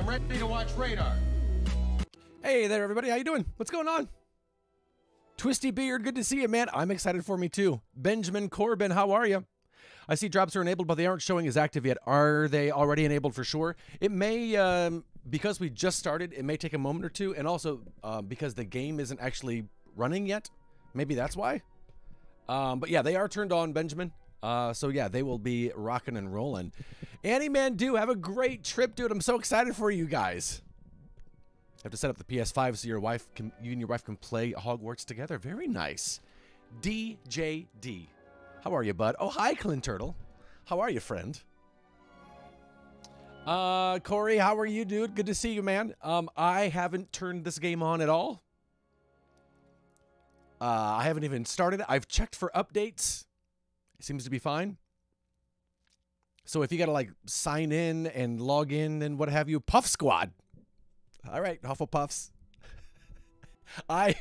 I'm ready to watch radar. Hey there, everybody. How you doing? What's going on? Twisty Beard, good to see you, man. I'm excited for me, too. Benjamin Corbin, how are you? I see drops are enabled, but they aren't showing as active yet. Are they already enabled for sure? It may, because we just started, it may take a moment or two, and also because the game isn't actually running yet. Maybe that's why. But yeah, they are turned on, Benjamin. So yeah, they will be rocking and rolling. Annie Man Do, have a great trip, dude. I'm so excited for you guys. Have to set up the PS5 so you and your wife can play Hogwarts together. Very nice. DJD. How are you, bud? Oh, hi, Clint Turtle. How are you, friend? Corey, how are you, dude? Good to see you, man. I haven't turned this game on at all. I haven't even started it. I've checked for updates. It seems to be fine. So if you got to, like, sign in and log in and what have you, Puff Squad. All right, Hufflepuffs. I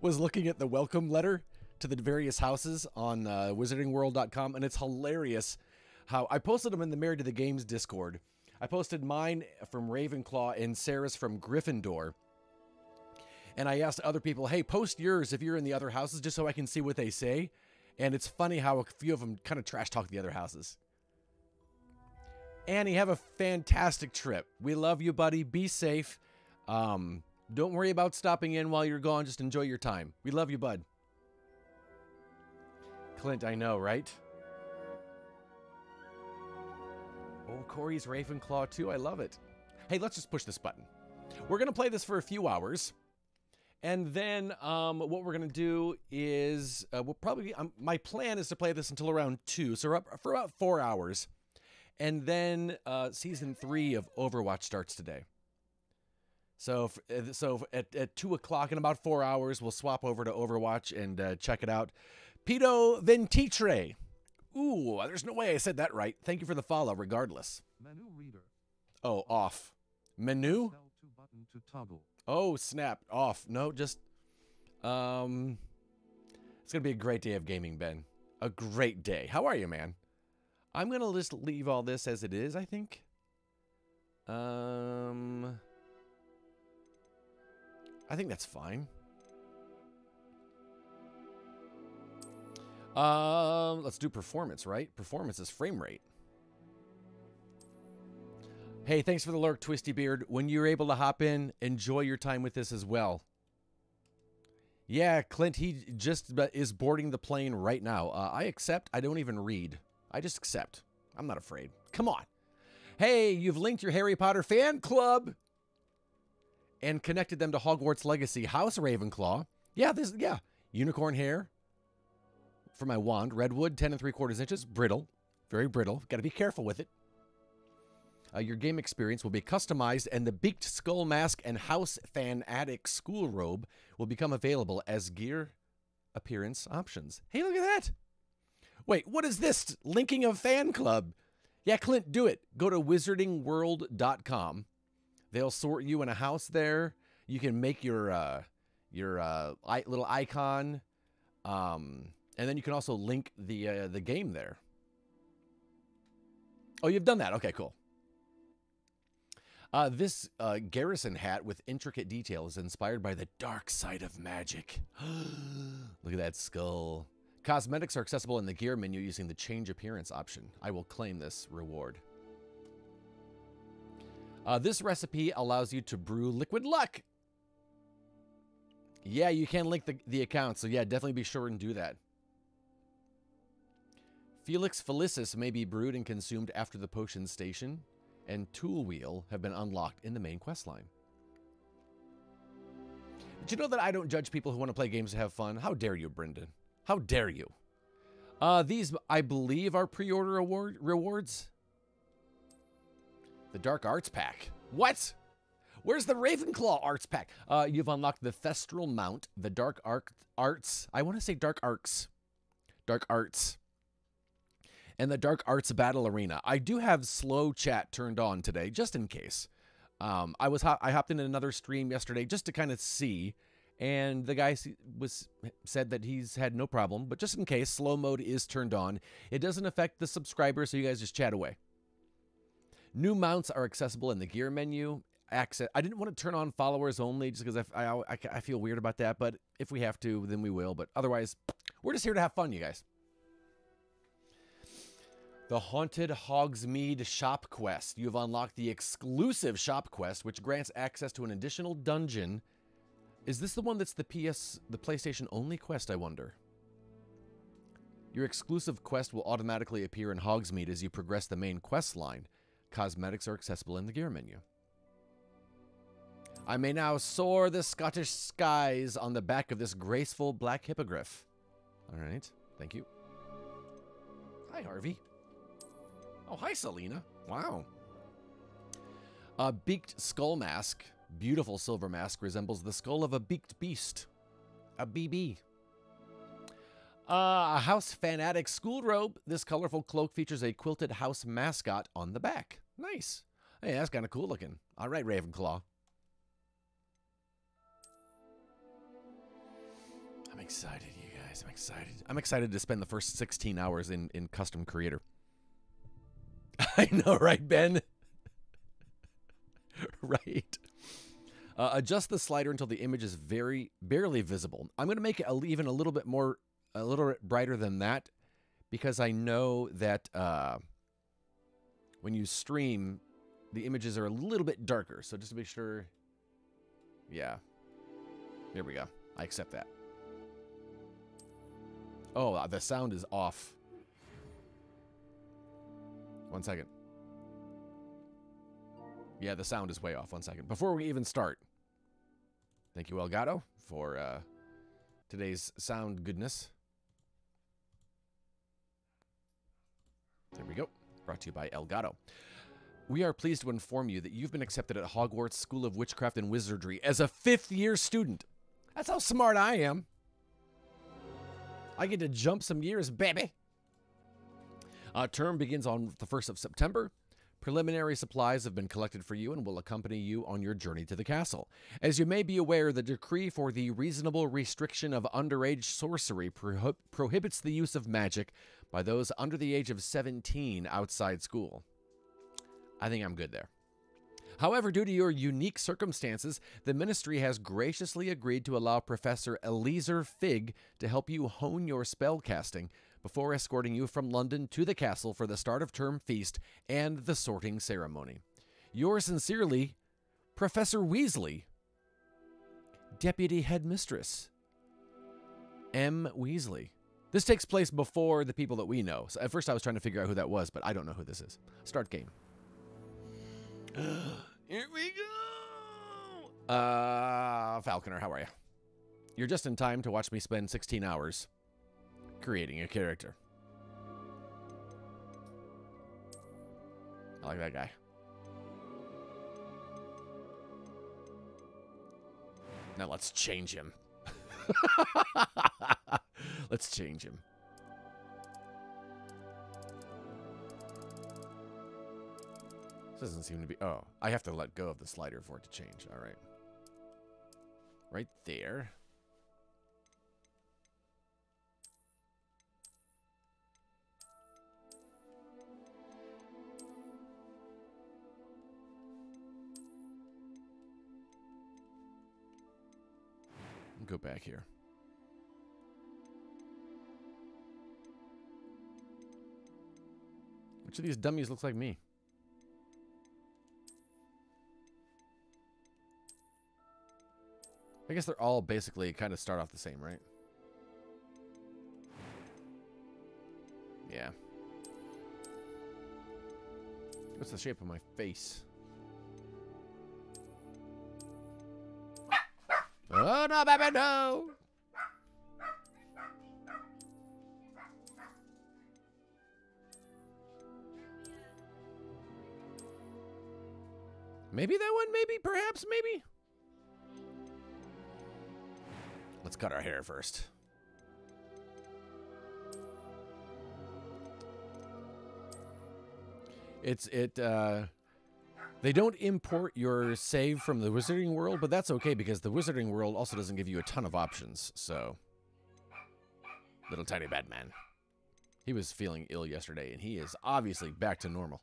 was looking at the welcome letter to the various houses on wizardingworld.com, and it's hilarious how I posted them in the Married to the Games Discord. I posted mine from Ravenclaw and Sarah's from Gryffindor. And I asked other people, hey, post yours if you're in the other houses just so I can see what they say. And it's funny how a few of them kind of trash talk the other houses. Annie, have a fantastic trip. We love you, buddy. Be safe. Don't worry about stopping in while you're gone. Just enjoy your time. We love you, bud. Clint, I know, right? Oh, Corey's Ravenclaw, too. I love it. Hey, let's just push this button. We're going to play this for a few hours. And then what we're going to do is we'll probably... my plan is to play this until around 2. So we're up for about 4 hours. And then Season 3 of Overwatch starts today. So at 2 o'clock in about 4 hours, we'll swap over to Overwatch and check it out. Pito Ventitre. Ooh, there's no way I said that right. Thank you for the follow, regardless. Menu reader. Oh, off. Menu? L2 button to toggle. Oh, snap. Off. No, just... it's going to be a great day of gaming, Ben. A great day. How are you, man? I'm going to just leave all this as it is, I think. I think that's fine. Let's do performance, right? Performance is frame rate. Hey, thanks for the lurk, Twisty Beard. When you're able to hop in, enjoy your time with this as well. Yeah, Clint, he just is boarding the plane right now. I accept. I don't even read. I just accept. I'm not afraid. Come on. Hey, you've linked your Harry Potter fan club and connected them to Hogwarts Legacy. House Ravenclaw. Yeah, unicorn hair for my wand. Redwood, 10 3/4 inches. Brittle. Very brittle. Got to be careful with it. Your game experience will be customized, and the Beaked Skull Mask and House Fanatic School Robe will become available as gear appearance options. Hey, look at that. Wait, what is this? Linking a fan club. Yeah, Clint, do it. Go to wizardingworld.com. They'll sort you in a house there. You can make your little icon, and then you can also link the game there. Oh, you've done that. Okay, cool. This garrison hat with intricate detail is inspired by the dark side of magic. Look at that skull. Cosmetics are accessible in the gear menu using the change appearance option. I will claim this reward. This recipe allows you to brew liquid luck. Yeah, you can link the account, so yeah, definitely be sure and do that. Felix Felicis may be brewed and consumed after the potion station, and Tool Wheel have been unlocked in the main quest line. Did you know that I don't judge people who want to play games to have fun? How dare you, Brendan? How dare you? These, I believe, are pre-order rewards. The Dark Arts Pack. What? Where's the Ravenclaw Arts Pack? You've unlocked the Thestral Mount, the Dark Arts. I want to say Dark Arcs. Dark Arts. And the Dark Arts Battle Arena. I do have slow chat turned on today, just in case. I hopped in another stream yesterday just to kind of see, and the guy said that he's had no problem, but just in case, slow mode is turned on. It doesn't affect the subscribers, so you guys just chat away. New mounts are accessible in the gear menu. access. I didn't want to turn on followers only just because I feel weird about that. But if we have to, then we will. But otherwise, we're just here to have fun, you guys. The Haunted Hogsmeade Shop Quest. You have unlocked the exclusive shop quest, which grants access to an additional dungeon. Is this the one that's the PlayStation only quest, I wonder? Your exclusive quest will automatically appear in Hogsmeade as you progress the main quest line. Cosmetics are accessible in the gear menu. I may now soar the Scottish skies on the back of this graceful black hippogriff. All right, thank you. Hi, Harvey. Oh, hi, Selena. Wow. A beaked skull mask, beautiful silver mask, resembles the skull of a beaked beast. A BB. A house fanatic school robe. This colorful cloak features a quilted house mascot on the back. Nice. Hey, that's kind of cool looking. All right, Ravenclaw. I'm excited, you guys. I'm excited. I'm excited to spend the first 16 hours in Custom Creator. I know, right, Ben? Right. Adjust the slider until the image is barely visible. I'm going to make it even a little bit brighter than that, because I know that when you stream, the images are a little bit darker. So just to make sure, yeah. There we go. I accept that. Oh, the sound is off. 1 second. Yeah, the sound is way off. 1 second. Before we even start, thank you, Elgato, for today's sound goodness. There we go. Brought to you by Elgato. We are pleased to inform you that you've been accepted at Hogwarts School of Witchcraft and Wizardry as a 5th-year student. That's how smart I am. I get to jump some years, baby. Term begins on the 1st of September. Preliminary supplies have been collected for you and will accompany you on your journey to the castle. As you may be aware, the decree for the reasonable restriction of underage sorcery prohibits the use of magic by those under the age of 17 outside school. I think I'm good there. However, due to your unique circumstances, the ministry has graciously agreed to allow Professor Eliezer Fig to help you hone your spell casting before escorting you from London to the castle for the start of term feast and the sorting ceremony. Yours sincerely, Professor Weasley, Deputy Headmistress M. Weasley. This takes place before the people that we know. So at first I was trying to figure out who that was, but I don't know who this is. Start game. Here we go! Falconer, how are you? You're just in time to watch me spend 16 hours creating a character. I like that guy. Now let's change him. Let's change him. This doesn't seem to be... Oh, I have to let go of the slider for it to change. All right. Right there. Go back here. Which of these dummies looks like me? I guess they're all basically kind of start off the same, right? Yeah. What's the shape of my face? Oh, no, baby, no! Maybe that one, maybe, perhaps, maybe. Let's cut our hair first. They don't import your save from the Wizarding World, but that's okay because the Wizarding World also doesn't give you a ton of options, so. Little tiny Batman. He was feeling ill yesterday, and he is obviously back to normal.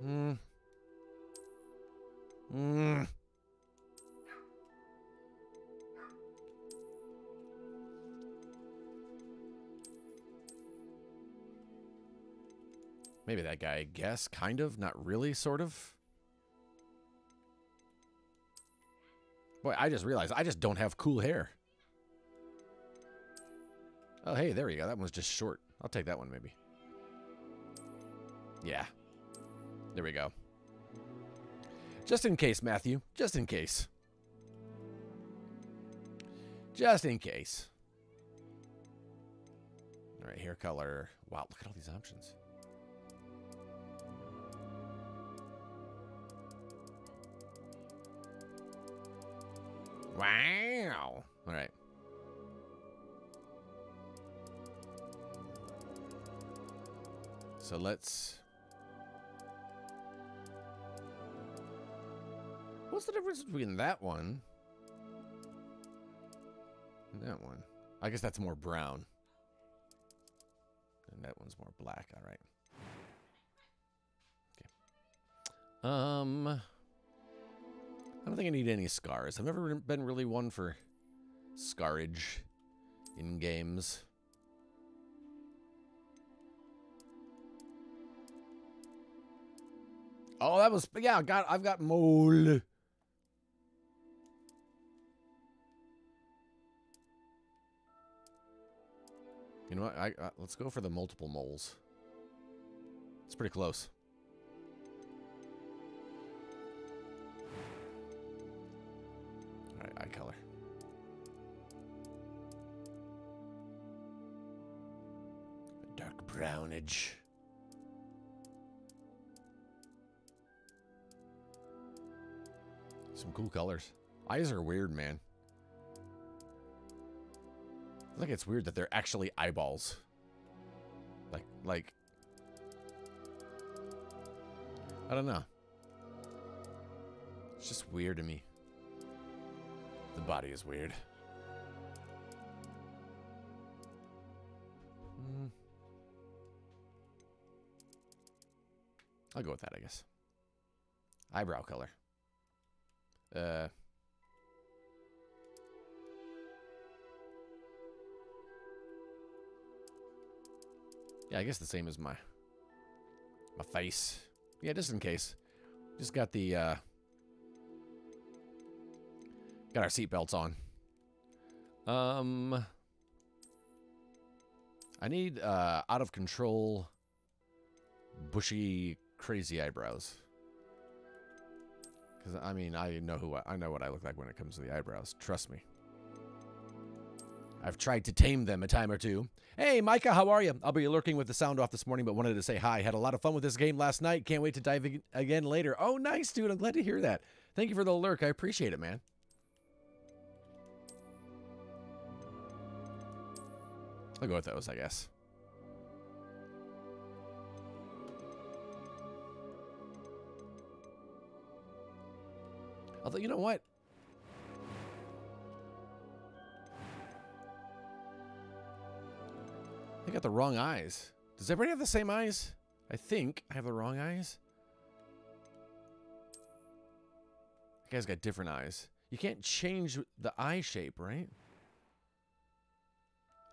Mm. Mm. Maybe that guy, I guess. Kind of. Not really, sort of. Boy, I just realized I just don't have cool hair. Oh, hey, there we go. That one's just short. I'll take that one, maybe. Yeah. There we go. Just in case, Matthew. Just in case. Just in case. All right, hair color. Wow, look at all these options. Wow. All right. So let's... What's the difference between that one and that one? I guess that's more brown. And that one's more black. All right. Okay. I don't think I need any scars. I've never been really one for scarage in games. Oh, that was... Yeah, I've got mole. You know what? Let's go for the multiple moles. It's pretty close. All right, eye color. Dark brownage. Some cool colors. Eyes are weird, man. I think it's weird that they're actually eyeballs. Like, I don't know. It's just weird to me. The body is weird. I'll go with that, I guess. Eyebrow color. Yeah, I guess the same as my face. Yeah, just in case. Just got the got our seatbelts on. I need out of control, bushy, crazy eyebrows. Because I mean, I know what I look like when it comes to the eyebrows. Trust me. I've tried to tame them a time or two. Hey, Micah, how are you? I'll be lurking with the sound off this morning, but wanted to say hi. Had a lot of fun with this game last night. Can't wait to dive in again later. Oh, nice, dude. I'm glad to hear that. Thank you for the lurk. I appreciate it, man. I'll go with those, I guess. Although, you know what? I got the wrong eyes. Does everybody have the same eyes? I think I have the wrong eyes. You guys got different eyes. You can't change the eye shape, right?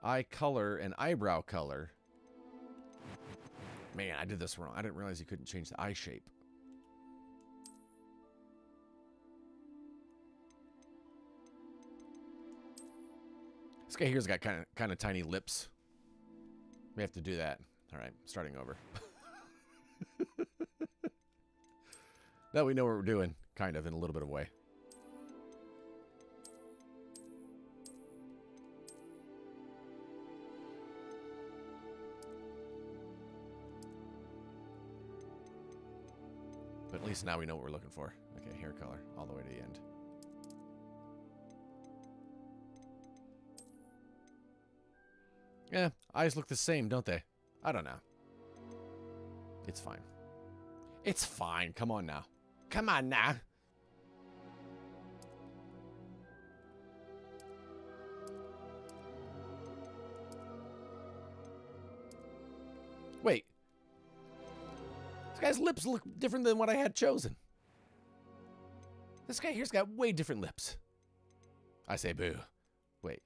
Eye color and eyebrow color. Man, I did this wrong. I didn't realize you couldn't change the eye shape. This guy here's got kind of tiny lips. We have to do that. All right, starting over. Now we know what we're doing, kind of, in a little bit of a way. But at least now we know what we're looking for. Okay, hair color, all the way to the end. Yeah, eyes look the same, don't they? I don't know. It's fine. It's fine. Come on now. Come on now. Wait. guy's lips look different than what I had chosen. This guy here's got way different lips. I say boo. Wait.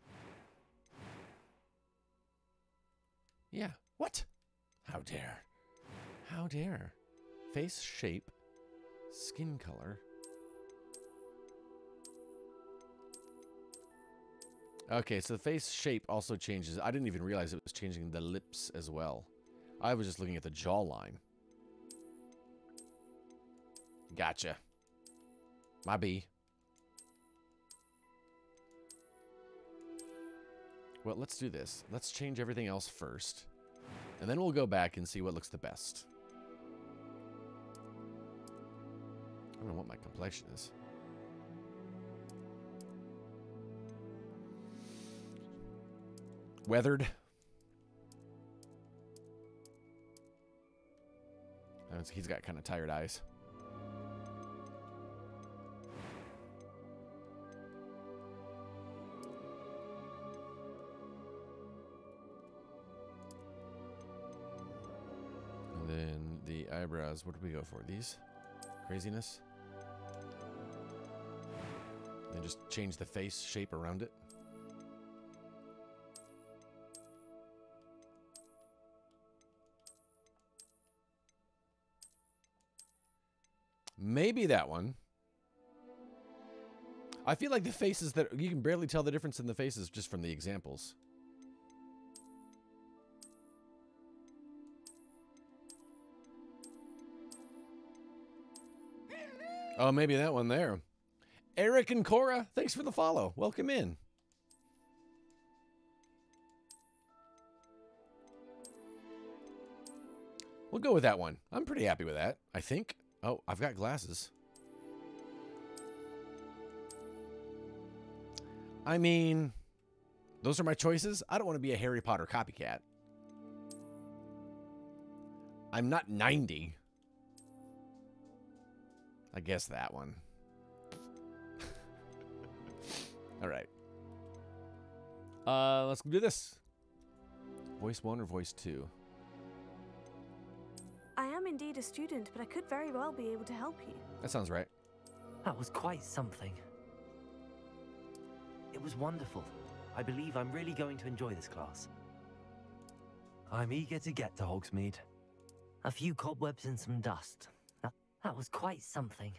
Yeah. What? How dare. How dare. Face shape. Skin color. Okay, so the face shape also changes. I didn't even realize it was changing the lips as well. I was just looking at the jawline. Gotcha. My B. Well, let's do this. Let's change everything else first. And then we'll go back and see what looks the best. I don't know what my complexion is. Weathered. He's got kind of tired eyes. And then the eyebrows, what do we go for? These? Craziness? And just change the face shape around it. Maybe that one. I feel like the faces that you can barely tell the difference in the faces just from the examples. Oh, maybe that one there. Eric and Cora, thanks for the follow. Welcome in. We'll go with that one. I'm pretty happy with that, I think. Oh, I've got glasses. I mean, those are my choices. I don't want to be a Harry Potter copycat. I'm not 90. I guess that one. All right. Let's do this. Voice 1 or voice 2? I am indeed a student, but I could very well be able to help you. That sounds right. That was quite something. It was wonderful. I believe I'm really going to enjoy this class. I'm eager to get to Hogsmeade. A few cobwebs and some dust. That was quite something.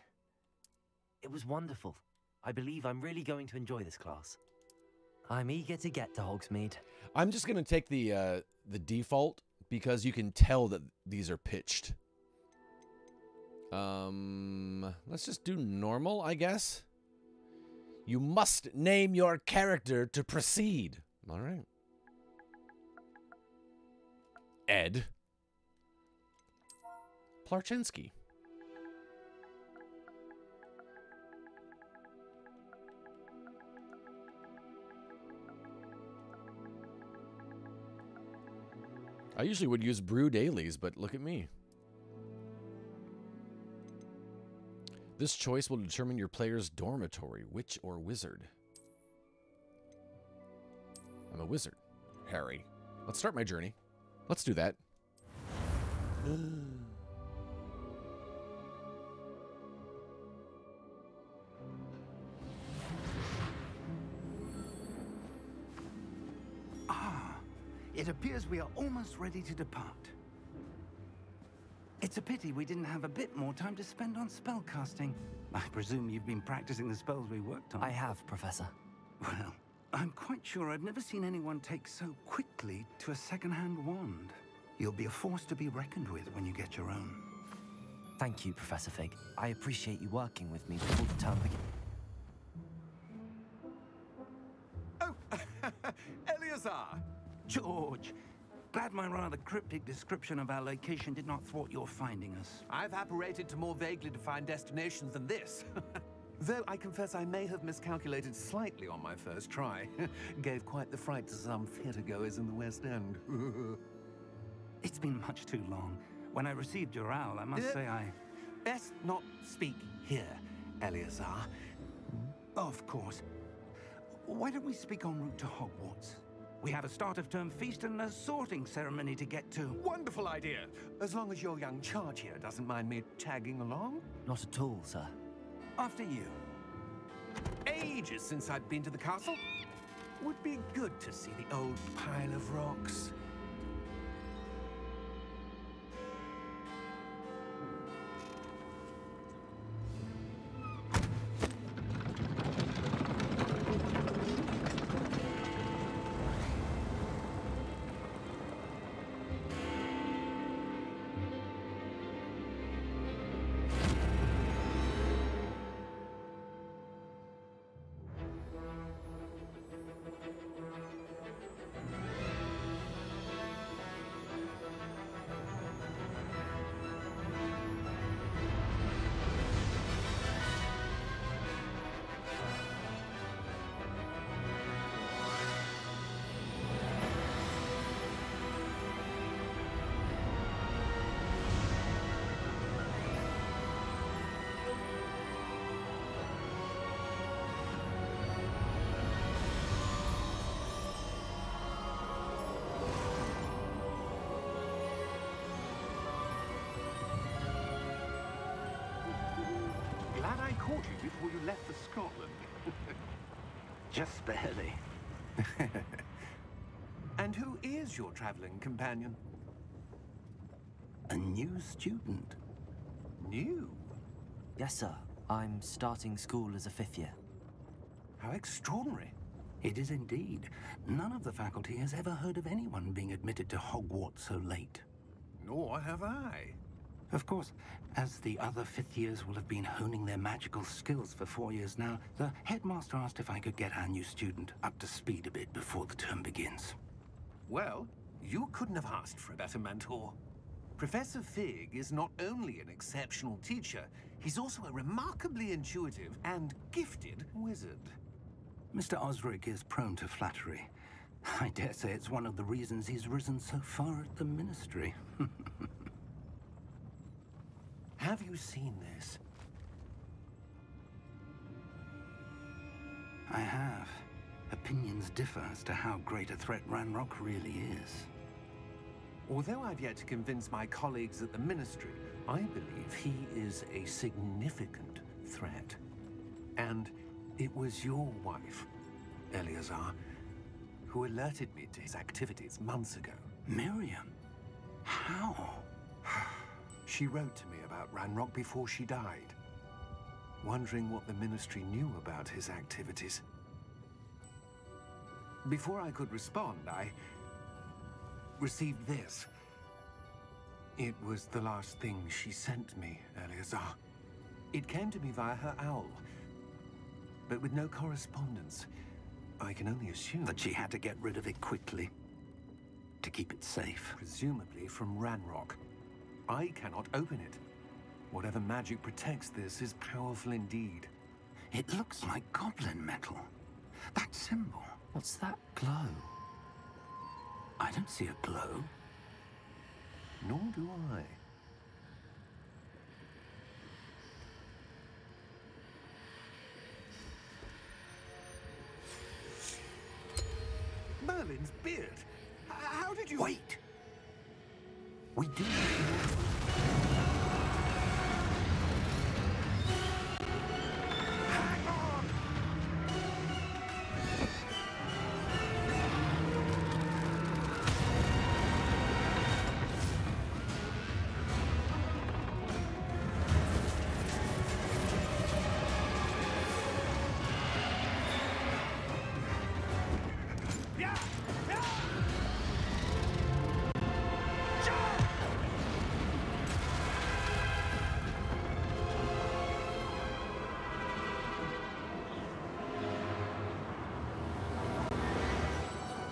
It was wonderful. I believe I'm really going to enjoy this class. I'm eager to get to Hogsmeade. I'm just going to take the default because you can tell that these are pitched. Let's just do normal, I guess. You must name your character to proceed. All right. Ed. Plarchensky. I usually would use brew dailies, but look at me. This choice will determine your player's dormitory, witch or wizard. I'm a wizard, Harry. Let's start my journey. Let's do that. It appears we are almost ready to depart. It's a pity we didn't have a bit more time to spend on spellcasting. I presume you've been practicing the spells we worked on. I have, Professor. Well, I'm quite sure I've never seen anyone take so quickly to a second-hand wand. You'll be a force to be reckoned with when you get your own. Thank you, Professor Fig. I appreciate you working with me before the term begins. Oh, Eleazar! George, glad my rather cryptic description of our location did not thwart your finding us. I've apparated to more vaguely defined destinations than this. Though I confess I may have miscalculated slightly on my first try. Gave quite the fright to some theatergoers in the West End. It's been much too long. When I received your owl, I must say I... Best not speak here, Eleazar. Of course. Why don't we speak en route to Hogwarts? We have a start-of-term feast and a sorting ceremony to get to. Wonderful idea. As long as your young charge here doesn't mind me tagging along. Not at all, sir. After you. Ages since I'd been to the castle. Would be good to see the old pile of rocks. Glad I caught you before you left for Scotland. Just barely. And who is your traveling companion? A new student. New? Yes, sir. I'm starting school as a 5th year. How extraordinary. It is indeed. None of the faculty has ever heard of anyone being admitted to Hogwarts so late. Nor have I. Of course, as the other 5th years will have been honing their magical skills for 4 years now, the headmaster asked if I could get our new student up to speed a bit before the term begins. Well, you couldn't have asked for a better mentor. Professor Fig is not only an exceptional teacher, he's also a remarkably intuitive and gifted wizard. Mr. Osric is prone to flattery. I dare say it's one of the reasons he's risen so far at the Ministry. Have you seen this? I have. Opinions differ as to how great a threat Ranrock really is. Although I've yet to convince my colleagues at the Ministry, I believe he is a significant threat. And it was your wife, Eleazar, who alerted me to his activities months ago. Miriam? How? She wrote to me about Ranrock before she died, wondering what the Ministry knew about his activities. Before I could respond, I received this. It was the last thing she sent me, Eleazar. It came to me via her owl, but with no correspondence. I can only assume That she had to get rid of it quickly, to keep it safe. presumably from Ranrock. I cannot open it. Whatever magic protects this is powerful indeed. It looks like goblin metal. That symbol. What's that glow? I don't see a glow. Nor do I. Merlin's beard. How did you... Wait! We do. Hang on! Yeah! Yeah! Jump!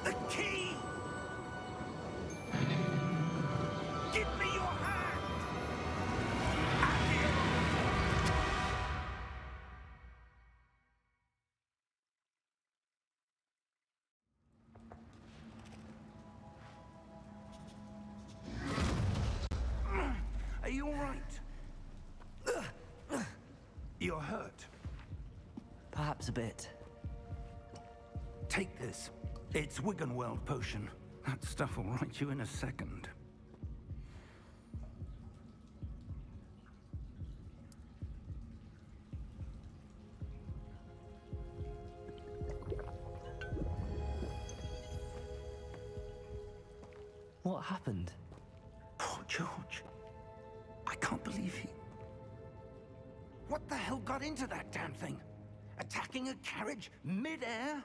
The key! Give me your hand! Accio! Are you all right? You're hurt. Perhaps a bit. Take this. It's Wiggenweld potion. That stuff will right you in a second. What happened? Poor George. I can't believe he... What the hell got into that damn thing? Attacking a carriage mid-air?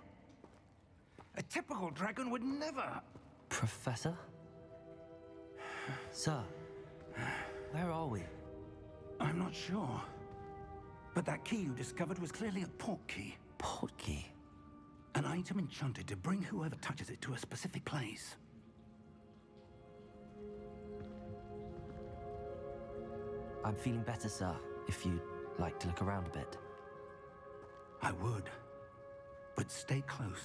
A typical dragon would never... Professor? Sir, where are we? I'm not sure. But that key you discovered was clearly a port key. Port key? An item enchanted to bring whoever touches it to a specific place. I'm feeling better, sir, if you'd like to look around a bit. I would. But stay close.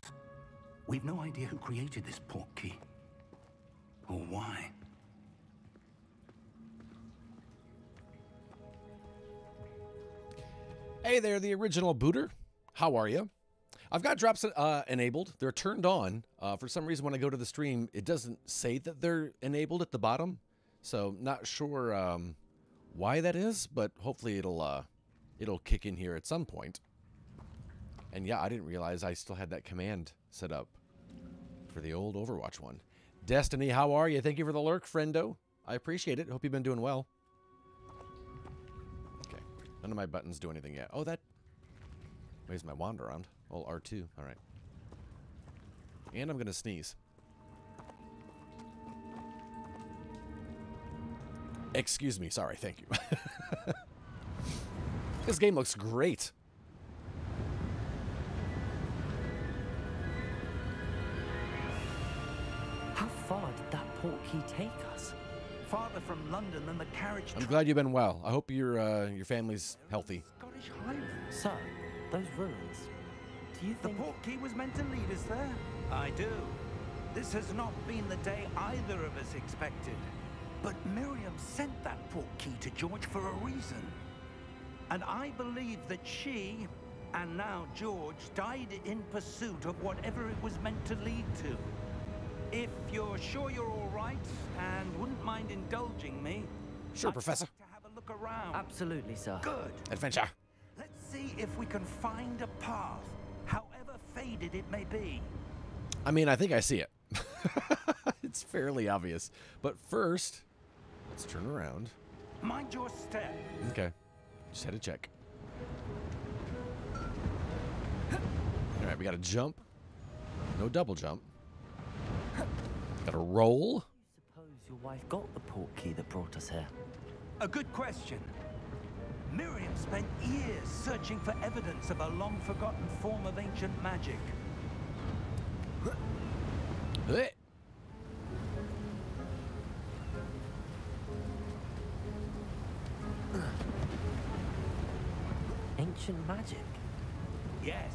We've no idea who created this port key. Or why. Hey there, the original booter. How are you? I've got drops enabled. They're turned on. For some reason, when I go to the stream, it doesn't say that they're enabled at the bottom. So, not sure why that is, but hopefully it'll kick in here at some point. And yeah, I didn't realize I still had that command set up for the old Overwatch one. Destiny, how are you? Thank you for the lurk, friendo. I appreciate it. Hope you've been doing well. Okay. None of my buttons do anything yet. Oh, that... Where's my wand around? Oh, R2. All right. And I'm going to sneeze. Excuse me. Sorry. Thank you. This game looks great. How far did that port key take us? Farther from London than the carriage... I'm glad you've been well. I hope your family's healthy. Scottish Highlands. Sir, those ruins. Do you The think... port key was meant to lead us there? I do. This has not been the day either of us expected. But Miriam sent that port key to George for a reason. And I believe that she, and now George, died in pursuit of whatever it was meant to lead to. If you're sure you're all right, and wouldn't mind indulging me... Sure, I'd Professor. like to have a look around. Absolutely, sir. Good. Adventure. Let's see if we can find a path, however faded it may be. I mean, I think I see it. It's fairly obvious. But first, let's turn around. Mind your step. Okay. Just had to check. All right, we got to jump. No double jump. Got to roll. Suppose your wife got the port key that brought us here. A good question. Miriam spent years searching for evidence of a long-forgotten form of ancient magic. Eh. Ancient magic? Yes,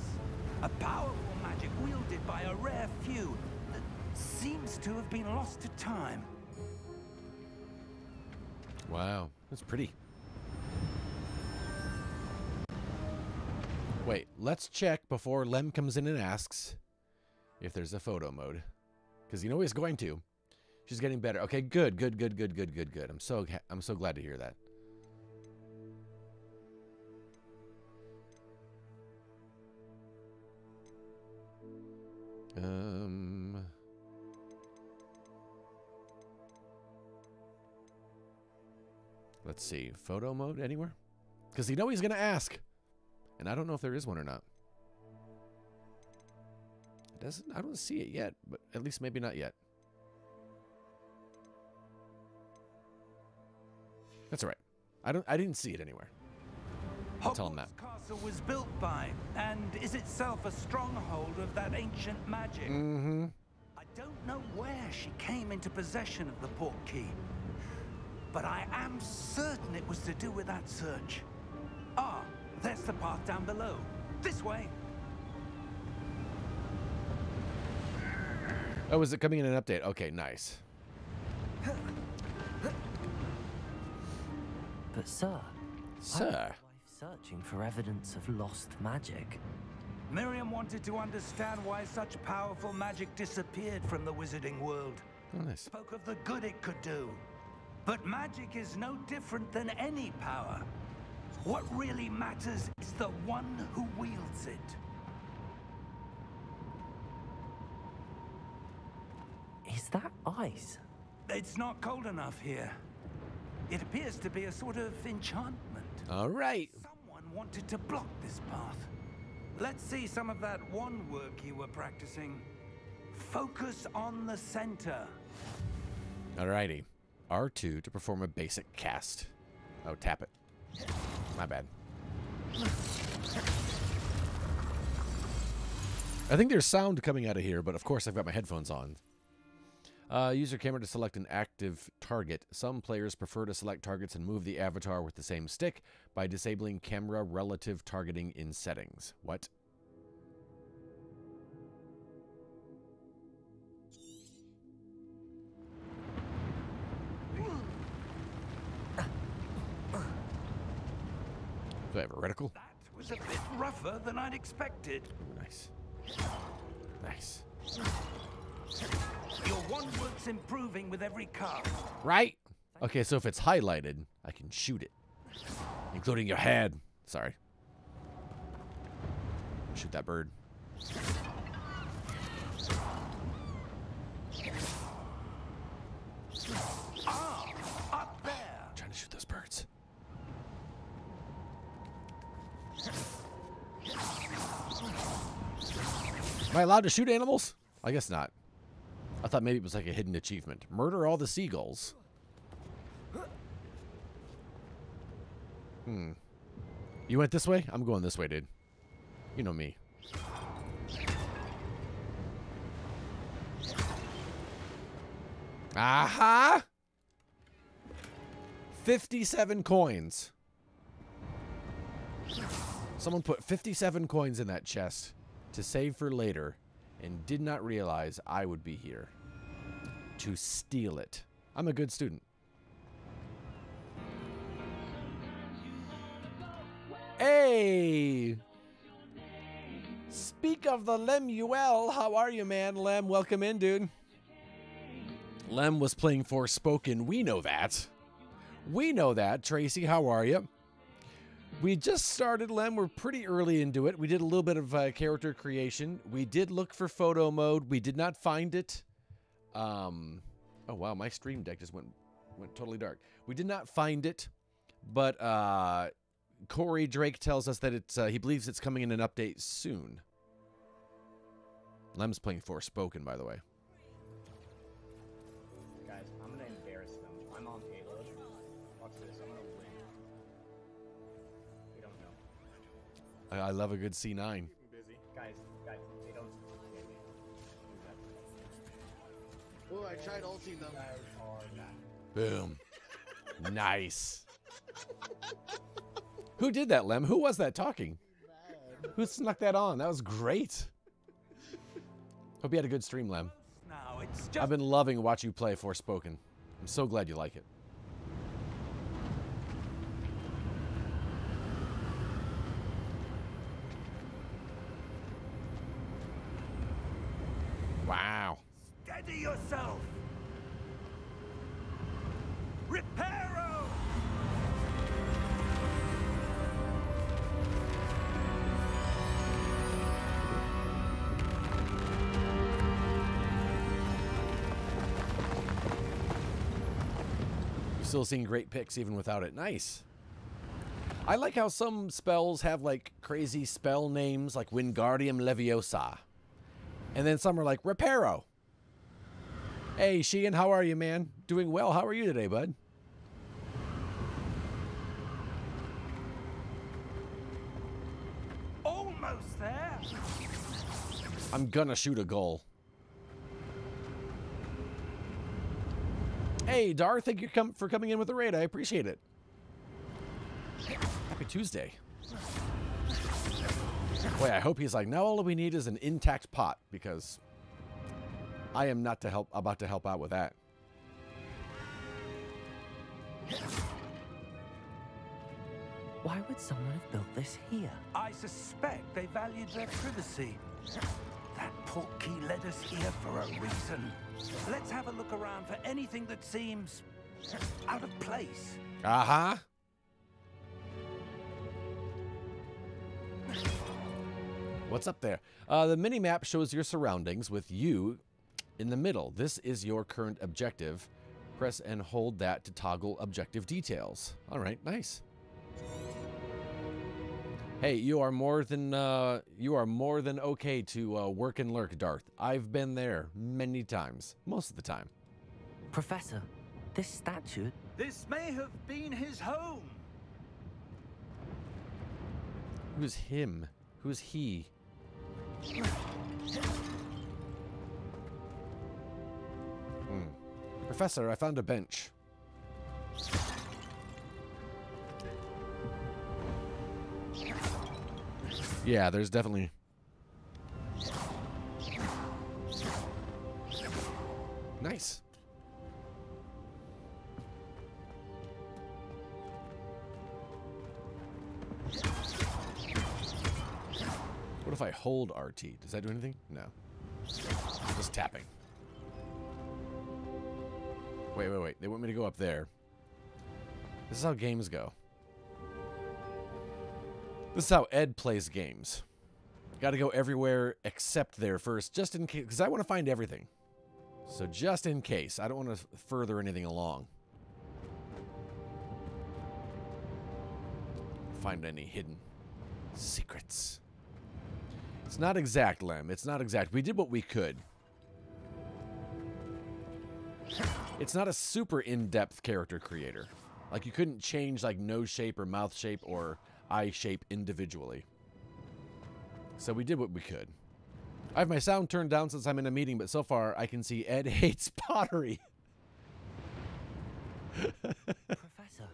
a powerful magic wielded by a rare few that seems to have been lost to time. Wow, that's pretty. Wait, let's check before Lem comes in and asks if there's a photo mode. Because you know he's going to. She's getting better. Okay, good, good, good, good, good, good, good. I'm so glad to hear that. Let's see. Photo mode anywhere? Because you know he's going to ask. And I don't know if there is one or not. It doesn't. I don't see it yet, but at least maybe not yet. That's all right. I didn't see it anywhere. I'll tell him that. Hogwarts Castle was built by, and is itself a stronghold of that ancient magic. Mm-hmm. I don't know where she came into possession of the port key, but I am certain it was to do with that search. Ah, there's the path down below. This way. Oh, is it coming in an update? Okay, nice. But sir... Sir. Searching for evidence of lost magic. Miriam wanted to understand why such powerful magic disappeared from the wizarding world. Oh, nice. Spoke of the good it could do. But magic is no different than any power. What really matters is the one who wields it. Is that ice? It's not cold enough here. It appears to be a sort of enchantment. All right. Someone wanted to block this path. Let's see some of that wand work you were practicing. Focus on the center. Alrighty. R2 to perform a basic cast. Oh, tap it. My bad. I think there's sound coming out of here, but of course I've got my headphones on. Use your camera to select an active target. Some players prefer to select targets and move the avatar with the same stick by disabling camera relative targeting in settings. What? Do I have a reticle? That was a bit rougher than I'd expected. Nice. Nice. Your wand work's improving with every cast. Right? Okay, so if it's highlighted, I can shoot it. Including your head. Sorry. Shoot that bird. Ah, up there. I'm trying to shoot those birds. Am I allowed to shoot animals? I guess not. I thought maybe it was like a hidden achievement. Murder all the seagulls. You went this way? I'm going this way, dude. You know me. Aha! 57 coins. Someone put 57 coins in that chest to save for later and did not realize I would be here to steal it. I'm a good student. Hey! Speak of the Lemuel. How are you, man? Lem, welcome in, dude. Lem was playing Forspoken. We know that. We know that. Tracy, how are you? We just started, Lem. We're pretty early into it. We did a little bit of character creation. We did look for photo mode. We did not find it. Oh, wow. My stream deck just went totally dark. We did not find it, but Corey Drake tells us that it's he believes it's coming in an update soon. Lem's playing Forspoken, by the way. Guys, I'm gonna embarrass them. I'm on payload. Watch this. I'm gonna win. They don't know. I love a good C9. Keep 'em busy. Guys, they don't. Oh, I tried ulting them. Guys are not. Boom. Nice. Who did that, Lem? Who was that talking? Who snuck that on? That was great. Hope you had a good stream, Lem. Now it's just I've been loving watching you play Forspoken. I'm so glad you like it. Wow. steady yourself. Reparo! Still seeing great picks even without it. Nice. I like how some spells have like crazy spell names like Wingardium Leviosa. And then some are like Reparo. Hey, Sheehan, how are you, man? Doing well. How are you today, bud? Almost there. I'm gonna shoot a goal. Hey, Dar, thank you for coming in with the raid. I appreciate it. Happy Tuesday. Boy, I hope he's like, now all we need is an intact pot, because I am not about to help out with that. Why would someone have built this here? I suspect they valued their privacy. That portkey led us here for a reason. Let's have a look around for anything that seems out of place. Uh-huh. What's up there? The mini-map shows your surroundings with you in the middle. This is your current objective. Press and hold that to toggle objective details. All right, nice. Hey, you are more than okay to work and lurk, Darth. I've been there many times, most of the time. Professor, this statue... This may have been his home. Who's him? Who's he? Professor, I found a bench. Yeah, there's definitely... Nice. What if I hold RT? Does that do anything? No. Just tapping. Wait. They want me to go up there. This is how games go. This is how Ed plays games. Got to go everywhere except there first, just in case, because I want to find everything. So just in case, I don't want to further anything along. Find any hidden secrets. It's not exact, Lem. It's not exact. We did what we could. It's not a super in-depth character creator. Like, you couldn't change, like, nose shape or mouth shape or eye shape individually. So we did what we could. I have my sound turned down since I'm in a meeting, but so far I can see Ed hates pottery. Professor,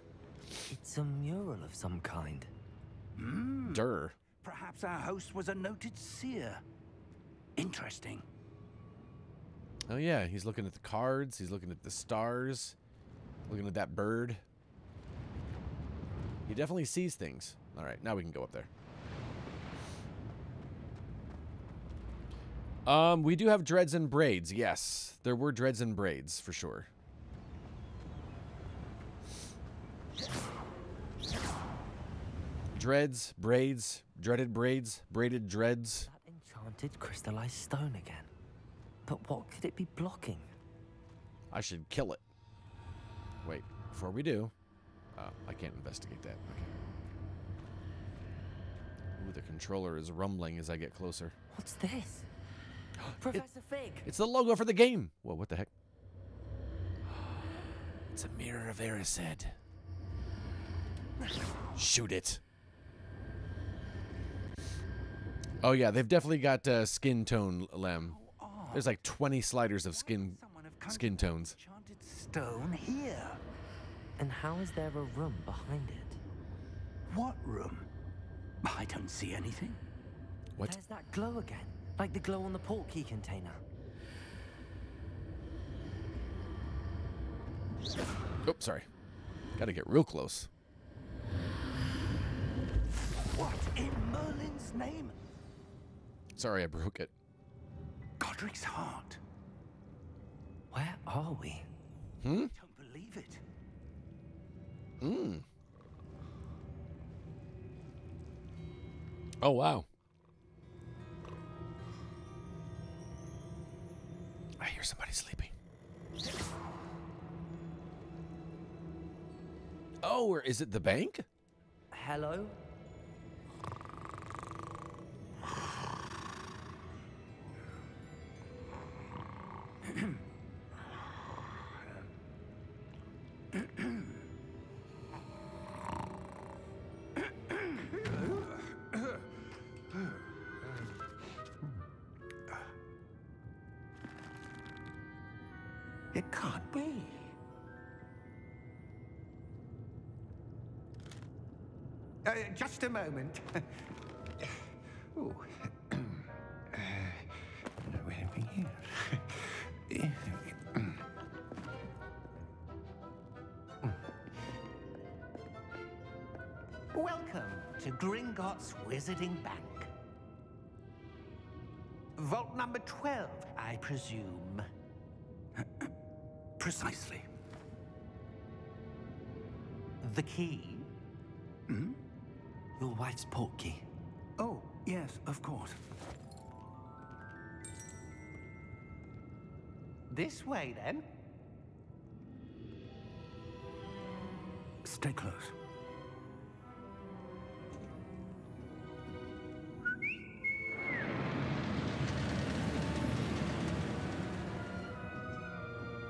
it's a mural of some kind. Durr. Perhaps our host was a noted seer. Interesting. Oh yeah, he's looking at the cards, he's looking at the stars, looking at that bird. He definitely sees things. All right, now we can go up there. We do have dreads and braids. Yes, there were dreads and braids for sure. Dreads, braids, dreaded braids, braided dreads. That enchanted crystallized stone again. But what could it be blocking? I should kill it. Wait, before we do. Oh, I can't investigate that. Okay. Ooh, the controller is rumbling as I get closer. What's this? Professor Fig! It's the logo for the game! Whoa, what the heck? It's a mirror of Erised. Shoot it. Oh yeah, they've definitely got skin tone, Lem. There's like 20 sliders of skin tones. Enchanted stone here. And how is there a room behind it? What room? I don't see anything. What? There's that glow again. Like the glow on the portkey container. Oh, sorry. Gotta get real close. What in Merlin's name? Sorry, I broke it. Godric's heart. Where are we? I don't believe it. Oh, wow. I hear somebody sleeping. Oh, or is it the bank? Hello? It can't be. Just a moment. Oh. Where are we here? Welcome Gringotts Wizarding Bank. Vault number 12, I presume. Precisely. The key? Hmm? Your wife's portkey. Oh, yes, of course. This way, then. Stay close.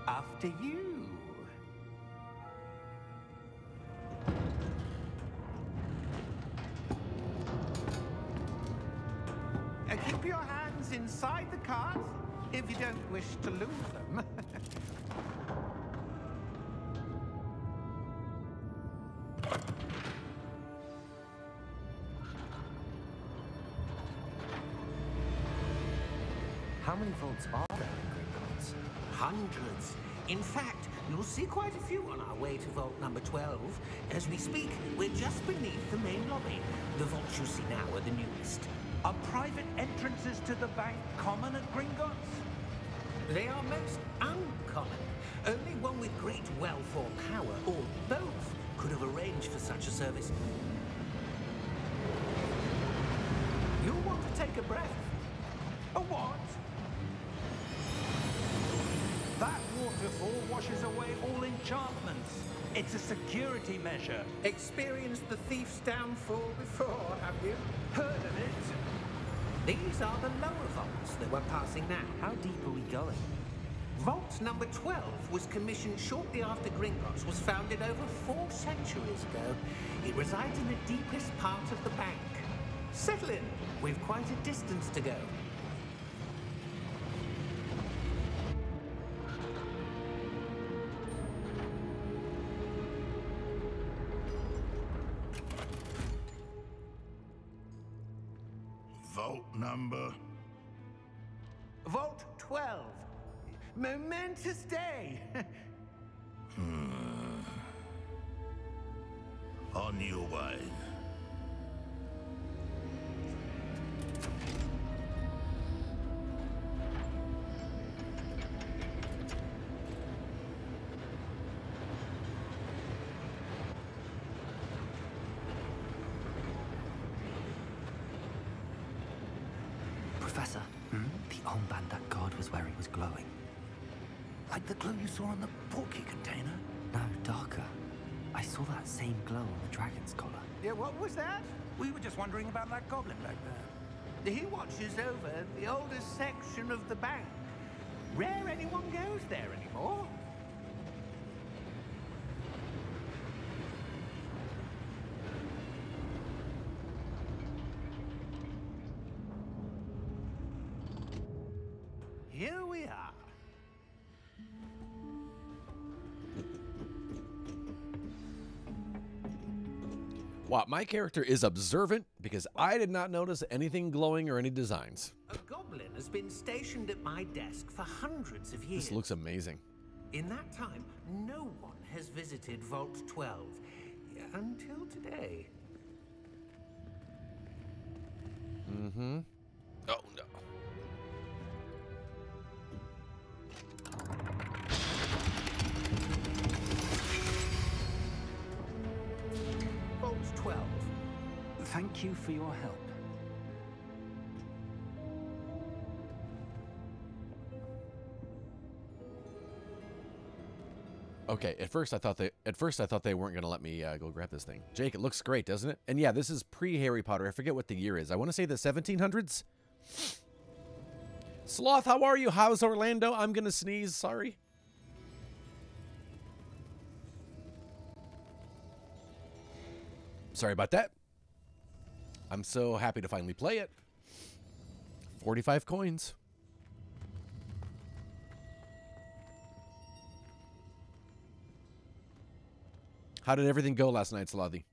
After you. Keep your hands inside the cart if you don't wish to lose them. How many vaults are there in Gringotts? Hundreds. In fact, you'll see quite a few on our way to vault number 12. As we speak, we're just beneath the main lobby. The vaults you see now are the newest. Are private entrances to the bank common at Gringotts? They are most uncommon. Only one with great wealth or power, or both, could have arranged for such a service. You'll want to take a breath. A what? That waterfall washes away all enchantments. It's a security measure. Experienced the thief's downfall before, have you? Heard of it? These are the lower vaults that we're passing now. How deep are we going? Vault number 12 was commissioned shortly after Gringotts was founded over 4 centuries ago. It resides in the deepest part of the bank. Settle in. We've quite a distance to go. Vault number? Vault 12. Momentous day. On your way. Professor, the armband that guard was wearing was glowing. Like the glow you saw on the portkey container? No, darker. I saw that same glow on the dragon's collar. Yeah, what was that? We were just wondering about that goblin back there. He watches over the oldest section of the bank. Rare anyone goes there anymore. Here we are. Wow, my character is observant because I did not notice anything glowing or any designs. A goblin has been stationed at my desk for hundreds of years. This looks amazing. In that time, no one has visited Vault 12 until today. Mm-hmm. Oh, no. Vault 12. Thank you for your help. Okay, at first I thought they weren't going to let me go grab this thing. Jake, it looks great, doesn't it? And yeah, this is pre-Harry Potter. I forget what the year is. I want to say the 1700s. Sloth, how are you? How's Orlando? I'm going to sneeze. Sorry. Sorry about that. I'm so happy to finally play it. 45 coins. How did everything go last night, Slothy?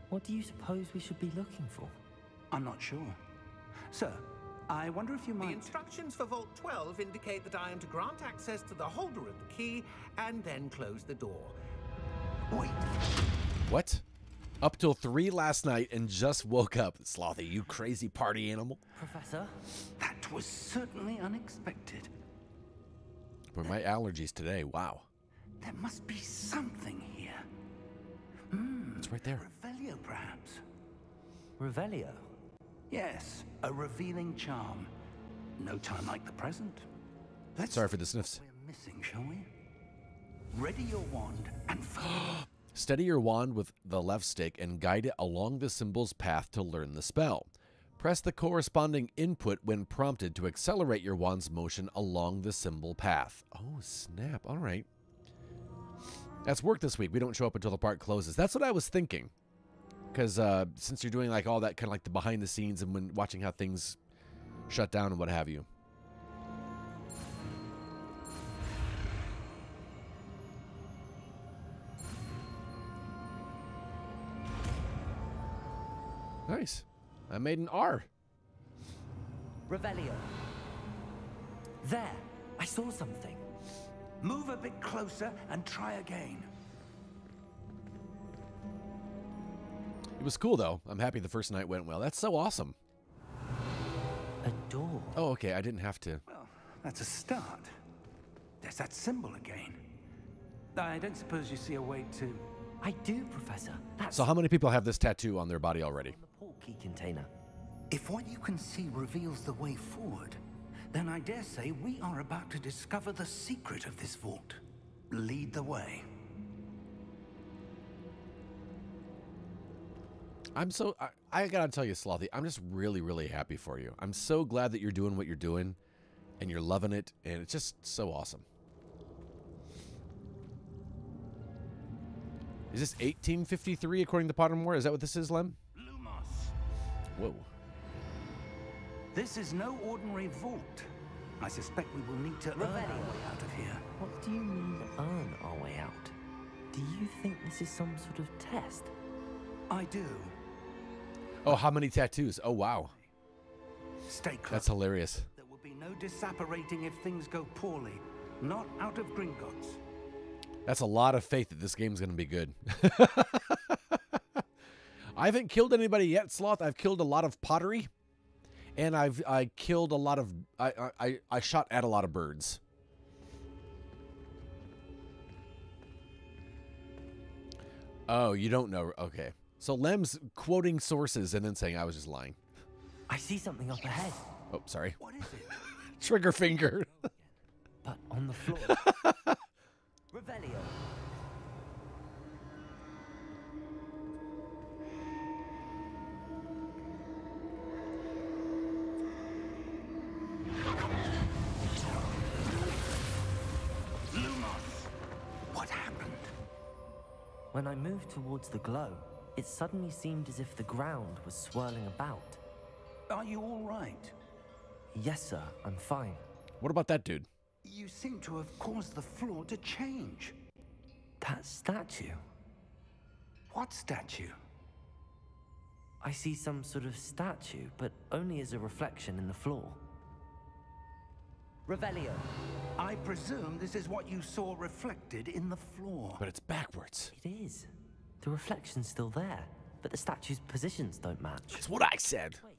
What do you suppose we should be looking for? I'm not sure. Sir, I wonder if you The might... instructions for Vault 12 indicate that I am to grant access to the holder of the key and then close the door. Wait. What? Up till 3 last night and just woke up. Slothy, you crazy party animal. Professor? That was certainly unexpected. For my allergies today, wow. There must be something here. It's right there. Revelio, perhaps. Revelio? Yes, a revealing charm. No time like the present. Let's Sorry for the sniffs. see what we're missing, shall we? Ready your wand and Steady your wand with the left stick and guide it along the symbol's path to learn the spell. Press the corresponding input when prompted to accelerate your wand's motion along the symbol path. Oh, snap. All right. That's work this week. We don't show up until the park closes. That's what I was thinking. Because since you're doing like all that kind of like the behind the scenes and when watching how things shut down and what have you. Nice. I made an R. Revelio. There. I saw something. move a bit closer and try again. It was cool, though. I'm happy the first night went well. That's so awesome. A door. Oh, okay. I didn't have to. Well, that's a start. There's that symbol again. I don't suppose you see a way to... I do, Professor. That's So how many people have this tattoo on their body already? on the portkey container. If what you can see reveals the way forward, then I dare say we are about to discover the secret of this vault. Lead the way. I gotta tell you, Slothy, I'm just really, really happy for you. I'm so glad that you're doing what you're doing, and you're loving it, and it's just so awesome. Is this 1853 according to Pottermore? Is that what this is, Lem? Lumos. Whoa. This is no ordinary vault. I suspect we will need to earn our way out of here. What do you mean, earn our way out? Do you think this is some sort of test? I do. Oh, how many tattoos? Oh, wow. Stay close. That's hilarious. There will be no disapparating if things go poorly. Not out of Gringotts. That's a lot of faith that this game's going to be good. I haven't killed anybody yet, Sloth. I've killed a lot of pottery. And I killed a lot of... I shot at a lot of birds. Oh, you don't know. Okay. So Lem's quoting sources and then saying I was just lying. I see something up ahead, Oh, sorry. What is it? Trigger finger. but on the floor. Revelio. Lumos! What happened? When I moved towards the glow, it suddenly seemed as if the ground was swirling about. Are you all right? Yes, sir, I'm fine. What about that dude? You seem to have caused the floor to change. That statue. What statue? I see some sort of statue, but only as a reflection in the floor. Revelio. I presume this is what you saw reflected in the floor. But it's backwards. It is. The reflection's still there, but the statue's positions don't match. That's what I said. Wait.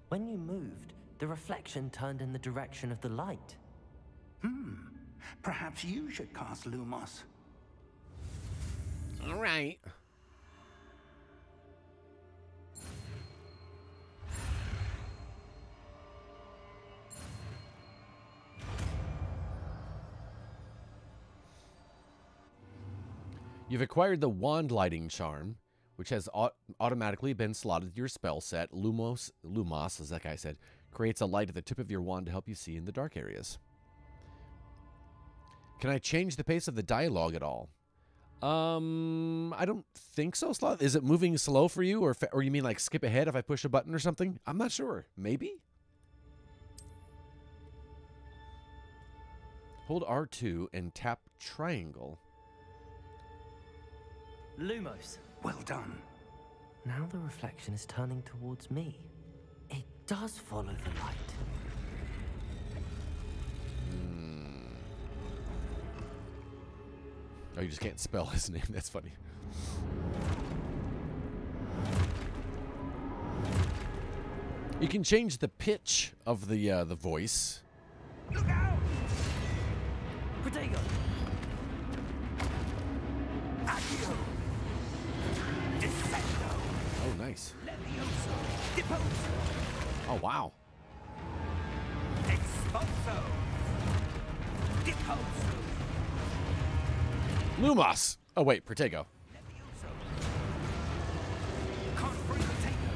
When you moved, the reflection turned in the direction of the light. Perhaps you should cast Lumos. All right. You've acquired the wand lighting charm, which has automatically been slotted to your spell set. Lumos, as that guy said, creates a light at the tip of your wand to help you see in the dark areas. Can I change the pace of the dialogue at all? I don't think so, Sloth. Is it moving slow for you, or you mean like skip ahead if I push a button or something? I'm not sure. Maybe? Hold R2 and tap triangle. Lumos. Well done. Now the reflection is turning towards me. It does follow the light. Oh, you just can't spell his name. That's funny. You can change the pitch of the voice. Look out! Protego! Accio! Descendo! Oh, nice. Levioso! Deposo! Oh, wow. Expulso! Deposo! Lumos. Oh, wait, Protego. Levioso! Confree potato!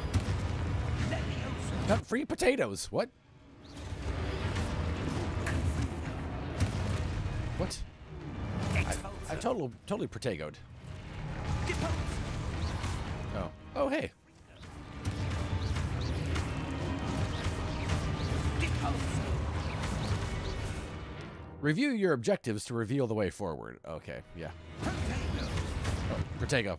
Levioso! Got free potatoes. What? What? I totally Protegoed. Deposo! Oh. Oh, hey. Deposo! Review your objectives to reveal the way forward. Okay, yeah. Potato! Oh, Protego.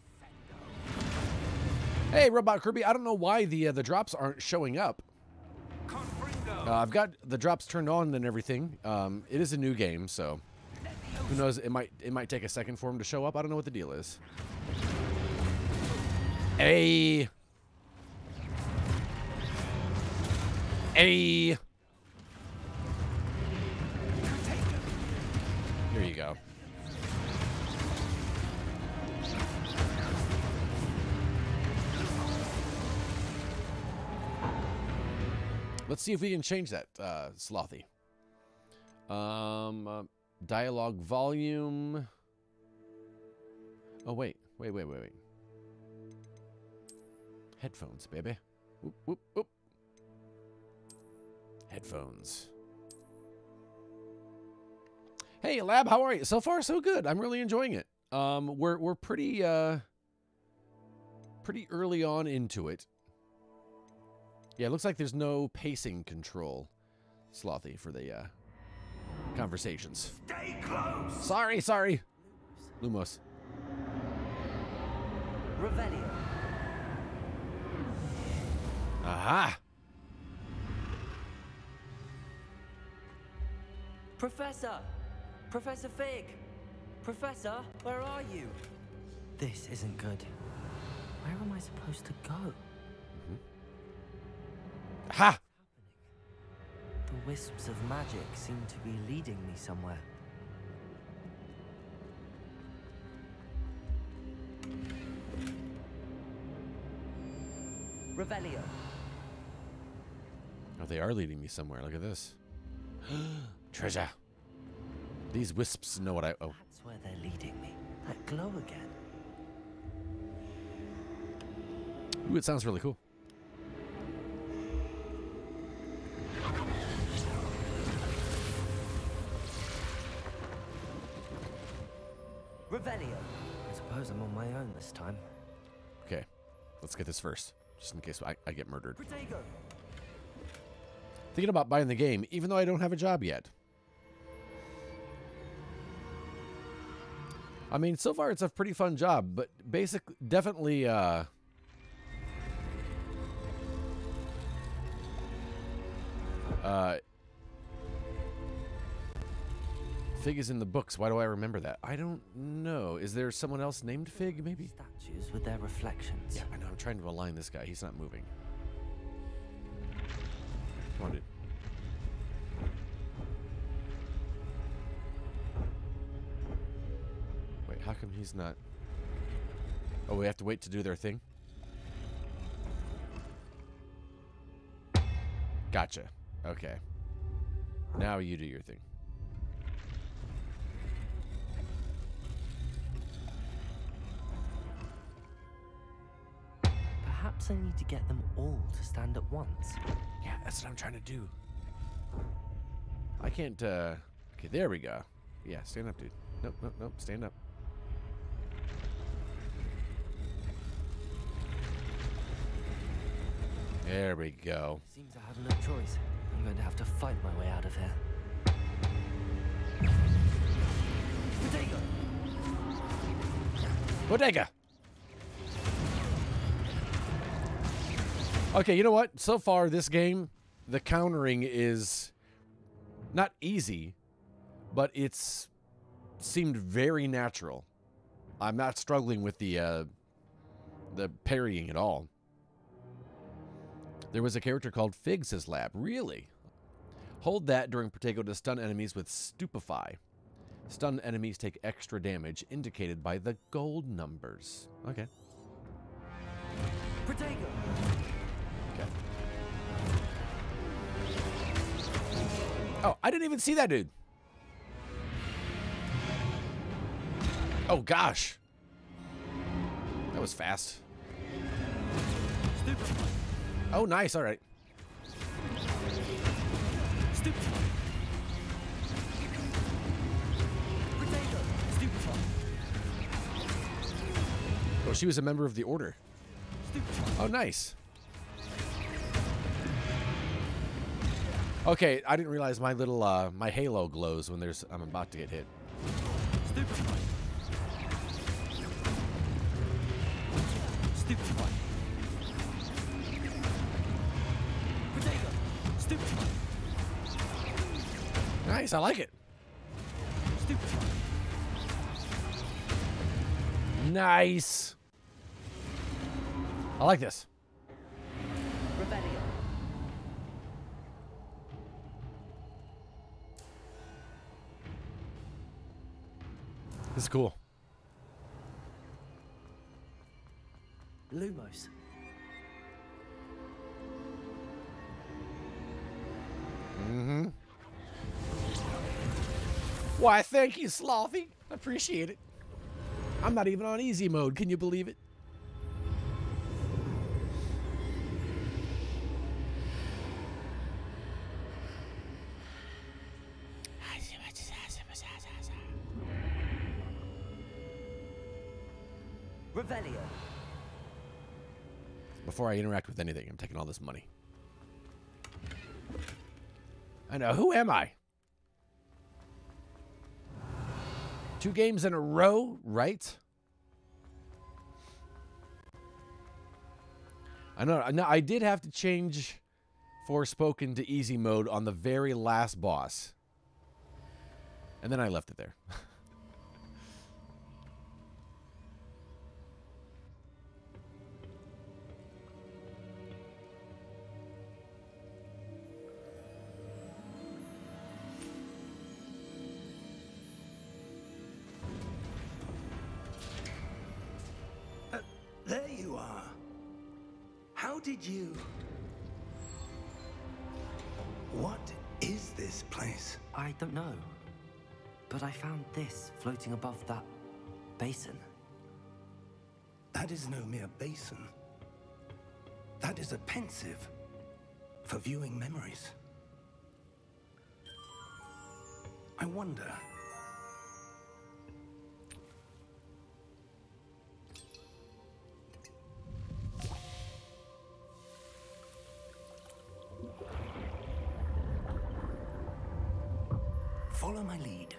Hey, Robot Kirby. I don't know why the drops aren't showing up. Confringo! I've got the drops turned on and everything. It is a new game, so who knows? It might take a second for them to show up. I don't know what the deal is. Hey. Hey. Here you go. Let's see if we can change that, Slothy. Dialogue volume. Oh, wait. Wait. Headphones, baby. Whoop, whoop, whoop. Headphones. Hey, Lab, how are you? So far, so good. I'm really enjoying it. We're pretty early on into it. Yeah, it looks like there's no pacing control, Slothy, for the conversations. Stay close! Sorry. Lumos. Revelio. Aha! Professor! Professor Fig! Professor, where are you? This isn't good. Where am I supposed to go? Ha! The wisps of magic seem to be leading me somewhere. Revelio. Oh, they are leading me somewhere. Look at this. Treasure. These wisps know what I... Oh. That's where they're leading me. That glow again. Ooh, it sounds really cool. Revelio. I suppose I'm on my own this time. Okay. Let's get this first. Just in case I get murdered. Protego. Thinking about buying the game, even though I don't have a job yet. I mean, so far it's a pretty fun job, but definitely, Fig is in the books. Why do I remember that? I don't know. Is there someone else named Fig, maybe? Statues with their reflections. Yeah, I know. I'm trying to align this guy. He's not moving. Come on, dude. Wait, how come he's not... Oh, we have to wait to do their thing? Gotcha. Okay. Now you do your thing. Perhaps I need to get them all to stand at once. Yeah, that's what I'm trying to do. I can't, Okay, there we go. Yeah, stand up, dude. Nope. Stand up. There we go. Seems I have no choice. I'm going to have to fight my way out of here. Bodega! Okay, you know what? So far, this game, the countering is not easy, but it's seemed very natural. I'm not struggling with the parrying at all. There was a character called Figs' lab. Really? Hold that during Protego to stun enemies with Stupefy. Stun enemies take extra damage, indicated by the gold numbers. Okay. Protego! Okay. Oh, I didn't even see that dude. Oh, gosh. That was fast. Stupefy! Oh, nice. All right. Stupefy! Protego! Stupefy! Oh, she was a member of the Order. Stupefy! Oh, nice. Okay, I didn't realize my little my halo glows when I'm about to get hit. Stupefy! Stupefy! Protego! Stupefy! Nice, I like it. Stupefy! Nice. I like this. Revelio! This is cool. Lumos. Mm-hmm. Why, thank you, Slothy. I appreciate it. I'm not even on easy mode. Can you believe it? Revelio. Before I interact with anything, I'm taking all this money. I know. Who am I? 2 games in a row, right? I know. I did have to change Forspoken to easy mode on the very last boss. And then I left it there. There you are. How did you... What is this place? I don't know. But I found this floating above that basin. That is no mere basin. That is a pensive for viewing memories. I wonder... Follow my lead.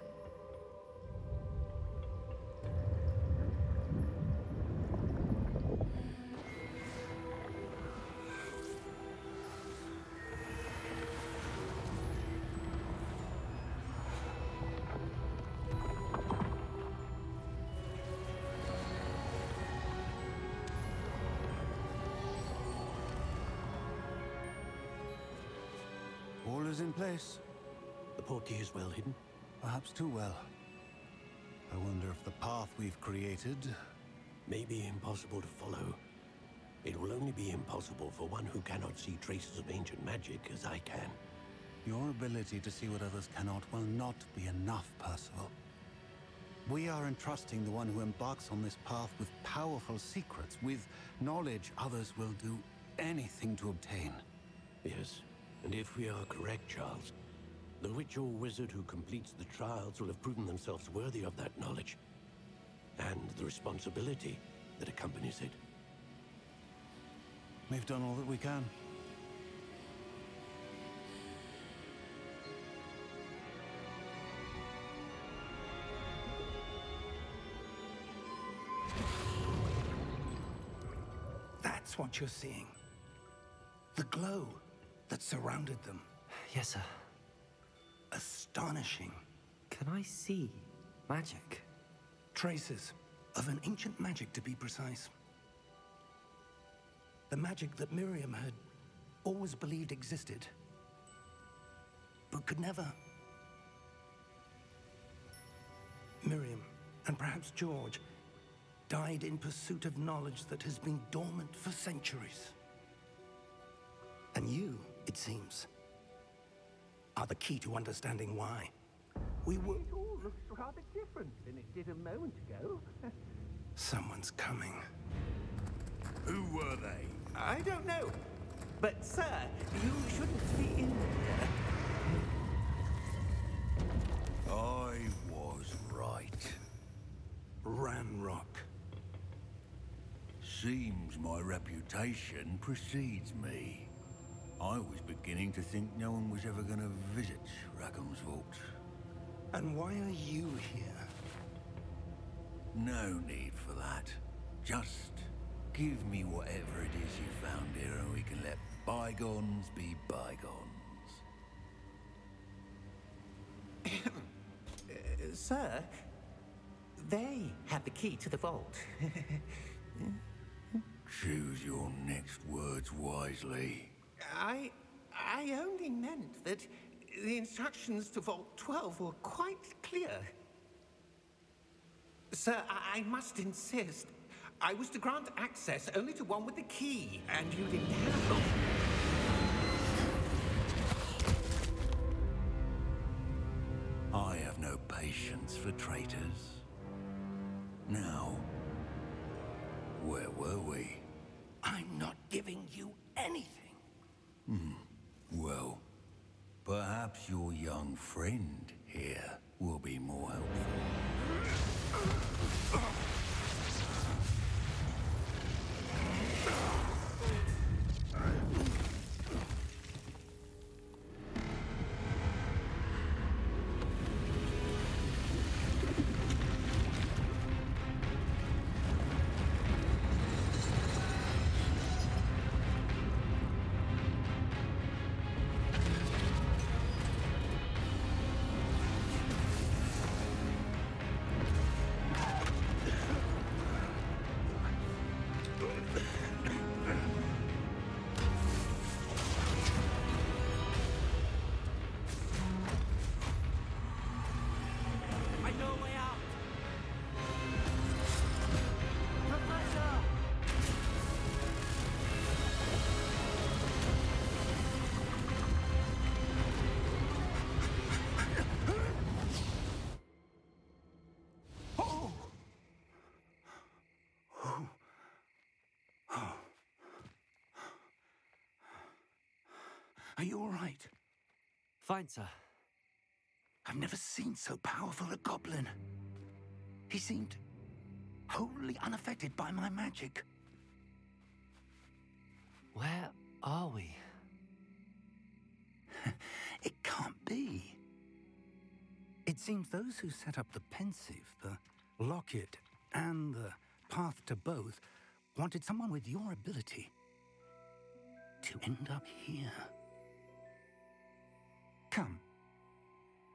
All is in place. The portkey is well hidden. Perhaps too well. I wonder if the path we've created... May be impossible to follow. It will only be impossible for one who cannot see traces of ancient magic as I can. Your ability to see what others cannot will not be enough, Percival. We are entrusting the one who embarks on this path with powerful secrets, with knowledge others will do anything to obtain. Yes, and if we are correct, Charles, the witch or wizard who completes the trials will have proven themselves worthy of that knowledge, and the responsibility that accompanies it. We've done all that we can. That's what you're seeing. The glow that surrounded them. Yes, sir. Astonishing. Can I see magic? Traces of an ancient magic, to be precise. The magic that Miriam had always believed existed, but could never. Miriam, and perhaps George, died in pursuit of knowledge that has been dormant for centuries. And you, it seems, are the key to understanding why. We were... It all looks rather different than it did a moment ago. Someone's coming. Who were they? I don't know. But, sir, you shouldn't be in here. I was right. Ranrock. Seems my reputation precedes me. I was beginning to think no one was ever going to visit Rackham's vault. And why are you here? No need for that. Just give me whatever it is you found here and we can let bygones be bygones. Sir, they have the key to the vault. Choose your next words wisely. I only meant that the instructions to Vault 12 were quite clear. Sir, I must insist. I was to grant access only to one with the key, and you didn't have them. I have no patience for traitors. Now, where were we? I'm not giving you anything. Well, perhaps your young friend here will be more helpful. Are you all right? Fine, sir. I've never seen so powerful a goblin. He seemed wholly unaffected by my magic. Where are we? It can't be. It seems those who set up the pensive, the locket, and the path to both wanted someone with your ability to end up here. Come.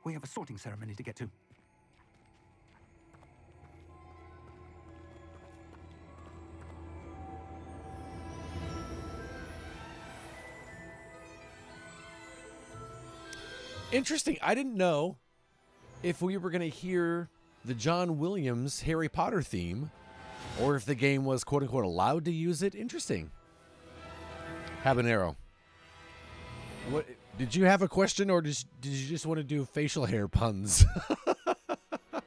We have a sorting ceremony to get to. Interesting. I didn't know if we were going to hear the John Williams Harry Potter theme or if the game was quote-unquote allowed to use it. Interesting. Habanero. What did you have a question, or did you just want to do facial hair puns? I'm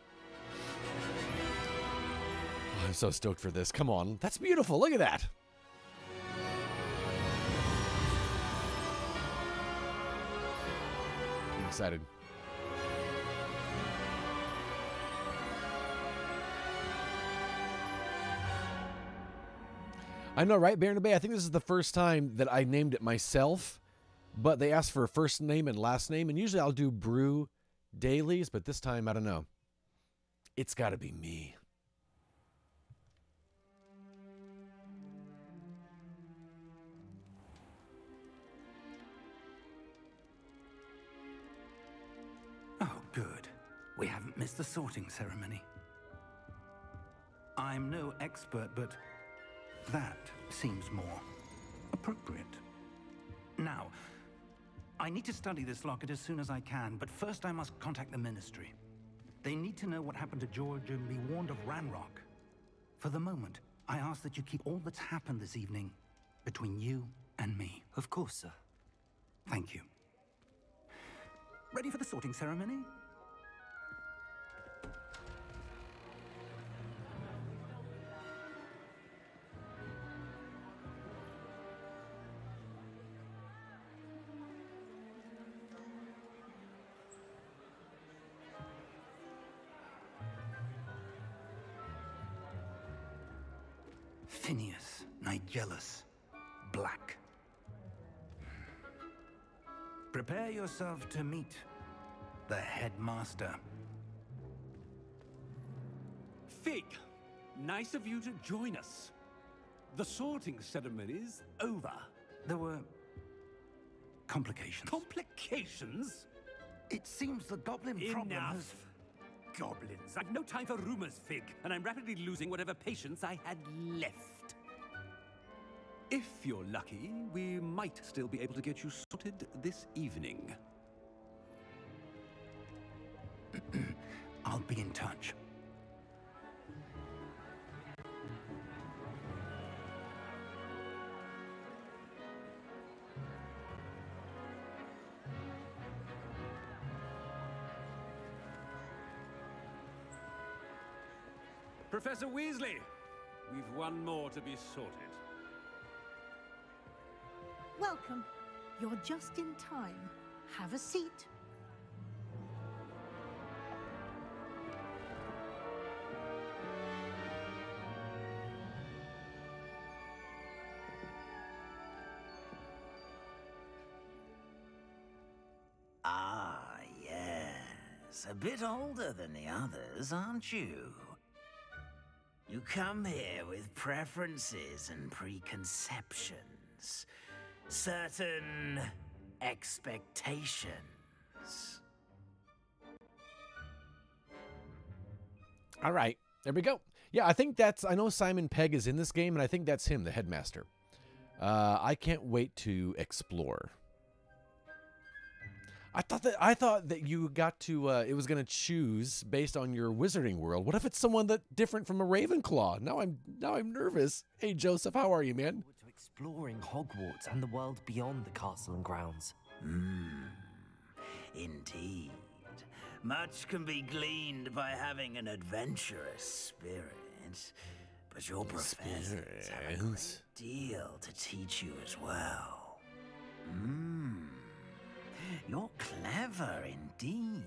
so stoked for this. Come on. That's beautiful. Look at that. I'm excited. I know, right, Baron Bay? I think this is the first time that I named it myself, but they asked for a first name and last name, and usually I'll do brew dailies, but this time, I don't know. It's got to be me. Oh, good. We haven't missed the sorting ceremony. I'm no expert, but that seems more appropriate. Now, I need to study this locket as soon as I can, but first I must contact the Ministry. They need to know what happened to George and be warned of Ranrock. For the moment, I ask that you keep all that's happened this evening between you and me. Of course, sir. Thank you. Ready for the sorting ceremony? Phineas, Nigellus, Black. Prepare yourself to meet the headmaster. Fig, nice of you to join us. The sorting ceremony's over. There were complications. Complications? It seems the goblin problem Enough. has... Goblins. I've no time for rumors, Fig, and I'm rapidly losing whatever patience I had left. If you're lucky, we might still be able to get you sorted this evening. I'll be in touch. Professor Weasley, we've one more to be sorted. Welcome. You're just in time. Have a seat. Ah, yes. A bit older than the others, aren't you? You come here with preferences and preconceptions. Certain expectations. All right, there we go. Yeah, I think I know Simon Pegg is in this game, and I think that's him, the headmaster. I can't wait to explore. I thought that you got to it was gonna choose based on your wizarding world. What if it's someone that different from a Ravenclaw? Now I'm nervous. Hey Joseph, how are you, man? To exploring Hogwarts and the world beyond the castle and grounds. Indeed. Much can be gleaned by having an adventurous spirit, but your professors have a great deal to teach you as well. You're clever indeed.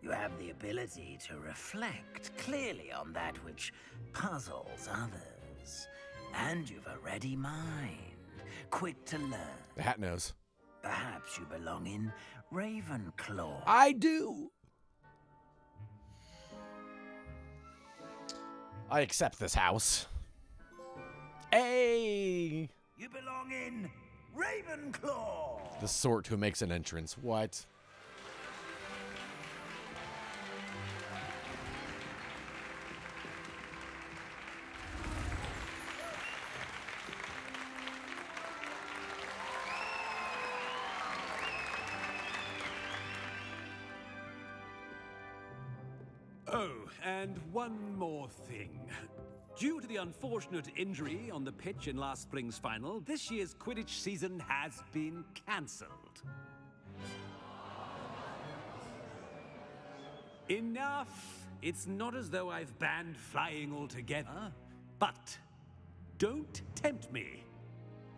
You have the ability to reflect clearly on that which puzzles others. And you've a ready mind, quick to learn. The hat knows. Perhaps you belong in Ravenclaw. I do. I accept this house. Hey! You belong in Ravenclaw! The sort who makes an entrance. What? Oh, and one more thing. Due to the unfortunate injury on the pitch in last spring's final, this year's Quidditch season has been cancelled. Enough! It's not as though I've banned flying altogether. But don't tempt me.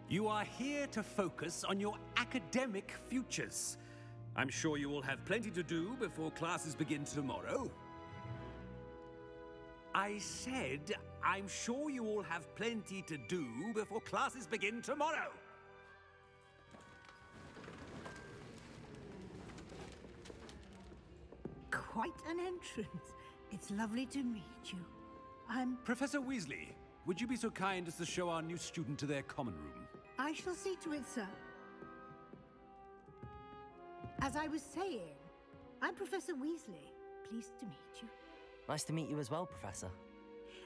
You are here to focus on your academic futures. I'm sure you will have plenty to do before classes begin tomorrow. I said, I'm sure you all have plenty to do before classes begin tomorrow. Quite an entrance. It's lovely to meet you. I'm... Professor Weasley, would you be so kind as to show our new student to their common room? I shall see to it, sir. As I was saying, I'm Professor Weasley. Pleased to meet you. Nice to meet you as well, Professor.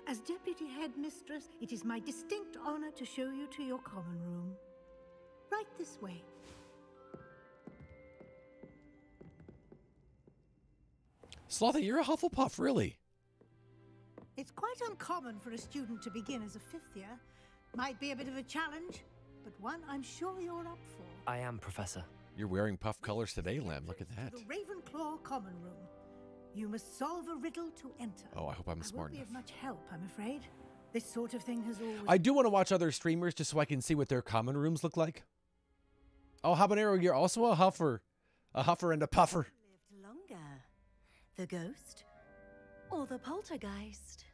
As Deputy Headmistress, it is my distinct honor to show you to your common room. Right this way. Slothy, you're a Hufflepuff, really? It's quite uncommon for a student to begin as a 5th year. Might be a bit of a challenge, but one I'm sure you're up for. I am, Professor. You're wearing puff colors today, Lem. Look at that. The Ravenclaw common room. You must solve a riddle to enter. Oh, I hope I'm smart I won't enough. be of much help, I'm afraid. This sort of thing has always... I do want to watch other streamers just so I can see what their common rooms look like. Oh, Habanero, you're also a huffer. A huffer and a puffer. Lived longer. The ghost or the poltergeist?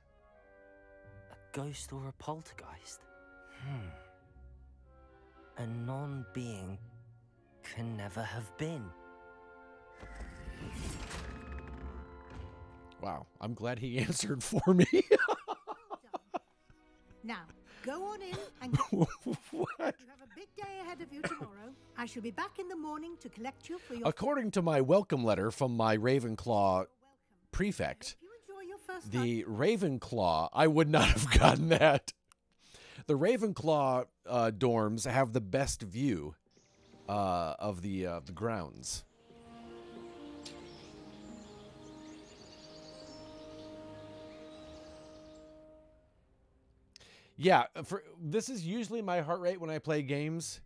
A ghost or a poltergeist? A non-being can never have been. Wow, I'm glad he answered for me. Now, go on in and get... What? You have a big day ahead of you tomorrow. I shall be back in the morning to collect you for your... According to my welcome letter from my Ravenclaw prefect, You enjoy your first the Ravenclaw, I would not have gotten that. The Ravenclaw dorms have the best view of the grounds. Yeah, this is usually my heart rate when I play games,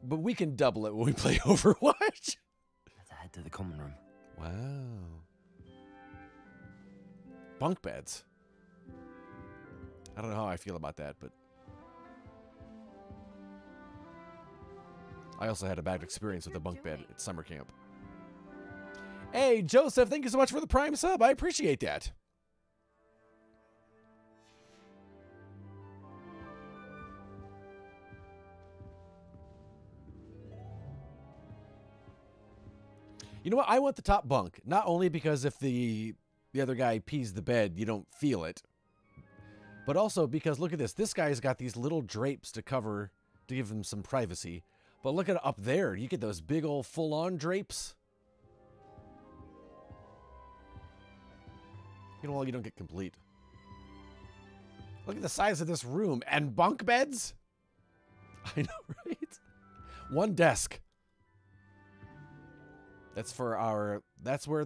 but we can double it when we play Overwatch. Let's head to the common room. Wow. Bunk beds. I don't know how I feel about that, but I also had a bad experience with a bunk bed at summer camp. Hey, Joseph, thank you so much for the Prime sub. I appreciate that. You know what? I want the top bunk. Not only because if the other guy pees the bed, you don't feel it. But also because, look at this. This guy's got these little drapes to cover, to give him some privacy. But look at it up there. You get those big old full-on drapes. You know, well, you don't get complete. Look at the size of this room. And bunk beds? I know, right? One desk. That's for our, that's where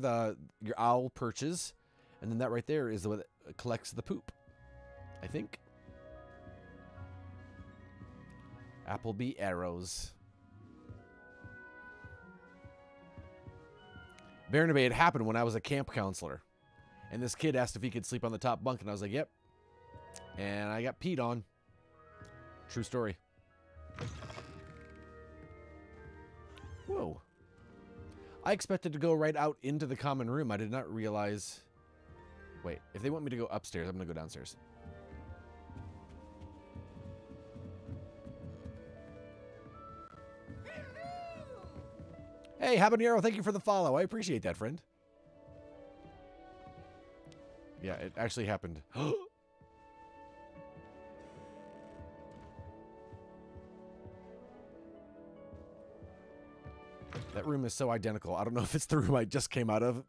your owl perches. And then that right there is what collects the poop, I think. Applebee arrows. Barnaby, it happened when I was a camp counselor. And this kid asked if he could sleep on the top bunk. And I was like, yep. And I got peed on. True story. Whoa. I expected to go right out into the common room. I did not realize... Wait, if they want me to go upstairs, I'm going to go downstairs. Hey, Habanero, thank you for the follow. I appreciate that, friend. Yeah, it actually happened. That room is so identical. I don't know if it's the room I just came out of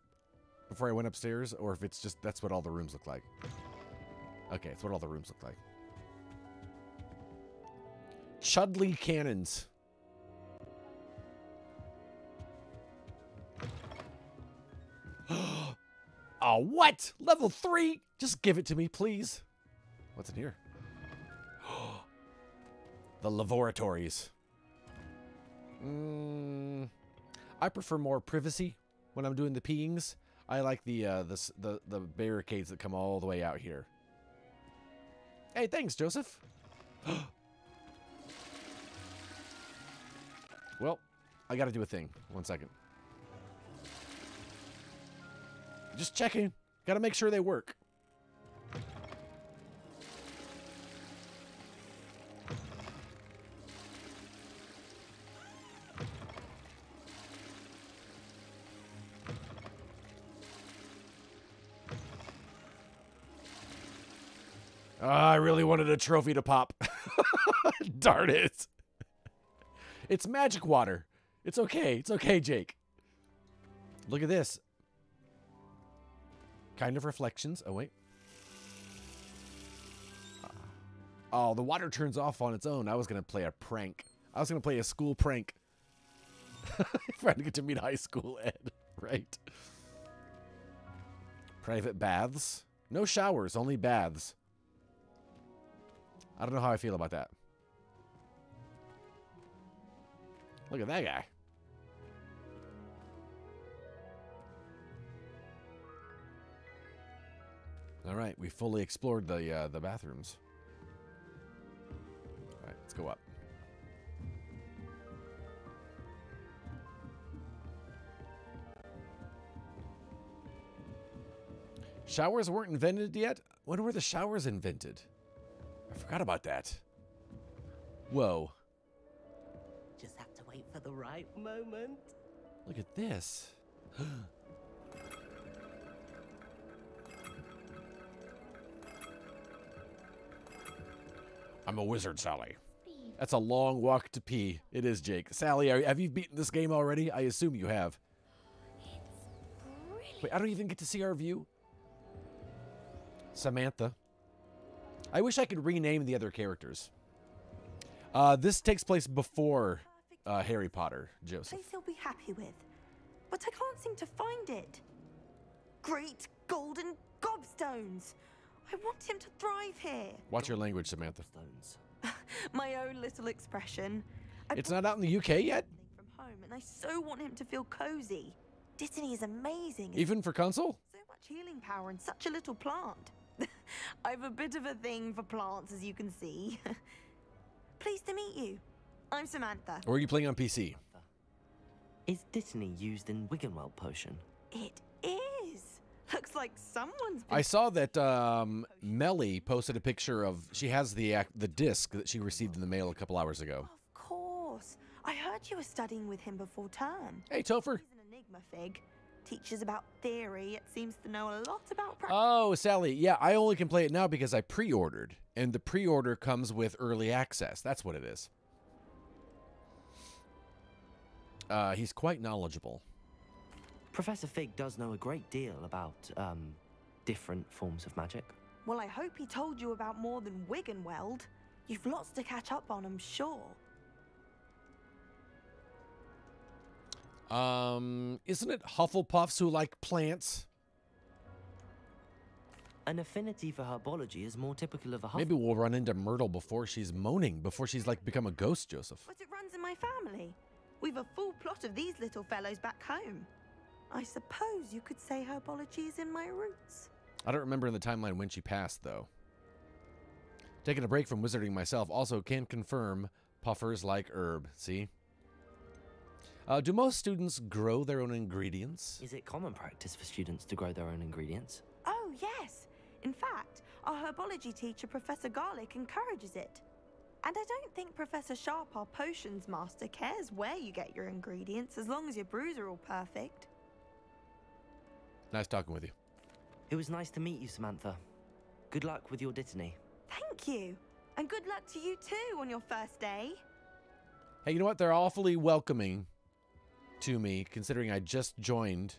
before I went upstairs, or if it's just, that's what all the rooms look like. Okay, it's what all the rooms look like. Chudley cannons. Oh, what? Level 3? Just give it to me, please. What's in here? The laboratories. I prefer more privacy when I'm doing the peeings. I like the barricades that come all the way out here. Hey, thanks, Joseph. Well, I got to do a thing. 1 second. Just checking. Got to make sure they work. Oh, I really wanted a trophy to pop. Darn it. It's magic water. It's okay. It's okay, Jake. Look at this. Kind of reflections. Oh, wait. Oh, the water turns off on its own. I was going to play a prank. I was going to play a school prank. Trying to get to meet high school Ed, right? Private baths. No showers, only baths. I don't know how I feel about that. Look at that guy. All right, we fully explored the bathrooms. All right, let's go up. Showers weren't invented yet? When were the showers invented? I forgot about that. Whoa. Just have to wait for the right moment. Look at this. I'm a wizard, Sally. That's a long walk to pee. It is, Jake. Sally, have you beaten this game already? I assume you have. Wait, I don't even get to see our view. Samantha. I wish I could rename the other characters. This takes place before Harry Potter, Joseph. Place he'll be happy with. But I can't seem to find it. Great golden gobstones. I want him to thrive here. Watch your language, Samantha. My own little expression. It's not out in the UK yet? From home, and I so want him to feel cozy. Dittany is amazing. Even for console? So much healing power in such a little plant. I've a bit of a thing for plants, as you can see. Pleased to meet you. I'm Samantha. Or are you playing on PC? Is Dittany used in Wiggenweld potion? It is. Looks like someone's been... I saw that Melly posted a picture of... She has the disc that she received in the mail a couple hours ago. Of course. I heard you were studying with him before term. Hey, Topher. He's an enigma fig. Teaches about theory. It seems to know a lot about practice. Oh, Sally. Yeah, I only can play it now because I pre-ordered. And the pre-order comes with early access. That's what it is. He's quite knowledgeable. Professor Fig does know a great deal about, different forms of magic. Well, I hope he told you about more than Wiggenweld. You've lots to catch up on, I'm sure. Isn't it Hufflepuffs who like plants? An affinity for herbology is more typical of a Hufflepuff. Maybe we'll run into Myrtle before she's moaning, before she's like become a ghost, Joseph. But it runs in my family. We've a full plot of these little fellows back home. I suppose you could say herbology is in my roots. I don't remember in the timeline when she passed, though. Taking a break from wizarding myself, also can confirm puffers like herb. See? Do most students grow their own ingredients? Is it common practice for students to grow their own ingredients? Oh, yes. In fact, our herbology teacher, Professor Garlick, encourages it. And I don't think Professor Sharp, our potions master, cares where you get your ingredients, as long as your brews are all perfect. Nice talking with you. It was nice to meet you, Samantha. Good luck with your Dittany. Thank you. And good luck to you too on your first day. Hey, you know what? They're awfully welcoming to me, considering I just joined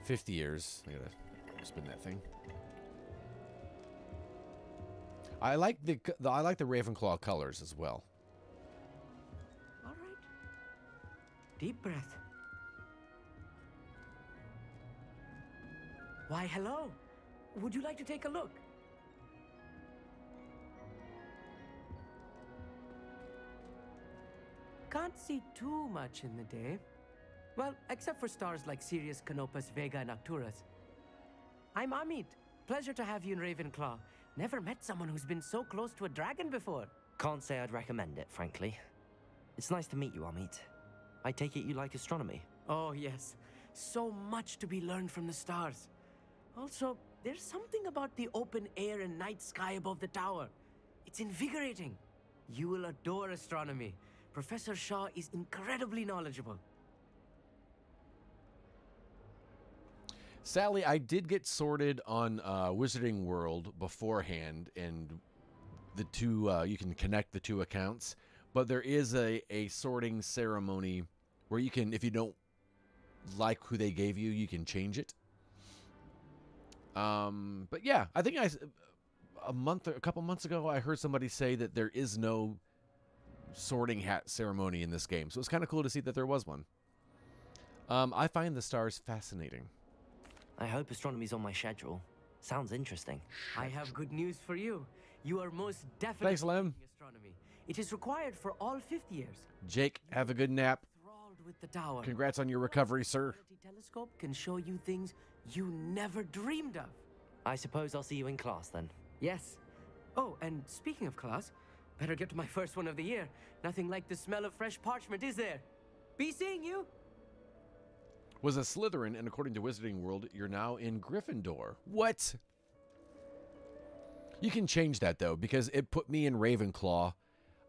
50 years. I gotta spin that thing. I like the Ravenclaw colors as well. All right. Deep breath. Why, hello. Would you like to take a look? Can't see too much in the day. Well, except for stars like Sirius, Canopus, Vega, and Arcturus. I'm Amit. Pleasure to have you in Ravenclaw. Never met someone who's been so close to a dragon before. Can't say I'd recommend it, frankly. It's nice to meet you, Amit. I take it you like astronomy. Oh, yes. So much to be learned from the stars. Also, there's something about the open air and night sky above the tower. It's invigorating. You will adore astronomy. Professor Shaw is incredibly knowledgeable. Sally, I did get sorted on Wizarding World beforehand, and the two you can connect the two accounts. But there is a sorting ceremony where you can, if you don't like who they gave you, you can change it. But yeah, I think a couple months ago, I heard somebody say that there is no sorting hat ceremony in this game. So it's kind of cool to see that there was one. I find the stars fascinating. I hope astronomy's on my schedule. Sounds interesting. I have good news for you. You are most definitely Thanks, Lem. taking astronomy. It is required for all fifth years. Jake, have a good nap. Enthralled with the tower. Congrats on your recovery, sir. The telescope can show you things you never dreamed of. I suppose I'll see you in class then. Yes. Oh, and speaking of class, better get to my first one of the year. Nothing like the smell of fresh parchment, is there? Be seeing you. Was a Slytherin, and according to Wizarding World, you're now in Gryffindor. What? You can change that, though, because it put me in Ravenclaw,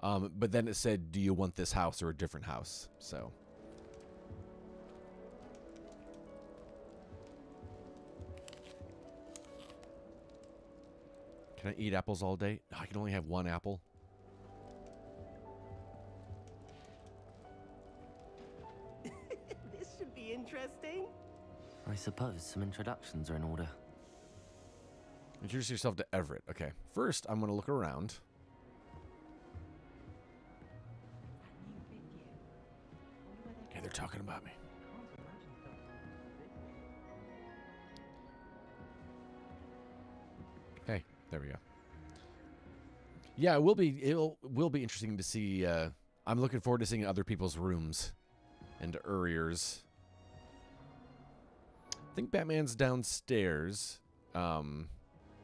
but then it said, do you want this house or a different house? So. Can I eat apples all day? No, I can only have one apple. This should be interesting. I suppose some introductions are in order. Introduce yourself to Everett. Okay. First, I'm going to look around. Okay, they're talking about me. Hey, there we go. Yeah, it will be interesting to see. I'm looking forward to seeing other people's rooms and areas. I think Batman's downstairs.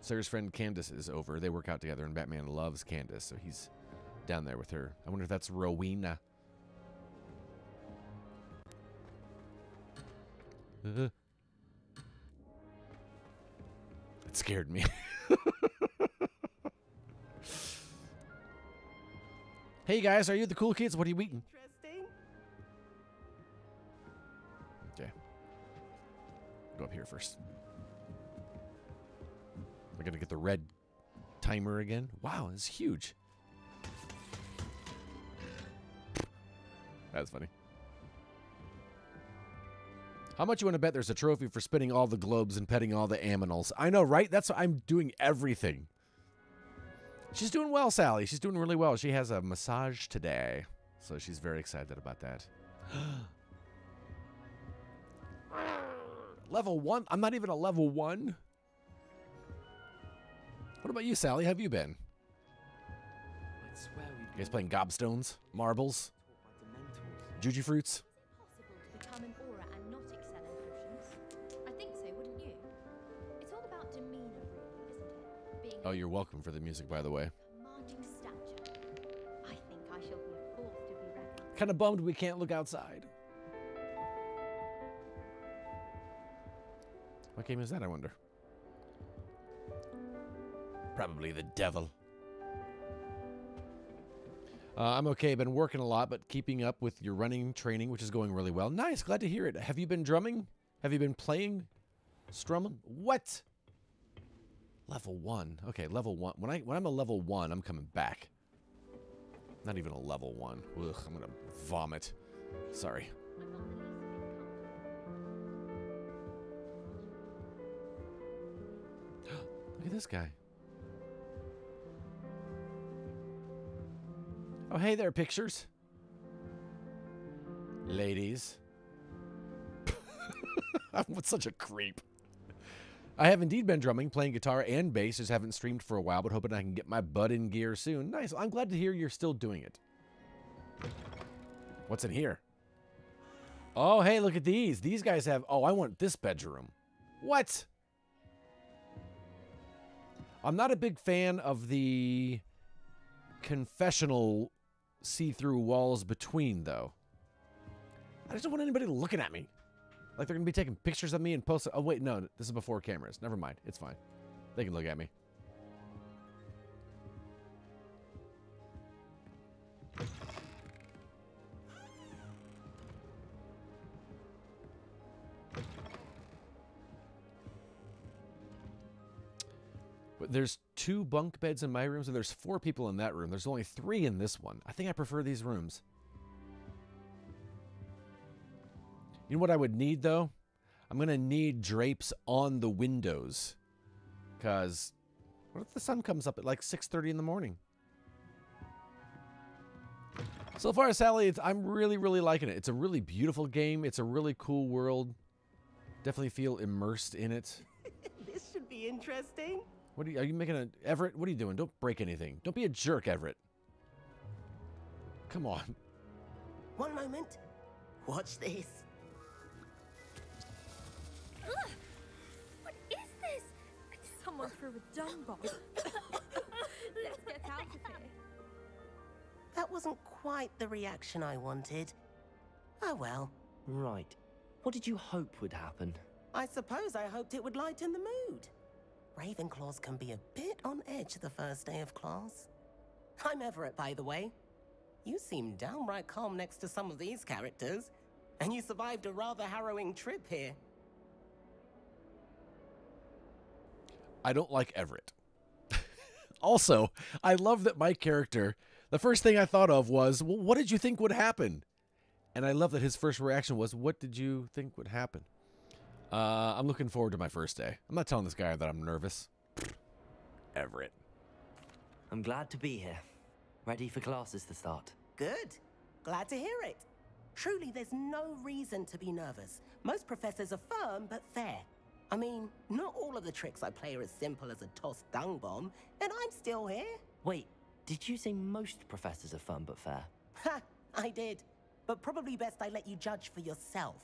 Sarah's friend Candace is over. They work out together, and Batman loves Candace, so he's down there with her. I wonder if that's Rowena. It scared me. Hey guys, are you the cool kids? What are you eating? Interesting. Okay. Go up here first. We're gonna get the red timer again. Wow, it's huge. That's funny. How much you want to bet there's a trophy for spinning all the globes and petting all the aminals? I know, right? That's what I'm doing everything. She's doing well, Sally. She's doing really well. She has a massage today, so she's very excited about that. Level 1? I'm not even a level 1. What about you, Sally? How have you been? You guys playing gobstones, marbles, juju fruits? Become an aura and not excel in potions? I think so, wouldn't you? It's all about demeanor, really, isn't it? Being Oh, you're welcome for the music, by the way. commanding stature. I think I shall be a force to be reckoned with. Kind of bummed we can't look outside. What game is that, I wonder? Probably the devil. I'm okay. Been working a lot, but keeping up with your running training, which is going really well. Nice. Glad to hear it. Have you been drumming? Have you been playing? Strumming? What? Level 1. Okay, level 1. When I'm a level 1, I'm coming back. Not even a level 1. Ugh, I'm gonna vomit. Sorry. Look at this guy. Oh, hey there, pictures. Ladies. I'm such a creep. I have indeed been drumming, playing guitar and bass. Just haven't streamed for a while, but hoping I can get my butt in gear soon. Nice. I'm glad to hear you're still doing it. What's in here? Oh, hey, look at these. These guys have... Oh, I want this bedroom. What? I'm not a big fan of the confessional see-through walls between, though. I just don't want anybody looking at me. Like they're going to be taking pictures of me and posting... Oh, wait, no. This is before cameras. Never mind. It's fine. They can look at me. But there's 2 bunk beds in my room, so there's 4 people in that room. There's only 3 in this one. I think I prefer these rooms. You know what I would need, though? I'm going to need drapes on the windows. Because what if the sun comes up at like 6:30 in the morning? So far, Sally, I'm really, really liking it. It's a really beautiful game. It's a really cool world. Definitely feel immersed in it. This should be interesting. What are you making a... Everett, what are you doing? Don't break anything. Don't be a jerk, Everett. Come on. One moment. Watch this. Ugh! What is this? Someone threw a dung bomb. Let's get out of here. That wasn't quite the reaction I wanted. Oh well. Right. What did you hope would happen? I suppose I hoped it would lighten the mood. Ravenclaws can be a bit on edge the first day of class. I'm Everett, by the way. You seem downright calm next to some of these characters, and you survived a rather harrowing trip here. I don't like Everett. Also, I love that my character, the first thing I thought of was, well, what did you think would happen? And I love that his first reaction was, what did you think would happen? I'm looking forward to my first day. I'm not telling this guy that I'm nervous. Everett. I'm glad to be here. Ready for classes to start. Good. Glad to hear it. Truly, there's no reason to be nervous. Most professors are firm but fair. I mean, not all of the tricks I play are as simple as a tossed dung bomb, and I'm still here. Wait, did you say most professors are fun but fair? Ha! I did. But probably best I let you judge for yourself.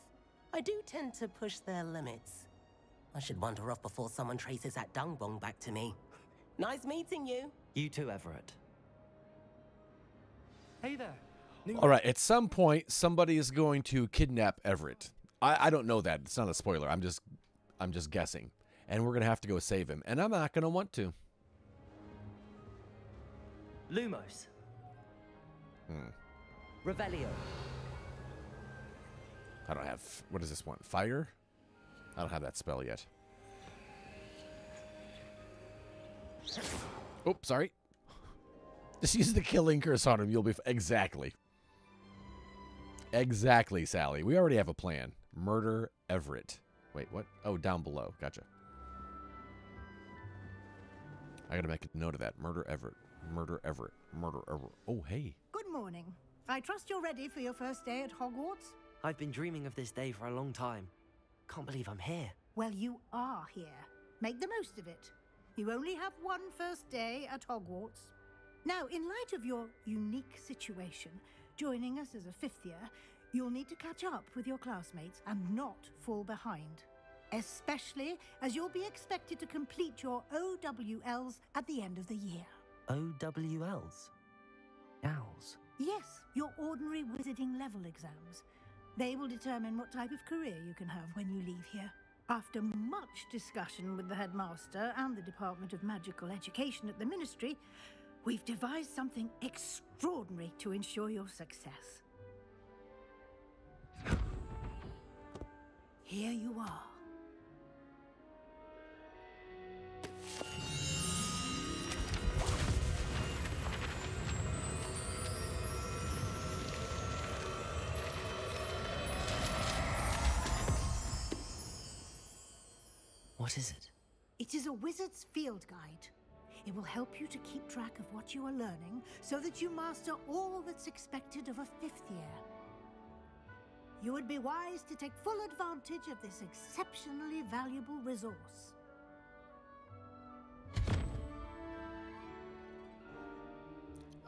I do tend to push their limits. I should wander off before someone traces that dung bomb back to me. Nice meeting you. You too, Everett. Hey there. All right, at some point, somebody is going to kidnap Everett. I don't know that. It's not a spoiler. I'm just guessing. And we're going to have to go save him. And I'm not going to want to. Lumos. Revelio. I don't have... What does this one? Fire? I don't have that spell yet. Oh, sorry. Just use the killing curse on him. You'll be... Exactly. Exactly, Sally. We already have a plan. Murder Everett. Wait, what? Oh, down below. Gotcha. I gotta make a note of that. Murder Everett. Murder Everett. Murder Everett. Oh, hey. Good morning. I trust you're ready for your first day at Hogwarts? I've been dreaming of this day for a long time. Can't believe I'm here. Well, you are here. Make the most of it. You only have one first day at Hogwarts. Now, in light of your unique situation, joining us as a fifth year, you'll need to catch up with your classmates and not fall behind. Especially as you'll be expected to complete your OWLs at the end of the year. OWLs? Owls? Yes, your ordinary wizarding level exams. They will determine what type of career you can have when you leave here. After much discussion with the headmaster and the Department of Magical Education at the Ministry, we've devised something extraordinary to ensure your success. Here you are. What is it? It is a wizard's field guide. It will help you to keep track of what you are learning so that you master all that's expected of a fifth year. You would be wise to take full advantage of this exceptionally valuable resource.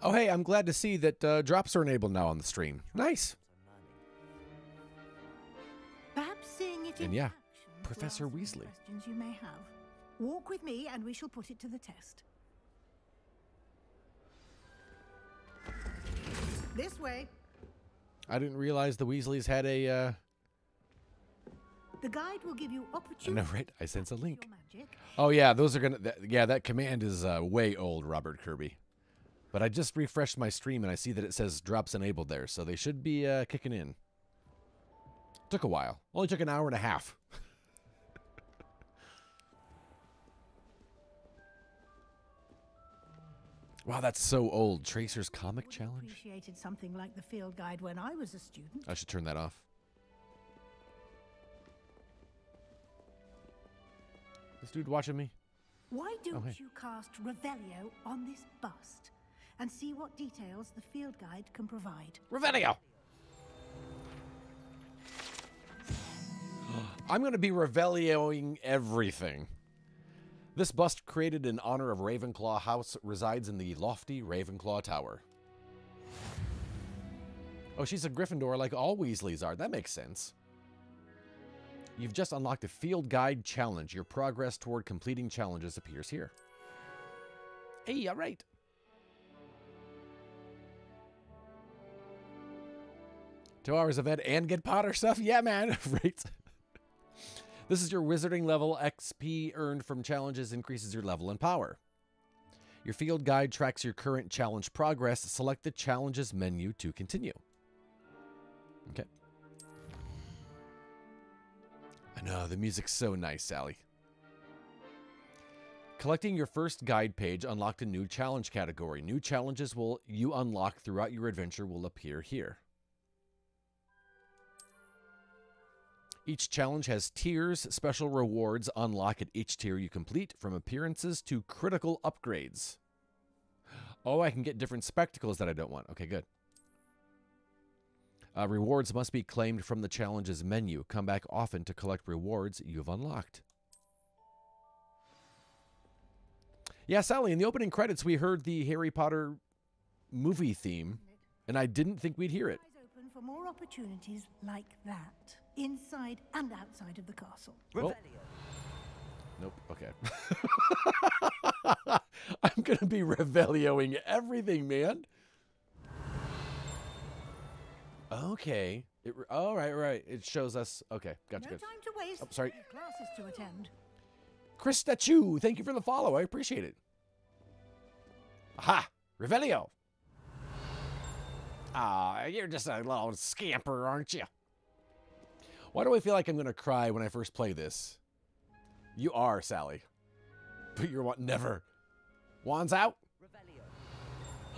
Oh, hey, I'm glad to see that drops are enabled now on the stream. Nice. Perhaps seeing it in And yeah, action will Professor answer any Weasley. questions you may have. Walk with me and we shall put it to the test. This way. I didn't realize the Weasleys had a... The guide will give you I opportunity. know, right? I sense a link. your magic. Oh, yeah, those are going to... Yeah, that command is way old, Robert Kirby. But I just refreshed my stream, and I see that it says drops enabled there, so they should be kicking in. Took a while. Only took an hour and a half. Wow, that's so old. Tracer's Comic Challenge? Appreciated something like the field guide when I was a student. I should turn that off. This dude watching me? Why don't Oh, hey. you cast Revelio on this bust? and see what details the field guide can provide. Revelio! I'm going to be Revelioing everything. This bust, created in honor of Ravenclaw House, resides in the lofty Ravenclaw Tower. Oh, she's a Gryffindor like all Weasleys are. That makes sense. You've just unlocked a field guide challenge. Your progress toward completing challenges appears here. Hey, all right. Two hours of ed and get Potter stuff? Yeah, man. Right. This is your wizarding level. XP earned from challenges increases your level and power. Your field guide tracks your current challenge progress. Select the challenges menu to continue. Okay. I know, the music's so nice, Sally. Collecting your first guide page unlocked a new challenge category. New challenges you unlock throughout your adventure will appear here. Each challenge has tiers. Special rewards unlock at each tier you complete, from appearances to critical upgrades. Oh, I can get different spectacles that I don't want. Okay, good. Rewards must be claimed from the challenges menu. Come back often to collect rewards you've unlocked. Yeah, Sally, in the opening credits, we heard the Harry Potter movie theme, and I didn't think we'd hear it. Eyes open for more opportunities like that, inside and outside of the castle. Oh. Nope, okay. I'm going to be Revelioing everything, man. Okay. All right. It shows us. Okay, gotcha. No time to waste. Oh, sorry. Classes to attend. Krista Chu, thank you for the follow. I appreciate it. Aha! Revelio! Ah, you're just a little scamper, aren't you? Why do I feel like I'm going to cry when I first play this? You are, Sally. But you're what? Never. Wands out?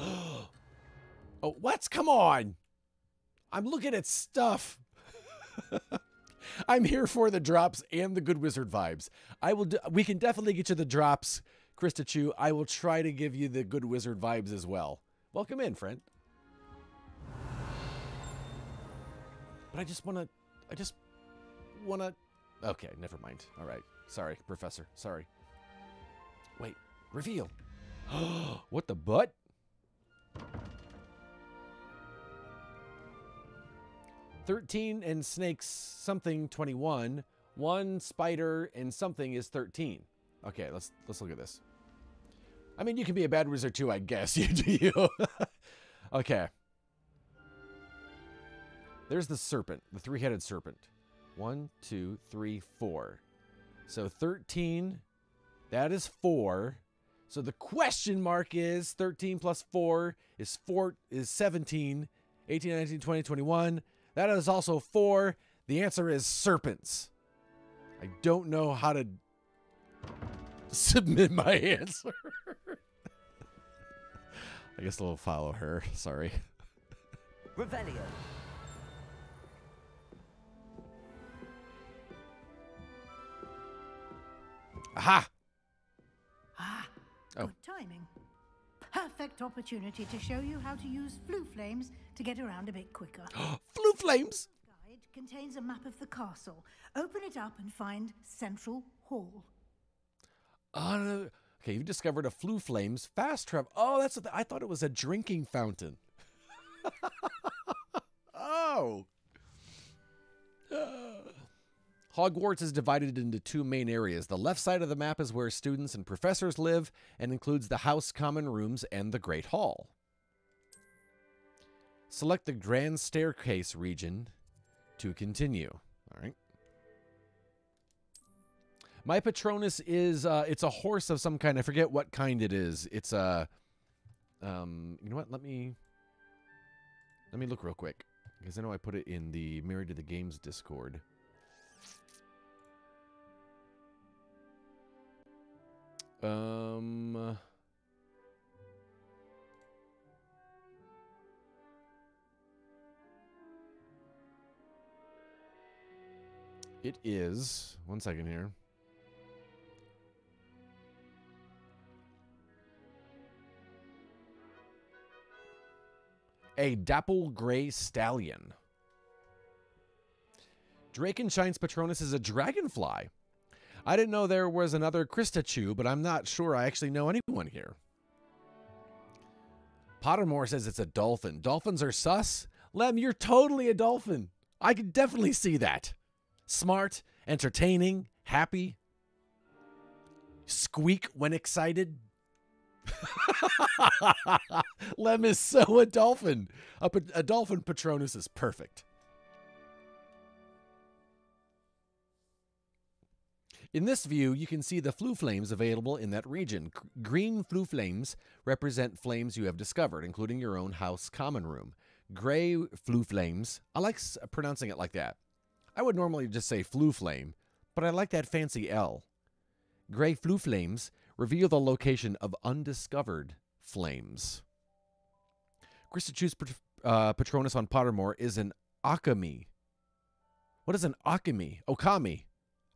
Oh, what? Come on! I'm looking at stuff. I'm here for the drops and the good wizard vibes. We can definitely get you the drops, Krista Chu. I will try to give you the good wizard vibes as well. Welcome in, friend. But I just want to... Okay, never mind. All right. Sorry, Professor. Sorry. Wait. Reveal. What the butt? $13 and snakes something 21. 1 spider and something is 13. Okay, let's look at this. I mean, you can be a bad wizard too, I guess. You. Okay. There's the serpent, the 3-headed serpent. 1, 2, 3, 4. So 13, that is 4. So the question mark is 13 plus 4 is 17. 18, 19, 20, 21. That is also 4. The answer is serpents. I don't know how to submit my answer. I guess I'll follow her. Sorry. Revelio. Aha! Good timing. Perfect opportunity to show you how to use flue flames to get around a bit quicker. Flue flames? The guide contains a map of the castle. Open it up and find Central Hall. Okay, you've discovered a flue flames fast travel. Oh, that's I thought it was a drinking fountain. Oh. Hogwarts is divided into 2 main areas. The left side of the map is where students and professors live and includes the house common rooms and the Great Hall. Select the Grand Staircase region to continue. All right. My Patronus is, it's a horse of some kind. I forget what kind it is. It's a, you know what? Let me look real quick, because I know I put it in the Married to the Games Discord. It is, one second here. A dapple gray stallion. Drakenshine's Patronus is a dragonfly. I didn't know there was another Kristachew, but I'm not sure I actually know anyone here. Pottermore says it's a dolphin. Dolphins are sus? Lem, you're totally a dolphin. I could definitely see that. Smart, entertaining, happy. Squeak when excited. Lem is so a dolphin. A dolphin Patronus is perfect. In this view, you can see the flue flames available in that region. Green flue flames represent flames you have discovered, including your own house common room. Gray flue flames, I like pronouncing it like that. I would normally just say flue flame, but I like that fancy L. Gray flue flames reveal the location of undiscovered flames. Kristachew's Patronus on Pottermore is an Akami. What is an Akami? Okami.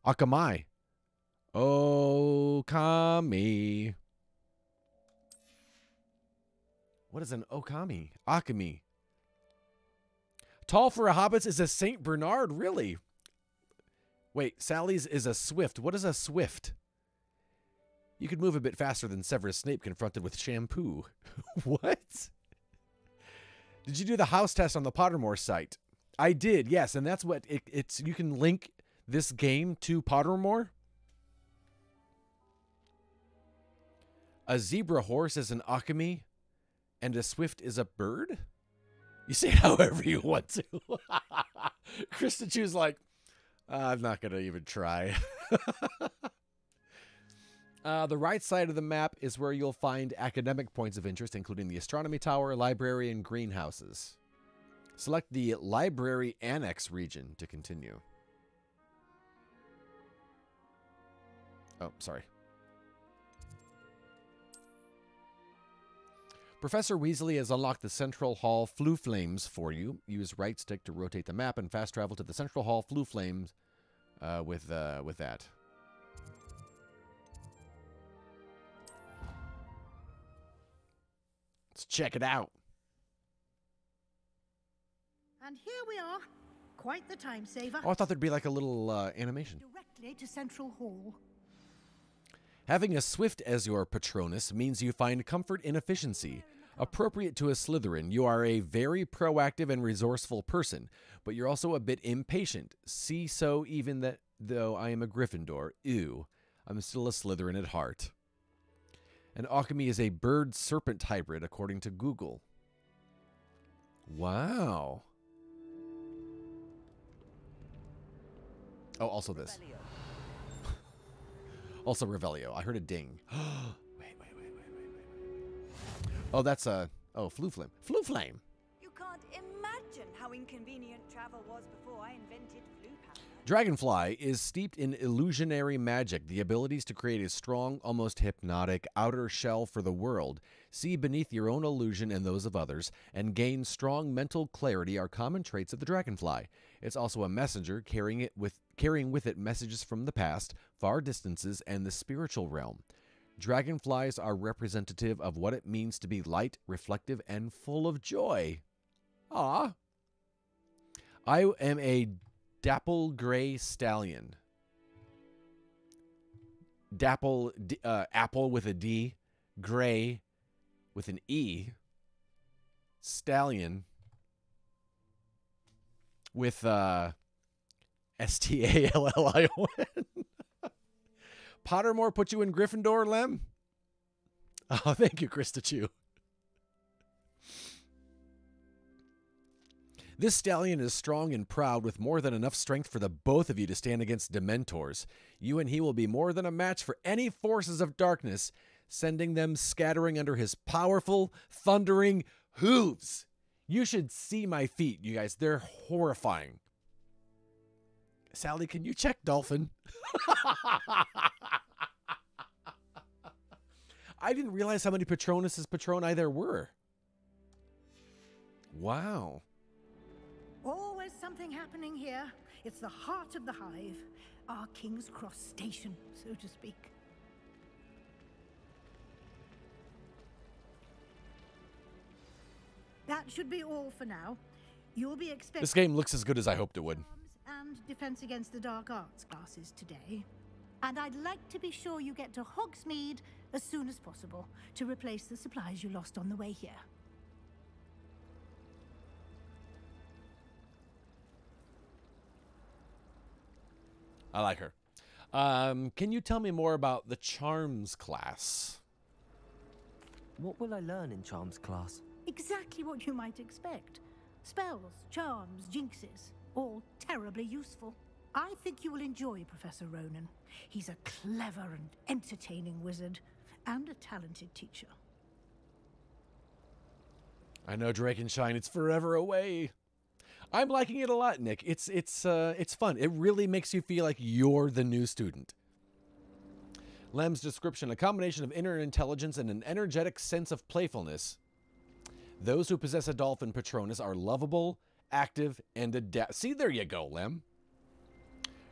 Akamai. Okami. What is an Okami? Akami. Tall for a hobbit is a Saint Bernard, really? Wait, Sally's is a swift. What is a swift? You could move a bit faster than Severus Snape confronted with shampoo. What? Did you do the house test on the Pottermore site? I did, yes, and that's what it's. You can link this game to Pottermore. A zebra horse is an Akami, and a swift is a bird? You say it however you want to. Kristachew's like, I'm not going to even try. The right side of the map is where you'll find academic points of interest, including the astronomy tower, library, and greenhouses. Select the library annex region to continue. Oh, sorry. Professor Weasley has unlocked the Central Hall Flue Flames for you. Use right stick to rotate the map and fast travel to the Central Hall Flue Flames with that. Let's check it out. And here we are. Quite the time saver. Oh, I thought there'd be like a little animation. Directly to Central Hall. Having a Swift as your Patronus means you find comfort in efficiency. Appropriate to a Slytherin, you are a very proactive and resourceful person, but you're also a bit impatient. See, so even that though I am a Gryffindor, ew, I'm still a Slytherin at heart. An Alchemy is a bird-serpent hybrid, according to Google. Wow. Oh, also this. Also Revelio. I heard a ding. Wait. Oh, that's a... Oh, Flue Flame. Flue Flame! You can't imagine how inconvenient travel was before I invented flue power. Dragonfly is steeped in illusionary magic. The abilities to create a strong, almost hypnotic outer shell for the world, see beneath your own illusion and those of others, and gain strong mental clarity are common traits of the dragonfly. It's also a messenger, carrying with it messages from the past, far distances, and the spiritual realm. Dragonflies are representative of what it means to be light, reflective, and full of joy. Ah. I am a dapple gray stallion. Dapple, apple with a D, gray with an E, stallion with S-T-A-L-L-I-O-N. Pottermore put you in Gryffindor, Lem? Oh, thank you, Kristachew. This stallion is strong and proud with more than enough strength for the both of you to stand against Dementors. You and he will be more than a match for any forces of darkness, sending them scattering under his powerful, thundering hooves. You should see my feet, you guys. They're horrifying. Sally, can you check Dolphin? I didn't realize how many Patronuses Patroni there were. Wow. Always something happening here. It's the heart of the hive. Our King's Cross station, so to speak. That That should be all for now. You'll be expected This game looks as good as I hoped it would. and Defense Against the Dark Arts classes today. And I'd like to be sure you get to Hogsmeade as soon as possible to replace the supplies you lost on the way here. I like her. Can you tell me more about the Charms class? What will I learn in Charms class? Exactly what you might expect. Spells, charms, jinxes, all terribly useful. I think you will enjoy Professor Ronan. He's a clever and entertaining wizard, and a talented teacher. I know Drakenshine, it's forever away. I'm liking it a lot, Nick. It's fun. It really makes you feel like you're the new student. Lem's description, a combination of inner intelligence and an energetic sense of playfulness. Those who possess a dolphin Patronus are lovable, active, and adept. See, there you go, Lem.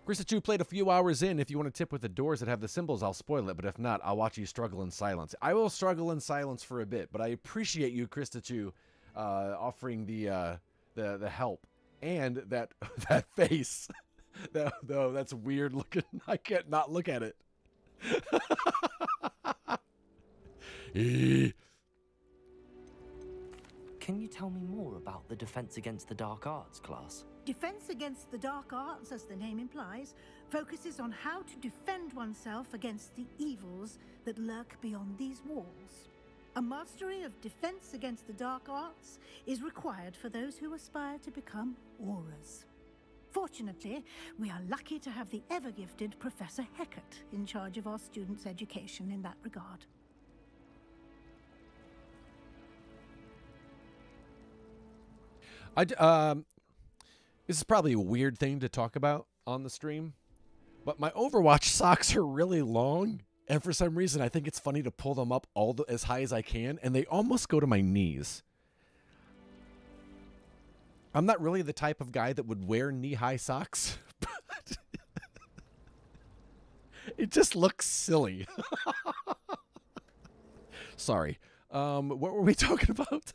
Krista Chu played a few hours in. If you want to tip with the doors that have the symbols, I'll spoil it. But if not, I'll watch you struggle in silence. I will struggle in silence for a bit, but I appreciate you, Krista Chu, offering the help and that face. Though that's weird looking. I can't not look at it. Can you tell me more about the Defense Against the Dark Arts class? Defense Against the Dark Arts, as the name implies, focuses on how to defend oneself against the evils that lurk beyond these walls. A mastery of Defense Against the Dark Arts is required for those who aspire to become Auras. Fortunately, we are lucky to have the ever-gifted Professor Hecat in charge of our students' education in that regard. This is probably a weird thing to talk about on the stream, but my Overwatch socks are really long, and for some reason I think it's funny to pull them up as high as I can, and they almost go to my knees. I'm not really the type of guy that would wear knee-high socks, but it just looks silly. Sorry. What were we talking about?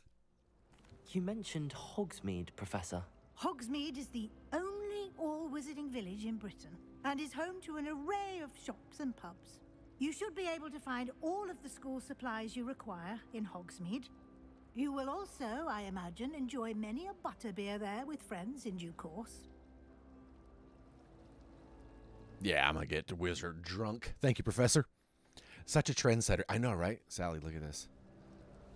You mentioned Hogsmeade, Professor. Hogsmeade is the only all-wizarding village in Britain and is home to an array of shops and pubs. You should be able to find all of the school supplies you require in Hogsmeade. You will also, I imagine, enjoy many a butterbeer there with friends in due course. Yeah, I'm gonna get the wizard drunk. Thank you, Professor. Such a trendsetter. I know, right? Sally, look at this.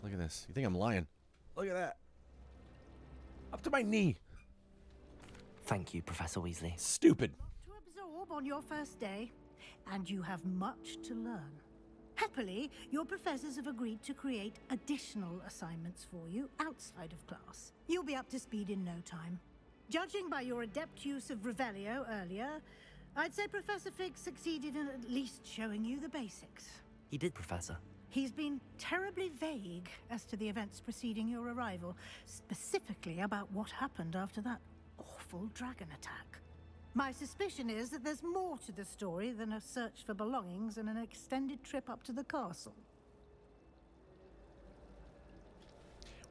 Look at this. You think I'm lying? Look at that. Up to my knee. Thank you, Professor Weasley. Stupid. To absorb on your first day, and you have much to learn. Happily, your professors have agreed to create additional assignments for you outside of class. You'll be up to speed in no time. Judging by your adept use of Revelio earlier, I'd say Professor Fig succeeded in at least showing you the basics. He did, Professor. He's been terribly vague as to the events preceding your arrival, specifically about what happened after that awful dragon attack. My suspicion is that there's more to the story than a search for belongings and an extended trip up to the castle.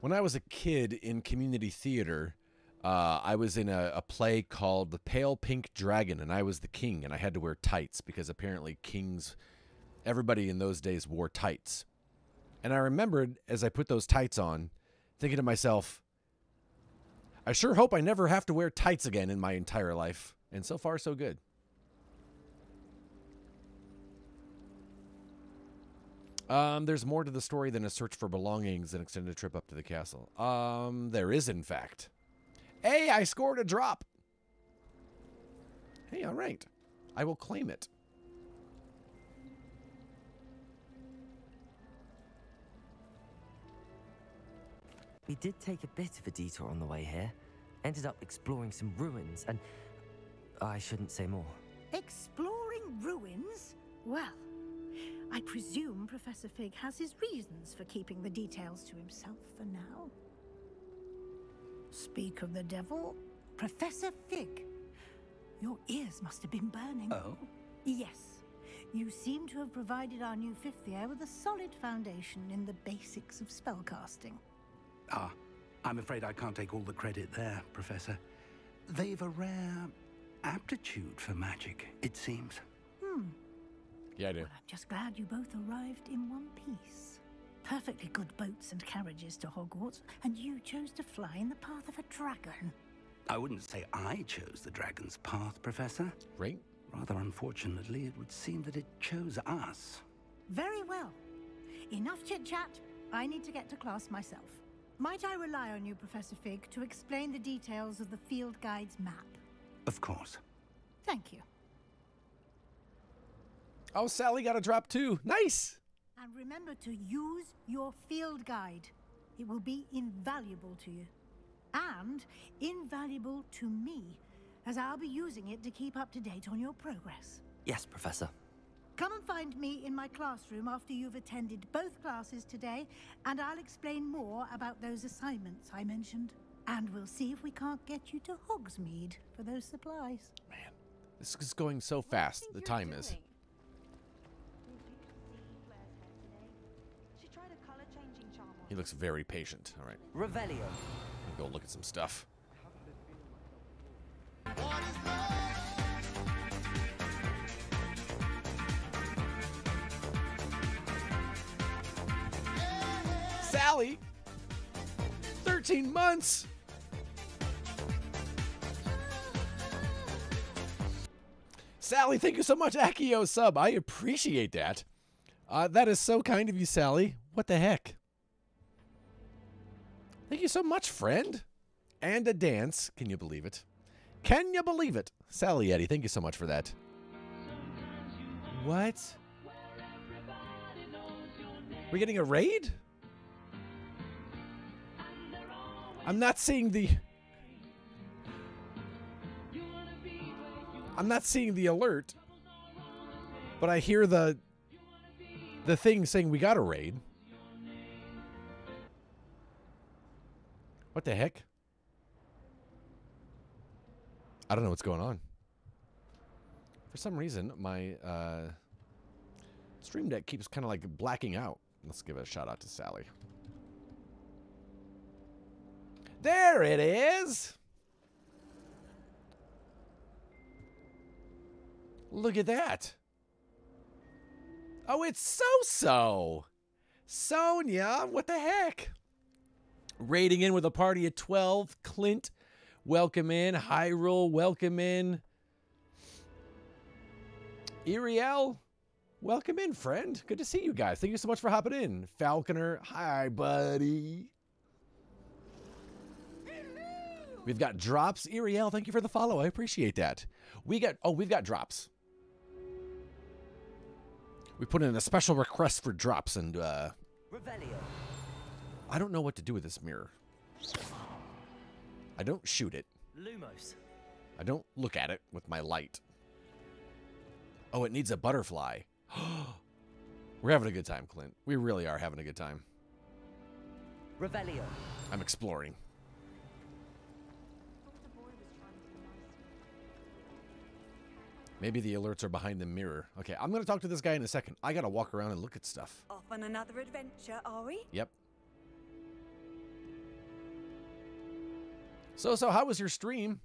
When I was a kid in community theater, I was in a play called The Pale Pink Dragon, and I was the king, and I had to wear tights because apparently everybody in those days wore tights. And I remembered, as I put those tights on, thinking to myself, I sure hope I never have to wear tights again in my entire life. And so far, so good. There's more to the story than a search for belongings and extended trip up to the castle. There is, in fact. Hey, I scored a drop. Hey, all right. I will claim it. We did take a bit of a detour on the way here. Ended up exploring some ruins and... I shouldn't say more. Exploring ruins? Well, I presume Professor Fig has his reasons for keeping the details to himself for now. Speak of the devil, Professor Fig. Your ears must have been burning. Oh? Yes. You seem to have provided our new fifth year with a solid foundation in the basics of spellcasting. Ah, I'm afraid I can't take all the credit there, Professor. They've a rare aptitude for magic, it seems. Yeah, I do. Well, I'm just glad you both arrived in one piece. Perfectly good boats and carriages to Hogwarts, and you chose to fly in the path of a dragon. I wouldn't say I chose the dragon's path, Professor. Right. Rather unfortunately, it would seem that it chose us. Very well. Enough chit-chat. I need to get to class myself. Might I rely on you, Professor Fig, to explain the details of the field guide's map? Of course. Thank you. Oh, Sally got a drop too. Nice. And remember to use your field guide. It will be invaluable to you. And invaluable to me, as I'll be using it to keep up to date on your progress. Yes, Professor. Come and find me in my classroom after you've attended both classes today, and I'll explain more about those assignments I mentioned. And we'll see if we can't get you to Hogsmeade for those supplies. Man, this is going so fast. The time is. He looks very patient. All right. Revelio. Go look at some stuff. Sally! 13 months! Sally, thank you so much, Akio sub. I appreciate that. That is so kind of you, Sally. What the heck? Thank you so much, friend. And a dance. Can you believe it? Can you believe it? Sally Eddie, thank you so much for that. What? We're getting a raid? I'm not seeing the... I'm not seeing the alert. But I hear the thing saying we got a raid. What the heck? I don't know what's going on. For some reason, my Stream Deck keeps kind of like blacking out. Let's give a shout out to Sally. There it is! Look at that. Oh, it's So-So. Sonia, what the heck? Raiding in with a party at 12. Clint, welcome in. Hyrule, welcome in. Iriel, welcome in, friend. Good to see you guys. Thank you so much for hopping in. Falconer, hi, buddy. We've got drops. Iriel, thank you for the follow. I appreciate that. We've got drops. We put in a special request for drops and Revelio. I don't know what to do with this mirror. I don't shoot it. Lumos. I don't look at it with my light. Oh, it needs a butterfly. We're having a good time, Clint. We really are having a good time. Revelio. I'm exploring. Maybe the alerts are behind the mirror. Okay, I'm going to talk to this guy in a second. I got to walk around and look at stuff. Off on another adventure, are we? Yep. So how was your stream?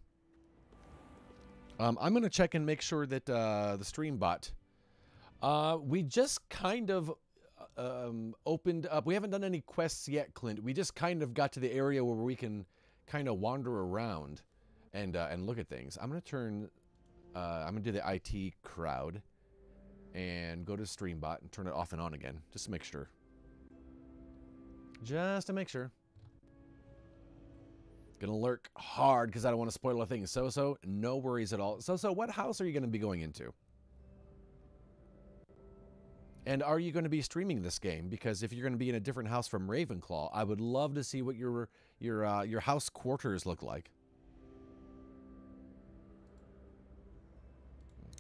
I'm going to check and make sure that the stream bot. We just kind of opened up. We haven't done any quests yet, Clint. We just kind of got to the area where we can kind of wander around and look at things. I'm going to turn... I'm going to do the IT crowd and go to StreamBot and turn it off and on again, just to make sure. Just to make sure. Gonna lurk hard because I don't want to spoil a thing. So, no worries at all. So, what house are you going to be going into? And are you going to be streaming this game? Because if you're going to be in a different house from Ravenclaw, I would love to see what your house quarters look like.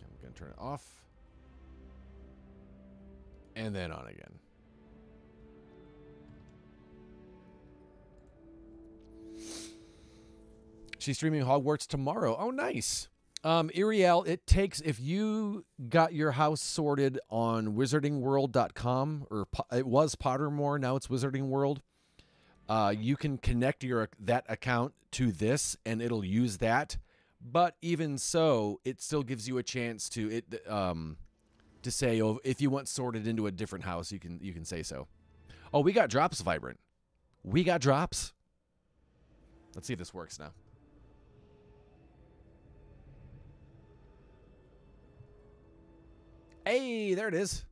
I'm going to turn it off. And then on again. She's streaming Hogwarts tomorrow. Oh, nice. Iriel, it takes, if you got your house sorted on wizardingworld.com, or it was Pottermore, now it's Wizarding World, You can connect that account to this, and it'll use that. But even so, it still gives you a chance to say, oh, if you want sorted into a different house, you can say so. Oh, we got drops, Vibrant. We got drops. Let's see if this works now. Hey, there it is.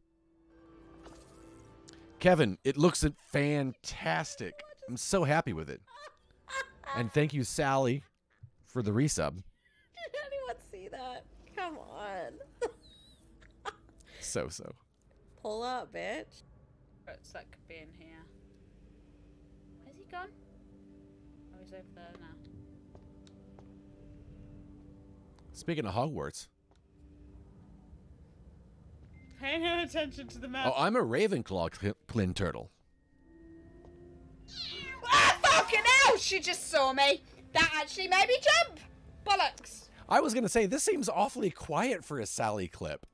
Kevin, it looks fantastic. I'm so happy with it. And thank you, Sally, for the resub. Did anyone see that? Come on. So. Pull up, bitch. That could be in here. Where's he gone? Oh, he's over there now. Speaking of Hogwarts. Pay no attention to the map. Oh, I'm a Ravenclaw Clint Turtle. Ah, fucking hell! She just saw me. That actually made me jump. Bollocks. I was going to say, this seems awfully quiet for a Sally clip.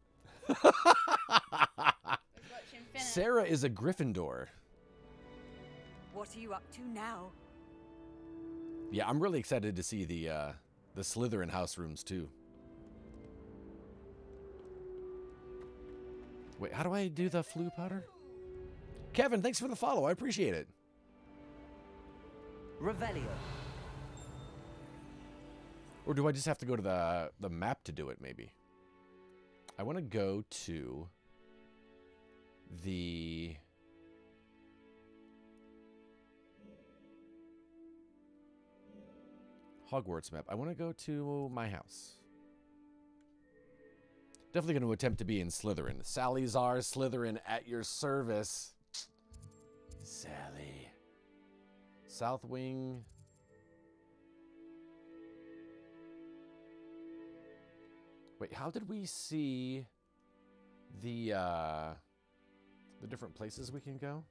Sarah is a Gryffindor. What are you up to now? Yeah, I'm really excited to see the Slytherin house rooms too. Wait, how do I do the flu powder? Kevin, thanks for the follow. I appreciate it. Revelio. Or do I just have to go to the map to do it, maybe? I want to go to the... Hogwarts map. I want to go to my house. Definitely going to attempt to be in Slytherin. Salazar Slytherin at your service. Sally. South Wing. Wait, how did we see the different places we can go?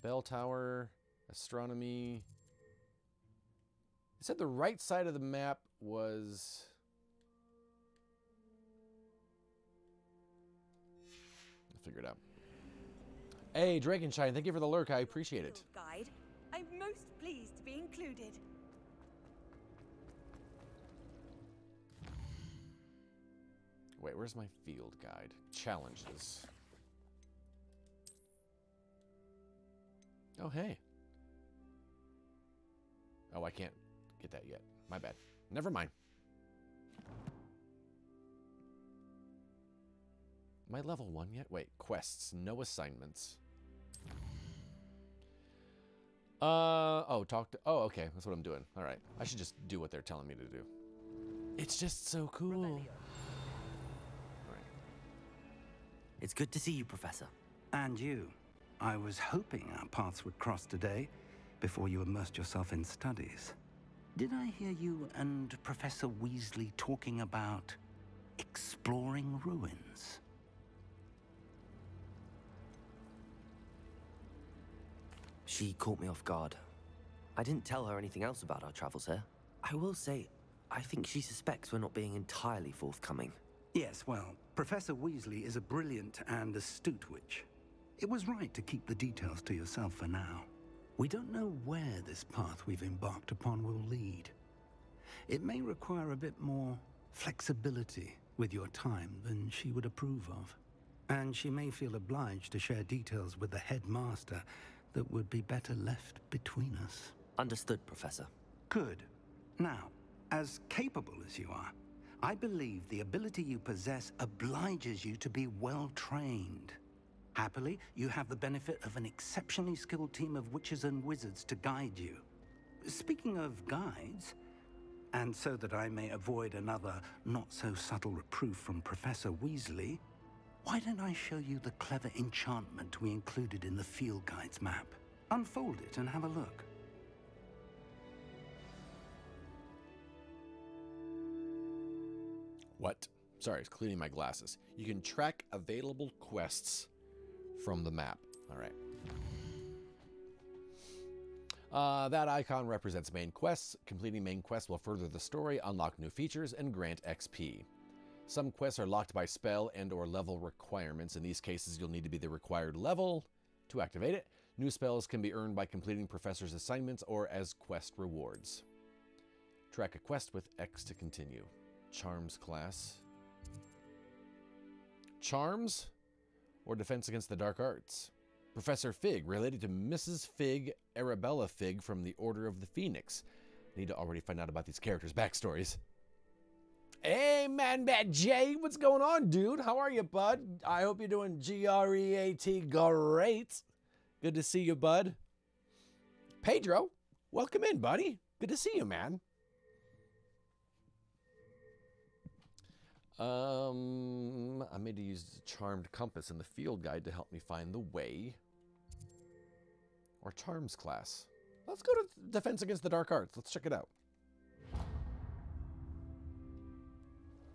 Bell Tower, astronomy. It said the right side of the map was... I'll figure it out. Hey, Dragonshine, thank you for the lurk. I appreciate it. Guide. I'm most pleased to be included. Wait, where's my field guide? Challenges. Oh, hey. Oh, I can't get that yet. My bad. Never mind. Am I level 1 yet? Wait, quests. No assignments. Oh, okay. That's what I'm doing. All right. I should just do what they're telling me to do. It's just so cool. It's good to see you, Professor. And you. I was hoping our paths would cross today before you immersed yourself in studies. Did I hear you and Professor Weasley talking about exploring ruins? She caught me off guard. I didn't tell her anything else about our travels here. I will say, I think she suspects we're not being entirely forthcoming. Yes, well, Professor Weasley is a brilliant and astute witch. It was right to keep the details to yourself for now. We don't know where this path we've embarked upon will lead. It may require a bit more flexibility with your time than she would approve of. And she may feel obliged to share details with the headmaster that would be better left between us. Understood, Professor. Good. Now, as capable as you are, I believe the ability you possess obliges you to be well trained. Happily, you have the benefit of an exceptionally skilled team of witches and wizards to guide you. Speaking of guides, and so that I may avoid another not-so-subtle reproof from Professor Weasley, why don't I show you the clever enchantment we included in the field guide's map? Unfold it and have a look. What? Sorry, I was cleaning my glasses. You can track available quests from the map. All right. That icon represents main quests. Completing main quests will further the story, unlock new features, and grant XP. Some quests are locked by spell and or level requirements. In these cases, you'll need to be the required level to activate it. New spells can be earned by completing professor's assignments or as quest rewards. Track a quest with X to continue. Charms class. Charms or defense against the dark arts? Professor Fig, related to Mrs. Fig, Arabella Fig from the Order of the Phoenix. Need to already find out about these characters' backstories. Hey, Man Bat J, what's going on, dude? How are you, bud? I hope you're doing G-R-E-A-T great. Good to see you, bud. Pedro, welcome in, buddy. Good to see you, man. I made to use the charmed compass in the field guide to help me find the way. Or charms class. Let's go to defense against the dark arts. Let's check it out.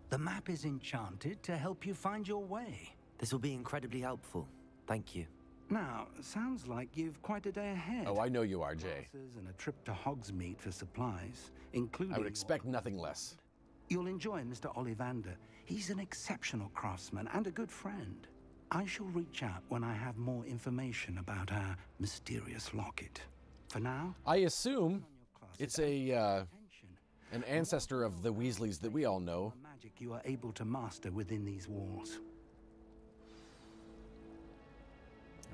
The map is enchanted to help you find your way. This will be incredibly helpful. Thank you. Now, sounds like you've quite a day ahead. Oh, I know you are, Jay. And a trip to Hogsmeade for supplies, including... I would expect nothing less. You'll enjoy Mr. Ollivander. He's an exceptional craftsman and a good friend. I shall reach out when I have more information about our mysterious locket. For now... I assume it's an ancestor of the Weasleys that we all know. Magic you are able to master within these walls.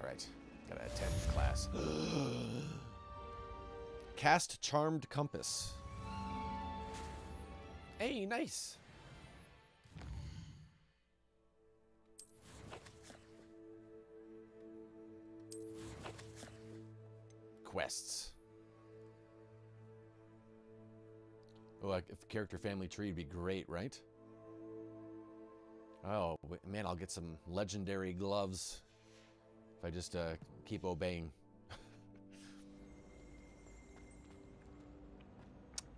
All right, gotta attend class. Cast Charmed Compass. Hey, nice. Quests. Oh, if a character family tree would be great, right? Oh, man, I'll get some legendary gloves if I just keep obeying.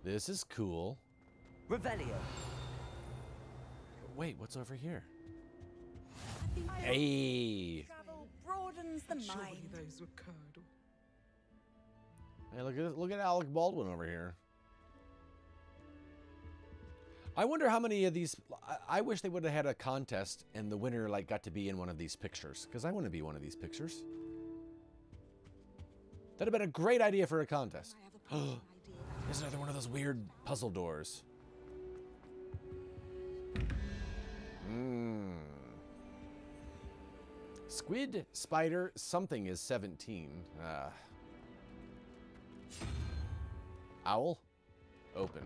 This is cool. Revelio. Wait, what's over here? Hey. Travel broadens the mind. Hey, look at Alec Baldwin over here. I wonder how many of these. I wish they would have had a contest and the winner like got to be in one of these pictures, because I want to be one of these pictures. That'd have been a great idea for a contest. There's another one of those weird puzzle doors. Squid, spider, something is 17. Owl? Open.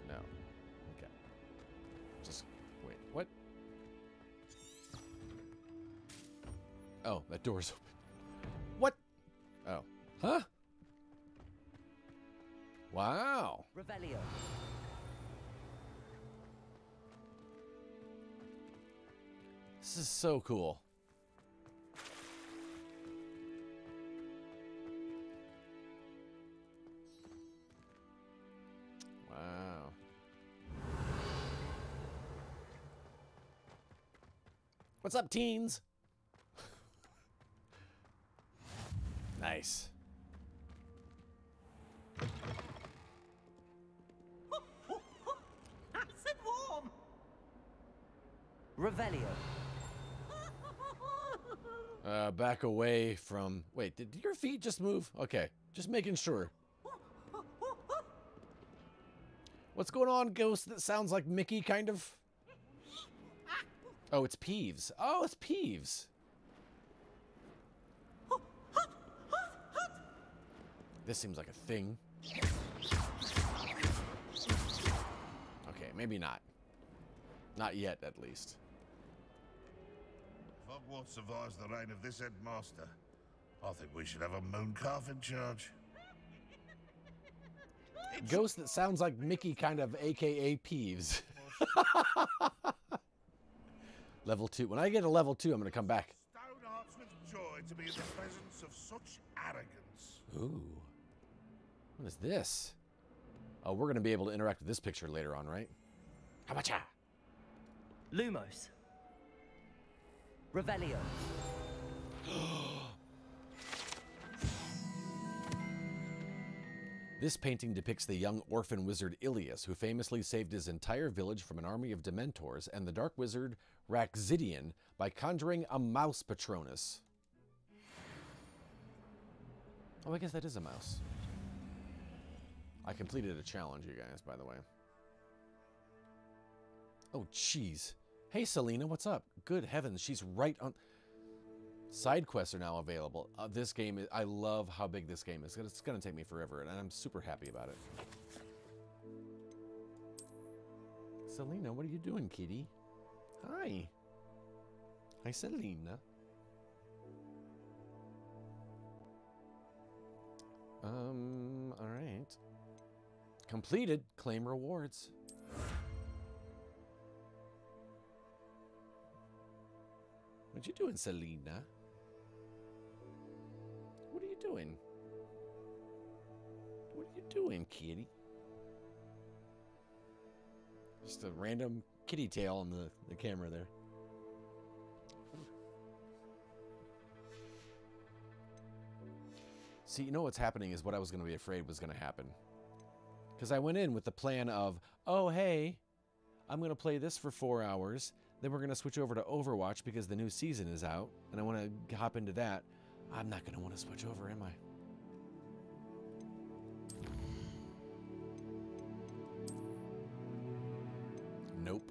No. Okay. Just wait. What? Oh, that door's open. What? Oh. Huh? Wow. Revelio. This is so cool. Wow. What's up, teens? Nice. Nice and warm. Revelio. Back away from... Wait, did your feet just move? Okay, just making sure. What's going on, ghost? That sounds like Mickey, kind of. Oh, it's Peeves. Oh, it's Peeves. This seems like a thing. Okay, maybe not. Not yet, at least. If Hogwarts survives the reign of this headmaster, I think we should have a mooncalf in charge. Ghost that sounds like Mickey, kind of, aka Peeves. Level 2. When I get a level 2, I'm going to come back. Stone hearts with joy to be in the presence of such arrogance. Ooh. What is this? Oh, we're going to be able to interact with this picture later on, right? How about ya? Lumos. Revelio. This painting depicts the young orphan wizard Ilias, who famously saved his entire village from an army of Dementors and the dark wizard Raxidian by conjuring a mouse Patronus. Oh, I guess that is a mouse. I completed a challenge, you guys, by the way. Oh, jeez. Hey, Selena, what's up? Good heavens, she's right on... Side quests are now available. This game, I love how big this game is. It's going to take me forever, and I'm super happy about it. Selena, what are you doing, kitty? Hi. Hi, Selena. All right. Completed. Claim rewards. What you doing, Selena? What are you doing? What are you doing, kitty? Just a random kitty tail on the camera there. See, you know what's happening is what I was going to be afraid was going to happen. Because I went in with the plan of, oh, hey, I'm going to play this for 4 hours. Then we're going to switch over to Overwatch because the new season is out. And I want to hop into that. I'm not going to want to switch over, am I? Nope.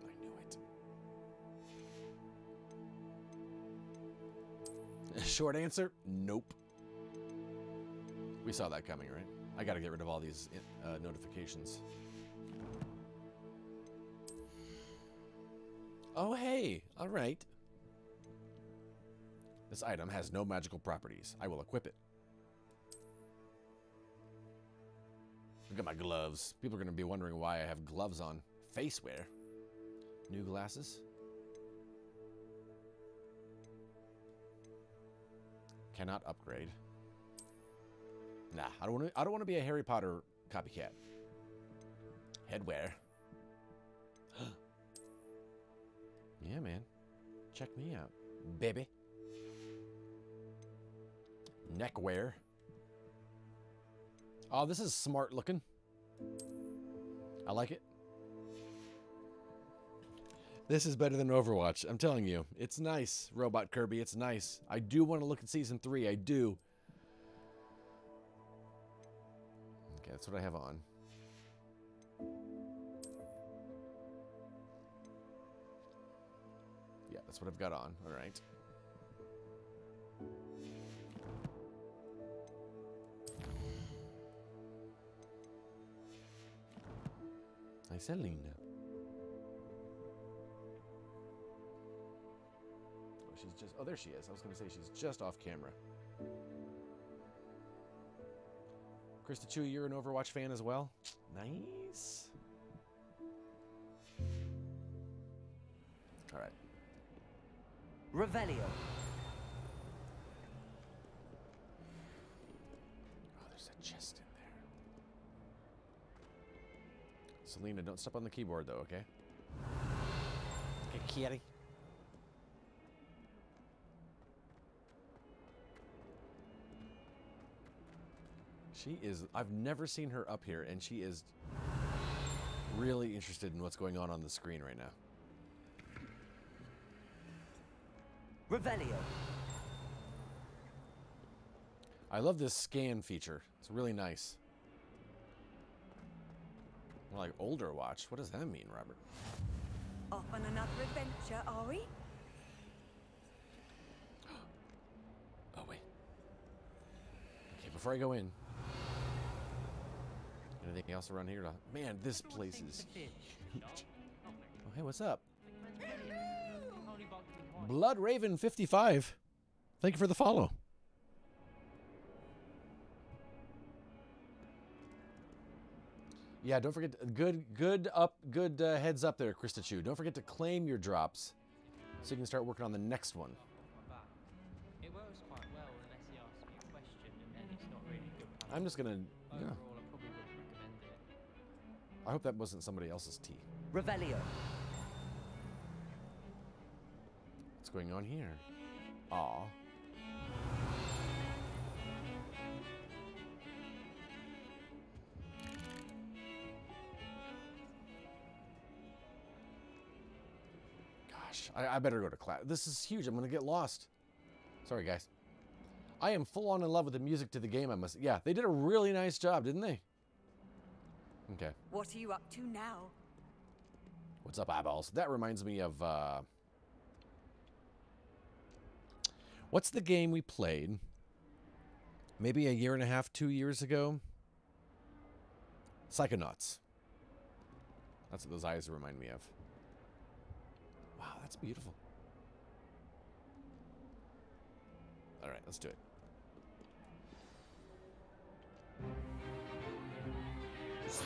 I knew it. Short answer, nope. We saw that coming, right? I got to get rid of all these notifications. Oh, hey. All right. This item has no magical properties. I will equip it. Look at my gloves. People are going to be wondering why I have gloves on. Face wear. New glasses. Cannot upgrade. Nah, I don't want to be a Harry Potter copycat. Headwear. Yeah, man. Check me out, baby. Neckwear. Oh, this is smart looking. I like it. This is better than Overwatch. I'm telling you. It's nice, Robot Kirby. It's nice. I do want to look at Season 3. I do. Okay, that's what I have on. Yeah, that's what I've got on. All right. Hi, Selena. Oh, she's just... Oh, there she is. I was going to say she's just off camera. Krista Chu, you're an Overwatch fan as well? Nice. All right. Revelio. Oh, there's a chest in there. Selena, don't step on the keyboard, though, okay? Okay, kitty. She is... I've never seen her up here, and she is really interested in what's going on the screen right now. Revelio. I love this scan feature. It's really nice. More like older watch. What does that mean, Robert? Off on another adventure, are we? Oh, wait. Okay, before I go in. Anything else around here? Man, this place is huge. Oh, hey, what's up? Blood Raven 55. Thank you for the follow. Yeah, don't forget good heads up there, Krista Chu. Don't forget to claim your drops so you can start working on the next one. It works quite well unless he asks me a question and then it's not really good. I'm just gonna Overall, I probably wouldn't recommend it. I hope that wasn't somebody else's tea. Revelio. What's going on here? Aw. Gosh, I better go to class. This is huge. I'm going to get lost. Sorry, guys. I am full on in love with the music to the game, I must... Yeah, they did a really nice job, didn't they? Okay. What are you up to now? What's up, eyeballs? That reminds me of, what's the game we played? Maybe a year and a half, 2 years ago? Psychonauts. That's what those eyes remind me of. Wow, that's beautiful. All right, let's do it. Is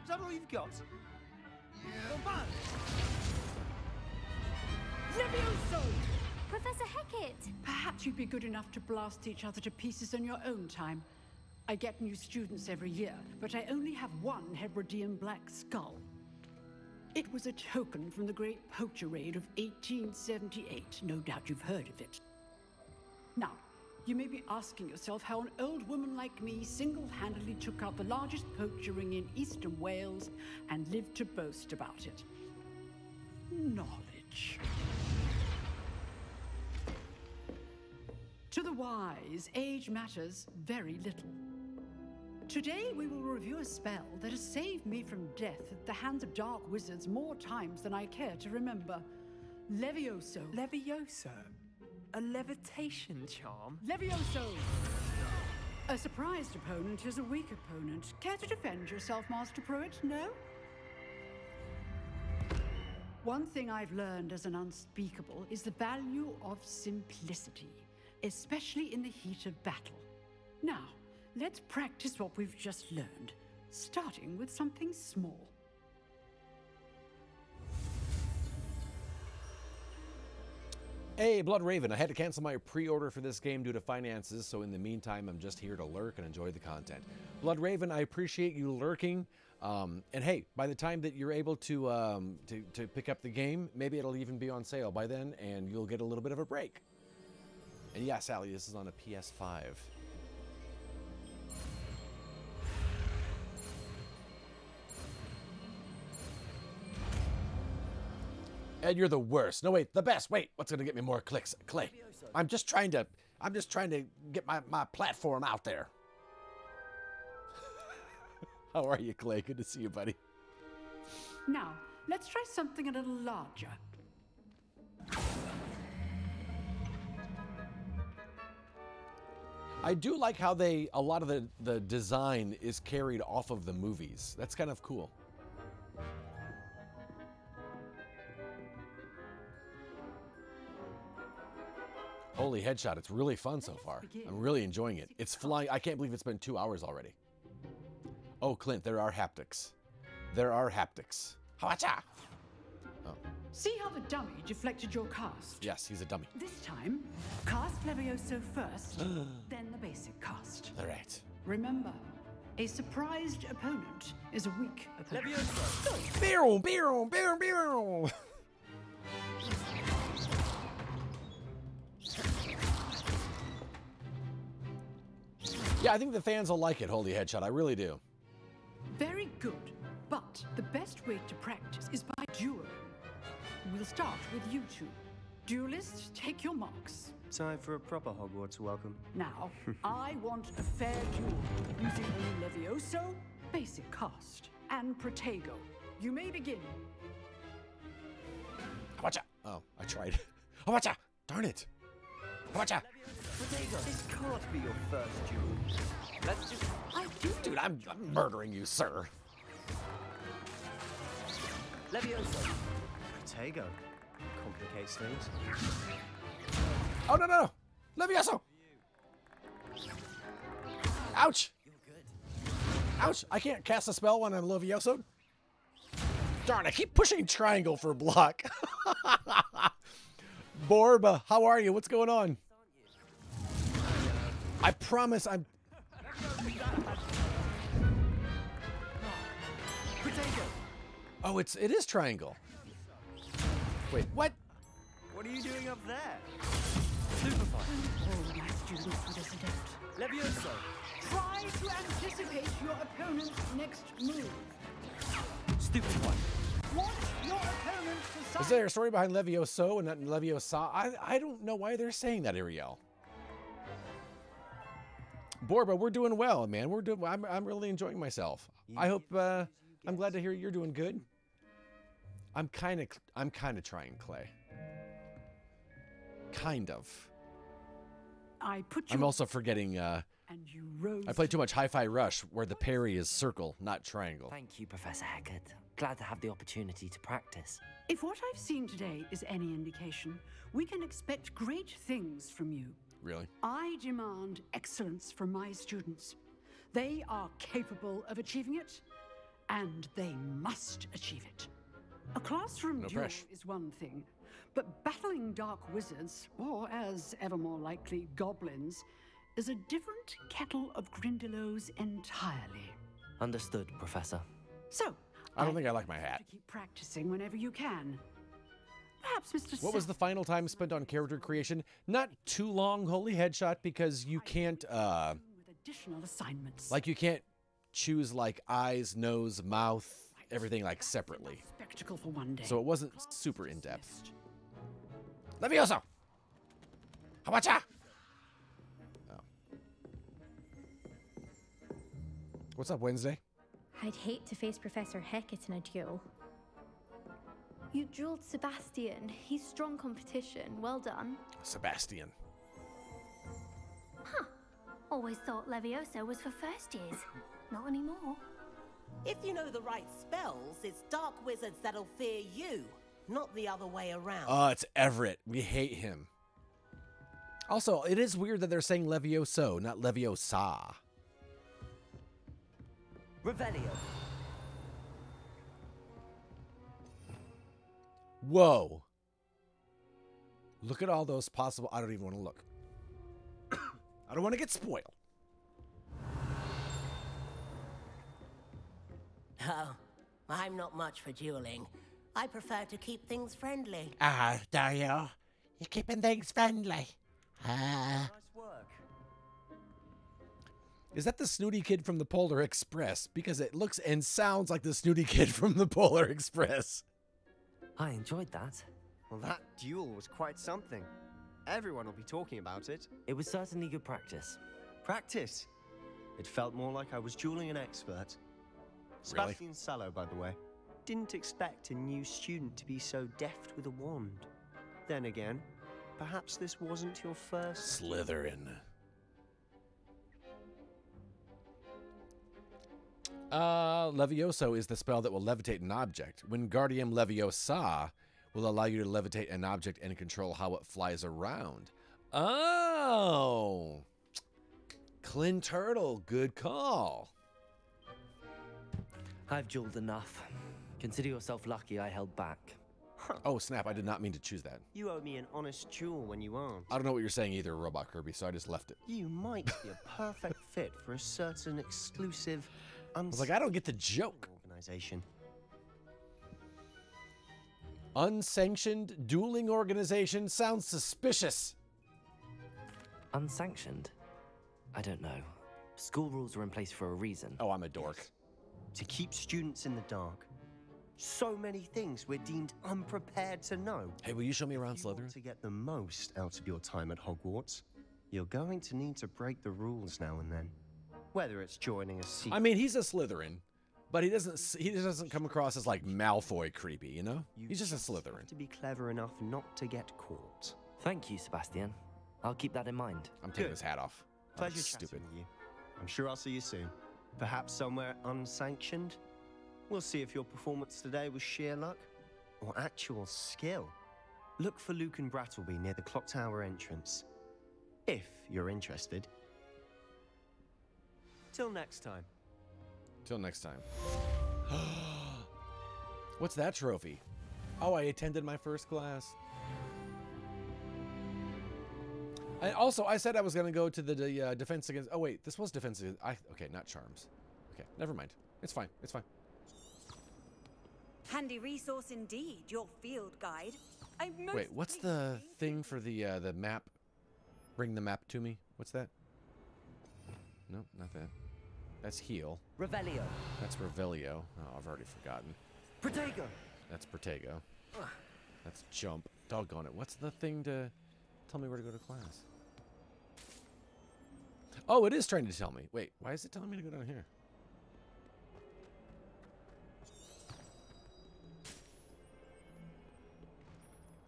that all you've got? Yeah. Levioso! Professor Hecat! Perhaps you'd be good enough to blast each other to pieces in your own time. I get new students every year, but I only have one Hebridean black skull. It was a token from the Great Poacher Raid of 1878. No doubt you've heard of it. Now, you may be asking yourself how an old woman like me single-handedly took out the largest poacher ring in eastern Wales and lived to boast about it. Knowledge. To the wise, age matters very little. Today, we will review a spell that has saved me from death at the hands of dark wizards more times than I care to remember. Levioso. Levioso? A levitation charm? Levioso! A surprised opponent is a weak opponent. Care to defend yourself, Master Pruitt? No? One thing I've learned as an unspeakable is the value of simplicity, especially in the heat of battle. Now, let's practice what we've just learned, starting with something small. Hey, Blood Raven, I had to cancel my pre-order for this game due to finances, so in the meantime, I'm just here to lurk and enjoy the content. Blood Raven, I appreciate you lurking. And hey, by the time that you're able to pick up the game, maybe it'll even be on sale by then, and you'll get a little bit of a break. And yeah, Sally, this is on a PS5. Ed, you're the worst. No, wait, the best. Wait, what's gonna get me more clicks? Clay. I'm just trying to get my platform out there. How are you, Clay? Good to see you, buddy. Now, let's try something a little larger. I do like how a lot of the design is carried off of the movies. That's kind of cool. Holy headshot, it's really fun so far. I'm really enjoying it. It's flying. I can't believe it's been 2 hours already. Oh, Clint, there are haptics. There are haptics. Hawacha! Oh. See how the dummy deflected your cast? Yes, he's a dummy. This time, cast Levioso first, then the basic cast. All right. Remember, a surprised opponent is a weak opponent. Levioso! Beer, beer, beer, beer! Yeah, I think the fans will like it, Holy Headshot. I really do. Very good. But the best way to practice is by dueling. We'll start with you two. Duelists, take your marks. Time for a proper Hogwarts welcome. Now, I want a fair duel using only Levioso, basic cast, and Protego. You may begin. Hawacha! Oh, I tried. Hawacha! Darn it! Hawacha! Protego, this can't be your first duel. Let's just... Dude, I'm murdering you, sir. Levioso. Protego. Complicates things. Oh, no, no, no! Levioso! Ouch! Ouch! I can't cast a spell when I'm Levioso. Darn, I keep pushing triangle for a block. Borba, how are you? What's going on? I promise I'm... Oh, it is triangle. Wait, what? What are you doing up there? Super fun. Oh, my students would adapt. Levioso. Try to anticipate your opponent's next move. Stupid one. Is there a story behind Levioso and not Leviosa? I don't know why they're saying that, Ariel. Borba, we're doing well, man. We're doing. I'm really enjoying myself. I hope. I'm glad to hear you're doing good. I'm kind of trying, Clay. Kind of. I'm also forgetting. I play too much Hi-Fi Rush, where the parry is circle, not triangle. Thank you, Professor Hackett. Glad to have the opportunity to practice. If what I've seen today is any indication, we can expect great things from you. Really? I demand excellence from my students. They are capable of achieving it, and they must achieve it. A classroom duel is one thing, but battling dark wizards, or as ever more likely, goblins, is a different kettle of Grindylows entirely. Understood, Professor. So, I don't think I like my hat. keep practicing whenever you can. Perhaps Mr. What was the final time spent on character creation? Not too long, Holy Headshot, because you can't, additional assignments. like you can't choose like eyes, nose, mouth, everything like separately. Spectacle for one day. So it wasn't super in depth. Levioso! Habacha! Oh. What's up, Wednesday? I'd hate to face Professor Hackett in a duel. You dueled Sebastian. He's strong competition. Well done. Sebastian. Huh. Always thought Levioso was for first years. Not anymore. If you know the right spells, it's dark wizards that'll fear you, not the other way around. Oh, it's Everett. We hate him. Also, it is weird that they're saying Levioso, not Leviosa. Revelio. Whoa. Look at all those possible... I don't even want to look. I don't want to get spoiled. Oh, I'm not much for dueling. I prefer to keep things friendly. Ah, Dario. You're keeping things friendly. Nice work. Is that the snooty kid from the Polar Express? Because it looks and sounds like the snooty kid from the Polar Express. I enjoyed that. Well, that duel was quite something. Everyone will be talking about it. It was certainly good practice. Practice? It felt more like I was dueling an expert. Really? Sebastian Sallow, by the way. Didn't expect a new student to be so deft with a wand. Then again, perhaps this wasn't your first... Slytherin. Levioso is the spell that will levitate an object. Wingardium Leviosa will allow you to levitate an object and control how it flies around. Oh! Clint Turtle, good call. I've dueled enough. Consider yourself lucky I held back. Oh, snap, I did not mean to choose that. You owe me an honest duel when you aren't. I don't know what you're saying either, Robot Kirby, so I just left it. You might be a perfect fit for a certain exclusive... I was like, I don't get the joke. Organization. Unsanctioned dueling organization sounds suspicious. Unsanctioned? I don't know. School rules are in place for a reason. Oh, I'm a dork. To keep students in the dark. So many things we're deemed unprepared to know. Hey, will you show me around Slytherin? To get the most out of your time at Hogwarts, you're going to need to break the rules now and then. Whether it's joining a secret... I mean, he's a Slytherin, but he doesn't come across as like Malfoy creepy, you know? He's just a Slytherin. To be clever enough not to get caught. Thank you, Sebastian. I'll keep that in mind. I'm taking his hat off. Pleasure stupid. chatting with you. I'm sure I'll see you soon. Perhaps somewhere unsanctioned. We'll see if your performance today was sheer luck or actual skill. Look for Luke and Brattleby near the clock tower entrance. If you're interested. Till next time. Till next time. What's that trophy? Oh, I attended my first class. And also, I said I was going to go to the defense against... Oh, wait. This was defense against... Okay, not charms. Okay, never mind. It's fine. It's fine. Handy resource indeed, your field guide. Wait, what's the thing for the map? Bring the map to me. What's that? Nope, not that. That's heal. Revelio. That's Revelio. Oh, I've already forgotten. Protego. That's Protego. That's jump. Doggone it. What's the thing to tell me where to go to class? Oh, it is trying to tell me. Wait, why is it telling me to go down here?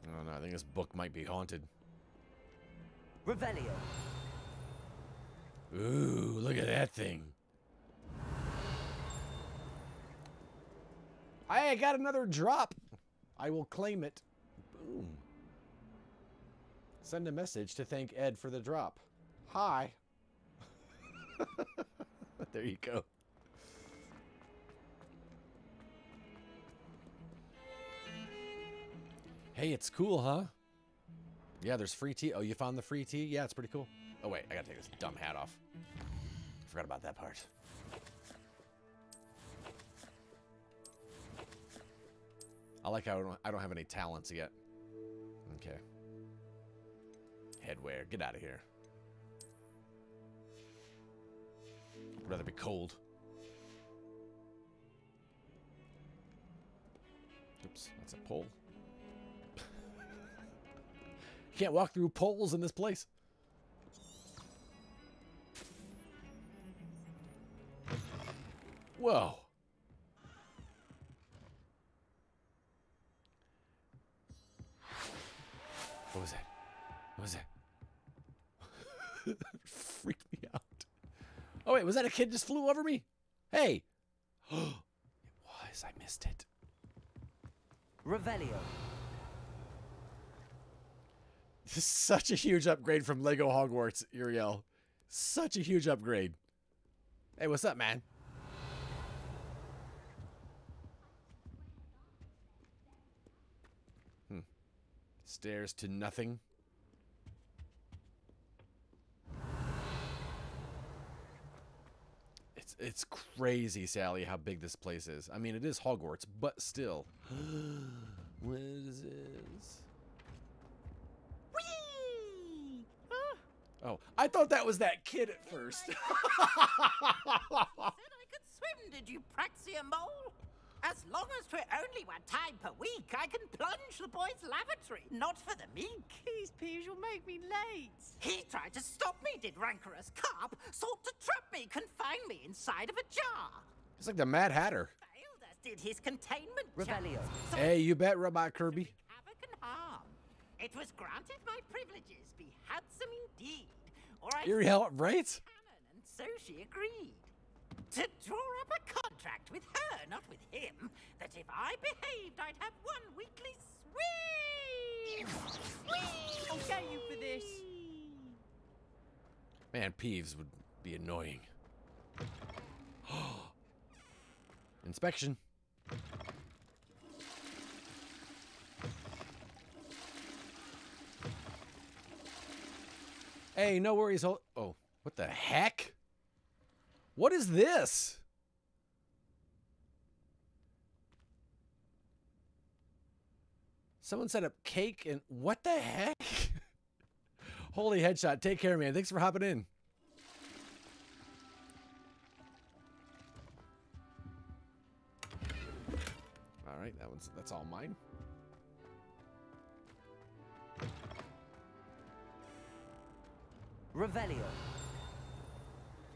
Oh no, I think this book might be haunted. Revelio. Ooh, look at that thing. I got another drop. I will claim it. Boom. Send a message to thank Ed for the drop. Hi. There you go. Hey, it's cool, huh? Yeah, there's free tea. Oh, you found the free tea? Yeah, it's pretty cool. Oh, wait, I gotta take this dumb hat off. Forgot about that part. I like how I don't have any talents yet. Okay. Headwear, get out of here. I'd rather be cold. Oops, that's a pole. You can't walk through poles in this place. Whoa. What was that? What was that? Freaked me out. Oh, wait, was that a kid just flew over me? Hey. It was. I missed it. Revelio. This is such a huge upgrade from Lego Hogwarts, Uriel. Such a huge upgrade. Hey, what's up, man? Stairs to nothing. It's crazy, Sally, how big this place is. I mean, it is Hogwarts, but still. What is this? Whee! Oh, I thought that was that kid at first. Said I could swim, did you, Praxia Mole? As long as 'twere only one time per week, I can plunge the boy's lavatory, not for the meek. Please, Peeves, you'll make me late. He tried to stop me, did rancorous carp, sought to trap me, confine me inside of a jar. It's like the Mad Hatter. Failed us, did his containment Revelio. So Hey, you bet, Robot Kirby. havoc and harm. It was granted my privileges be handsome indeed, or I Uriel, right? cannon, and so she agreed. To draw up a contract with her, not with him, that if I behaved, I'd have one weekly swim. I'll get you for this. Man, Peeves would be annoying. Inspection. Hey, no worries. Oh, what the heck? What is this? Someone set up cake and what the heck? Holy headshot. Take care, man. Thanks for hopping in. All right, that's all mine. Revelio.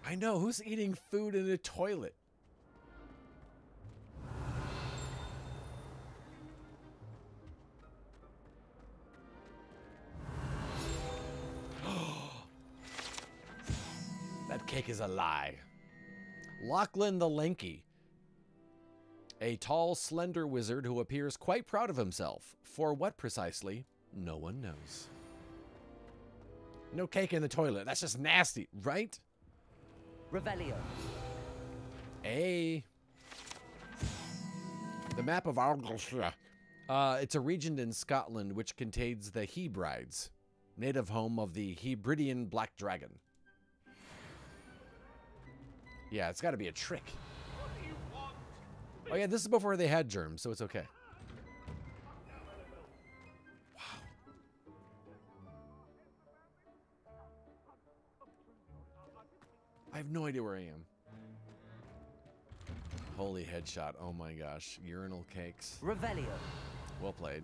I know, who's eating food in a toilet? That cake is a lie. Lachlan the Lanky. A tall, slender wizard who appears quite proud of himself. For what precisely, no one knows. No cake in the toilet. That's just nasty, right? Revelio. Hey. The map of Argyleshire. It's a region in Scotland which contains the Hebrides, native home of the Hebridean black dragon. Yeah, it's got to be a trick. Oh yeah, this is before they had germs, so it's okay. Wow. I have no idea where I am. Holy headshot. Oh my gosh. Urinal cakes. Revelio. Well played.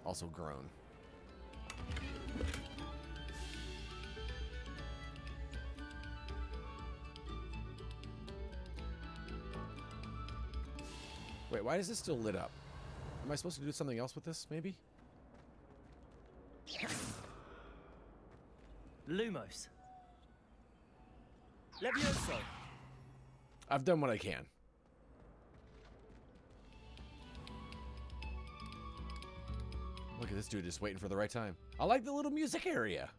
Also grown. Wait, why is this still lit up? Am I supposed to do something else with this, maybe? Lumos. Levioso. I've done what I can. Look at this dude just waiting for the right time. I like the little music area.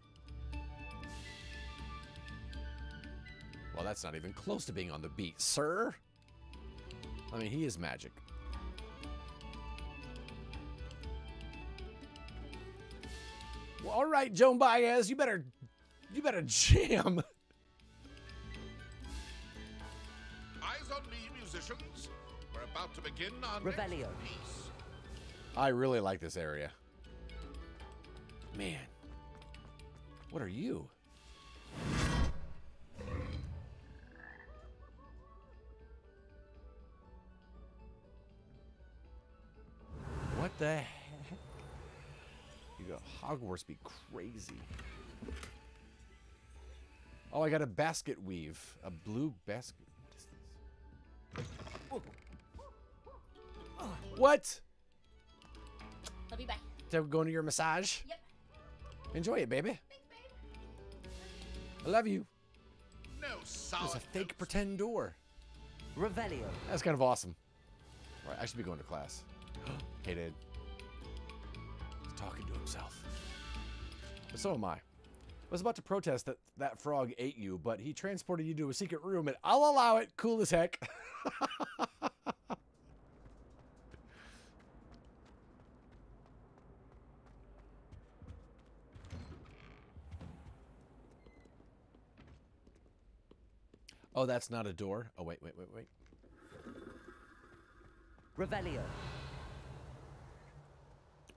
Well, that's not even close to being on the beat, sir. I mean, he is magic. Well, all right, Joan Baez, you better jam. Eyes on me, musicians. We're about to begin our Revelio. next piece. I really like this area. Man, what are you? What the heck? You got Hogwarts be crazy. Oh, I got a basket weave. A blue basket. What? Love you, bye. So going to your massage? Yep. Enjoy it, baby. Thanks, babe. I love you. No sour. There's a fake pretend door. Revelio. That's kind of awesome. Right, I should be going to class. Hey, Dad. He's talking to himself. But so am I. I was about to protest that that frog ate you, but he transported you to a secret room, and I'll allow it. Cool as heck. Oh, that's not a door. Oh, wait. Revelio.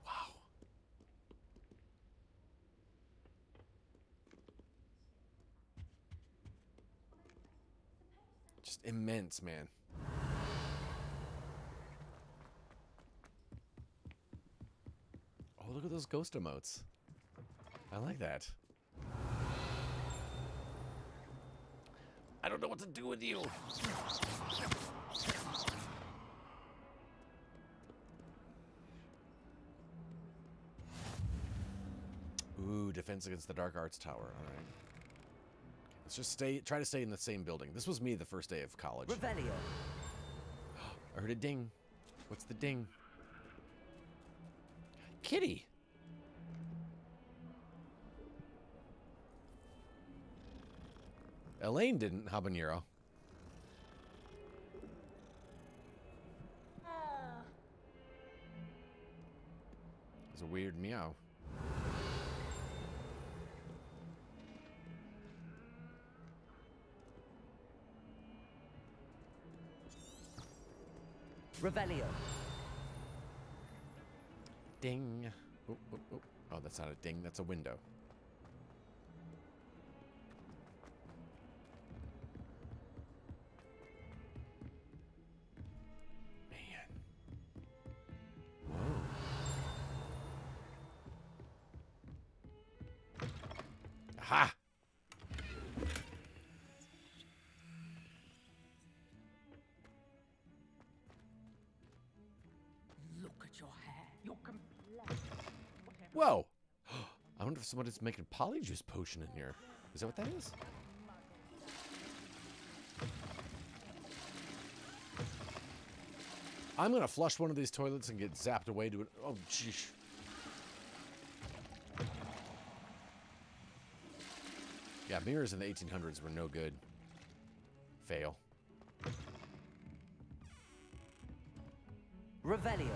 Wow. Just immense, man. Oh, look at those ghost emotes. I like that. I don't know what to do with you. Ooh, defense against the Dark Arts Tower. All right. Let's just try to stay in the same building. This was me the first day of college. Revelio. I heard a ding. What's the ding? Kitty. Elaine didn't, habanero. It's a weird meow. Revelio. Ding. Oh, oh, oh. Oh, that's not a ding, that's a window. Ha! Look at your hair. Your complexion. Whoa! I wonder if somebody's making a polyjuice potion in here. Is that what that is? I'm gonna flush one of these toilets and get zapped away to it. Oh, jeez. Yeah, mirrors in the 1800s were no good. Fail. Revelio.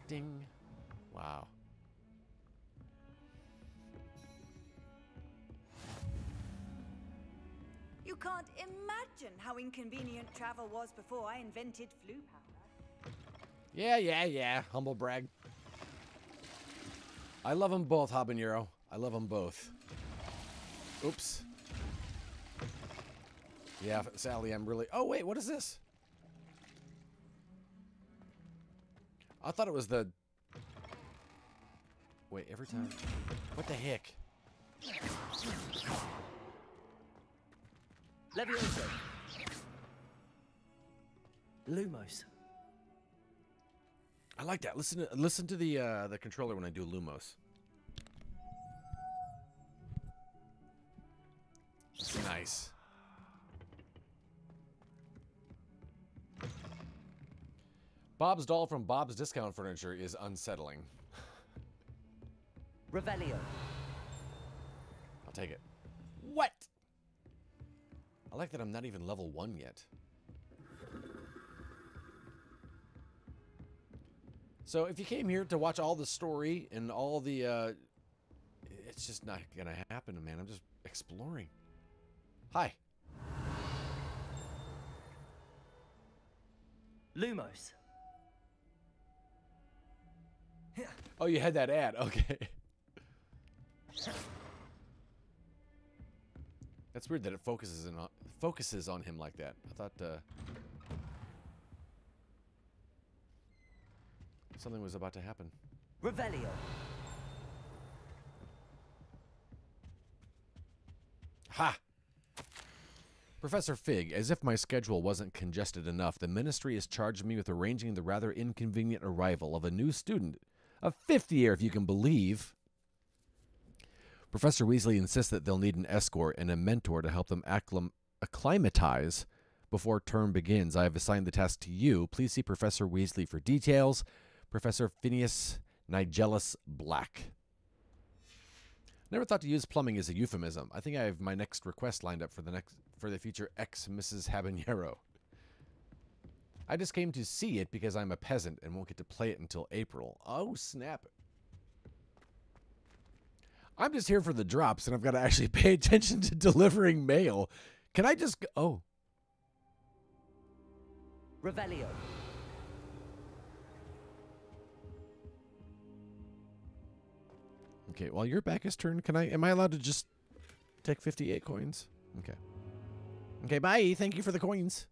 Ding. Wow. You can't imagine how inconvenient travel was before I invented flu powder. Yeah. Humble brag. I love them both, habanero. I love them both. Oops. Yeah, Sally, I'm really... Oh, wait, what is this? I thought it was the... Wait, every time... What the heck? Levioso. Lumos. I like that. Listen to the controller when I do Lumos. It's nice. Bob's doll from Bob's Discount Furniture is unsettling. Revelio. I'll take it. What? I like that I'm not even level 1 yet. So if you came here to watch all the story and all the... it's just not gonna happen, man. I'm just exploring. Hi. Lumos. Oh, you had that ad. Okay. That's weird that it focuses on him like that. I thought something was about to happen. Revelio. Ha! Professor Fig, as if my schedule wasn't congested enough, the Ministry has charged me with arranging the rather inconvenient arrival of a new student, a 5th year if you can believe. Professor Weasley insists that they'll need an escort and a mentor to help them acclimatize before term begins. I have assigned the task to you. Please see Professor Weasley for details. Professor Phineas Nigellus Black. Never thought to use plumbing as a euphemism. I think I have my next request lined up for the future ex Mrs. Habanero. I just came to see it because I'm a peasant and won't get to play it until April. Oh, snap. I'm just here for the drops, and I've got to actually pay attention to delivering mail. Can I just go? Oh. Revelio. Okay, while your back is turned, am I allowed to just take 58 coins? Okay. Okay, bye. Thank you for the coins.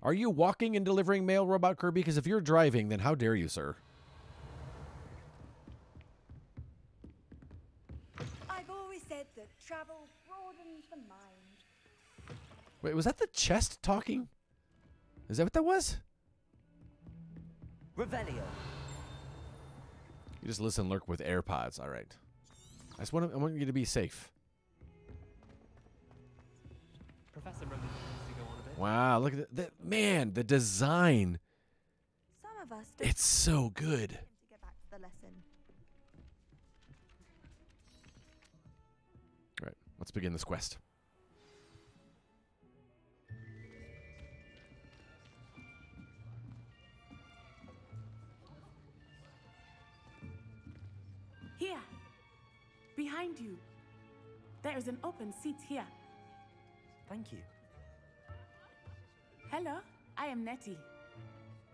Are you walking and delivering mail, Robot Kirby? Because if you're driving, then how dare you, sir? I've always said that travel broadens the mind. Wait, was that the chest talking? Is that what that was? Revelio. You just listen, lurk with AirPods. All right. I want you to be safe. Professor Roman wants to go on a bit. Wow, look at that. Man, the design. Some of us don't It's so good. to get back to the lesson. All right, let's begin this quest. Here, behind you. There is an open seat here. Thank you. Hello, I am Nettie.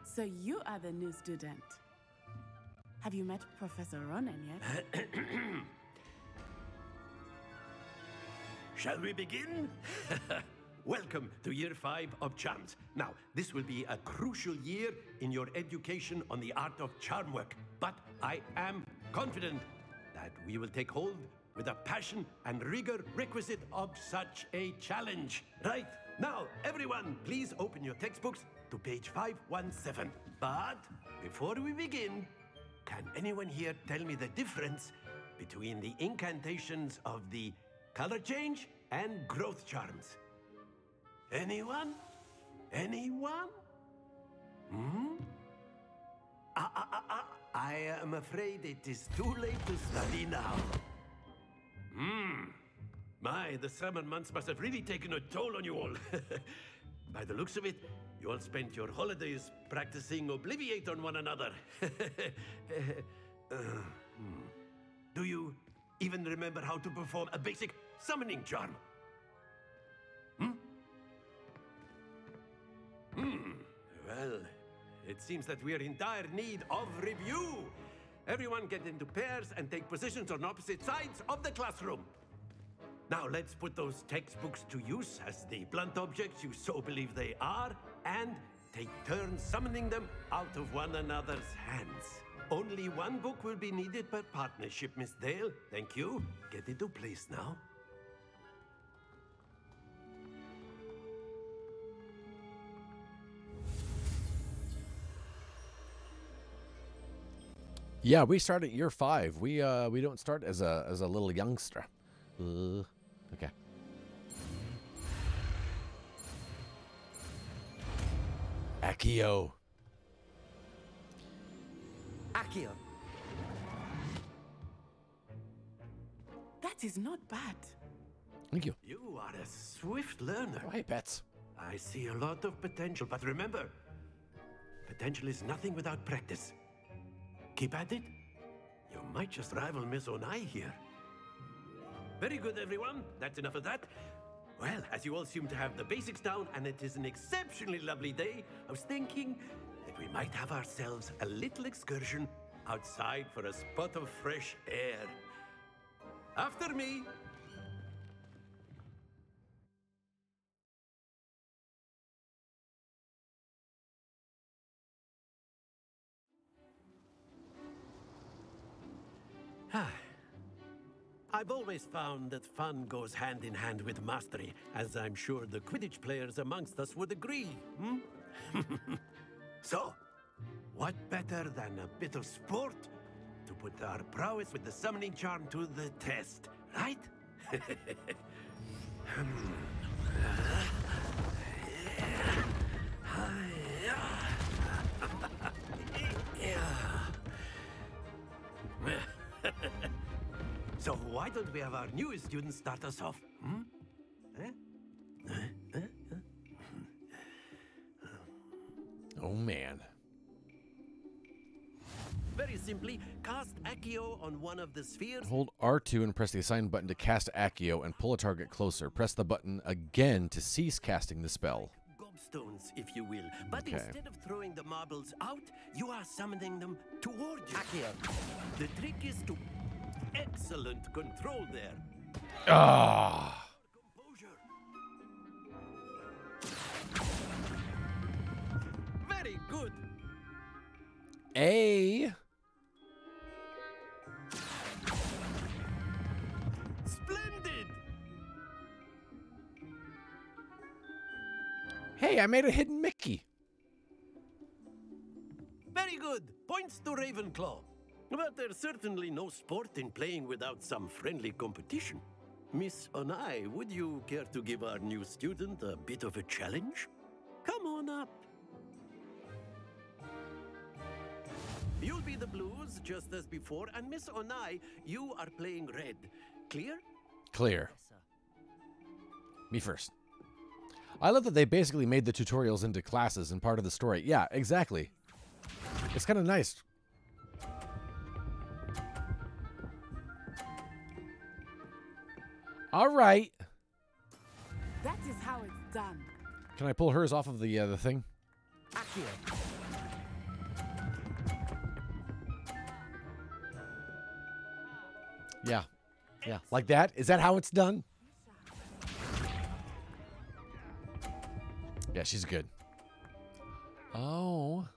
So you are the new student. Have you met Professor Ronan yet? Shall we begin? Welcome to Year 5 of Charms. Now, this will be a crucial year in your education on the art of charm work, but I am confident that we will take hold with the passion and rigor requisite of such a challenge. Right, now, everyone, please open your textbooks to page 517. But before we begin, can anyone here tell me the difference between the incantations of the color change and growth charms? Anyone? Anyone? Hmm? I am afraid it is too late to study now. My, the summer months must have really taken a toll on you all. By the looks of it, you all spent your holidays practicing Obliviate on one another. Do you even remember how to perform a basic summoning charm? Well, it seems that we are in dire need of review. Everyone get into pairs and take positions on opposite sides of the classroom. Now let's put those textbooks to use as the blunt objects you so believe they are, and take turns summoning them out of one another's hands. Only one book will be needed per partnership, Miss Dale. Thank you. Get into place now. Yeah, we start at year 5. We don't start as a little youngster. Okay. Accio. Accio. That is not bad. Thank you. You are a swift learner. Oh, hey, Pets. I see a lot of potential, but remember, potential is nothing without practice. Keep at it. You might just rival Miss Onai here. Very good, everyone. That's enough of that. Well, as you all seem to have the basics down, and it is an exceptionally lovely day, I was thinking that we might have ourselves a little excursion outside for a spot of fresh air. After me. I've always found that fun goes hand in hand with mastery, as I'm sure the Quidditch players amongst us would agree. So, what better than a bit of sport to put our prowess with the summoning charm to the test, right? So why don't we have our newest student start us off? Oh, man. Very simply, cast Accio on one of the spheres. Hold R2 and press the assign button to cast Accio and pull a target closer. Press the button again to cease casting the spell. Gobstones, if you will. But Okay. instead of throwing the marbles out, you are summoning them toward you. Accio. The trick is to... Excellent control there. Ah. Very good. A. Splendid. Hey, I made a hidden Mickey. Very good. Points to Ravenclaw. But there's certainly no sport in playing without some friendly competition. Miss Onai, would you care to give our new student a bit of a challenge? Come on up. You'll be the blues, just as before, and Miss Onai, you are playing red. Clear? Clear. Me first. I love that they basically made the tutorials into classes and part of the story. Yeah, exactly. It's kind of nice. All right. That is how it's done. Can I pull hers off of the thing? Accio. Yeah. Yeah. Like that? Is that how it's done? Yeah, she's good. Oh.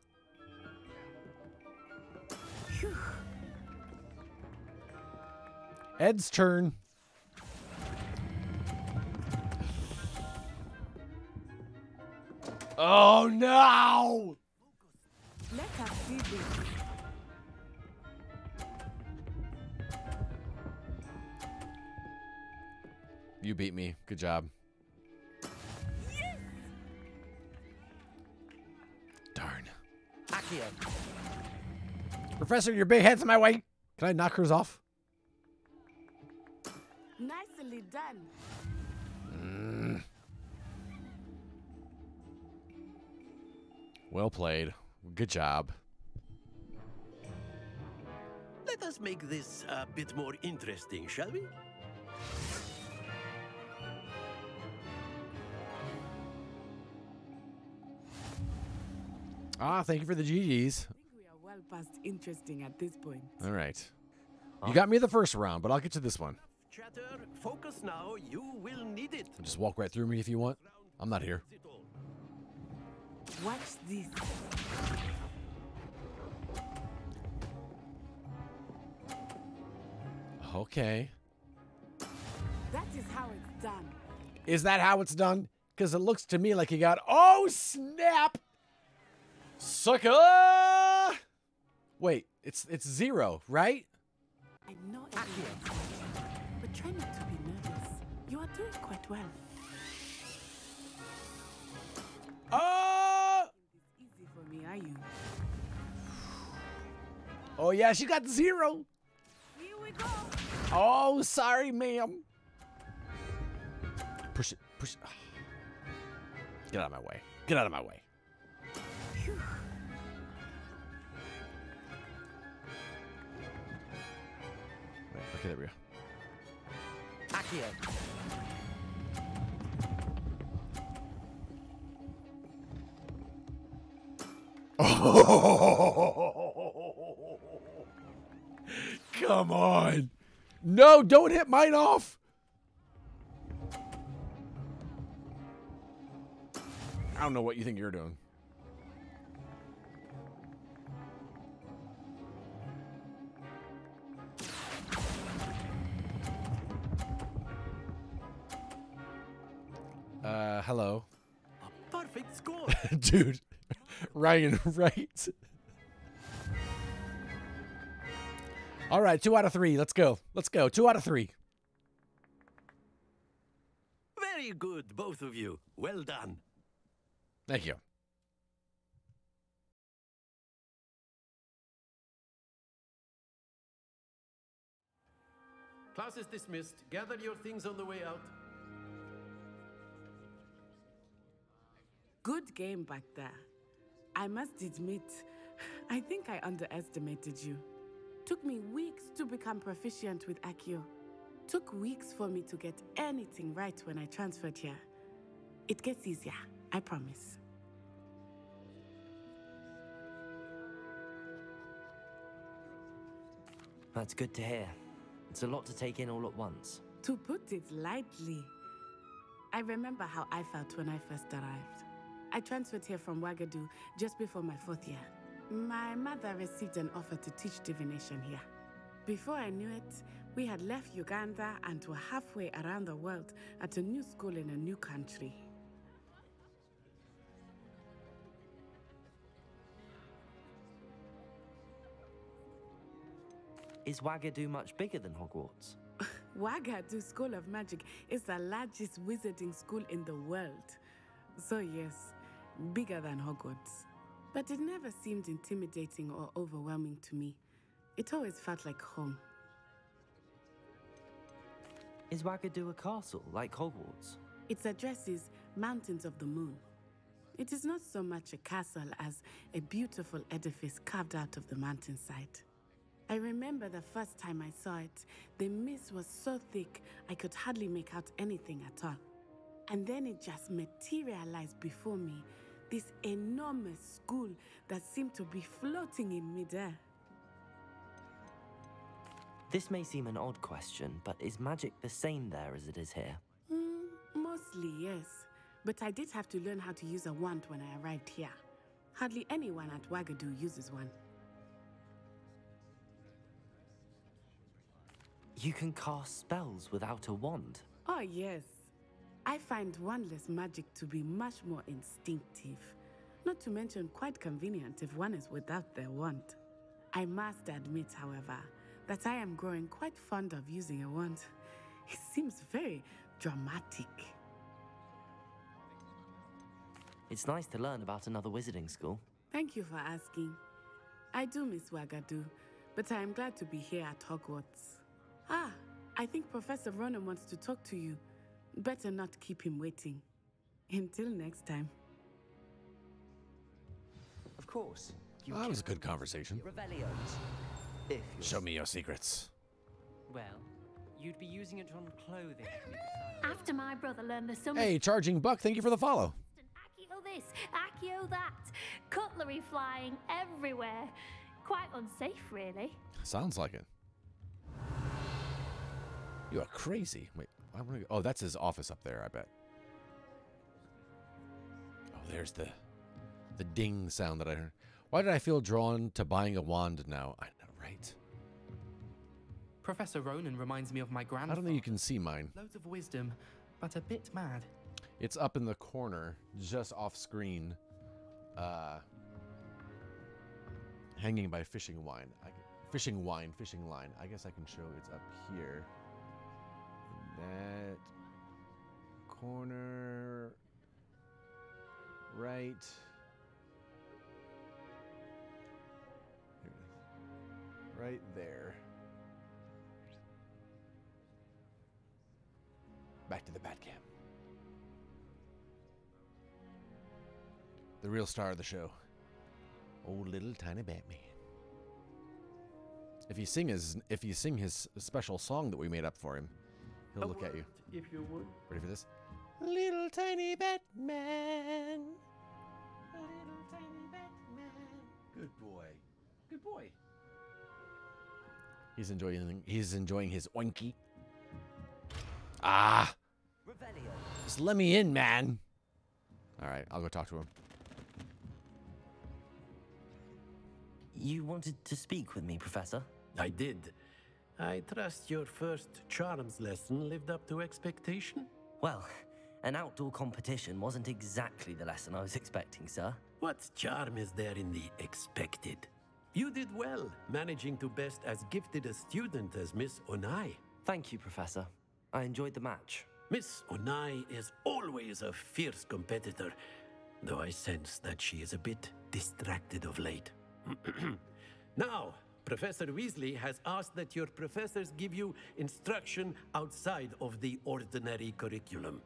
Ed's turn. Oh no! Let us see this. You beat me. Good job. Yes! Darn. Accio. Professor, your big head's in my way. Can I knock hers off? Nicely done. Well played. Good job. Let us make this a bit more interesting, shall we? Ah, thank you for the GGs. We are well past interesting at this point. All right. You got me the first round, but I'll get to this one. Chatter, focus now. You will need it. Just walk right through me if you want. I'm not here. Watch this. Okay. That is how it's done. Is that how it's done? Because it looks to me like you got... Oh, snap! Sucker! Wait, it's 0, right? I know it is, but try not to be nervous. You are doing quite well. Oh! It's easy for me, are you? Oh, yeah, she got 0. Here we go. Oh, sorry, ma'am. Push it. Push it. Get out of my way. Get out of my way. Phew. Right, okay, there we go. Accio. Come on. No, don't hit mine off. I don't know what you think you're doing. Hello. A perfect score. Dude. Ryan, right? All right, 2 out of 3. Let's go. Let's go. 2 out of 3. Very good, both of you. Well done. Thank you. Class is dismissed. Gather your things on the way out. Good game back there. I must admit, I think I underestimated you. Took me weeks to become proficient with Accio. Took weeks for me to get anything right when I transferred here. It gets easier, I promise. That's good to hear. It's a lot to take in all at once. To put it lightly, I remember how I felt when I first arrived. I transferred here from Wagadu just before my 4th year. My mother received an offer to teach divination here. Before I knew it, we had left Uganda and were halfway around the world at a new school in a new country. Is Wagadu much bigger than Hogwarts? Wagadu School of Magic is the largest wizarding school in the world. So yes, bigger than Hogwarts. But it never seemed intimidating or overwhelming to me. It always felt like home. Is Wagadu a castle, like Hogwarts? Its address is Mountains of the Moon. It is not so much a castle as a beautiful edifice carved out of the mountainside. I remember the first time I saw it, the mist was so thick I could hardly make out anything at all. And then it just materialized before me, this enormous school that seemed to be floating in midair. This may seem an odd question, but is magic the same there as it is here? Mostly, yes. But I did have to learn how to use a wand when I arrived here. Hardly anyone at Wagadu uses one. You can cast spells without a wand? Oh, yes. I find wandless magic to be much more instinctive. Not to mention quite convenient if one is without their wand. I must admit, however, that I am growing quite fond of using a wand. It seems very dramatic. It's nice to learn about another wizarding school. Thank you for asking. I do miss Wagadu, but I am glad to be here at Hogwarts. Ah, I think Professor Ronan wants to talk to you. Better not keep him waiting. Until next time. Of course. Well, that was a good conversation. Revellios. Show me your secrets. Well, you'd be using it on clothing. After my brother learned the summon... Hey, Charging Buck, thank you for the follow. Accio this, Accio that. Cutlery flying everywhere. Quite unsafe, really. Sounds like it. You are crazy. Wait, I want to go. Oh, that's his office up there, I bet. Oh, there's the ding sound that I heard. Why did I feel drawn to buying a wand now? I know, right? Professor Ronan reminds me of my grandfather. I don't think you can see mine. Loads of wisdom, but a bit mad. It's up in the corner, just off screen, hanging by fishing line. Fishing line. I guess I can show it's up here. In that corner, right. Here it is. Right there. Back to the Batcam. The real star of the show. Old little tiny Batman. If you sing his special song that we made up for him, he'll look at you. If you would. Ready for this? Little tiny Batman. Little tiny Batman. Good boy. Good boy. He's enjoying his oinky. Ah. Just let me in, man. All right, I'll go talk to him. You wanted to speak with me, Professor? I did. I trust your first charms lesson lived up to expectation? Well, an outdoor competition wasn't exactly the lesson I was expecting, sir. What charm is there in the expected? You did well, managing to best as gifted a student as Miss Onai. Thank you, Professor. I enjoyed the match. Miss Onai is always a fierce competitor, though I sense that she is a bit distracted of late. Now, Professor Weasley has asked that your professors give you instruction outside of the ordinary curriculum.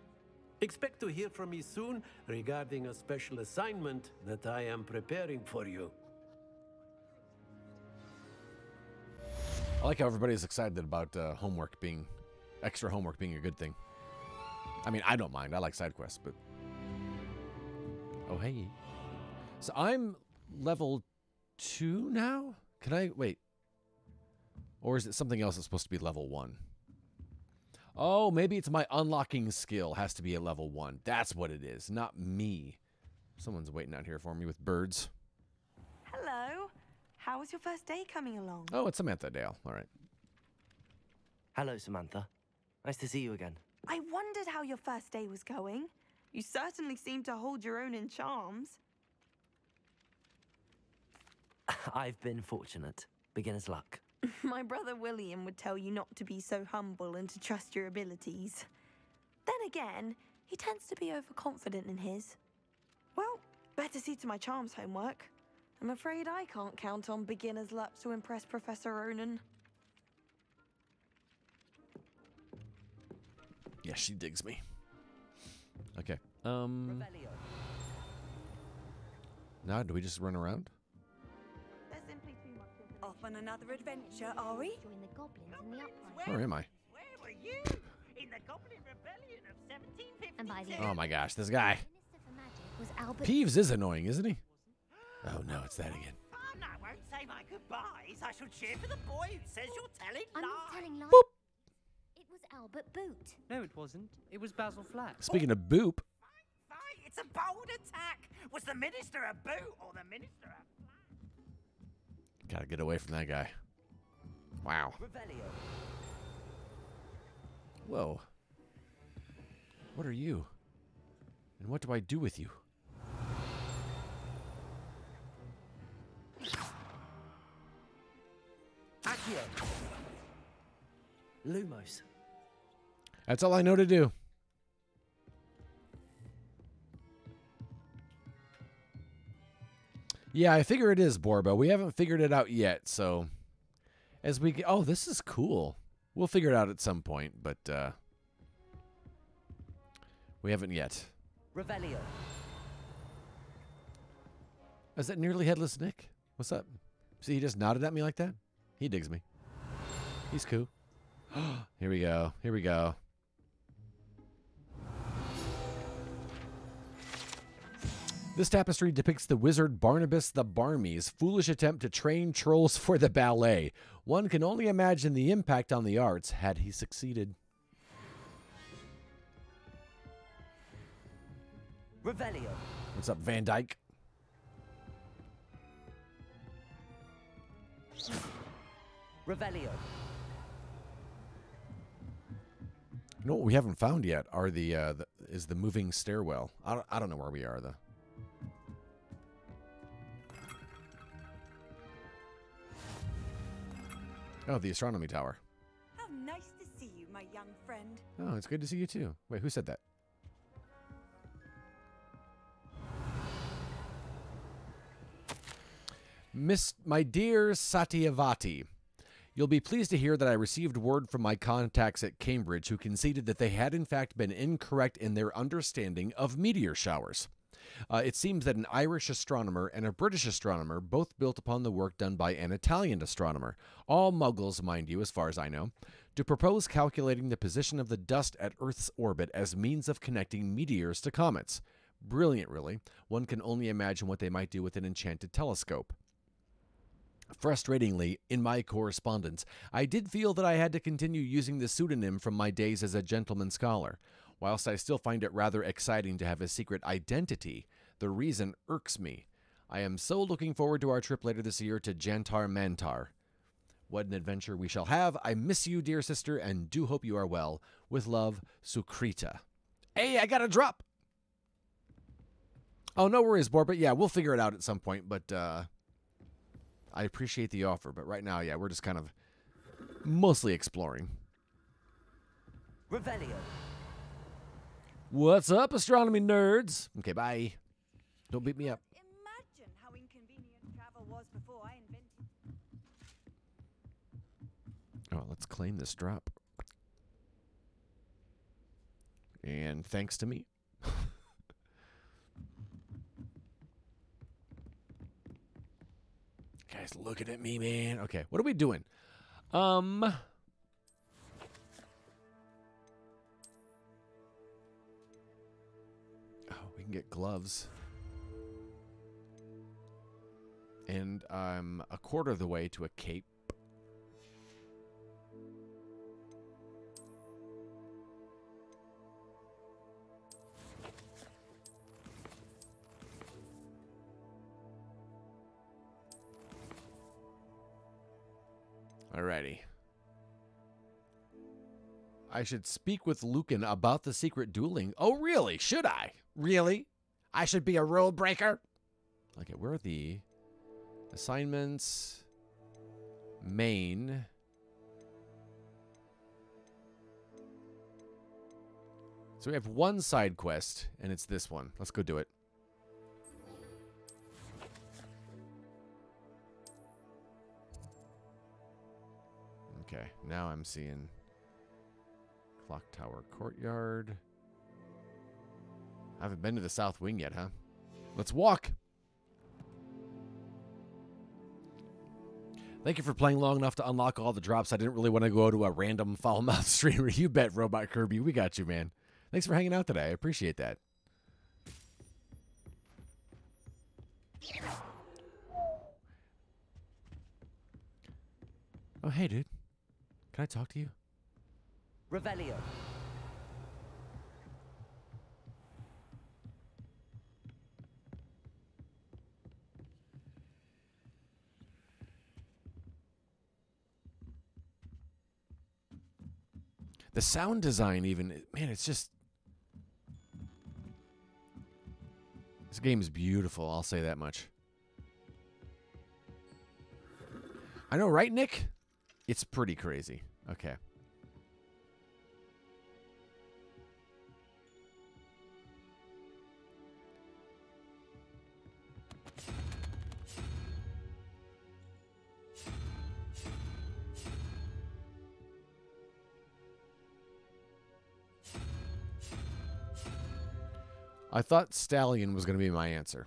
Expect to hear from me soon regarding a special assignment that I am preparing for you. I like how everybody's excited about extra homework being a good thing. I mean, I don't mind. I like side quests, but... Oh, hey. So I'm level 2 now? Can I... Wait. Or is it something else that's supposed to be level 1? Oh, maybe it's my unlocking skill has to be at level 1. That's what it is, not me. Someone's waiting out here for me with birds. Hello. How was your first day coming along? Oh, it's Samantha Dale. All right. Hello, Samantha. Nice to see you again. I wondered how your first day was going. You certainly seem to hold your own in charms. I've been fortunate. Beginner's luck. My brother William would tell you not to be so humble and to trust your abilities. Then again, he tends to be overconfident in his. Well, better see to my charms homework. I'm afraid I can't count on beginner's luck to impress Professor Ronan. Yeah, she digs me. Okay. Now, do we just run around? There's simply too much information. Off on another adventure, are we? Join the goblins in the uprising. Where am I? Where were you? In the Goblin Rebellion of 1752. And by the Oh my gosh, this guy. Minister for Magic was Albert. Peeves is annoying, isn't he? Oh no, it's that again. Fun, I won't say my goodbyes. I shall cheer for the boy who says you're telling I'm lies. not telling lies. Boop. It was Albert Boot. No, it wasn't. It was Basil Flack. Speaking of boop. Fight, it's a bold attack. Was the minister a boot or the minister a... Gotta get away from that guy. Wow. Whoa. What are you? And what do I do with you? Accio. Lumos. That's all I know to do. Yeah, I figure it is Borba. We haven't figured it out yet, so as we get, oh, this is cool. We'll figure it out at some point, but we haven't yet. Revelio. Is that nearly headless Nick? What's up? See, he just nodded at me like that. He digs me. He's cool. Here we go. Here we go. This tapestry depicts the wizard Barnabas the Barmy's foolish attempt to train trolls for the ballet. One can only imagine the impact on the arts had he succeeded. Revelio. What's up, Van Dyke? Revelio. You know what we haven't found yet are is the moving stairwell. I don't know where we are though. Oh, the astronomy tower. How nice to see you, my young friend. Oh, it's good to see you too. Wait, who said that? My dear Satyavati, you'll be pleased to hear that I received word from my contacts at Cambridge who conceded that they had in fact been incorrect in their understanding of meteor showers. It seems that an Irish astronomer and a British astronomer both built upon the work done by an Italian astronomer, all muggles, mind you, as far as I know, to propose calculating the position of the dust at Earth's orbit as means of connecting meteors to comets. Brilliant, really. One can only imagine what they might do with an enchanted telescope. Frustratingly, in my correspondence, I did feel that I had to continue using the pseudonym from my days as a gentleman scholar. Whilst I still find it rather exciting to have a secret identity, the reason irks me. I am so looking forward to our trip later this year to Jantar Mantar. What an adventure we shall have. I miss you, dear sister, and do hope you are well. With love, Sukrita. Hey, I got a drop! Oh, no worries, Bor, but yeah, we'll figure it out at some point, but I appreciate the offer, but right now, yeah, we're just kind of mostly exploring. Revelio. What's up, astronomy nerds? Okay, bye. Don't beat me up. Imagine how inconvenient travel was before I invented. Oh, let's claim this drop. And thanks to me. Guys, looking at me, man. Okay, what are we doing? We can get gloves. And I'm a quarter of the way to a cape. Alrighty. I should speak with Lucan about the secret dueling. Oh, really? Should I? Really? I should be a rule breaker? Okay, where are the assignments? Main. So we have one side quest, and it's this one. Let's go do it. Okay, now I'm seeing Clock Tower Courtyard. I haven't been to the South Wing yet, huh? Let's walk. Thank you for playing long enough to unlock all the drops. I didn't really want to go to a random foul-mouthed streamer. You bet, Robot Kirby. We got you, man. Thanks for hanging out today. I appreciate that. Oh, hey, dude. Can I talk to you? Revelio. The sound design even, man, it's just... This game is beautiful, I'll say that much. I know, right, Nick? It's pretty crazy. Okay. I thought Stallion was going to be my answer.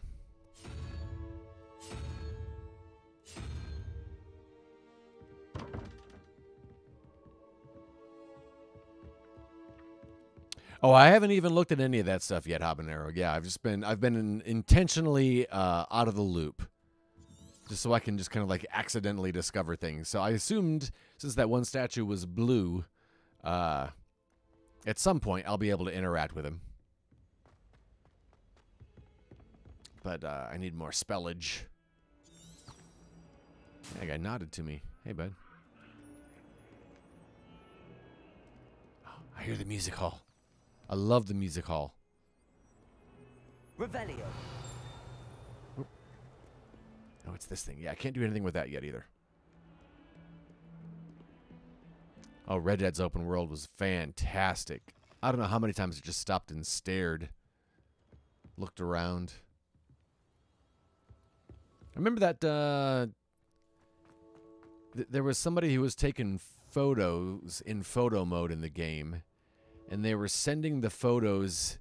Oh, I haven't even looked at any of that stuff yet, Habanero. Yeah, I've been intentionally out of the loop, just so I can just kind of like accidentally discover things. So I assumed since that one statue was blue, at some point I'll be able to interact with him. But I need more spellage. That guy nodded to me. Hey, bud. Oh, I hear the music hall. I love the music hall. Revelio. Oh, it's this thing. Yeah, I can't do anything with that yet either. Oh, Red Dead's open world was fantastic. I don't know how many times I just stopped and stared. Looked around. I remember that there was somebody who was taking photos in photo mode in the game, and they were sending the photos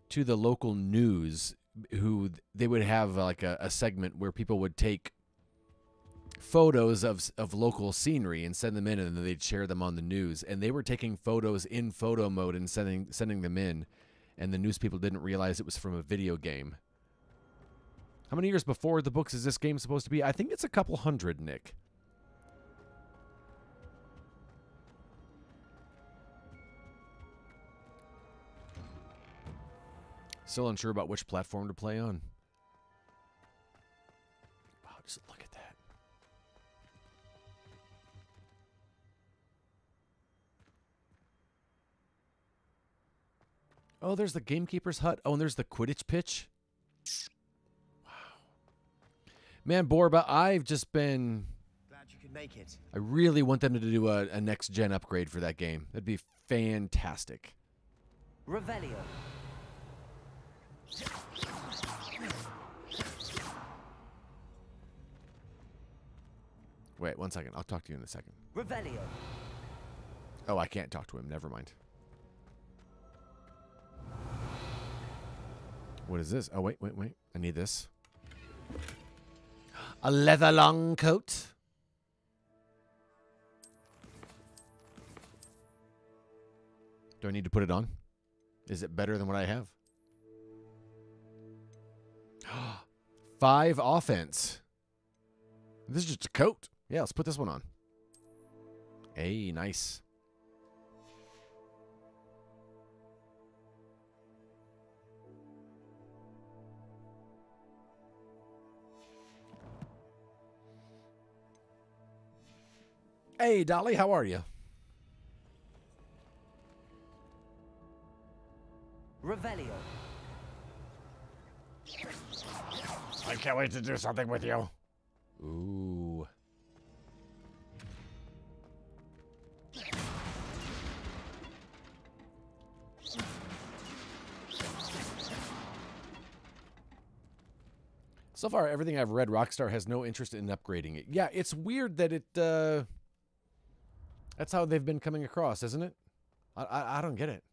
to the local news, who they would have like a segment where people would take photos of local scenery and send them in, and then they'd share them on the news. And they were taking photos in photo mode and sending them in, and the news people didn't realize it was from a video game. How many years before the books is this game supposed to be? I think it's a couple hundred, Nick. Still unsure about which platform to play on. Wow, just look at that. Oh, there's the gamekeeper's hut. Oh, and there's the Quidditch pitch. Wow. Man, Borba, I've just been... Glad you could make it. I really want them to do a next-gen upgrade for that game. That'd be fantastic. Revelio. Wait, 1 second. I'll talk to you in a second. Revelio. Oh, I can't talk to him. Never mind. What is this? Oh, wait. I need this. A leather long coat. Do I need to put it on? Is it better than what I have? 5 offense. This is just a coat. Yeah, let's put this one on. Hey, nice. Hey, Dolly, how are you? Revelio. I can't wait to do something with you. Ooh. So far, everything I've read, Rockstar has no interest in upgrading it. Yeah, it's weird that it, that's how they've been coming across, isn't it? I don't get it.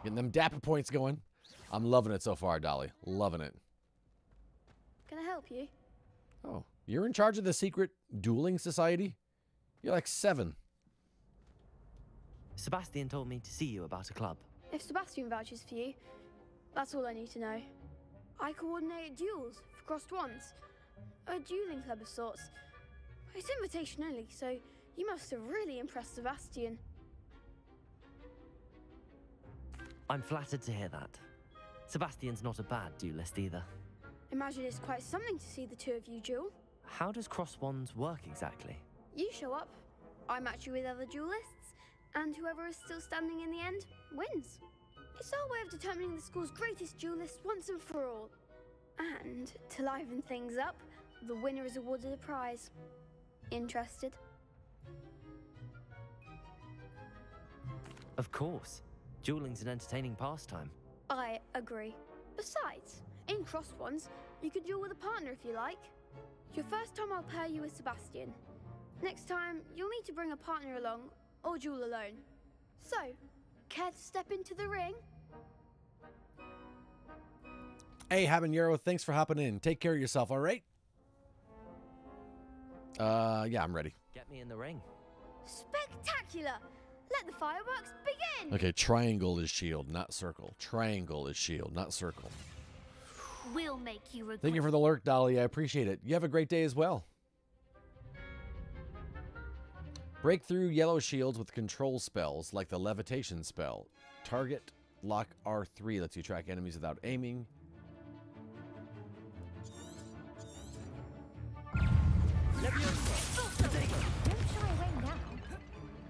Getting them dapper points going. I'm loving it so far, Dolly. Loving it. Can I help you? Oh, you're in charge of the secret dueling society? You're like 7. Sebastian told me to see you about a club. If Sebastian vouches for you, that's all I need to know. I coordinate duels for crossed ones. A dueling club of sorts. It's invitation only, so you must have really impressed Sebastian. I'm flattered to hear that. Sebastian's not a bad duelist either. Imagine it's quite something to see the two of you duel. How does cross wands work exactly? You show up, I match you with other duelists, and whoever is still standing in the end wins. It's our way of determining the school's greatest duelist once and for all. And to liven things up, the winner is awarded a prize. Interested? Of course. Dueling's an entertaining pastime. I agree. Besides, in crossed ones, you could duel with a partner if you like. Your first time I'll pair you with Sebastian. Next time, you'll need to bring a partner along, or duel alone. So, care to step into the ring? Hey, Habanero, thanks for hopping in. Take care of yourself, all right? Yeah, I'm ready. Get me in the ring. Spectacular! Let the fireworks begin! Okay, triangle is shield, not circle. Triangle is shield, not circle. We'll make you regret. Thank you for the lurk, Dolly. I appreciate it. You have a great day as well. Break through yellow shields with control spells like the levitation spell. Target lock R3 lets you track enemies without aiming.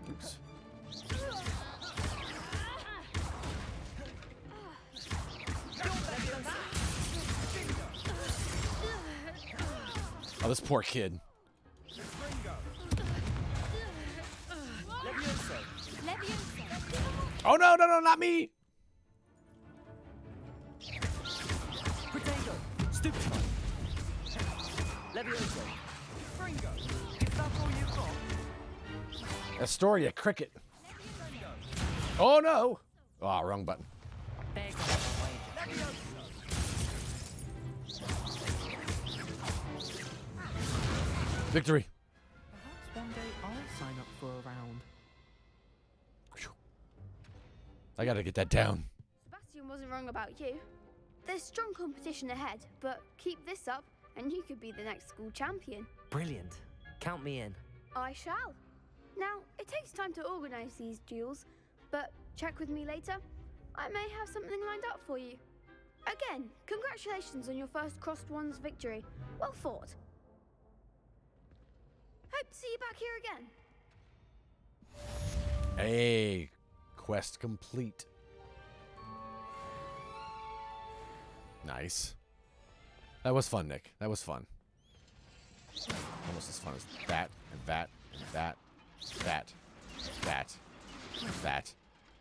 Oops. Oh, this poor kid. Oh, no, no, no, not me! Potato! Stupid! Levioso! Fringo! Is that all you got? Astoria, cricket. Oh, no! Oh, wrong button. Victory. Perhaps one day I'll sign up for a round. I gotta get that down. Sebastian wasn't wrong about you. There's strong competition ahead, but keep this up and you could be the next school champion. Brilliant. Count me in. I shall. Now, it takes time to organise these duels, but check with me later. I may have something lined up for you. Again, congratulations on your first Crossed Ones victory. Well fought. Hope to see you back here again. Hey, quest complete. Nice. That was fun, Nick. That was fun. Almost as fun as that, and that, and that, that, that, that,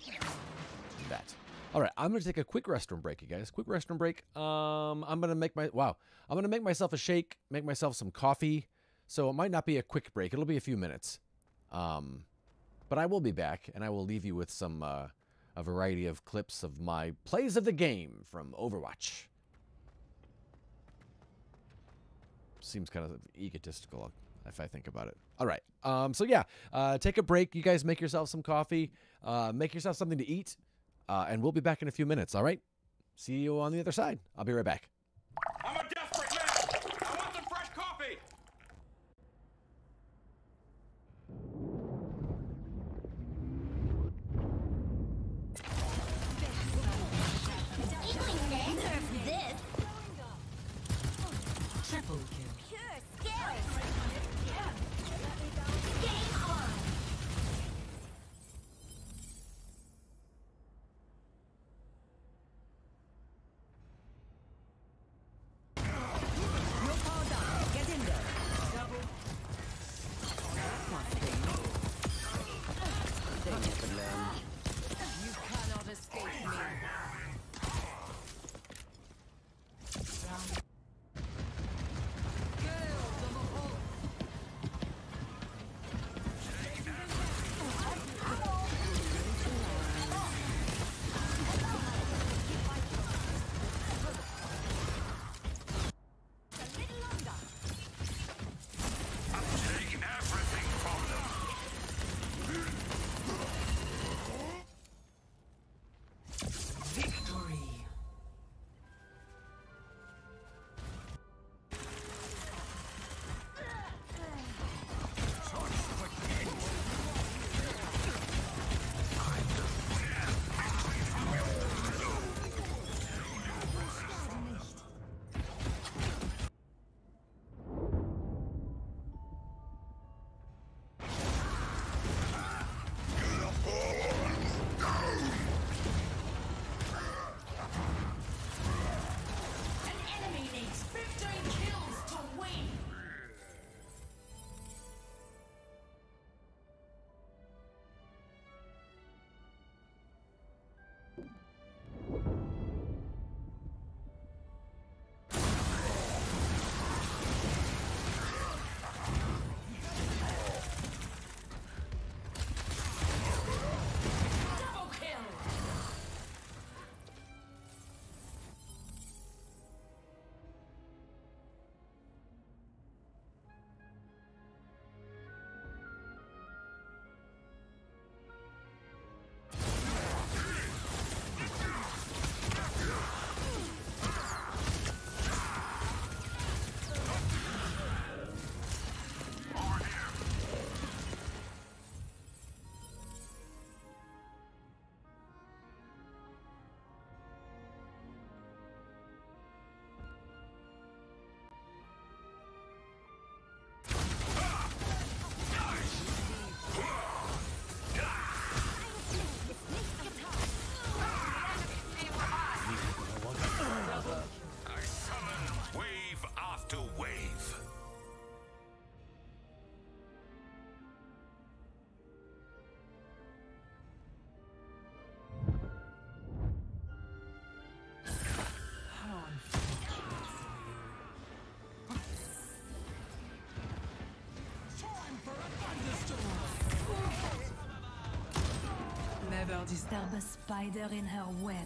and that. All right, I'm gonna take a quick restroom break, you guys. Quick restroom break. I'm gonna make I'm gonna make myself a shake, make myself some coffee. So it might not be a quick break. It'll be a few minutes. But I will be back, and I will leave you with some a variety of clips of my plays of the game from Overwatch. Seems kind of egotistical if I think about it. All right. So yeah, take a break. You guys make yourself some coffee. Make yourself something to eat. And we'll be back in a few minutes. All right. See you on the other side. I'll be right back. I'm a desperate man. I want some fresh coffee. Triple kill. Pure skill. Game on. never disturb a spider in her web.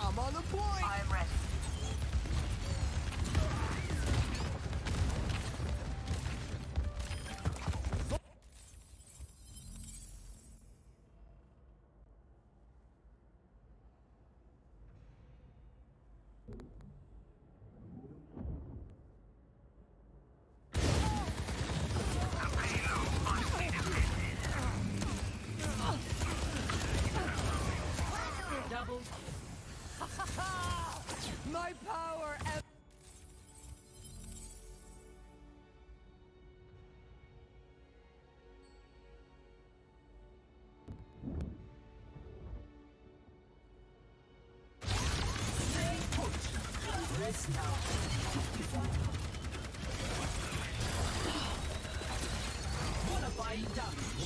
I'm on the point! I'm ready. Double. My power and... Rest now. Modifying damage.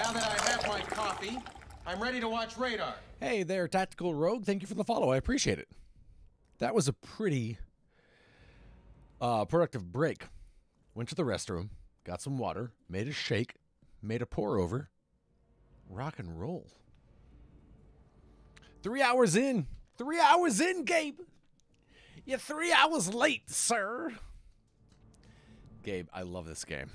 Now that I have my coffee, I'm ready to watch Radar. Hey there, Tactical Rogue. Thank you for the follow. I appreciate it. That was a pretty productive break. Went to the restroom, got some water, made a shake, made a pour over. Rock and roll. 3 hours in. 3 hours in, Gabe. You're 3 hours late, sir. Gabe, I love this game.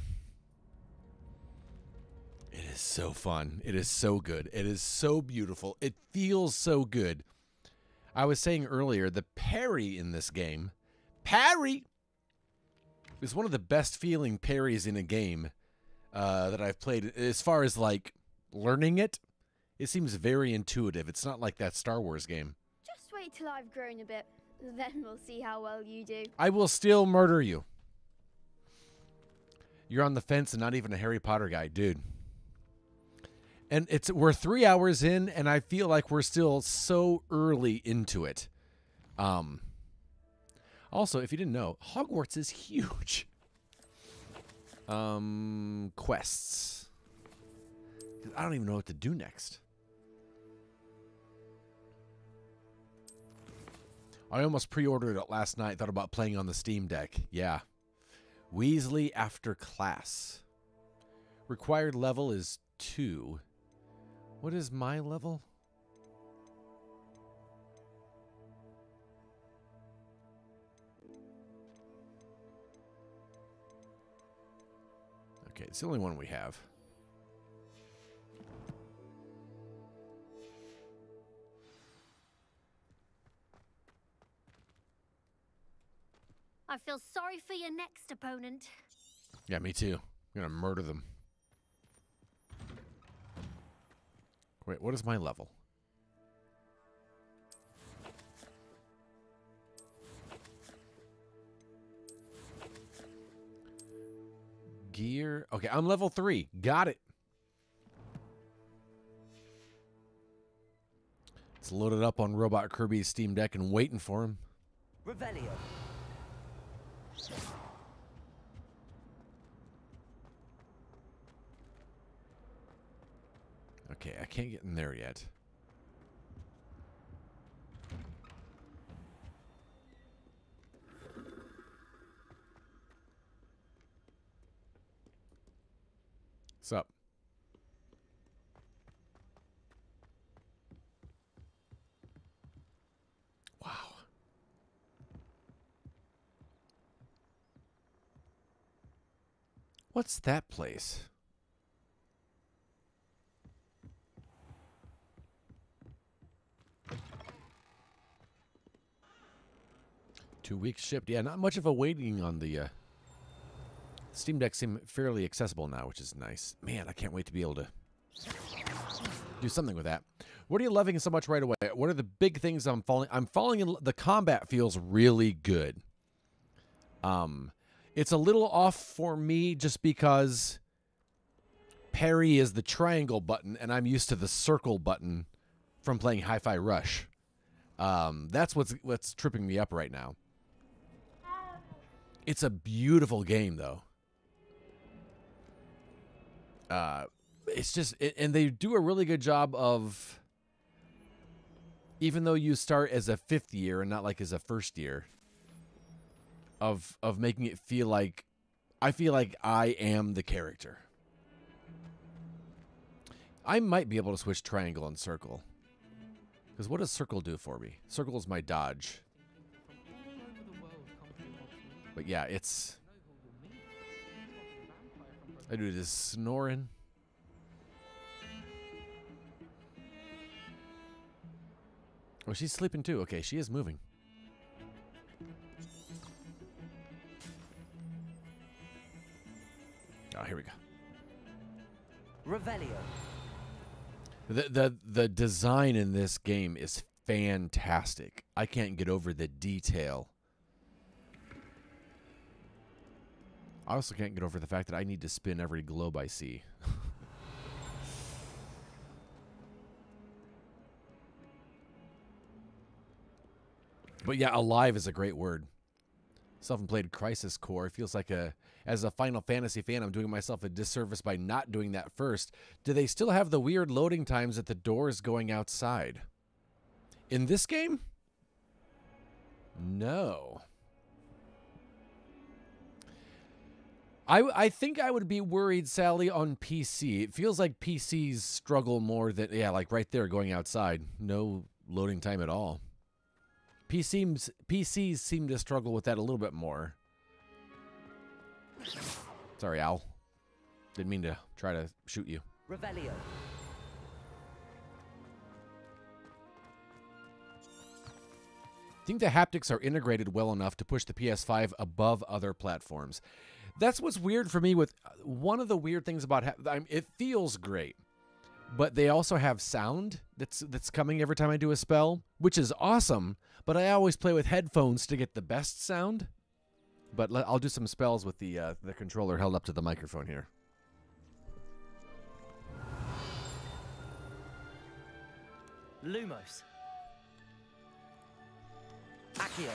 It is so fun. It is so good. It is so beautiful. It feels so good. I was saying earlier, the parry in this game, parry, is one of the best feeling parries in a game that I've played. As far as like learning it, it seems very intuitive. It's not like that Star Wars game. Just wait till I've grown a bit. Then we'll see how well you do. I will still murder you. You're on the fence and not even a Harry Potter guy, dude. And we're 3 hours in, and I feel like we're still so early into it. Also, if you didn't know, Hogwarts is huge. Quests. I don't even know what to do next. I almost pre-ordered it last night. Thought about playing on the Steam Deck. Yeah. Weasley after class. Required level is 2. What is my level? Okay, it's the only one we have. I feel sorry for your next opponent. Yeah, me too. I'm gonna murder them. Wait, what is my level? Gear. Okay, I'm level 3. Got it. It's loaded up on Robot Kirby's Steam Deck and waiting for him. Revelio. Okay, I can't get in there yet. What's up? Wow. What's that place? Two weeks shipped. Yeah, not much of a waiting on the Steam Deck. Seem fairly accessible now, which is nice. Man, I can't wait to be able to do something with that. What are you loving so much right away? What are the big things I'm falling in? The combat feels really good. It's a little off for me just because parry is the triangle button, and I'm used to the circle button from playing Hi-Fi Rush. That's what's tripping me up right now. It's a beautiful game, though. It's just, and they do a really good job of, even though you start as a 5th year and not like as a 1st year, of making it feel like, I feel like I am the character. I might be able to switch triangle and circle. Because what does circle do for me? Circle is my dodge. But yeah, it's... I do this snoring. Oh, she's sleeping too. Okay, she is moving. Oh, here we go. Revelio. The design in this game is fantastic. I can't get over the detail. I also can't get over the fact that I need to spin every globe I see. But yeah, alive is a great word. Self-employed Crisis Core. It feels like as a Final Fantasy fan, I'm doing myself a disservice by not doing that first. Do they still have the weird loading times at the doors going outside? In this game? No. I think I would be worried, Sally, on PC. It feels like PCs struggle more than, yeah, like right there going outside. No loading time at all. PCs seem to struggle with that a little bit more. Sorry, Al. Didn't mean to try to shoot you. Revelio. I think the haptics are integrated well enough to push the PS5 above other platforms. That's what's weird for me with one of the weird things about it feels great, but they also have sound that's coming every time I do a spell, which is awesome, but I always play with headphones to get the best sound. But I'll do some spells with the controller held up to the microphone here. Lumos. Accio.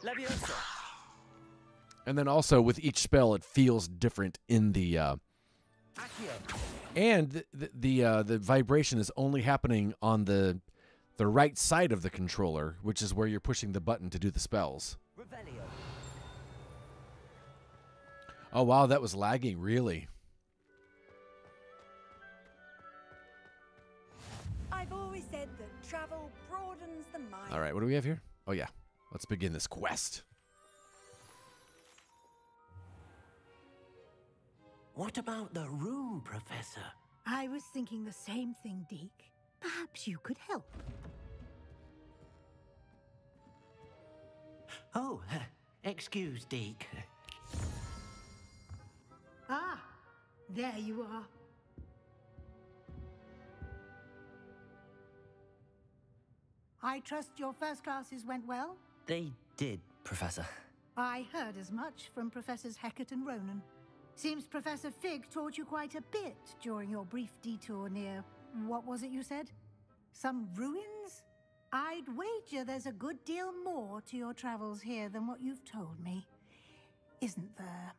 Leviosa. And then also with each spell, it feels different in the and the vibration is only happening on the right side of the controller, which is where you're pushing the button to do the spells. Revelio. Oh wow, that was lagging, really. I've always said that travel broadens the mind. All right, what do we have here? Oh yeah, let's begin this quest. What about the room, Professor? I was thinking the same thing, Deke. Perhaps you could help. Oh, excuse, Deke. Ah, there you are. I trust your first classes went well? They did, Professor. I heard as much from Professors Hecat and Ronan. Seems Professor Fig taught you quite a bit during your brief detour near, what was it you said? Some ruins? I'd wager there's a good deal more to your travels here than what you've told me. Isn't there?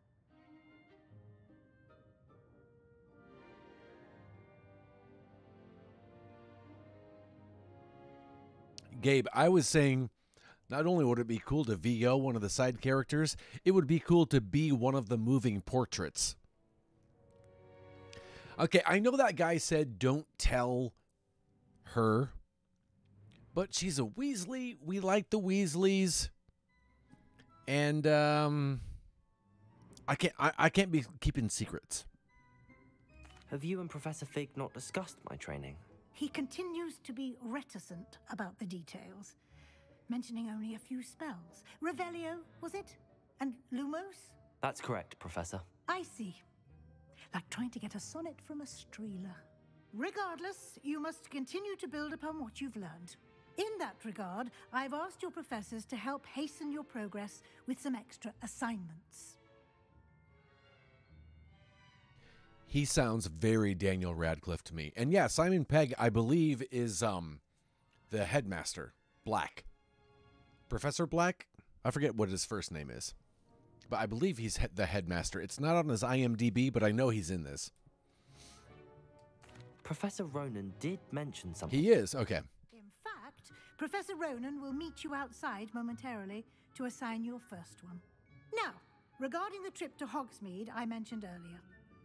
Gabe, I was saying not only would it be cool to VO one of the side characters, it would be cool to be one of the moving portraits. Okay, I know that guy said don't tell her, but she's a Weasley. We like the Weasleys. And I can't be keeping secrets. Have you and Professor Fig not discussed my training? He continues to be reticent about the details, mentioning only a few spells. Revelio, was it? And Lumos? That's correct, Professor. I see. Like trying to get a sonnet from a streeler. Regardless, you must continue to build upon what you've learned. In that regard, I've asked your professors to help hasten your progress with some extra assignments. He sounds very Daniel Radcliffe to me. And yeah, Simon Pegg, I believe, is the headmaster, Black. Professor Black? I forget what his first name is. But I believe he's the headmaster. It's not on his IMDb, but I know he's in this. Professor Ronan did mention something. He is? Okay. In fact, Professor Ronan will meet you outside momentarily to assign your first one. Now, regarding the trip to Hogsmeade I mentioned earlier,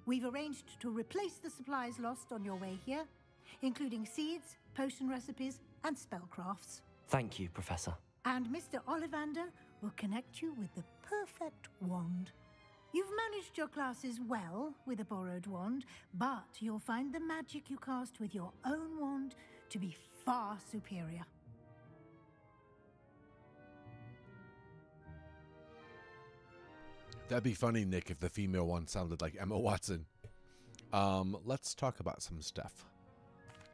we've arranged to replace the supplies lost on your way here, including seeds, potion recipes, and spellcrafts. Thank you, Professor. And Mr. Ollivander will connect you with the perfect wand. You've managed your classes well with a borrowed wand, but you'll find the magic you cast with your own wand to be far superior. That'd be funny, Nick, if the female one sounded like Emma Watson. Let's talk about some stuff.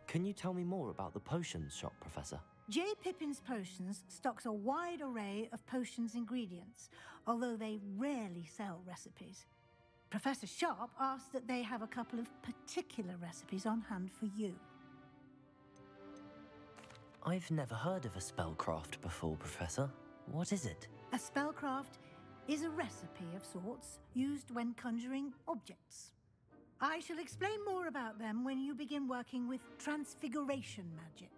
Can you tell me more about the potions shop, Professor? J. Pippin's Potions stocks a wide array of potions ingredients, although they rarely sell recipes. Professor Sharp asked that they have a couple of particular recipes on hand for you. I've never heard of a spellcraft before, Professor. What is it? A spellcraft is a recipe of sorts used when conjuring objects. I shall explain more about them when you begin working with transfiguration magic.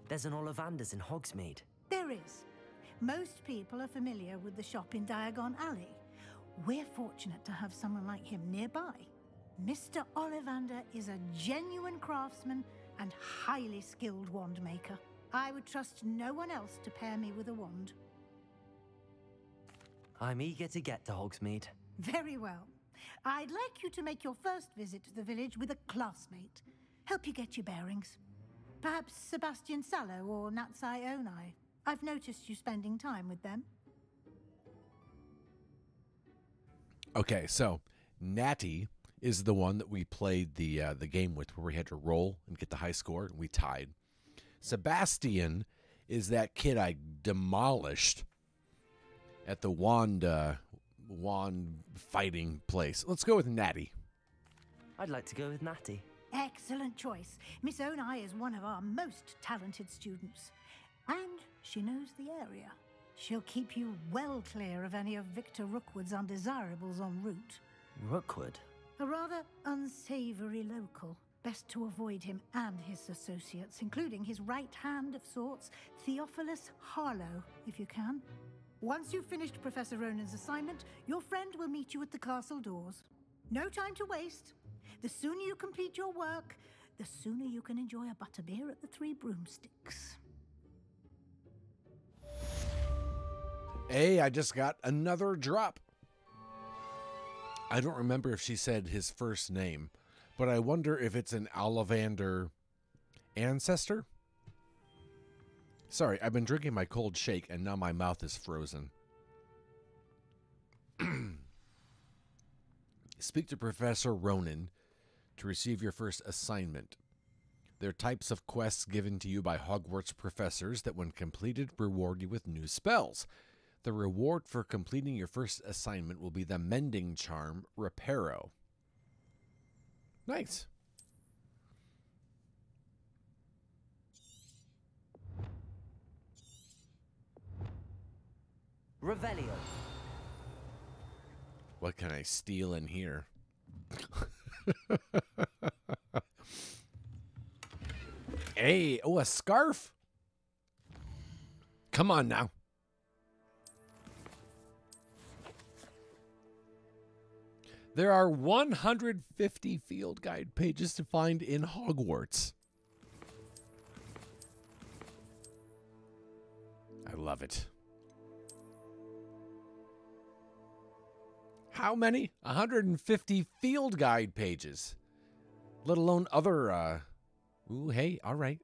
There's an Ollivander's in Hogsmeade. There is. Most people are familiar with the shop in Diagon Alley. We're fortunate to have someone like him nearby. Mr. Ollivander is a genuine craftsman and highly skilled wand maker. I would trust no one else to pair me with a wand. I'm eager to get to Hogsmeade. Very well. I'd like you to make your first visit to the village with a classmate. Help you get your bearings. Perhaps Sebastian Sallow or Natsai Onai. I've noticed you spending time with them. Okay, so Natty is the one that we played the game with, where we had to roll and get the high score, and we tied. Sebastian is that kid I demolished at the wand fighting place. Let's go with Natty. I'd like to go with Natty. Excellent choice. Miss Onai is one of our most talented students. And she knows the area. She'll keep you well clear of any of Victor Rookwood's undesirables en route. Rookwood? A rather unsavory local. Best to avoid him and his associates, including his right hand of sorts, Theophilus Harlow, if you can. Once you've finished Professor Ronan's assignment, your friend will meet you at the castle doors. No time to waste. The sooner you complete your work, the sooner you can enjoy a butterbeer at the Three Broomsticks. Hey, I just got another drop. I don't remember if she said his first name, but I wonder if it's an Ollivander ancestor? Sorry, I've been drinking my cold shake, and now my mouth is frozen. Speak to Professor Ronan to receive your first assignment. They're types of quests given to you by Hogwarts professors that, when completed, reward you with new spells. The reward for completing your first assignment will be the Mending Charm Reparo. Nice. Revelio. What can I steal in here? Hey, oh, a scarf? Come on now. There are 150 field guide pages to find in Hogwarts. I love it. How many? 150 field guide pages. Let alone other, ooh, hey, all right.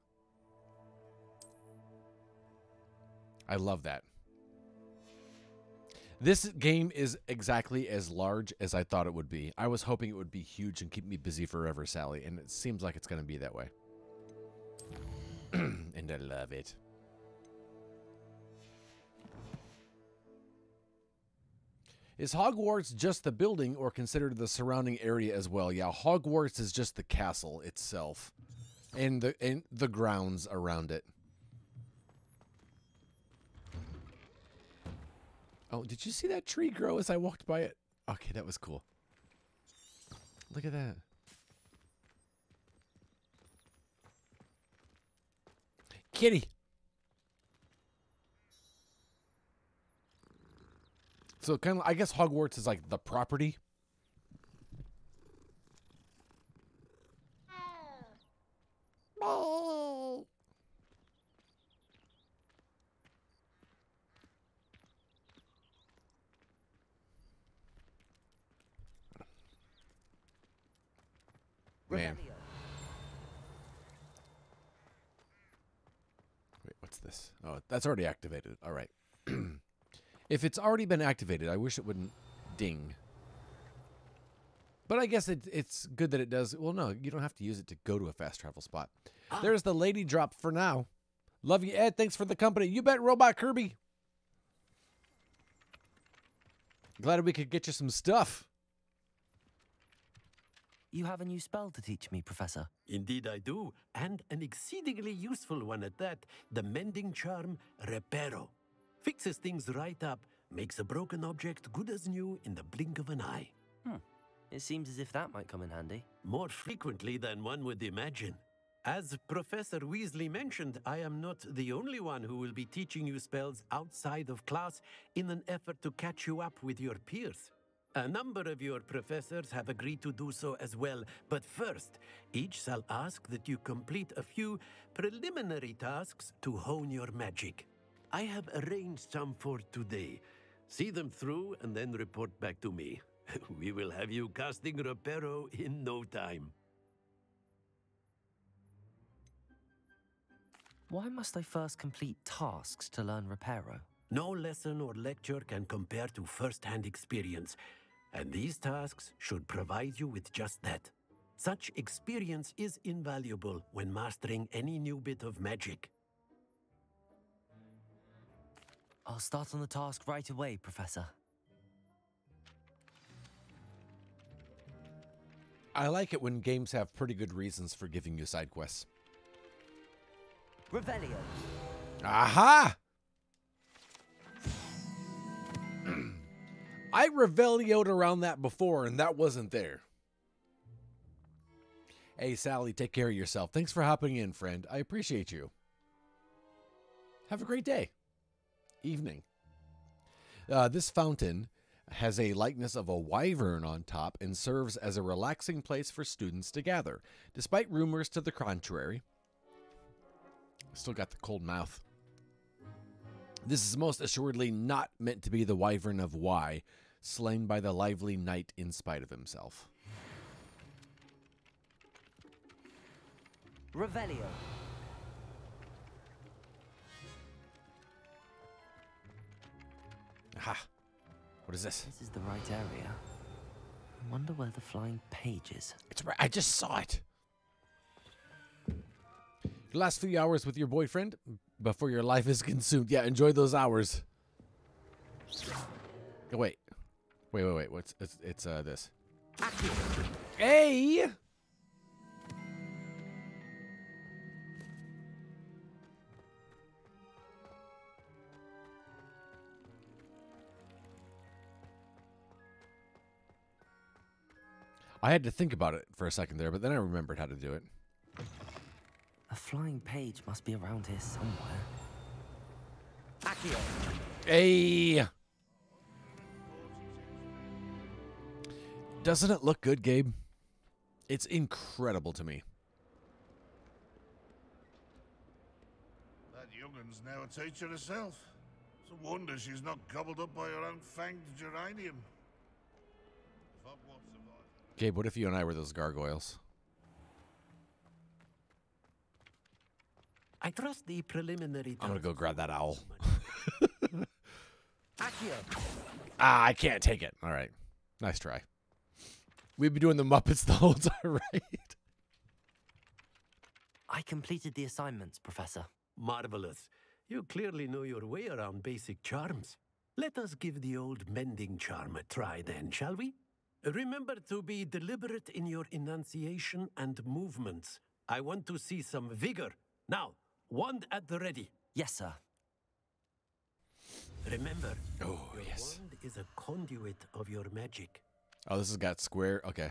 I love that. This game is exactly as large as I thought it would be. I was hoping it would be huge and keep me busy forever, Sally, and it seems like it's going to be that way. And I love it. Is Hogwarts just the building or considered the surrounding area as well? Yeah, Hogwarts is just the castle itself and the grounds around it. Oh, did you see that tree grow as I walked by it? Okay, that was cool. Look at that. Kitty. So kind of, I guess Hogwarts is like the property. Oh. Man. Wait, what's this? Oh, that's already activated. All right. If it's already been activated, I wish it wouldn't ding. But I guess it's good that it does. Well, no, you don't have to use it to go to a fast travel spot. There's the lady drop for now. Love you, Ed. Thanks for the company. You bet, Robot Kirby. Glad we could get you some stuff. You have a new spell to teach me, Professor. Indeed I do, and an exceedingly useful one at that. The mending charm, Reparo. Fixes things right up, makes a broken object good as new in the blink of an eye. It seems as if that might come in handy. More frequently than one would imagine. As Professor Weasley mentioned, I am not the only one who will be teaching you spells outside of class in an effort to catch you up with your peers. A number of your professors have agreed to do so as well, but first, each shall ask that you complete a few preliminary tasks to hone your magic. I have arranged some for today. See them through and then report back to me. We will have you casting Reparo in no time. Why must I first complete tasks to learn Reparo? No lesson or lecture can compare to first-hand experience, and these tasks should provide you with just that. Such experience is invaluable when mastering any new bit of magic. I'll start on the task right away, Professor. I like it when games have pretty good reasons for giving you side quests. Revelio. Aha! I Revelio'd around that before, and that wasn't there. Hey, Sally, take care of yourself. Thanks for hopping in, friend. I appreciate you. Have a great day. Evening. This fountain has a likeness of a wyvern on top and serves as a relaxing place for students to gather. Despite rumors to the contrary, still got the cold mouth. This is most assuredly not meant to be the wyvern of Y, slain by the lively knight in spite of himself. Revelio. Aha. What is this? This is the right area. I wonder where the flying page is. It's right. I just saw it. The last few hours with your boyfriend before your life is consumed. Yeah, enjoy those hours. Oh, wait. Wait. What's it's this. Hey! I had to think about it for a second there, but then I remembered how to do it. A flying page must be around here somewhere. Accio. Hey! Doesn't it look good, Gabe? It's incredible to me. That youngun's now a teacher herself. It's a wonder she's not gobbled up by her own fanged geranium. If Hogwarts survived. Gabe, what if you and I were those gargoyles? I trust the preliminary. I'm gonna go grab that owl. Accio. I can't take it. All right. Nice try. We've been doing the Muppets the whole time, right? I completed the assignments, Professor. Marvelous. You clearly know your way around basic charms. Let us give the old mending charm a try then, shall we? Remember to be deliberate in your enunciation and movements. I want to see some vigor. Now, wand at the ready. Yes, sir. Remember, your wand is a conduit of your magic. Oh, this has got square. Okay.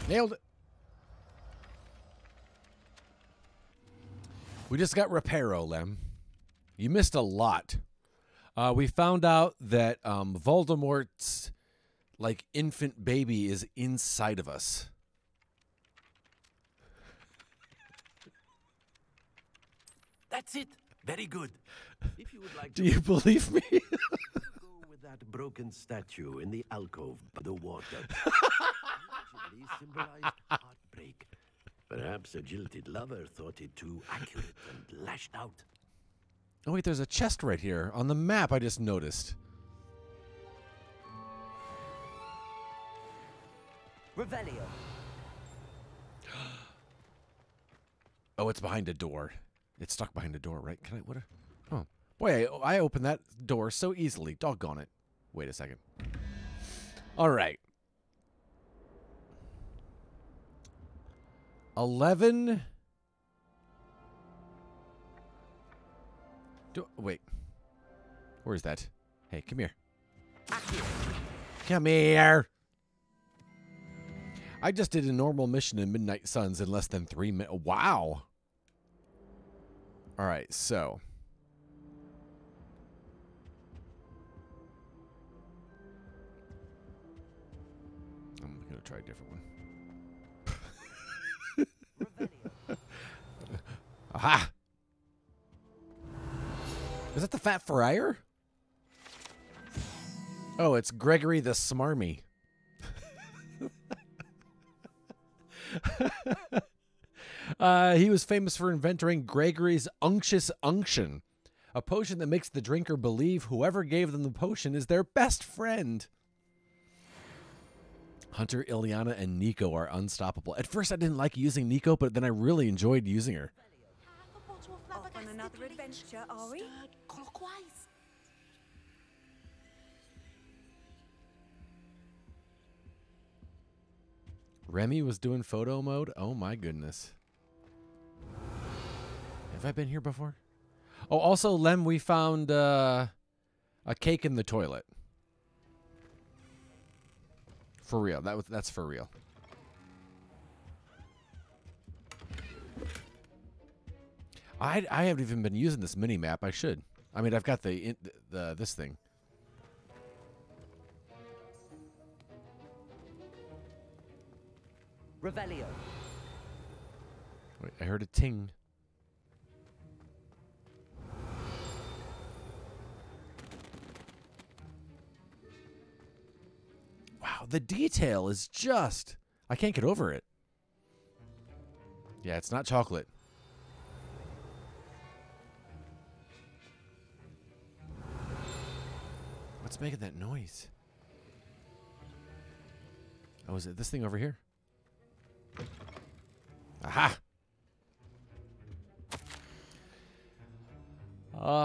Nailed it. We just got Reparo, Lem. You missed a lot. We found out that Voldemort's infant baby is inside of us. That's it. Very good. If you would like Do you believe me? Go with that broken statue in the alcove by the water. Allegedly symbolized heartbreak. Perhaps a jilted lover thought it too accurate and lashed out. Oh, wait, there's a chest right here on the map I just noticed. Revelio. Oh, it's behind a door. It's stuck behind a door, right? Can I? What? Oh, boy! I opened that door so easily. Doggone it! Wait a second. All right. 11. Wait. Where's that? Hey, come here. Come here. I just did a normal mission in Midnight Suns in less than 3 minutes. Wow. All right, so. I'm going to try a different one. Aha! Is that the Fat Friar? Oh, it's Gregory the Smarmy. He was famous for inventing Gregory's Unctuous Unction, a potion that makes the drinker believe whoever gave them the potion is their best friend. Hunter, Ileana, and Nico are unstoppable. At first, I didn't like using Nico, but then I really enjoyed using her. Off on another adventure, are we? Remy was doing photo mode? Oh my goodness. Have I been here before? Oh, also, Lem, we found a cake in the toilet. For real. That's for real. I haven't even been using this mini map. I should. I mean, I've got this thing. Revelio. Wait, I heard a ting. Wow, the detail is just... I can't get over it. Yeah, it's not chocolate. What's making that noise? Oh, is it this thing over here? Aha!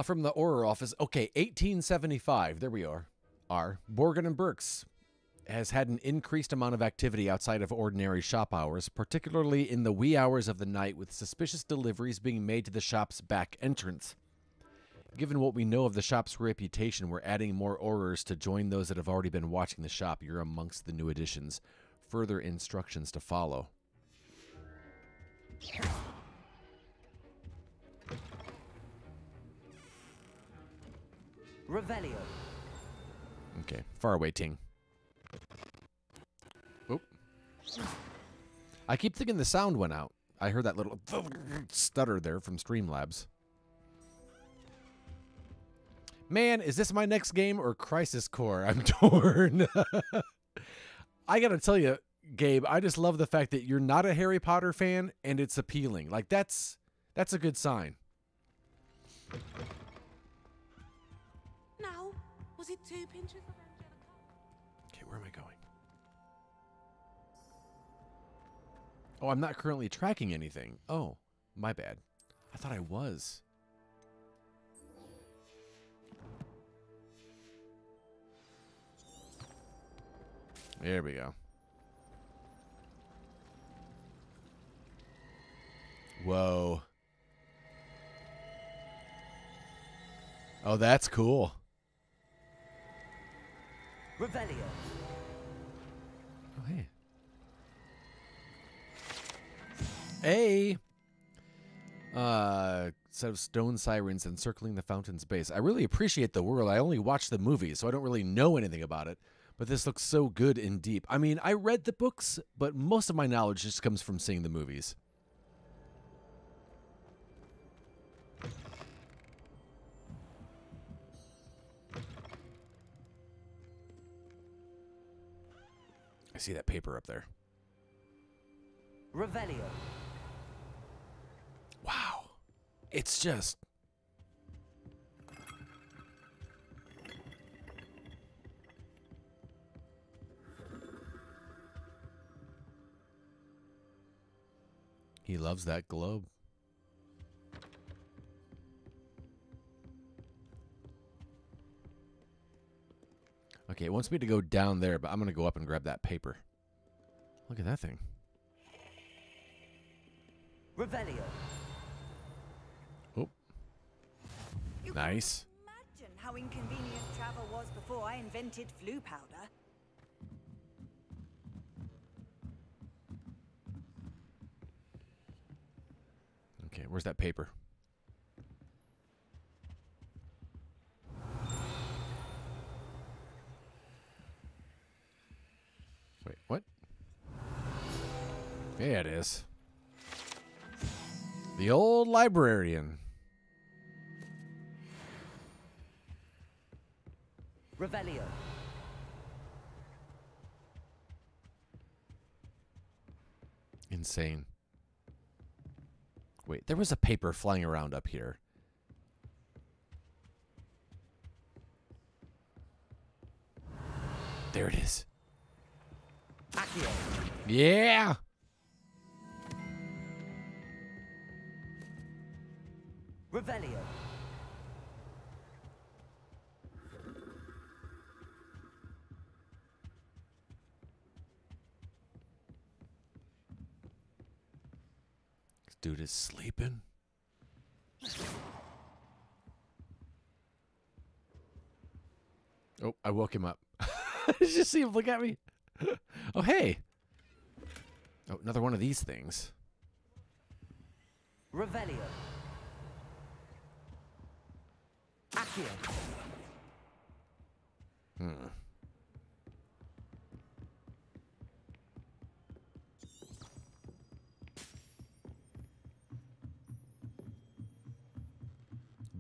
From the Horror Office. Okay, 1875. There we are. Borgin and Burke's has had an increased amount of activity outside of ordinary shop hours, particularly in the wee hours of the night, with suspicious deliveries being made to the shop's back entrance. Given what we know of the shop's reputation, we're adding more Aurors to join those that have already been watching the shop. You're amongst the new additions. Further instructions to follow. Revelio. Okay, far away, Ting. Oop. I keep thinking the sound went out. I heard that little stutter there from Streamlabs. Man, is this my next game or Crisis Core? I'm torn. I gotta tell you, Gabe, I just love the fact that you're not a Harry Potter fan and it's appealing. Like, that's a good sign. Now, was it 2 pinches of Angelica? Okay, where am I going? Oh, I'm not currently tracking anything. Oh, my bad. I thought I was. There we go. Whoa. Oh, that's cool. Revelio. Oh, hey. A set of stone sirens encircling the fountain's base. I really appreciate the world. I only watched the movies, so I don't really know anything about it. But this looks so good and deep. I mean, I read the books, but most of my knowledge just comes from seeing the movies. I see that paper up there. Revelio. Wow. It's just... He loves that globe. Okay, it wants me to go down there, but I'm going to go up and grab that paper. Look at that thing. Revelio. Oh. Nice. Imagine how inconvenient travel was before I invented flu powder. Okay, where's that paper? Wait, what? There it is. The old librarian. Revelio. Insane. Wait, there was a paper flying around up here. There it is. Accio. Yeah! Revelio. This dude is sleeping. Oh, I woke him up. Did you see him look at me? Oh, hey. Oh, another one of these things. Revelio. Accio.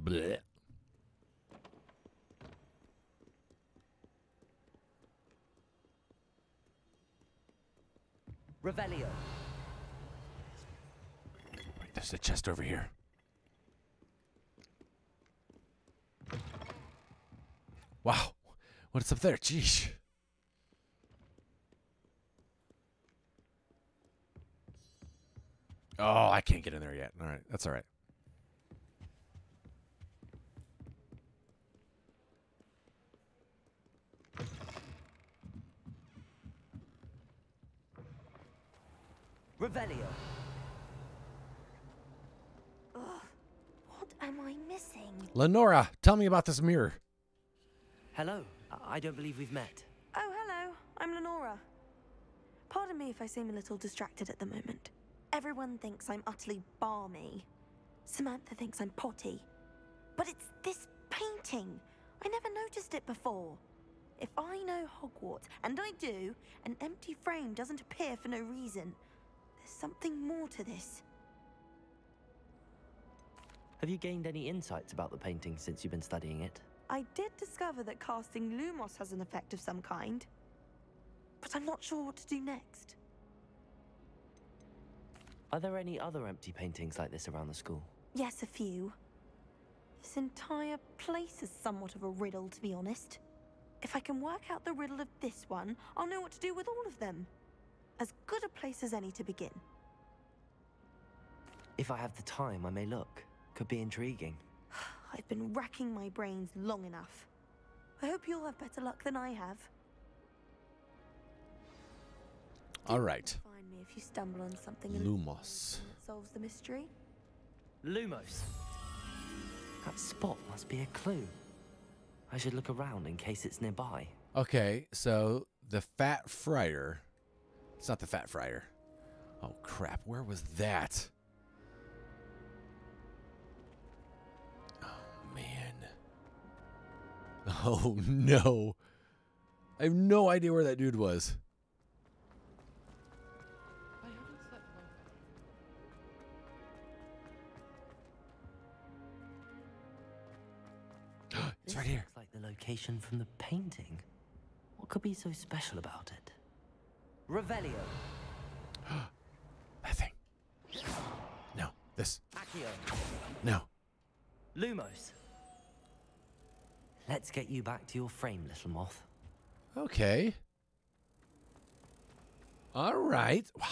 Blech. Revelio. Wait, there's a chest over here. Wow. What's up there? Jeez. Oh, I can't get in there yet. All right. That's all right. Revelio. Ugh, what am I missing? Lenora, tell me about this mirror. Hello. I don't believe we've met. Oh, hello. I'm Lenora. Pardon me if I seem a little distracted at the moment. Everyone thinks I'm utterly balmy. Samantha thinks I'm potty. But it's this painting. I never noticed it before. If I know Hogwarts, and I do, an empty frame doesn't appear for no reason. There's something more to this. Have you gained any insights about the painting since you've been studying it? I did discover that casting Lumos has an effect of some kind. But I'm not sure what to do next. Are there any other empty paintings like this around the school? Yes, a few. This entire place is somewhat of a riddle, to be honest. If I can work out the riddle of this one, I'll know what to do with all of them. As good a place as any to begin. If I have the time, I may look. Could be intriguing. I've been racking my brains long enough. I hope you'll have better luck than I have. All right. Find me if you stumble on something Lumos. that solves the mystery. Lumos. That spot must be a clue. I should look around in case it's nearby. Okay, so the Fat Friar. It's not the Fat Friar. Oh, crap. Where was that? Oh, man. Oh, no. I have no idea where that dude was. It's right here. Looks like the location from the painting. What could be so special about it? Revelio. That thing. No, this. Accio. No. Lumos. Let's get you back to your frame, little moth. Okay. All right. Wow.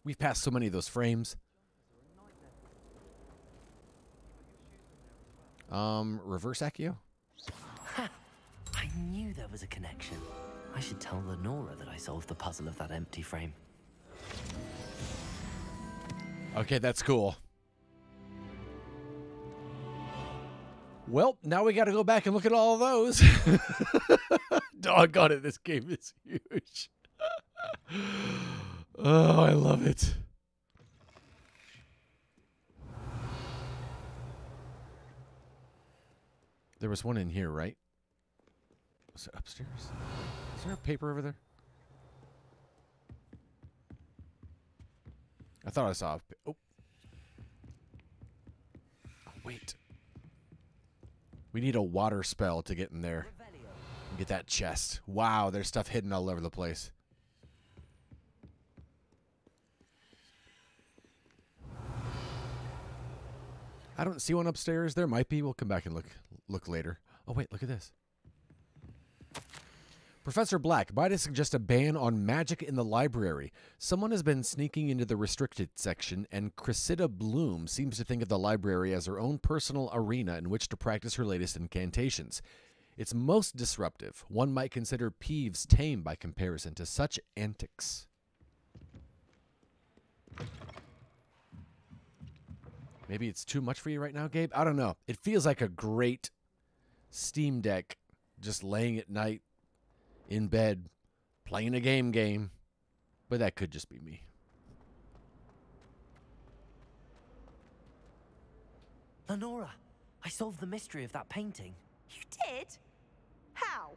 We've passed so many of those frames. Reverse Accio? Ha! I knew there was a connection. I should tell Lenora that I solved the puzzle of that empty frame. Okay, that's cool. Well, now we got to go back and look at all of those. Doggone it, this game is huge. Oh, I love it. There was one in here, right? Was it upstairs? Is there a paper over there? I thought I saw a... Oh. Oh, wait. We need a water spell to get in there. Get that chest. Wow, there's stuff hidden all over the place. I don't see one upstairs. There might be. We'll come back and look later. Oh, wait, look at this. Professor Black, might I suggest a ban on magic in the library? Someone has been sneaking into the restricted section, and Cressida Bloom seems to think of the library as her own personal arena in which to practice her latest incantations. It's most disruptive. One might consider Peeves tame by comparison to such antics. Maybe it's too much for you right now, Gabe? I don't know. It feels like a great Steam Deck, just laying at night, in bed, playing a game. But that could just be me. Lenora, I solved the mystery of that painting. You did? How?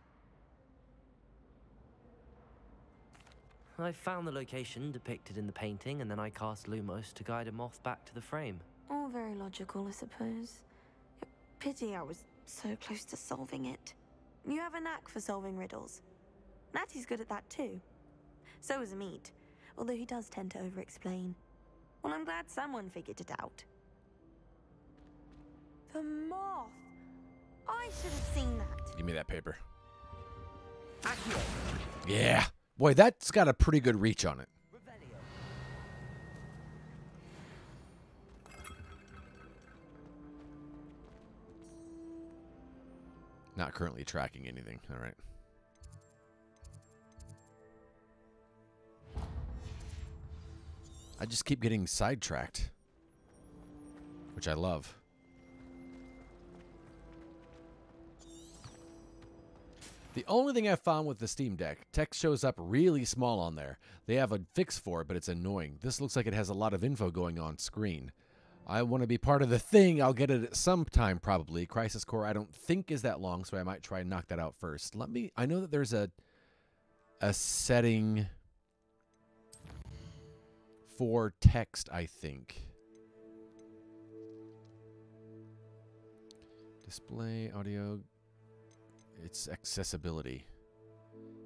I found the location depicted in the painting, and then I cast Lumos to guide a moth back to the frame. All very logical, I suppose. Pity I was so close to solving it. You have a knack for solving riddles. Natty's good at that too. So is Amit, although he does tend to over-explain. Well, I'm glad someone figured it out. The moth! I should have seen that. Give me that paper. Accurate. Yeah. Boy, that's got a pretty good reach on it. Not currently tracking anything. All right. I just keep getting sidetracked, which I love. The only thing I've found with the Steam Deck, text shows up really small on there. They have a fix for it, but it's annoying. This looks like it has a lot of info going on screen. I want to be part of the thing. I'll get it at some time, probably. Crisis Core, I don't think is that long, so I might try and knock that out first. I know that there's a setting for text, I think. Display, audio, it's accessibility.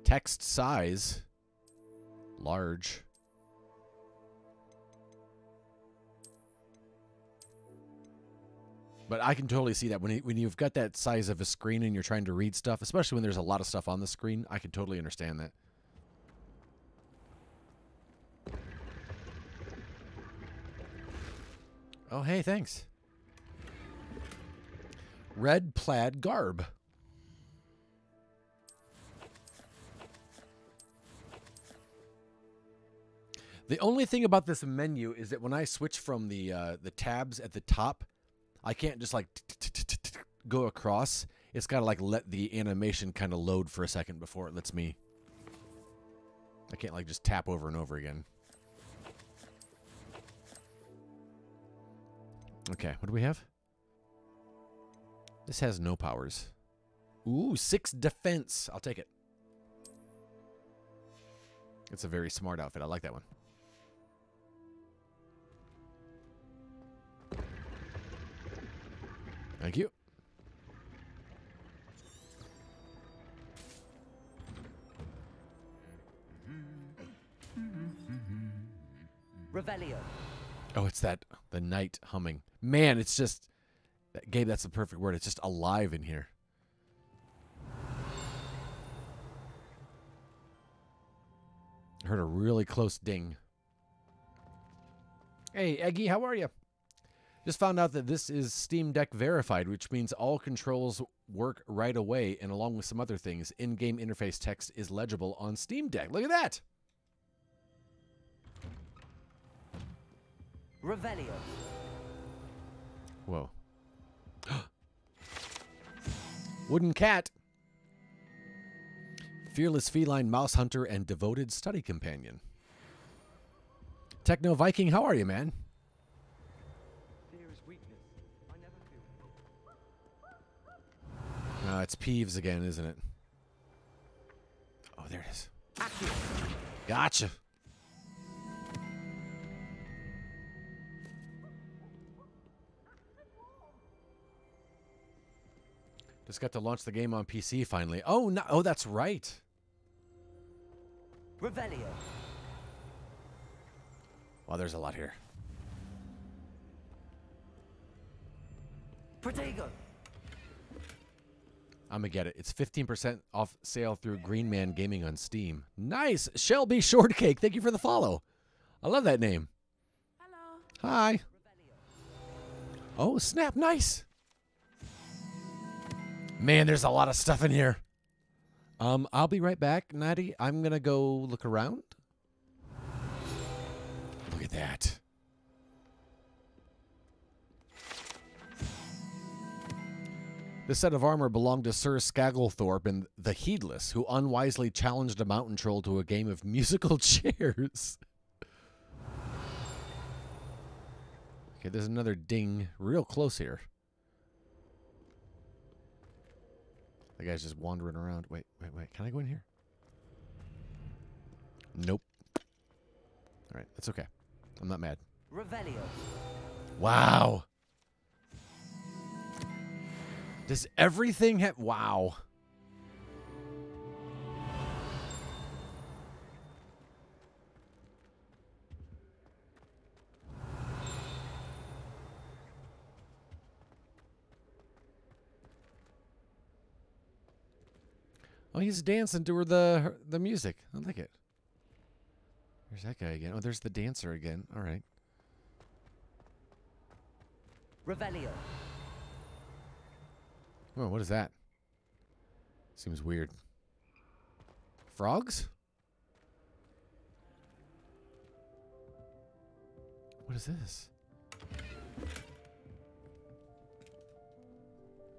Text size, large. But I can totally see that when you've got that size of a screen and you're trying to read stuff, especially when there's a lot of stuff on the screen, I can totally understand that. Oh, hey, thanks. Red plaid garb. The only thing about this menu is that when I switch from the tabs at the top, I can't just like go across. It's got to like let the animation kind of load for a second before it lets me. I can't like just tap over and over again. Okay, what do we have? This has no powers. Ooh, 6 defense. I'll take it. It's a very smart outfit. I like that one. Thank you. Revelio. Oh, it's the night humming. Man, it's just... Gabe, that's the perfect word. It's just alive in here. I heard a really close ding. Hey, Eggy, how are you? Just found out that this is Steam Deck verified, which means all controls work right away, and along with some other things, in-game interface text is legible on Steam Deck. Look at that! Revelio. Whoa. Wooden cat. Fearless feline mouse hunter and devoted study companion. Techno Viking, how are you, man? Fear is weakness. I never feel. No, it's Peeves again, isn't it? Oh, there it is. Gotcha. Just got to launch the game on PC finally. Oh, no. Oh, that's right. Revelio. Wow, there's a lot here. Protego. I'm gonna get it. It's 15% off sale through Green Man Gaming on Steam. Nice. Shelby Shortcake, thank you for the follow. I love that name. Hello. Hi. Oh, snap. Nice. Man, there's a lot of stuff in here. I'll be right back, Natty. I'm gonna go look around. Look at that. This set of armor belonged to Sir Skagglethorpe and the Heedless, who unwisely challenged a mountain troll to a game of musical chairs. Okay, there's another ding real close here. The guy's just wandering around. Wait. Can I go in here? Nope. All right, that's okay. I'm not mad. Revelio. Wow. Does everything have... Wow. Oh, he's dancing to the music. I like it. There's that guy again. Oh, there's the dancer again. All right. Revelio. Oh, what is that? Seems weird. Frogs? What is this?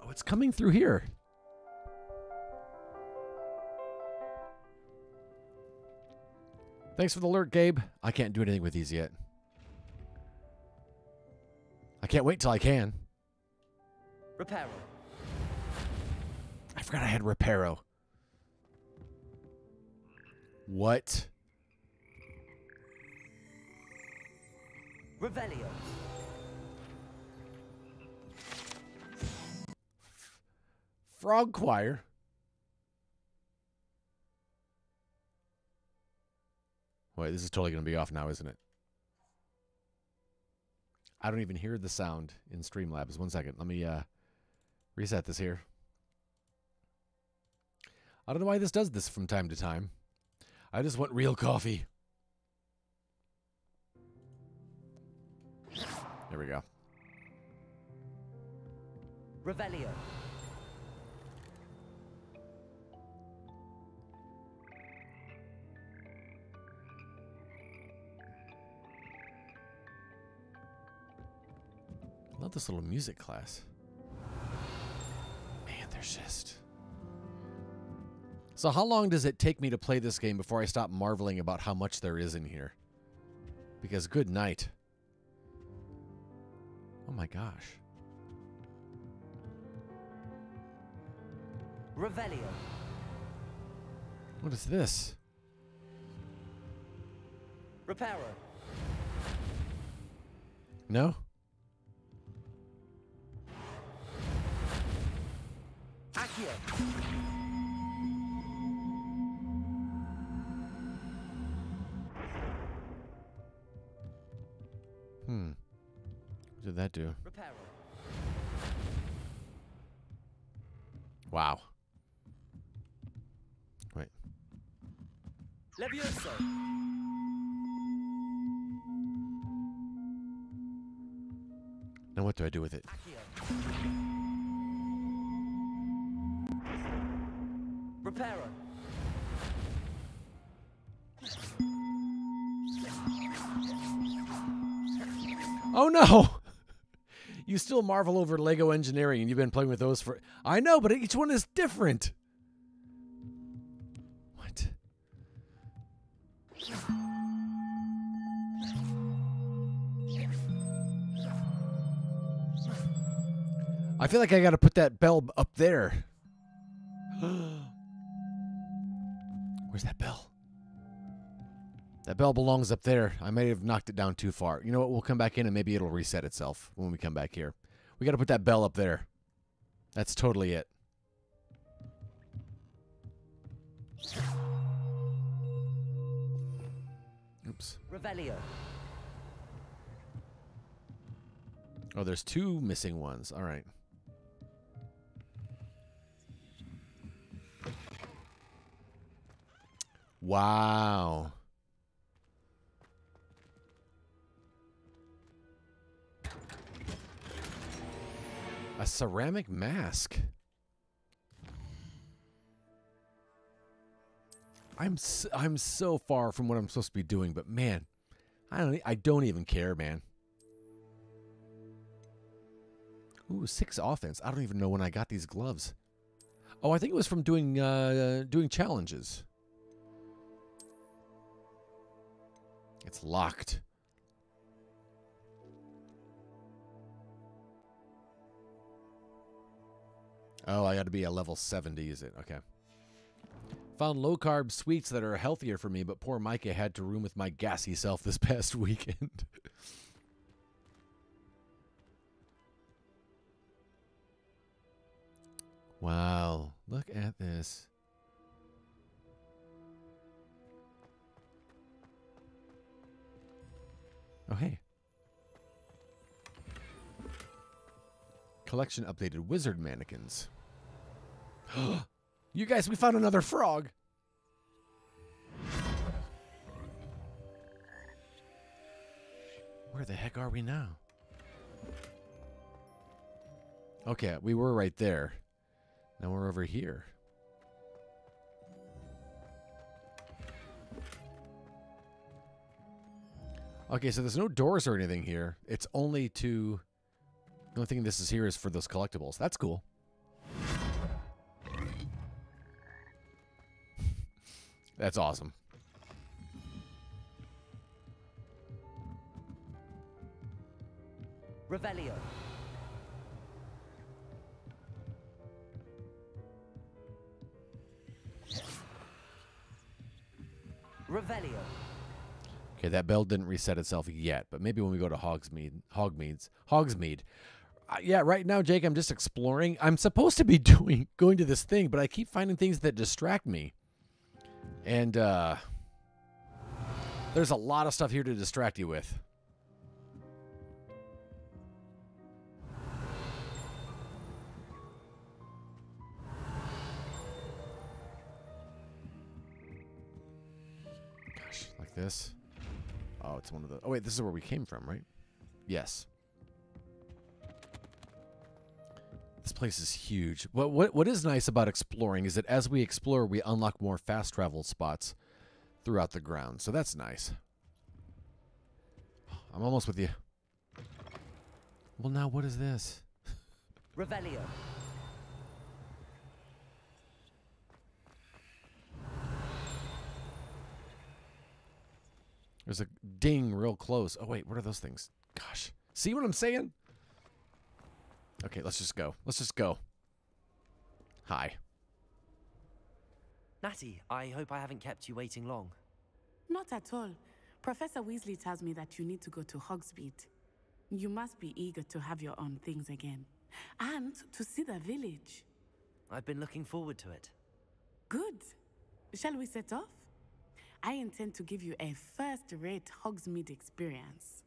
Oh, it's coming through here. Thanks for the alert, Gabe. I can't do anything with these yet. I can't wait till I can. Reparo. I forgot I had Reparo. What? Revelio. Frog Choir? Wait, this is totally going to be off now, isn't it? I don't even hear the sound in Streamlabs. 1 second. Let me reset this here. I don't know why this does this from time to time. I just want real coffee. There we go. Revelio. I love this little music class. Man, there's just... So how long does it take me to play this game before I stop marveling about how much there is in here? Because good night. Oh my gosh. Revelio. What is this? Reparo. No? Accio. What did that do? Reparo. Wow. Wait. Levioso. Now what do I do with it? Reparo. Oh no! You still marvel over Lego engineering, and you've been playing with those for... I know, but each one is different. What? I feel like I gotta put that bell up there. Where's that bell? That bell belongs up there. I may have knocked it down too far. You know what? We'll come back in and maybe it'll reset itself when we come back here. We got to put that bell up there. That's totally it. Oops. Revelio. Oh, there's two missing ones. All right. Wow. A ceramic mask. I'm so far from what I'm supposed to be doing, but man, I don't even care, man. Ooh, 6 offense. I don't even know when I got these gloves. Oh, I think it was from doing challenges. It's locked. Oh, I got to be a level 70, is it? Okay. Found low-carb sweets that are healthier for me, but poor Micah had to room with my gassy self this past weekend. Wow, look at this. Oh, hey. Collection updated. Wizard mannequins. You guys, we found another frog. Where the heck are we now? Okay, we were right there. Now we're over here. Okay, so there's no doors or anything here. It's only to... The only thing this is here is for those collectibles. That's cool. That's awesome. Revelio. Revelio. Okay, that bell didn't reset itself yet, but maybe when we go to Hogsmeade. Yeah, right now, Jake, I'm just exploring. I'm supposed to be going to this thing, but I keep finding things that distract me. And there's a lot of stuff here to distract you with. Gosh, like this. Oh, it's one of the... Oh, wait, this is where we came from, right? Yes. This place is huge. What is nice about exploring is that as we explore, we unlock more fast travel spots throughout the ground. So that's nice. I'm almost with you. Well, now what is this? Revelio. There's a ding real close. Oh, wait, what are those things? Gosh. See what I'm saying? Okay, let's just go. Let's just go. Hi. Natty, I hope I haven't kept you waiting long. Not at all. Professor Weasley tells me that you need to go to Hogsmeade. You must be eager to have your own things again. And to see the village. I've been looking forward to it. Good. Shall we set off? I intend to give you a first-rate Hogsmeade experience.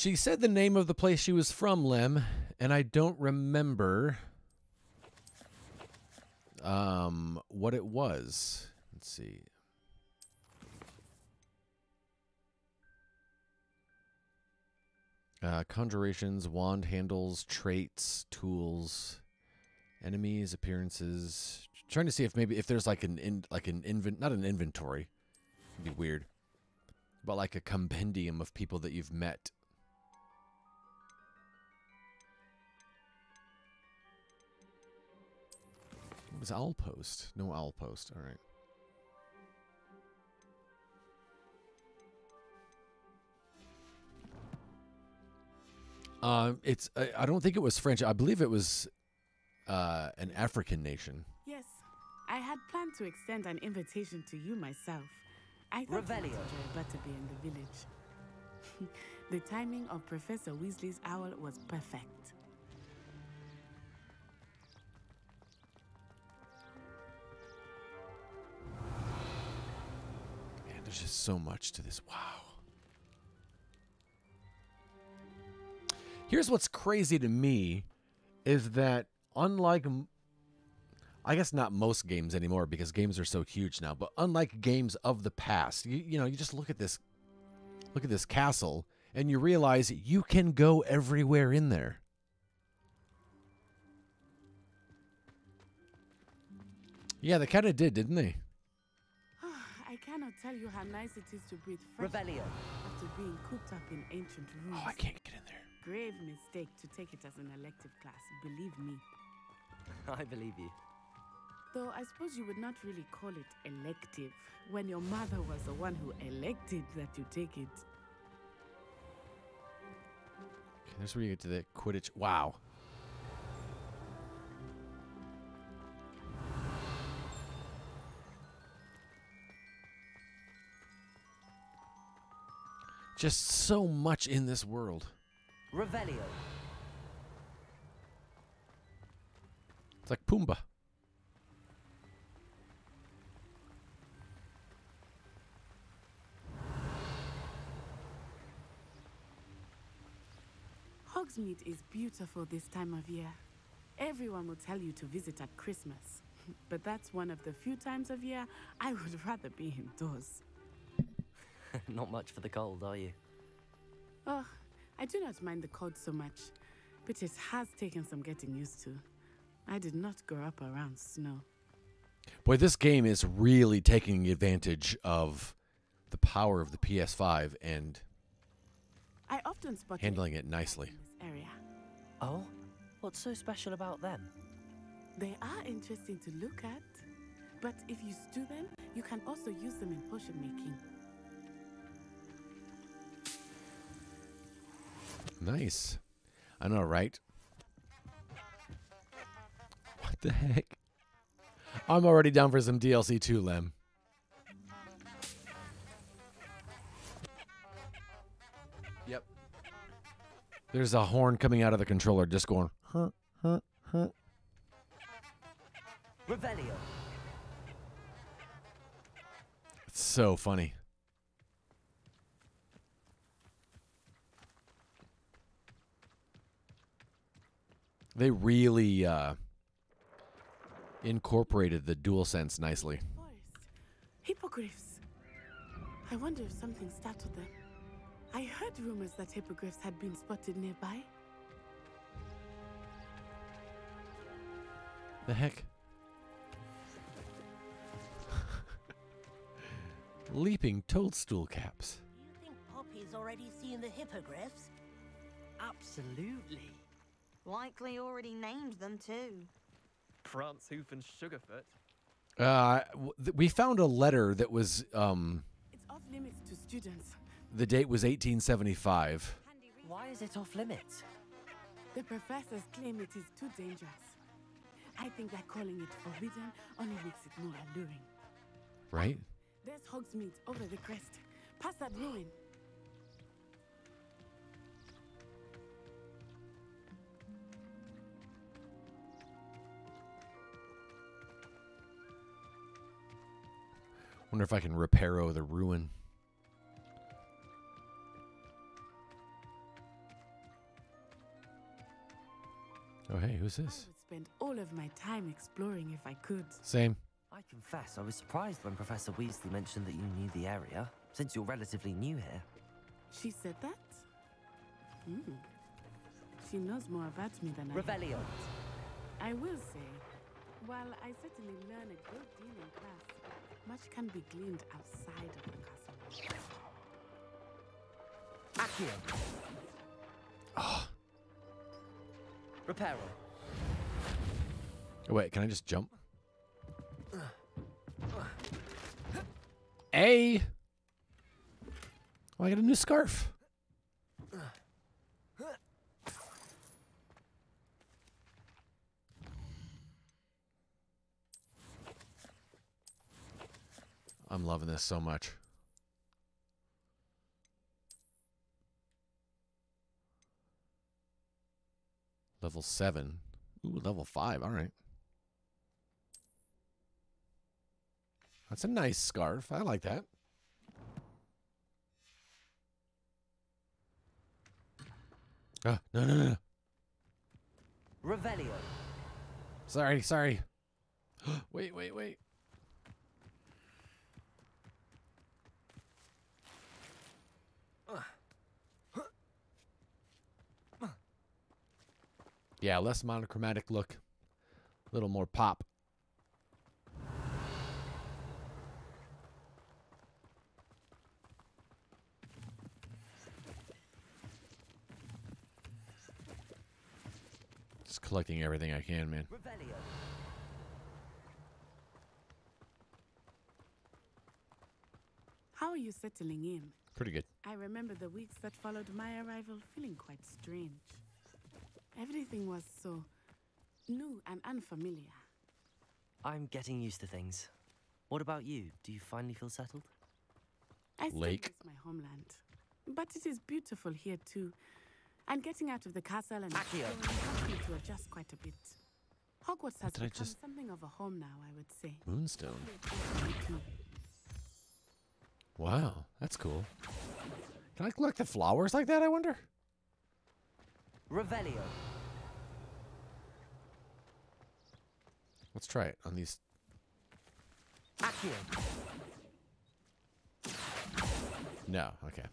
She said the name of the place she was from, Lem, and I don't remember what it was. Let's see. Conjurations, wand handles, traits, tools, enemies, appearances. Trying to see if maybe if there's like not an inventory. It'd be weird. But like a compendium of people that you've met. What was owl post? No owl post. All right. I don't think it was French. I believe it was an African nation. Yes, I had planned to extend an invitation to you myself. I thought Revelio. it would enjoy Butterby in the village. The timing of Professor Weasley's owl was perfect. Man, there's just so much to this. Wow. Here's what's crazy to me is that unlike, I guess not most games anymore because games are so huge now, but unlike games of the past, you know, you just look at this castle and you realize you can go everywhere in there. Yeah, they kind of did, didn't they? I cannot tell you how nice it is to breathe fresh Revelio. after being cooped up in ancient rooms. Oh, I can't get in there. Grave mistake to take it as an elective class, believe me. I believe you. Though I suppose you would not really call it elective when your mother was the one who elected that you take it. Okay, that's where you get to the Quidditch. Wow. Just so much in this world. Revelio. It's like Pumbaa. Hogsmeade is beautiful this time of year. Everyone will tell you to visit at Christmas. But that's one of the few times of year I would rather be indoors. Not much for the cold, are you? Oh, I do not mind the cold so much, but it has taken some getting used to. I did not grow up around snow. Boy, this game is really taking advantage of the power of the PS5 and I often spot handling it nicely. in this area. Oh? What's so special about them? They are interesting to look at, but if you stew them, you can also use them in potion making. Nice. I know, right? What the heck? I'm already down for some DLC too, Lem. Yep. There's a horn coming out of the controller just going, huh, huh, huh. Revelio. It's so funny. They really incorporated the DualSense nicely. Hippogriffs. I wonder if something startled them. I heard rumors that hippogriffs had been spotted nearby. The heck? Leaping toadstool caps. You think Poppy's already seen the hippogriffs? Absolutely. Likely already named them too. Prance, Hoof, and Sugarfoot. We found a letter that was It's off limits to students. the date was 1875. Why is it off limits? The professors claim it is too dangerous. I think that calling it forbidden only makes it more alluring. Right? There's Hogsmeade over the crest. Past that ruin. Wonder if I can repairo the ruin. Oh, hey, who's I this? would spend all of my time exploring if I could. Same. I confess, I was surprised when Professor Weasley mentioned that you knew the area, since you're relatively new here. She said that? She knows more about me than I Revelio. I will say, while I certainly learn a great deal in class, much can be gleaned outside of the castle. Accio. Oh. Reparo. Oh, wait, can I just jump? A. Oh, I got a new scarf. I'm loving this so much. Level 7. Ooh, level 5. All right. That's a nice scarf. I like that. No, no, no. Revelio. Sorry. Wait. Yeah, less monochromatic look. A little more pop. Just collecting everything I can, man. Revelio. How are you settling in? Pretty good. I remember the weeks that followed my arrival feeling quite strange. Everything was so new and unfamiliar. I'm getting used to things. What about you? Do you finally feel settled? I still Lake. miss my homeland, but it is beautiful here too. And getting out of the castle and exploring helped me to adjust quite a bit. Hogwarts has Did I become just- something of a home now, I would say. Moonstone. Me too. Wow, that's cool. Can I collect the flowers like that, I wonder? Revelio. Let's try it on these. Accio. No, okay.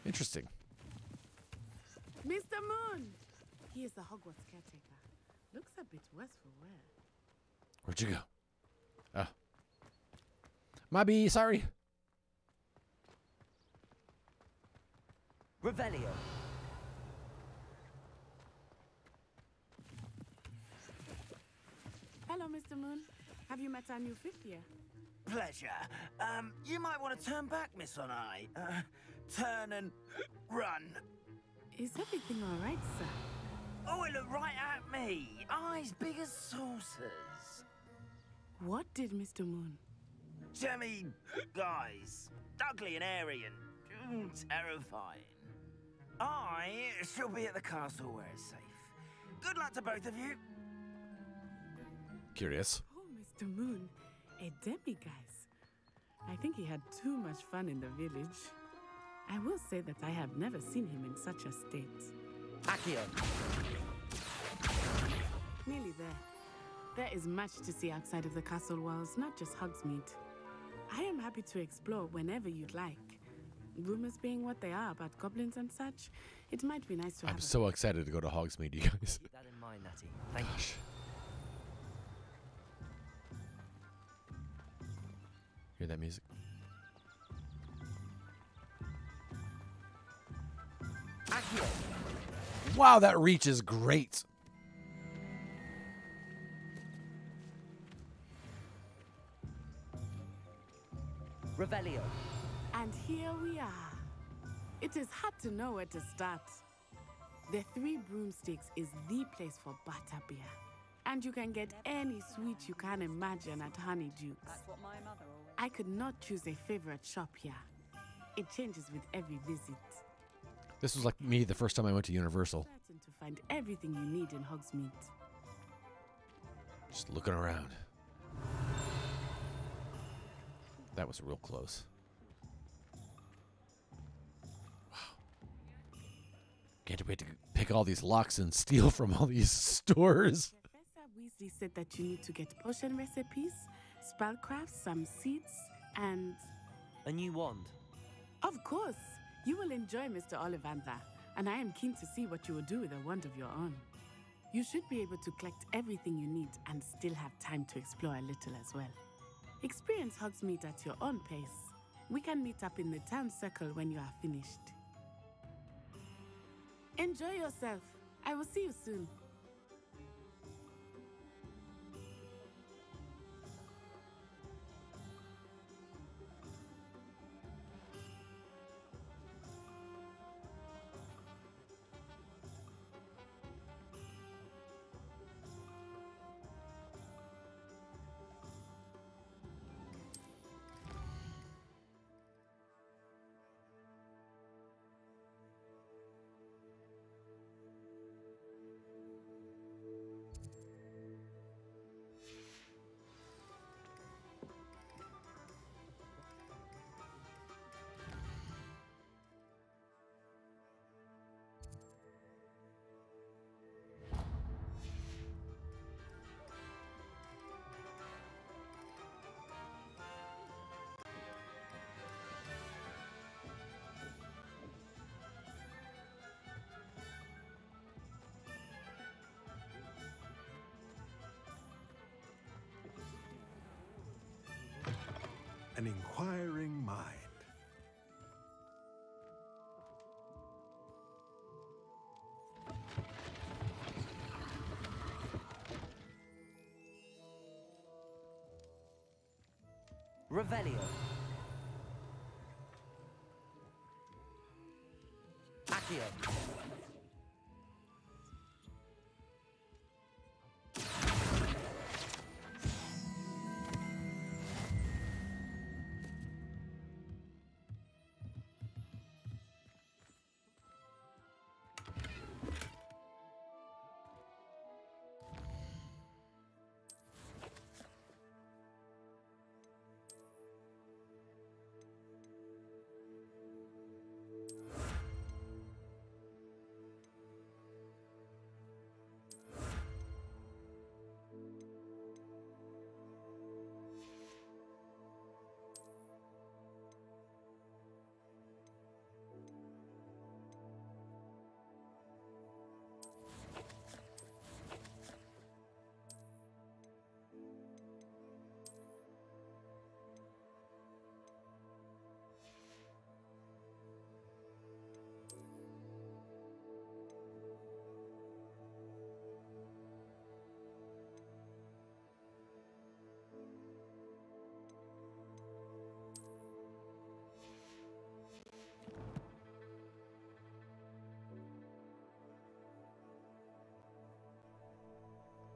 Interesting. Mr. Moon! He is the Hogwarts caretaker. Looks a bit worse for wear. Where'd you go? Oh. Mobby, sorry. Revelio. Hello, Mr. Moon. Have you met our new fifth year? Pleasure. You might want to turn back, Miss Onai. Turn and run. Is everything all right, sir? Oh, it looked right at me. Eyes big as saucers. What did Mr. Moon? Jemmy, guys. Ugly and airy and terrifying. I shall be at the castle where it's safe. Good luck to both of you. Curious. Oh, Mr. Moon, a demiguise. I think he had too much fun in the village. I will say that I have never seen him in such a state. Accio. Nearly there. There is much to see outside of the castle walls, not just Hogsmeade. I am happy to explore whenever you'd like. Rumors being what they are about goblins and such, it might be nice to have I'm so excited to go to Hogsmeade, you guys. Keep that in mind, Natty. Thank you. Hear that music? Accio. Wow, that reach is great. Revelio. And here we are. It is hard to know where to start. The Three Broomsticks is the place for butterbeer. And you can get any sweet you can imagine at Honeydukes. That's what my mother always... I could not choose a favorite shop here. It changes with every visit. This was like me the first time I went to Universal. Certain to find everything you need in Hogsmeade. Just looking around. That was real close. Wow. Can't wait to pick pick all these locks and steal from all these stores. Professor Weasley said that you need to get potion recipes, spellcrafts, some seeds, and... A new wand. Of course! You will enjoy Mr. Ollivander, and I am keen to see what you will do with a wand of your own. You should be able to collect everything you need and still have time to explore a little as well. Experience Hogsmeade at your own pace. We can meet up in the town circle when you are finished. Enjoy yourself. I will see you soon. An inquiring mind. Revelio. Accio.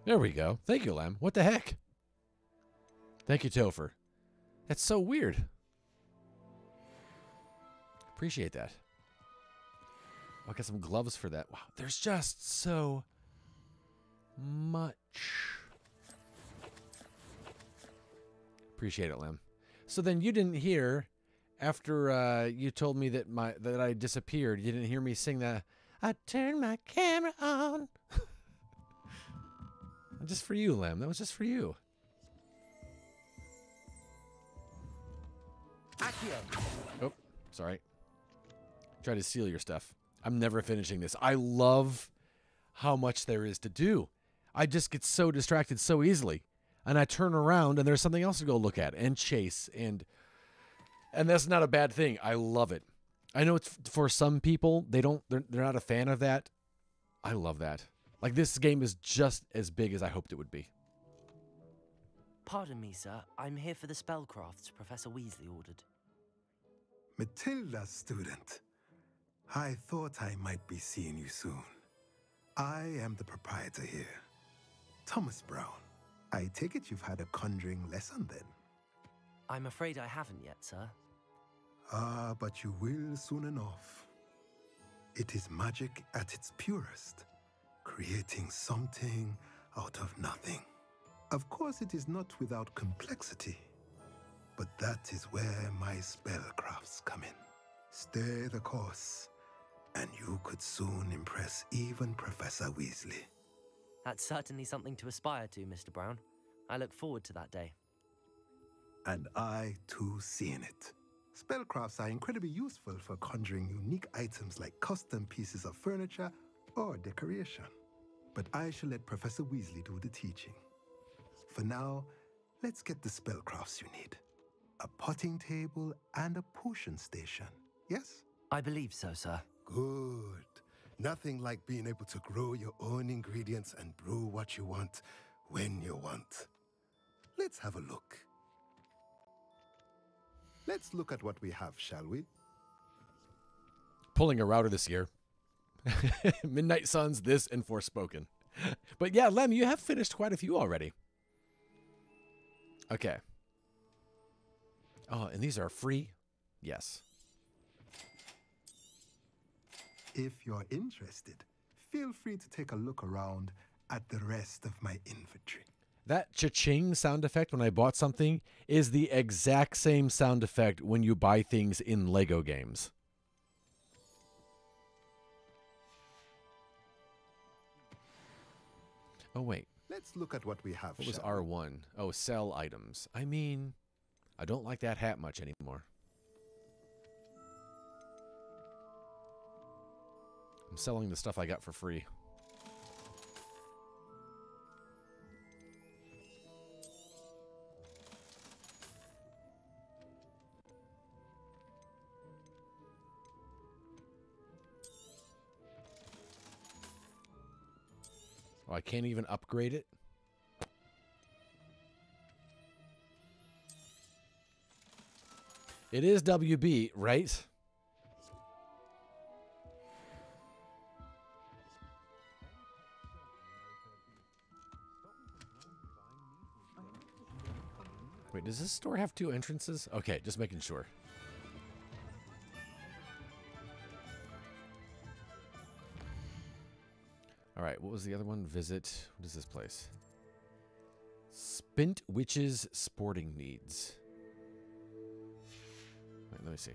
There we go. Thank you, Lem. What the heck? Thank you, Topher. That's so weird. Appreciate that. Oh, I got some gloves for that. Wow, there's just so much. Appreciate it, Lem. So then you didn't hear after you told me that I disappeared. You didn't hear me sing the "I turned my camera on." Just for you, Lem. That was just for you. Accio. Oh, sorry. Try to steal your stuff. I'm never finishing this. I love how much there is to do. I just get so distracted so easily. And I turn around and there's something else to go look at and chase. And that's not a bad thing. I love it. I know it's for some people, they're not a fan of that. I love that. Like, this game is just as big as I hoped it would be. Pardon me, sir. I'm here for the spellcrafts Professor Weasley ordered. Matilda, student. I thought I might be seeing you soon. I am the proprietor here, Thomas Brown. I take it you've had a conjuring lesson then? I'm afraid I haven't yet, sir. Ah, but you will soon enough. It is magic at its purest. Creating something out of nothing. Of course, it is not without complexity, but that is where my spellcrafts come in. Stay the course, and you could soon impress even Professor Weasley. That's certainly something to aspire to, Mr. Brown. I look forward to that day. And I, too, seeing it. Spellcrafts are incredibly useful for conjuring unique items like custom pieces of furniture or decoration. But I shall let Professor Weasley do the teaching. For now, let's get the spellcrafts you need. A potting table and a potion station, yes? I believe so, sir. Good. Nothing like being able to grow your own ingredients and brew what you want when you want. Let's have a look. Let's look at what we have, shall we? Pulling a router this year. Midnight Suns, this, and Forspoken. But yeah, Lem, you have finished quite a few already. Okay. Oh, and these are free? Yes. If you're interested, feel free to take a look around at the rest of my inventory. That cha-ching sound effect when I bought something is the exact same sound effect when you buy things in Lego games. Oh, wait. Let's look at what we have. What was R1? Oh, sell items. I mean, I don't like that hat much anymore. I'm selling the stuff I got for free. Oh, I can't even upgrade it? It is WB, right? Wait, does this store have 2 entrances? Okay, just making sure. All right, what was the other one? Visit. What is this place? Spint Witches Sporting Needs. Wait, let me see.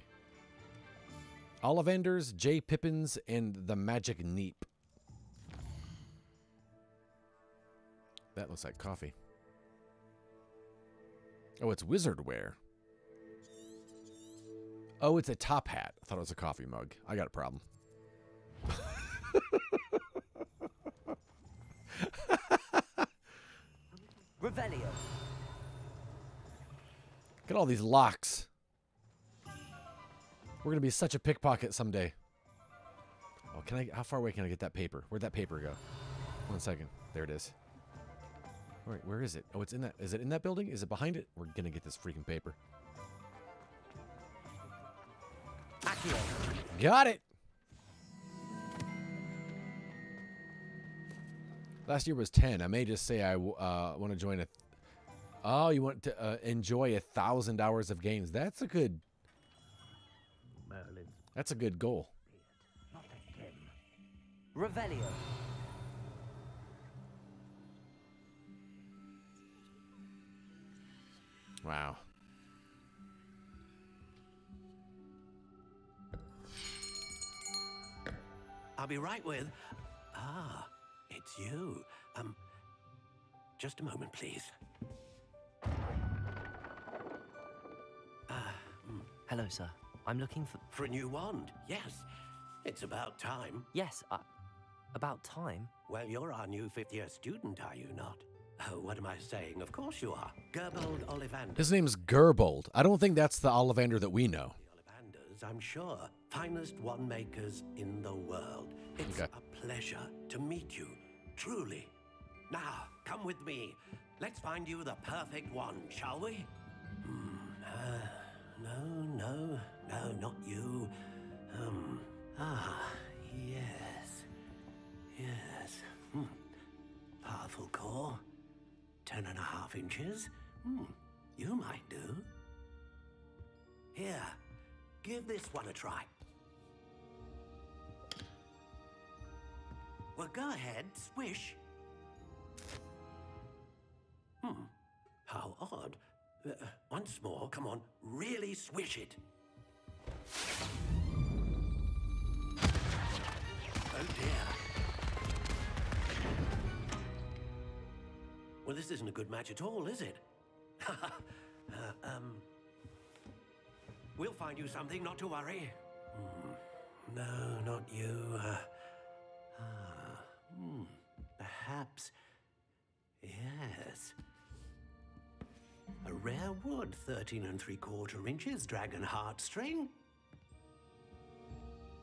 Ollivanders, J. Pippins, and the Magic Neep. That looks like coffee. Oh, it's wizard wear. Oh, it's a top hat. I thought it was a coffee mug. I got a problem. Revelio. Look at all these locks. We're going to be such a pickpocket someday. Oh, can I? How far away can I get that paper? Where'd that paper go? 1 second. There it is. All right, where is it? Oh, it's in that. Is it in that building? Is it behind it? We're going to get this freaking paper. Accio. Got it. Last year was 10. I may just say I want to join a... Oh, you want to enjoy 1,000 hours of games. That's a good... Merlin. That's a good goal. Not a him. Revelio. Wow. I'll be right with... Ah, it's you. Just a moment, please. Hello, sir. I'm looking for... For a new wand, yes. It's about time. Yes, about time? Well, you're our new 5th-year student, are you not? Oh, what am I saying? Of course you are. Gerbold Ollivander. His name's Gerbold. I don't think that's the Ollivander that we know. The Ollivanders, I'm sure. Finest wand makers in the world. It's a pleasure to meet you. Truly. Now, come with me. Let's find you the perfect wand, shall we? No, not you. Yes. Powerful core. 10.5 inches. You might do. Here, give this one a try. Well, go ahead, swish. How odd. Once more, come on, really swish it. Oh dear. Well, this isn't a good match at all, is it? We'll find you something, not to worry. No, not you. Perhaps. Yes. A rare wood, 13 3/4 inches, dragon heartstring.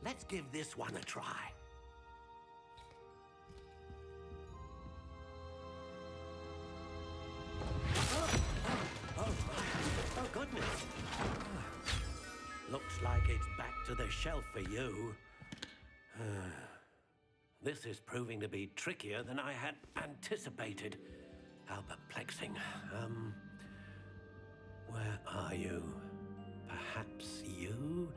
Let's give this one a try. Oh, goodness. Looks like it's back to the shelf for you. This is proving to be trickier than I had anticipated. How perplexing. Where are you? Perhaps you?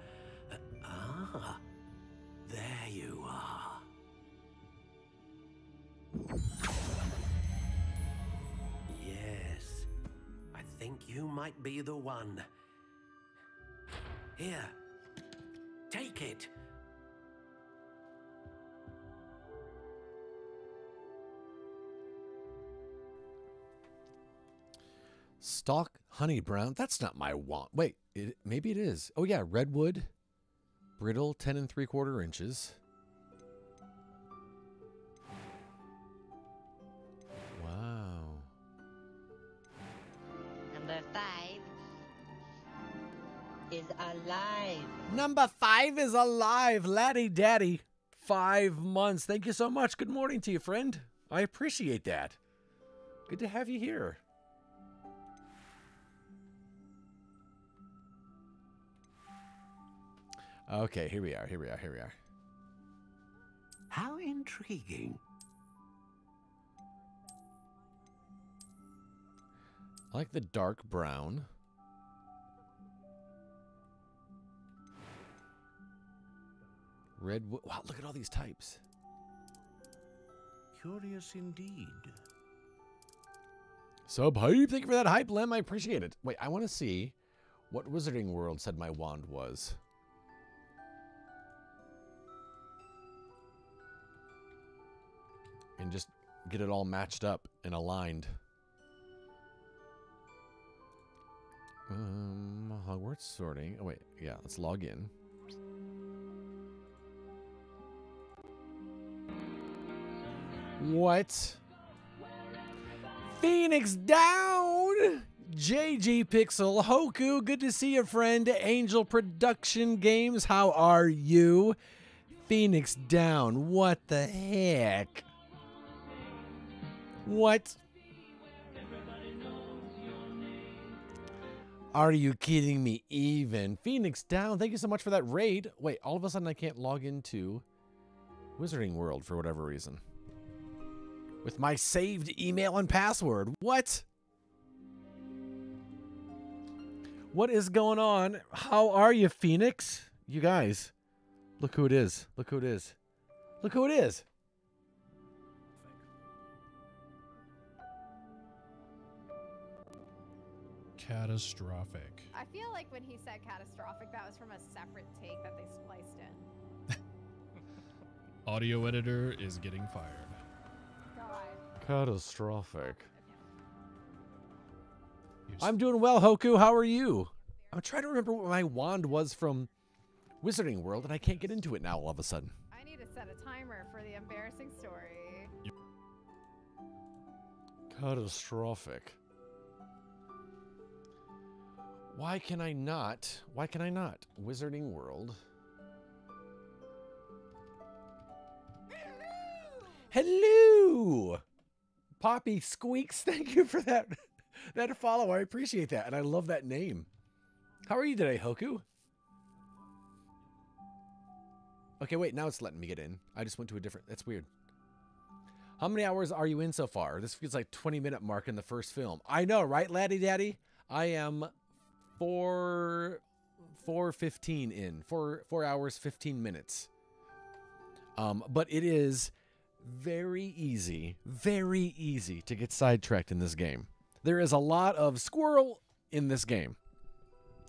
There you are. Yes, I think you might be the one. Here, take it. Stock honey brown. That's not my wand. Wait, maybe it is. Oh yeah, redwood, brittle, 10 3/4 inches. Wow. Number 5 is alive. Number 5 is alive, laddie daddy. 5 months. Thank you so much. Good morning to you, friend. I appreciate that. Good to have you here. Okay, here we are. How intriguing. I like the dark brown. Redwood. Wow, look at all these types. Curious indeed. Sub hype. Thank you for that hype, Lem. I appreciate it. Wait, I want to see what Wizarding World said my wand was. And just get it all matched up and aligned. Hogwarts sorting. Oh, wait. Yeah, let's log in. What? Phoenix down! JG Pixel, Hoku, good to see you, friend. Angel Production Games, how are you? Phoenix down. What the heck? What? Are you kidding me? Even Phoenix down. Thank you so much for that raid. Wait, all of a sudden I can't log into Wizarding World for whatever reason. With my saved email and password. What? What is going on? How are you, Phoenix? You guys. Look who it is. Look who it is. Look who it is. Catastrophic. I feel like when he said catastrophic, that was from a separate take that they spliced in. Audio editor is getting fired. God. Catastrophic. I'm doing well, Hoku. How are you? I'm trying to remember what my wand was from Wizarding World, and I can't get into it now all of a sudden. I need to set a timer for the embarrassing story. Catastrophic. Why can I not? Why can I not? Wizarding World. Hello! Poppy Squeaks, thank you for that follow. I appreciate that, and I love that name. How are you today, Hoku? Okay, wait, now it's letting me get in. I just went to a different... That's weird. How many hours are you in so far? This feels like 20-minute mark in the first film. I know, right, laddie daddy? I am 4:15 in. 4 hours, 15 minutes. But it is very easy to get sidetracked in this game. There is a lot of squirrel in this game.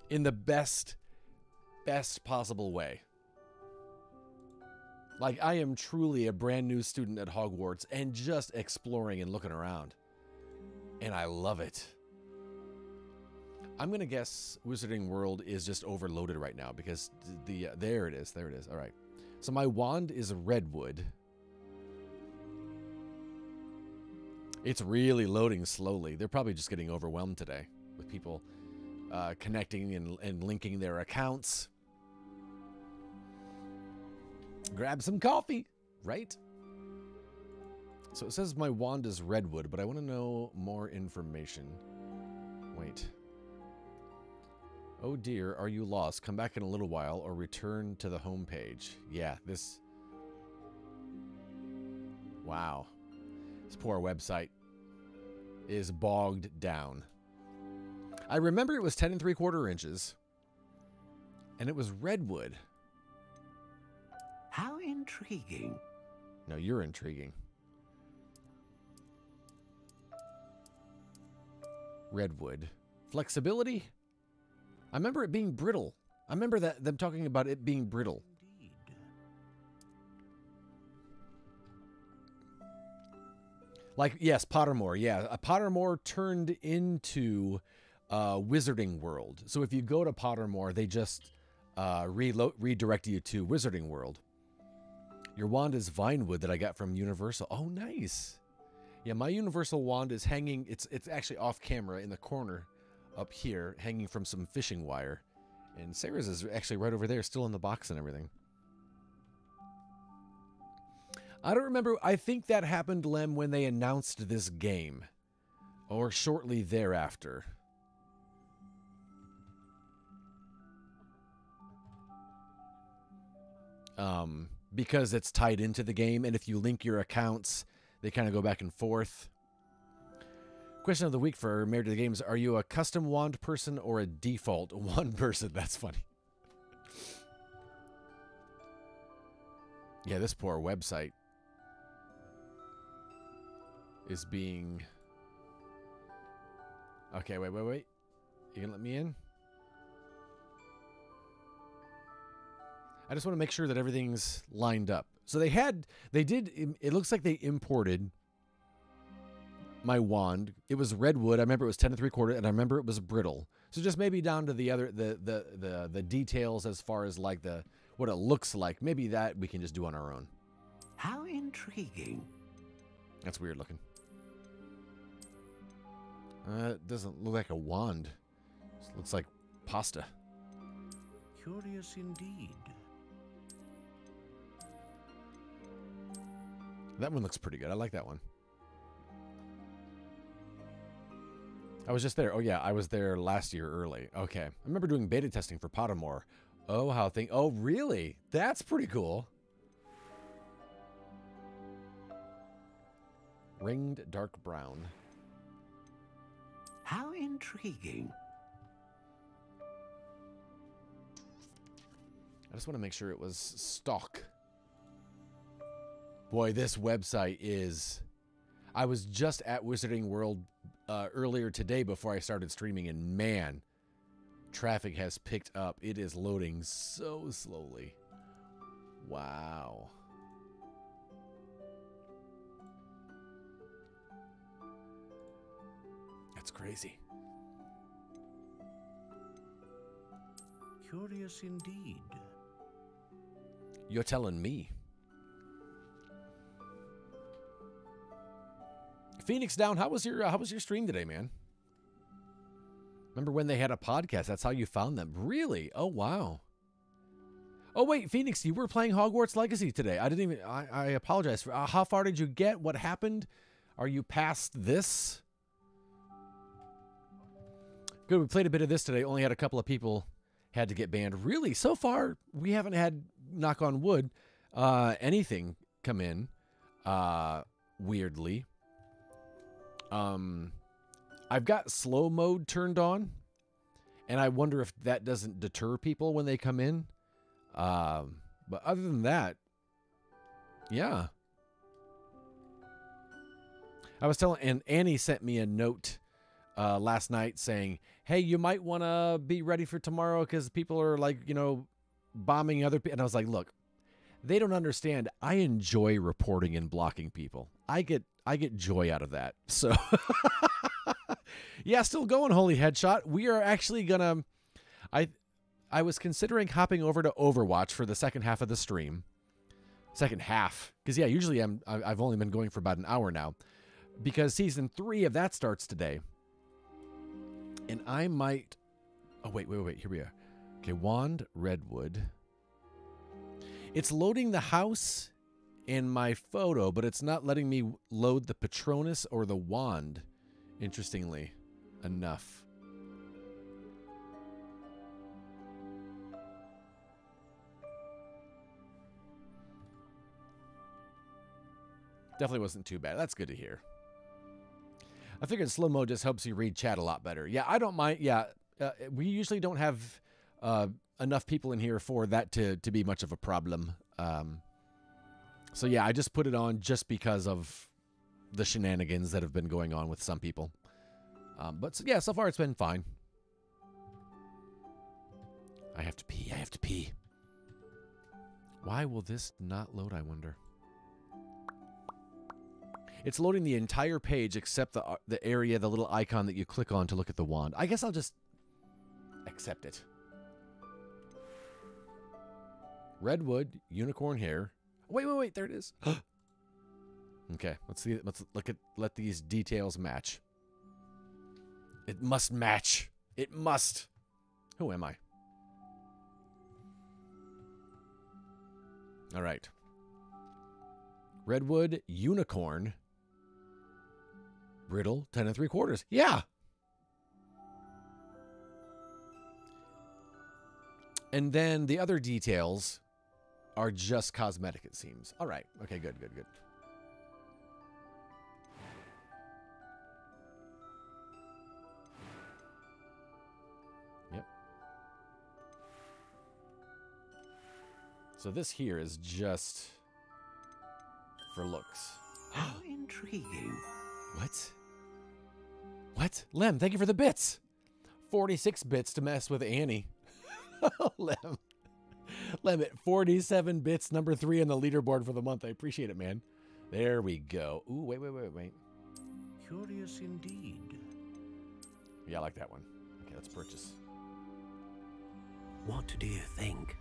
In the best possible way. Like, I am truly a brand new student at Hogwarts and just exploring and looking around. And I love it. I'm going to guess Wizarding World is just overloaded right now because there it is. There it is. All right. So my wand is redwood. It's really loading slowly. They're probably just getting overwhelmed today with people connecting and linking their accounts. Grab some coffee, right? So it says my wand is redwood, but I want to know more information. Wait. Oh dear, are you lost? Come back in a little while or return to the home page. Yeah, this... Wow. This poor website is bogged down. I remember it was 10 3/4 inches. And it was redwood. How intriguing. No, you're intriguing. Redwood. Flexibility? I remember it being brittle. I remember them talking about it being brittle. Like, yes, Pottermore. Yeah, a Pottermore turned into Wizarding World. So if you go to Pottermore, they just redirect you to Wizarding World. Your wand is Vinewood that I got from Universal. Oh, nice. Yeah, my Universal wand is hanging. It's actually off camera in the corner up here, hanging from some fishing wire. And Sarah's is actually right over there, still in the box and everything. I don't remember. I think that happened, Lem, when they announced this game. Or shortly thereafter. Because it's tied into the game, and if you link your accounts, they kind of go back and forth. Question of the week for Married to the Games. Are you a custom wand person or a default wand person? That's funny. Yeah, this poor website is being... Okay, wait. You gonna let me in? I just want to make sure that everything's lined up. So it looks like they imported my wand. It was redwood. I remember it was 10 3/4, and I remember it was brittle. So just maybe down to the details as far as like what it looks like. Maybe that we can just do on our own. How intriguing. That's weird looking. It doesn't look like a wand. It looks like pasta. Curious indeed. That one looks pretty good. I like that one. I was just there. Oh, yeah. I was there last year early. Okay. I remember doing beta testing for Pottermore. Oh, really? That's pretty cool. Ringed dark brown. How intriguing. I just want to make sure it was stock. Boy, this website is... I was just at Wizarding World earlier today before I started streaming, and man, traffic has picked up. It is loading so slowly. Wow. That's crazy. Curious indeed. You're telling me. Phoenix Down, how was your stream today, man? Remember when they had a podcast? That's how you found them. Really? Oh, wow. Oh, wait, Phoenix, you were playing Hogwarts Legacy today. I apologize. For, how far did you get? What happened? Are you past this? Good, we played a bit of this today. Only had a couple of people had to get banned. Really? So far, we haven't had, knock on wood, anything come in, weirdly. I've got slow mode turned on, and I wonder if that doesn't deter people when they come in. But other than that, yeah. I was telling, and Annie sent me a note last night saying, hey, you might want to be ready for tomorrow because people are like, bombing other people. And I was like, look, They don't understand. I enjoy reporting and blocking people. I get joy out of that. So, yeah, still going, Holy Headshot. We are actually gonna. I was considering hopping over to Overwatch for the second half of the stream. Second half, because yeah, usually I've only been going for about an hour now, because season 3 of that starts today, and I might. Oh wait, here we are. Okay, Wand Redwood. It's loading the house in my photo, but it's not letting me load the Patronus or the wand, interestingly enough. Definitely wasn't too bad. That's good to hear. I figured slow-mo just helps you read chat a lot better. Yeah, I don't mind. Yeah, we usually don't have enough people in here for that to be much of a problem. So yeah, I just put it on just because of the shenanigans that have been going on with some people. But yeah, so far it's been fine. I have to pee. Why will this not load, I wonder? It's loading the entire page except the area, the little icon that you click on to look at the wand. I guess I'll just accept it. Redwood, unicorn hair. Wait, there it is. Okay, let's see. Let these details match. It must match. It must. Who am I? All right. Redwood, unicorn. Brittle, 10 3/4. Yeah. And then the other details are just cosmetic, it seems. All right. Okay, good. Yep. So this here is just for looks. How intriguing. What? Lem, thank you for the bits. 46 bits to mess with Annie. Lem at 47 bits, number 3 on the leaderboard for the month. I appreciate it, man. There we go. Ooh, wait. Curious indeed. Yeah, I like that one. Okay, let's purchase. What do you think?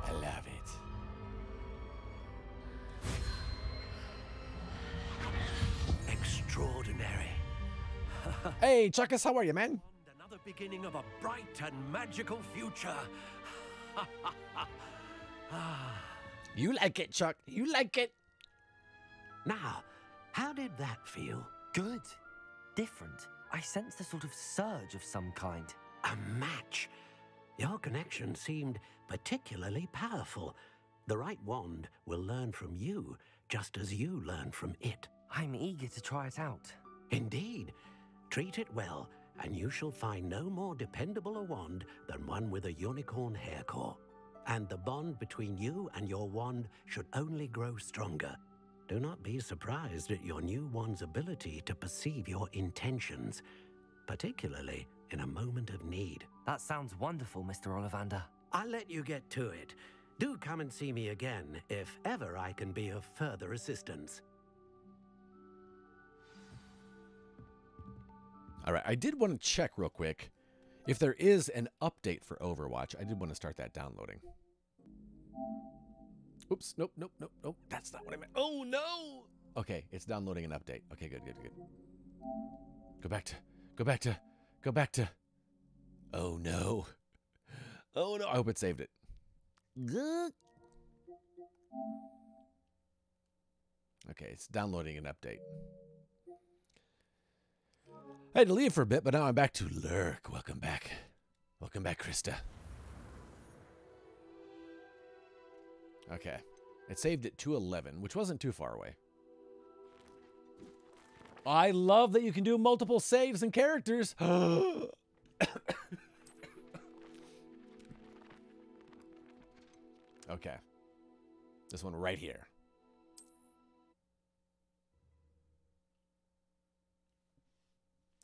I love it. Extraordinary. Hey, Chuckus, how are you, man? Another beginning of a bright and magical future. You like it, Chuck. You like it. Now, how did that feel? Good. Different. I sensed a sort of surge of some kind. A match. Your connection seemed particularly powerful. The right wand will learn from you, just as you learn from it. I'm eager to try it out. Indeed. Treat it well, and you shall find no more dependable a wand than one with a unicorn hair core. And the bond between you and your wand should only grow stronger. Do not be surprised at your new wand's ability to perceive your intentions, particularly in a moment of need. That sounds wonderful, Mr. Ollivander. I'll let you get to it. Do come and see me again if ever I can be of further assistance. All right, I did want to check real quick if there is an update for Overwatch. I did want to start that downloading. Oops, nope. That's not what I meant. Oh, no. Okay, it's downloading an update. Okay, good. Go back to. Oh, no. I hope it saved it. Okay, it's downloading an update. I had to leave for a bit, but now I'm back to lurk. Welcome back. Welcome back, Krista. Okay. It saved it to 11, which wasn't too far away. I love that you can do multiple saves and characters. Okay. This one right here.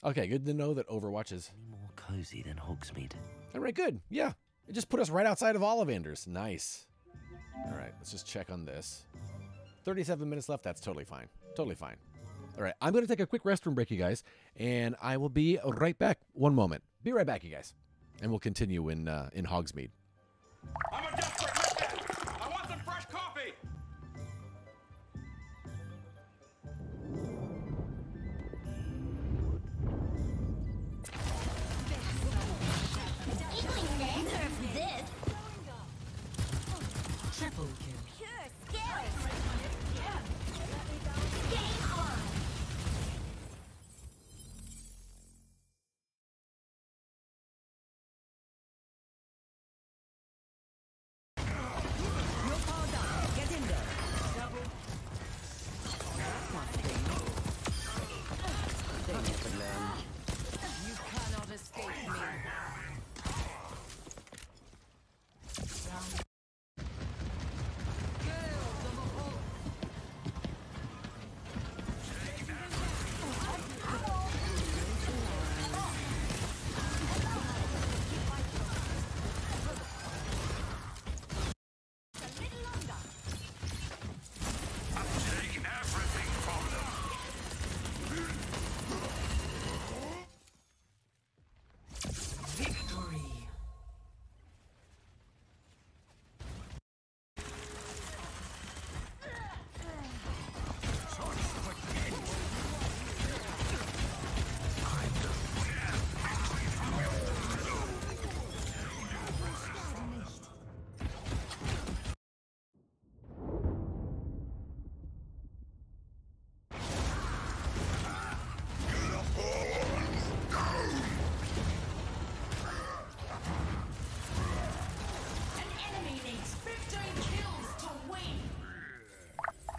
Okay, good to know that Overwatch is more cozy than Hogsmeade. All right, good. Yeah. It just put us right outside of Ollivanders. Nice. All right, let's just check on this. 37 minutes left. That's totally fine. Totally fine. All right, I'm going to take a quick restroom break, you guys, and I will be right back. One moment. Be right back, you guys. And we'll continue in Hogsmeade. I'm a desperate man. I want some fresh coffee. Triple kill. Pure skill. Game on. You're powered up. Get in there. Double. They never learn. You cannot escape me.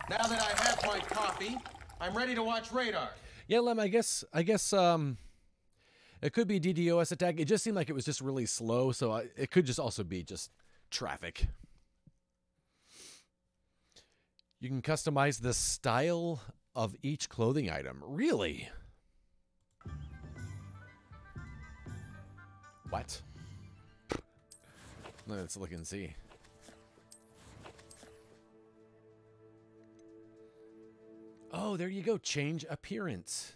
Now that I have my coffee, I'm ready to watch Radar. Yeah, Lem, I guess it could be DDoS attack. It just seemed like it was just really slow, so it could just also be just traffic. You can customize the style of each clothing item. Really? What? Let's look and see. Oh, there you go. Change appearance.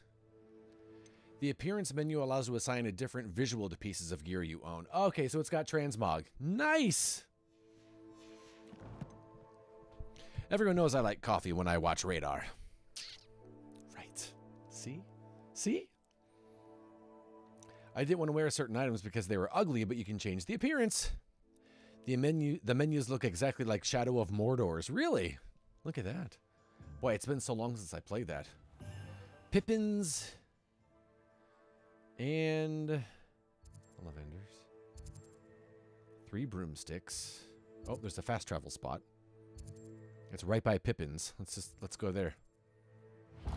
The appearance menu allows you to assign a different visual to pieces of gear you own. Okay, so it's got transmog. Nice! Everyone knows I like coffee when I watch Radar. Right. See? See? I didn't want to wear certain items because they were ugly, but you can change the appearance. The menus look exactly like Shadow of Mordor's. Really? Look at that. Boy, it's been so long since I played that. Pippins. And Ollivanders. 3 broomsticks. Oh, there's a fast travel spot. It's right by Pippins. Let's go there. A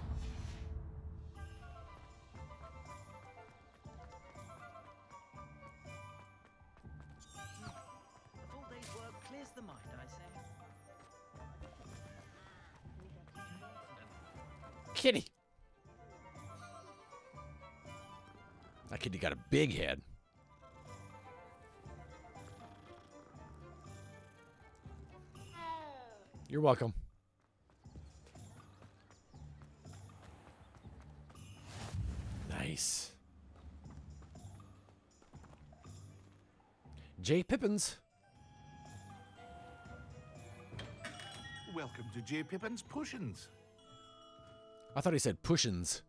full day's work clears the mind, I say. Kitty. That kitty got a big head. You're welcome. Nice. J. Pippins. Welcome to J. Pippin's Pushins. I thought he said pushins.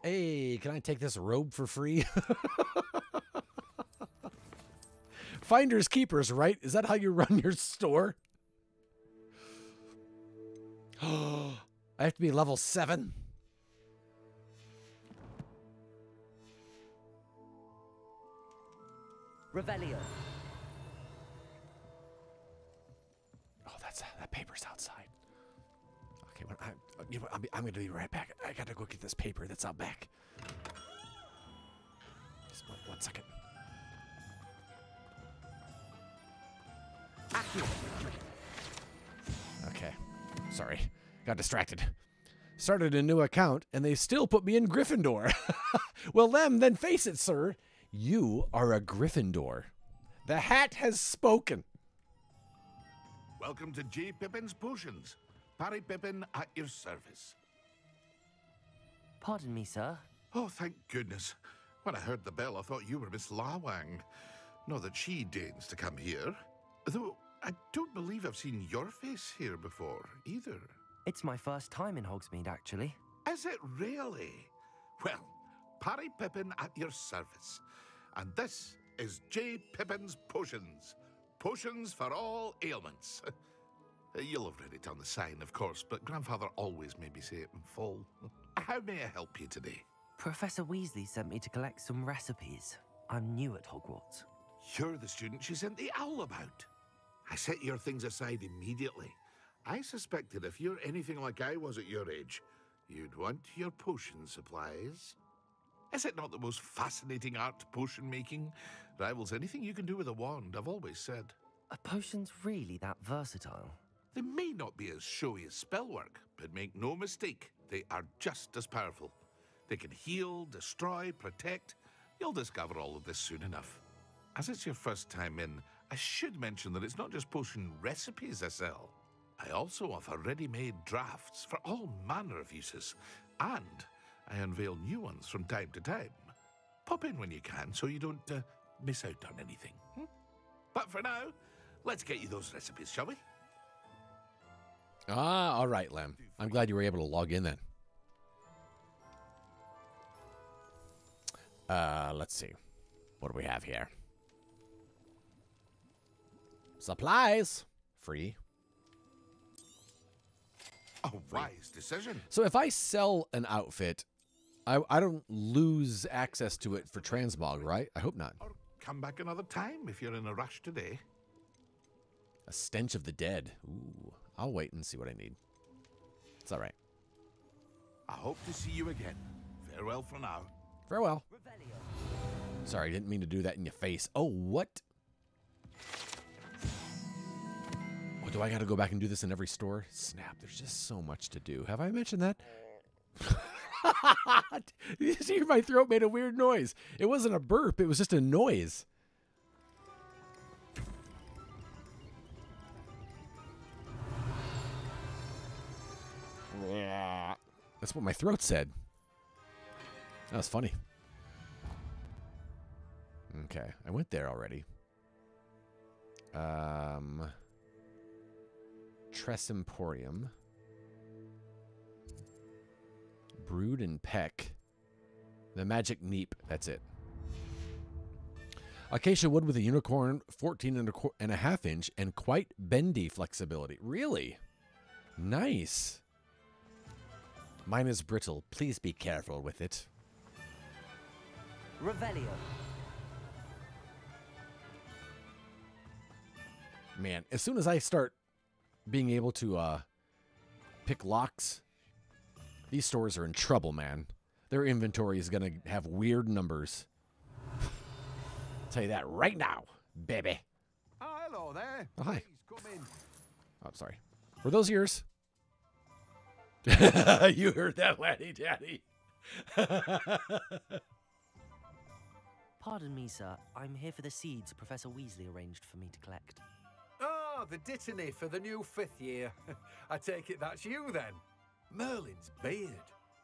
Hey, can I take this robe for free? Finders keepers, right? Is that how you run your store? I have to be level 7. Revelio. Oh, that paper's outside. Okay, well, I'm going to be right back. I got to go get this paper that's out back. Just one second. Okay. Sorry. Got distracted. Started a new account, and they still put me in Gryffindor. Well, then face it, sir. You are a Gryffindor. The hat has spoken. Welcome to J. Pippin's Potions. Parry Pippin at your service. Pardon me, sir. Oh, thank goodness. When I heard the bell, I thought you were Miss Lawang. Not that she deigns to come here. Though, I don't believe I've seen your face here before, either. It's my first time in Hogsmeade, actually. Is it really? Well, Parry Pippin at your service. And this is J. Pippin's Potions. Potions for all ailments. You'll have read it on the sign, of course, but Grandfather always made me say it in full. How may I help you today? Professor Weasley sent me to collect some recipes. I'm new at Hogwarts. You're the student she sent the owl about. I set your things aside immediately. I suspected if you're anything like I was at your age, you'd want your potion supplies. Is it not the most fascinating art, potion making? Rivals anything you can do with a wand, I've always said. Are potions really that versatile? They may not be as showy as spellwork, but make no mistake, they are just as powerful. They can heal, destroy, protect. You'll discover all of this soon enough. As it's your first time in, I should mention that it's not just potion recipes I sell. I also offer ready-made drafts for all manner of uses, and I unveil new ones from time to time. Pop in when you can so you don't miss out on anything. But for now, let's get you those recipes, shall we? Ah, all right, Lem. I'm glad you were able to log in then. Let's see. What do we have here? Supplies. Free. A wise decision. So if I sell an outfit, I don't lose access to it for transmog, right? I hope not. Or come back another time if you're in a rush today. A stench of the dead. Ooh, I'll wait and see what I need. It's all right. I hope to see you again. Farewell for now. Farewell. Sorry, I didn't mean to do that in your face. Oh, what? Oh, do I got to go back and do this in every store? Snap, there's just so much to do. Have I mentioned that? You see, my throat made a weird noise. It wasn't a burp. It was just a noise. That's what my throat said. That was funny. Okay, I went there already. Tress Emporium. Brood and Peck. The Magic Neep. That's it. Acacia wood with a unicorn 14.5 inch and quite bendy flexibility. Really? Nice. Mine is brittle. Please be careful with it. Revelio. Man, as soon as I start being able to pick locks, these stores are in trouble, man. Their inventory is going to have weird numbers. I'll tell you that right now, baby. Oh, hello there. Oh, hi. Please come in. Oh, sorry. Were those yours? You heard that, Laddie Daddy. Pardon me, sir. I'm here for the seeds Professor Weasley arranged for me to collect. Oh, the dittany for the new 5th year. I take it that's you then. Merlin's beard.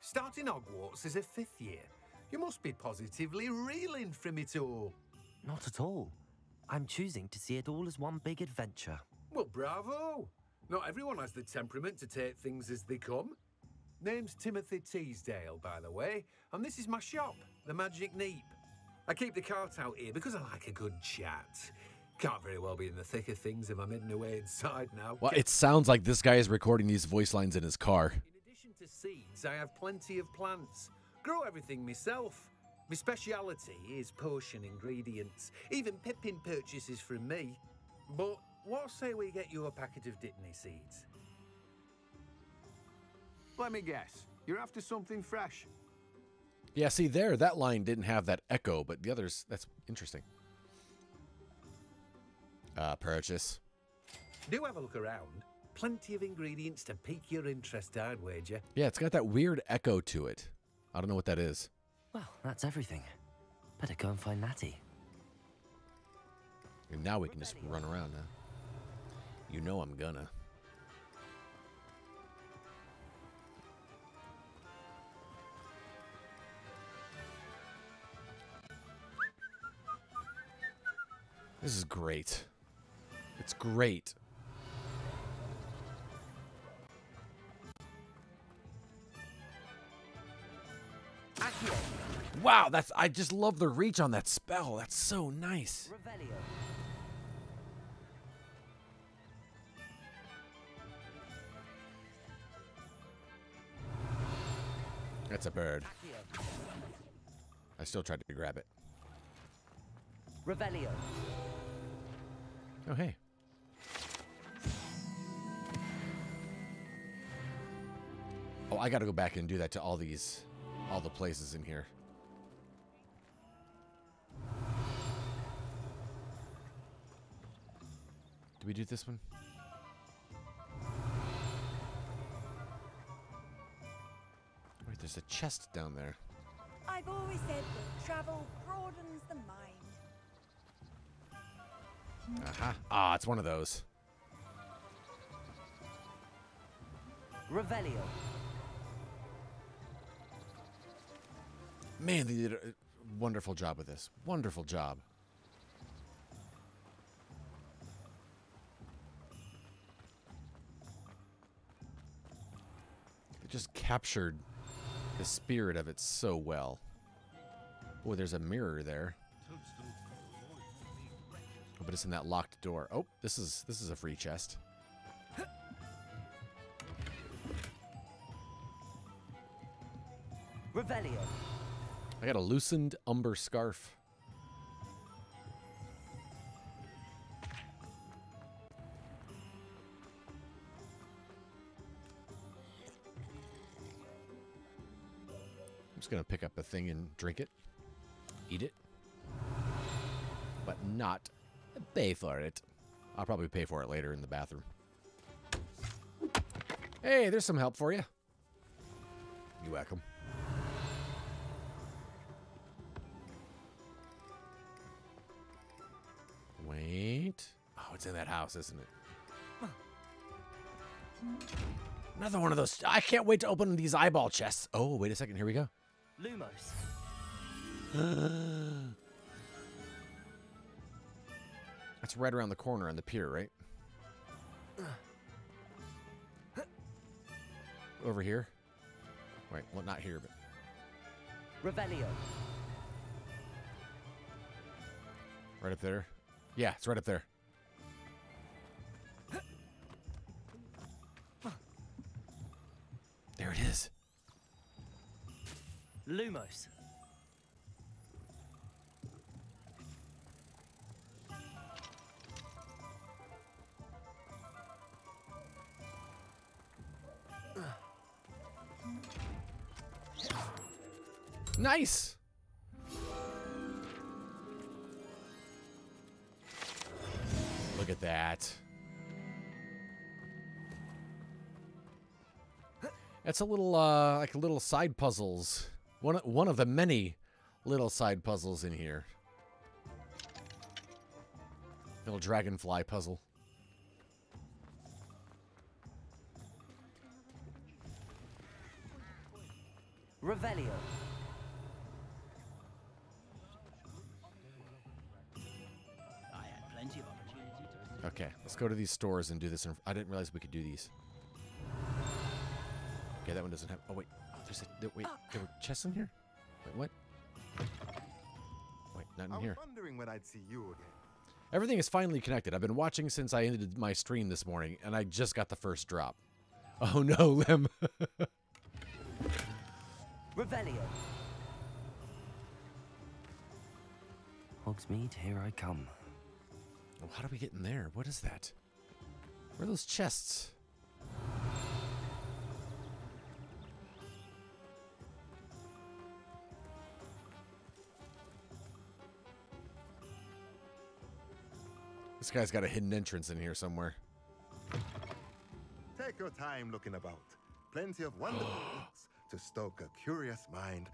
Starting Hogwarts as a 5th year. You must be positively reeling from it all. Not at all. I'm choosing to see it all as one big adventure. Well, bravo. Not everyone has the temperament to take things as they come. Name's Timothy Teasdale, by the way, and this is my shop, the Magic Neep. I keep the cart out here because I like a good chat. Can't very well be in the thick of things if I'm hidden away inside now. Well, it sounds like this guy is recording these voice lines in his car. In addition to seeds, I have plenty of plants. Grow everything myself. My speciality is potion ingredients. Even Pippin purchases from me. But what say we get you a packet of Dittany seeds? Let me guess. You're after something fresh. Yeah, see there, that line didn't have that echo, but the others, that's interesting. Purchase. Do have a look around. Plenty of ingredients to pique your interest, I'd wager. Yeah, it's got that weird echo to it. I don't know what that is. Well, that's everything. Better go and find Natty. And now we can just run around, huh? You know I'm gonna. This is great. It's great. Wow, I just love the reach on that spell. That's so nice. That's a bird. I still tried to grab it. Revelio. Oh, hey. Oh, I gotta go back and do that to all the places in here. Did we do this one? Wait, there's a chest down there. I've always said that travel broadens the mind. Aha. Ah, it's one of those. Revelio. Man, they did a wonderful job with this. Wonderful job. They just captured the spirit of it so well. Oh, there's a mirror there. Oh, but it's in that locked door. Oh, this is a free chest. Revelio. I got a loosened umber scarf. I'm just gonna pick up a thing and drink it, eat it, but not pay for it. I'll probably pay for it later in the bathroom. Hey, there's some help for you. You're welcome. Wait. Oh, it's in that house, isn't it? Another one of those. I can't wait to open these eyeball chests. Oh, wait a second. Here we go. Lumos. That's right around the corner on the pier, right? Over here. Wait, well, not here, but... Revelio. Right up there. Yeah, it's right up there. There it is. Lumos. Nice. Look at that. That's a little, like little side puzzles. One of the many little side puzzles in here. Little dragonfly puzzle. Revelio. Okay, let's go to these stores and do this. I didn't realize we could do these. Okay, that one doesn't have... Oh, wait. Oh, wait, there were chests in here? Wait, what? Wait, not in here. I was wondering when I'd see you again. Everything is finally connected. I've been watching since I ended my stream this morning, and I just got the first drop. Oh, no, Lem. Revelio. Hogsmeade, here I come. Oh, how do we get in there? What is that? Where are those chests? This guy's got a hidden entrance in here somewhere. Take your time looking about. Plenty of wonderful books to stoke a curious mind.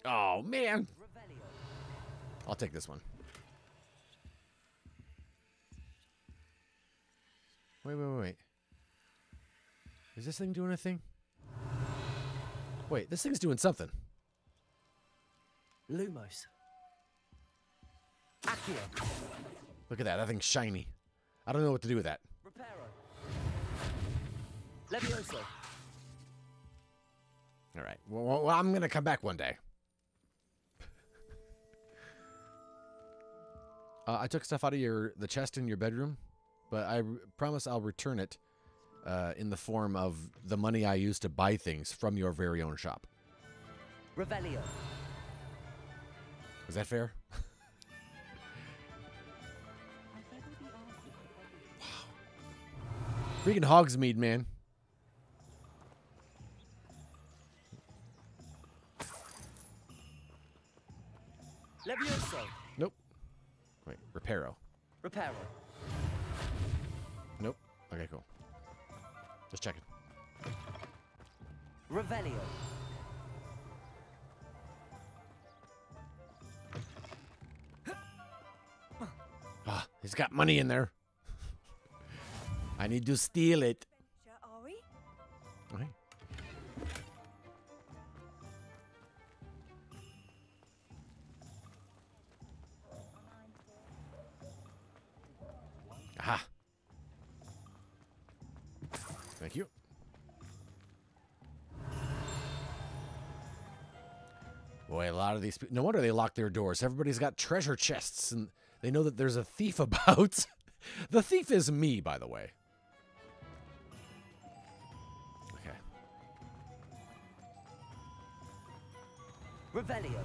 Oh, man. I'll take this one. Wait. Is this thing doing a thing? Wait, this thing's doing something. Lumos. Accio. Look at that. That thing's shiny. I don't know what to do with that. Reparo. Levioso. All right. Well, I'm going to come back one day. I took stuff out of the chest in your bedroom, but I promise I'll return it in the form of the money I used to buy things from your very own shop. Revelio. Is that fair? Wow. Freaking Hogsmeade, man. Levioso. Nope. Wait, Reparo. Reparo. Nope. Okay, cool. Just checking. Revelio. Ah, he's got money in there. I need to steal it. Are we? Okay. Aha. Thank you. Boy, a lot of these people, no wonder they lock their doors. Everybody's got treasure chests and they know that there's a thief about. The thief is me, by the way. Okay. Revelio.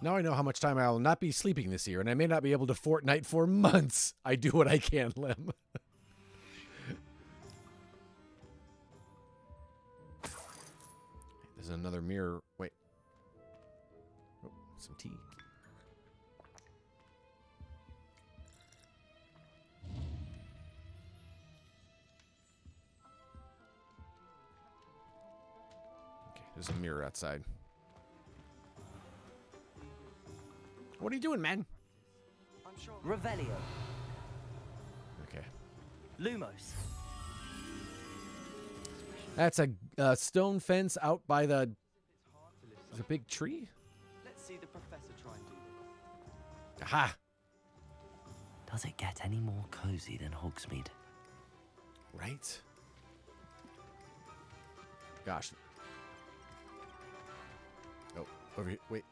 Now I know how much time I'll not be sleeping this year, and I may not be able to Fortnite for months. I do what I can, Lem. There's another mirror. Wait. Oh, some tea. Okay, there's a mirror outside. What are you doing, man? I'm sure. Revelio. Okay. Lumos. That's a stone fence out by the big tree. Let's see the professor try and do this. Aha! Does it get any more cozy than Hogsmeade? Right? Gosh. Oh, over here. Wait.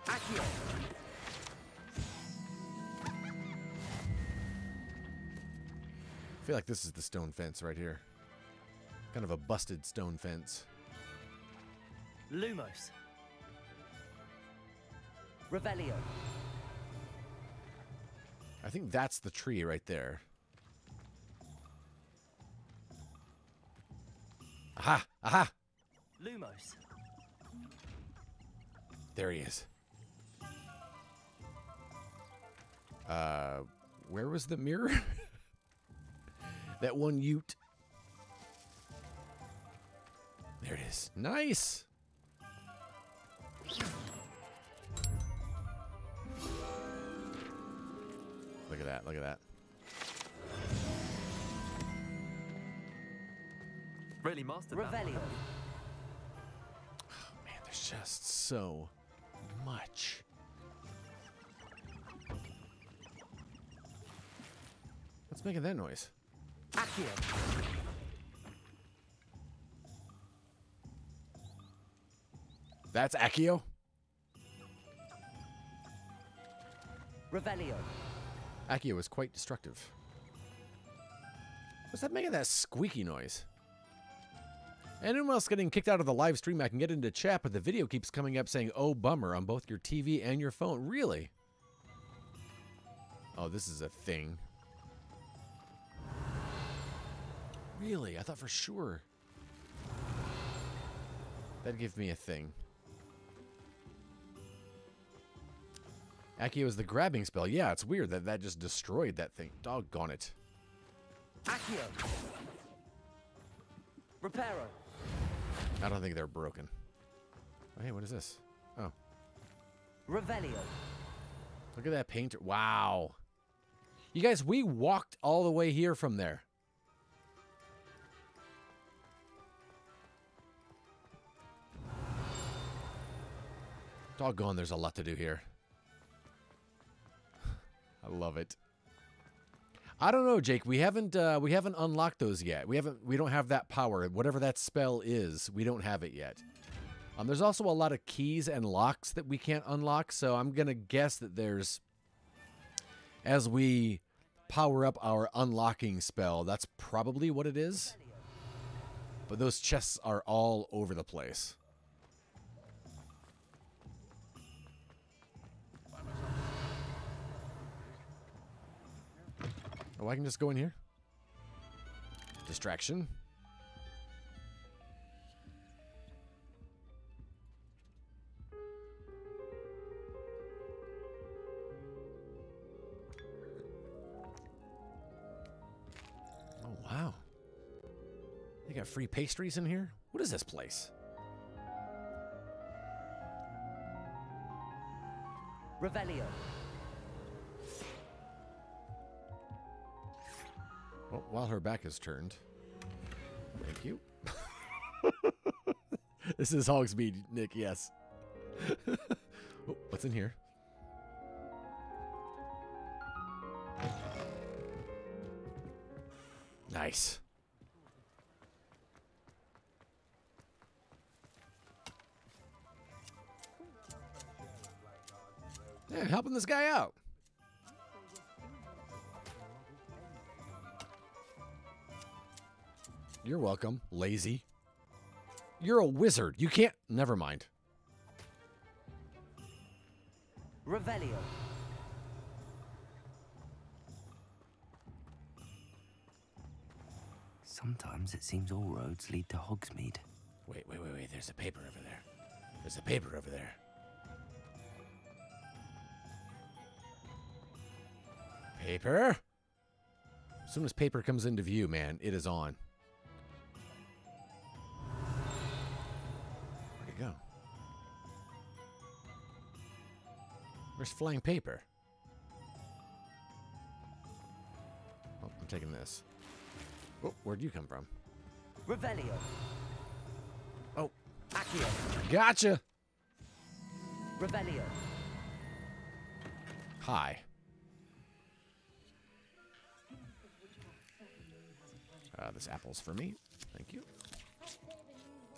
Accio. I feel like this is the stone fence right here. Kind of a busted stone fence. Lumos. Revelio. I think that's the tree right there. Aha! Aha! Lumos. There he is. Where was the mirror? That one ute. There it is. Nice. Look at that. Look at that. Really mastered that. Revelio. Oh, man, there's just so much. What's making that noise? Accio. That's Accio? Revelio. Accio is quite destructive. What's that making that squeaky noise? Anyone else getting kicked out of the live stream, I can get into chat, but the video keeps coming up saying, oh, bummer, on both your TV and your phone. Really? Oh, this is a thing. Really? I thought for sure that'd give me a thing. Accio is the grabbing spell. Yeah, it's weird that that just destroyed that thing. Doggone it. Accio. Reparo. I don't think they're broken. Hey, what is this? Oh. Revelio. Look at that painter. Wow. You guys, we walked all the way here from there. Doggone, there's a lot to do here. I love it. I don't know, Jake. We haven't unlocked those yet. We don't have that power. Whatever that spell is, we don't have it yet. There's also a lot of keys and locks that we can't unlock, so I'm gonna guess that there's, as we power up our unlocking spell, that's probably what it is. But those chests are all over the place. Oh, I can just go in here. Distraction. Oh, wow. They got free pastries in here? What is this place? Revelio. Well, while her back is turned. Thank you. This is Hogsmeade, Nick, yes. Oh, what's in here? Nice. Yeah, helping this guy out. You're welcome, lazy. You're a wizard. You can't... Never mind. Revelio. Sometimes it seems all roads lead to Hogsmeade. Wait. There's a paper over there. There's a paper over there. Paper? As soon as paper comes into view, man, it is on. Where'd it go? Where's flying paper? Oh, I'm taking this. Oh, where'd you come from? Revelio. Oh. Accio. Gotcha. Revelio. Hi. This apple's for me. Thank you.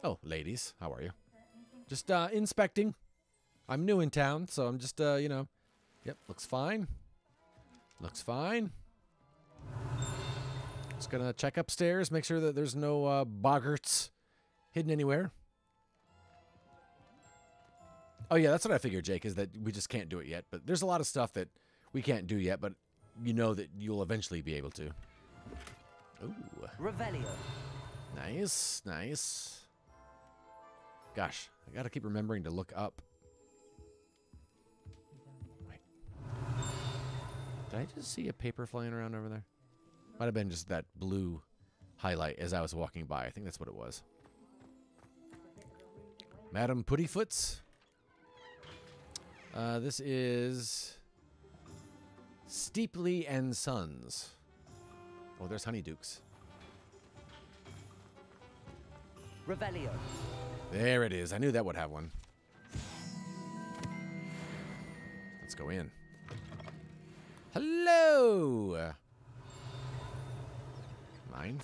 Oh, ladies, how are you? Just inspecting. I'm new in town, so I'm just, you know. Yep, looks fine. Looks fine. Just gonna check upstairs, make sure that there's no boggarts hidden anywhere. Oh, yeah, that's what I figured, Jake, is that we just can't do it yet. But there's a lot of stuff that we can't do yet, but you know that you'll eventually be able to. Ooh. Revelio. Nice, nice. Gosh, I gotta keep remembering to look up. Wait. Did I just see a paper flying around over there? Might have been just that blue highlight as I was walking by. I think that's what it was. Madam Puttyfoots. This is Steepley and Sons. Oh, there's Honeydukes. Revelio. There it is. I knew that would have one. Let's go in. Hello. Mine.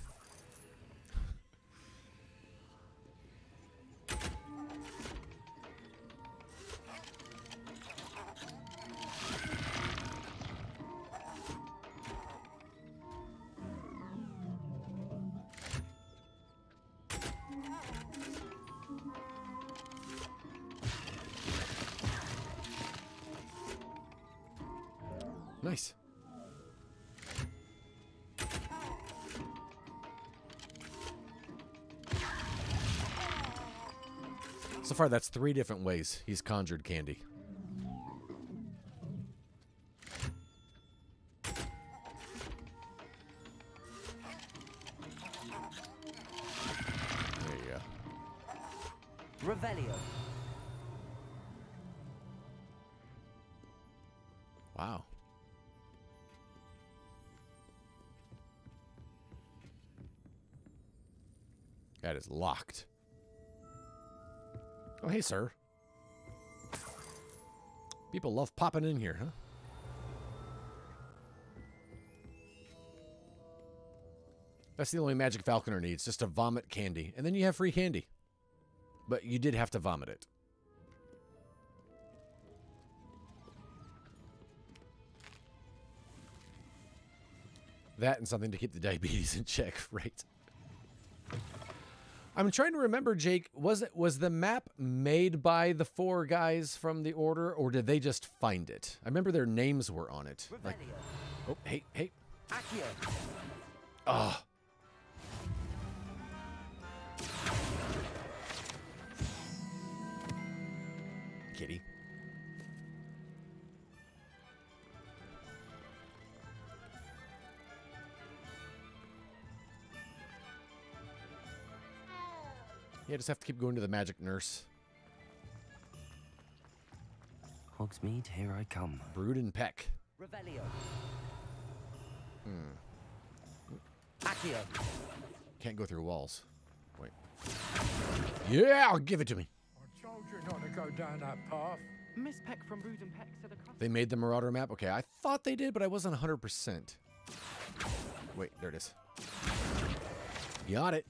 Nice. So far, that's 3 different ways he's conjured candy. There you go. Revelio. Wow. That is locked. Oh, hey, sir. People love popping in here, huh? That's the only magic falconer needs, just to vomit candy. And then you have free candy. But you did have to vomit it. That and something to keep the diabetes in check, right? I'm trying to remember, Jake, was the map made by the 4 guys from the Order, or did they just find it? I remember their names were on it. Like, oh, hey. Oh. Kitty. Yeah, just have to keep going to the magic nurse. Hogsmeade, here I come. Brood and peck. Revelio. Accio. Can't go through walls. Wait. Yeah, give it to me. I told you not to go down that path. Miss Peck from Brood and Peck to the They made the Marauder map? Okay, I thought they did, but I wasn't 100%. Wait, there it is. Got it.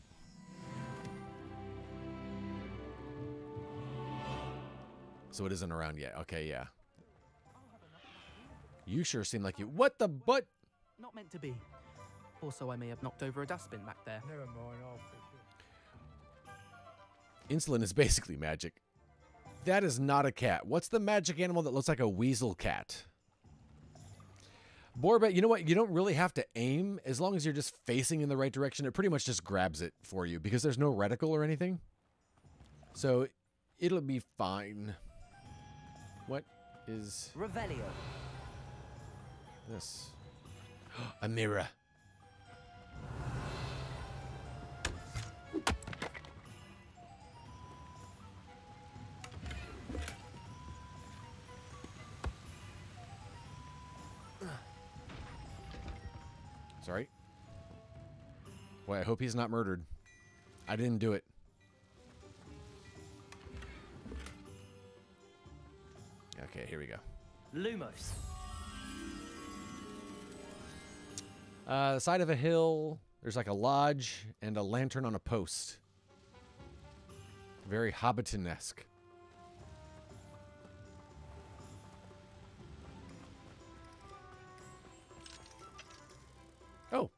So it isn't around yet. Okay, yeah. You sure seem like you... What the butt? Not meant to be. Also, I may have knocked over a dustbin back there. Never mind, I'll fix it. Insulin is basically magic. That is not a cat. What's the magic animal that looks like a weasel cat? Borbet, you know what? You don't really have to aim. As long as you're just facing in the right direction, it pretty much just grabs it for you because there's no reticle or anything. So it'll be fine. What is... Revelio. This? A mirror. Sorry. Boy, I hope he's not murdered. I didn't do it. Okay, here we go. Lumos. The side of a hill, there's like a lodge and a lantern on a post. Very Hobbiton-esque. Oh,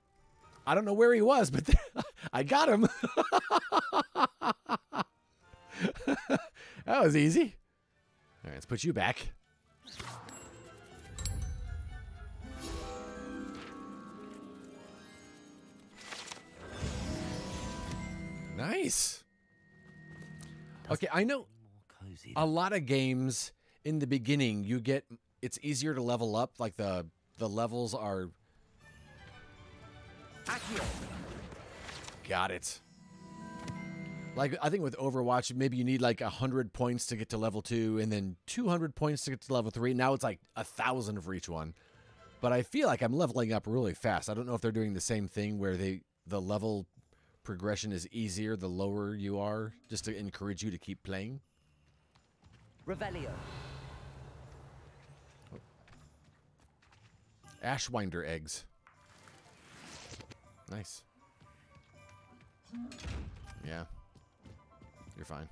I don't know where he was, but I got him. That was easy. All right, let's put you back. Nice. Okay, I know a lot of games in the beginning you get it's easier to level up, like the levels are Got it. Like I think with Overwatch maybe you need like 100 points to get to level 2 and then 200 points to get to level 3. Now it's like 1,000 for each one. But I feel like I'm leveling up really fast. I don't know if they're doing the same thing where the level progression is easier the lower you are, just to encourage you to keep playing. Revelio. Ashwinder eggs. Nice. Yeah. You're fine.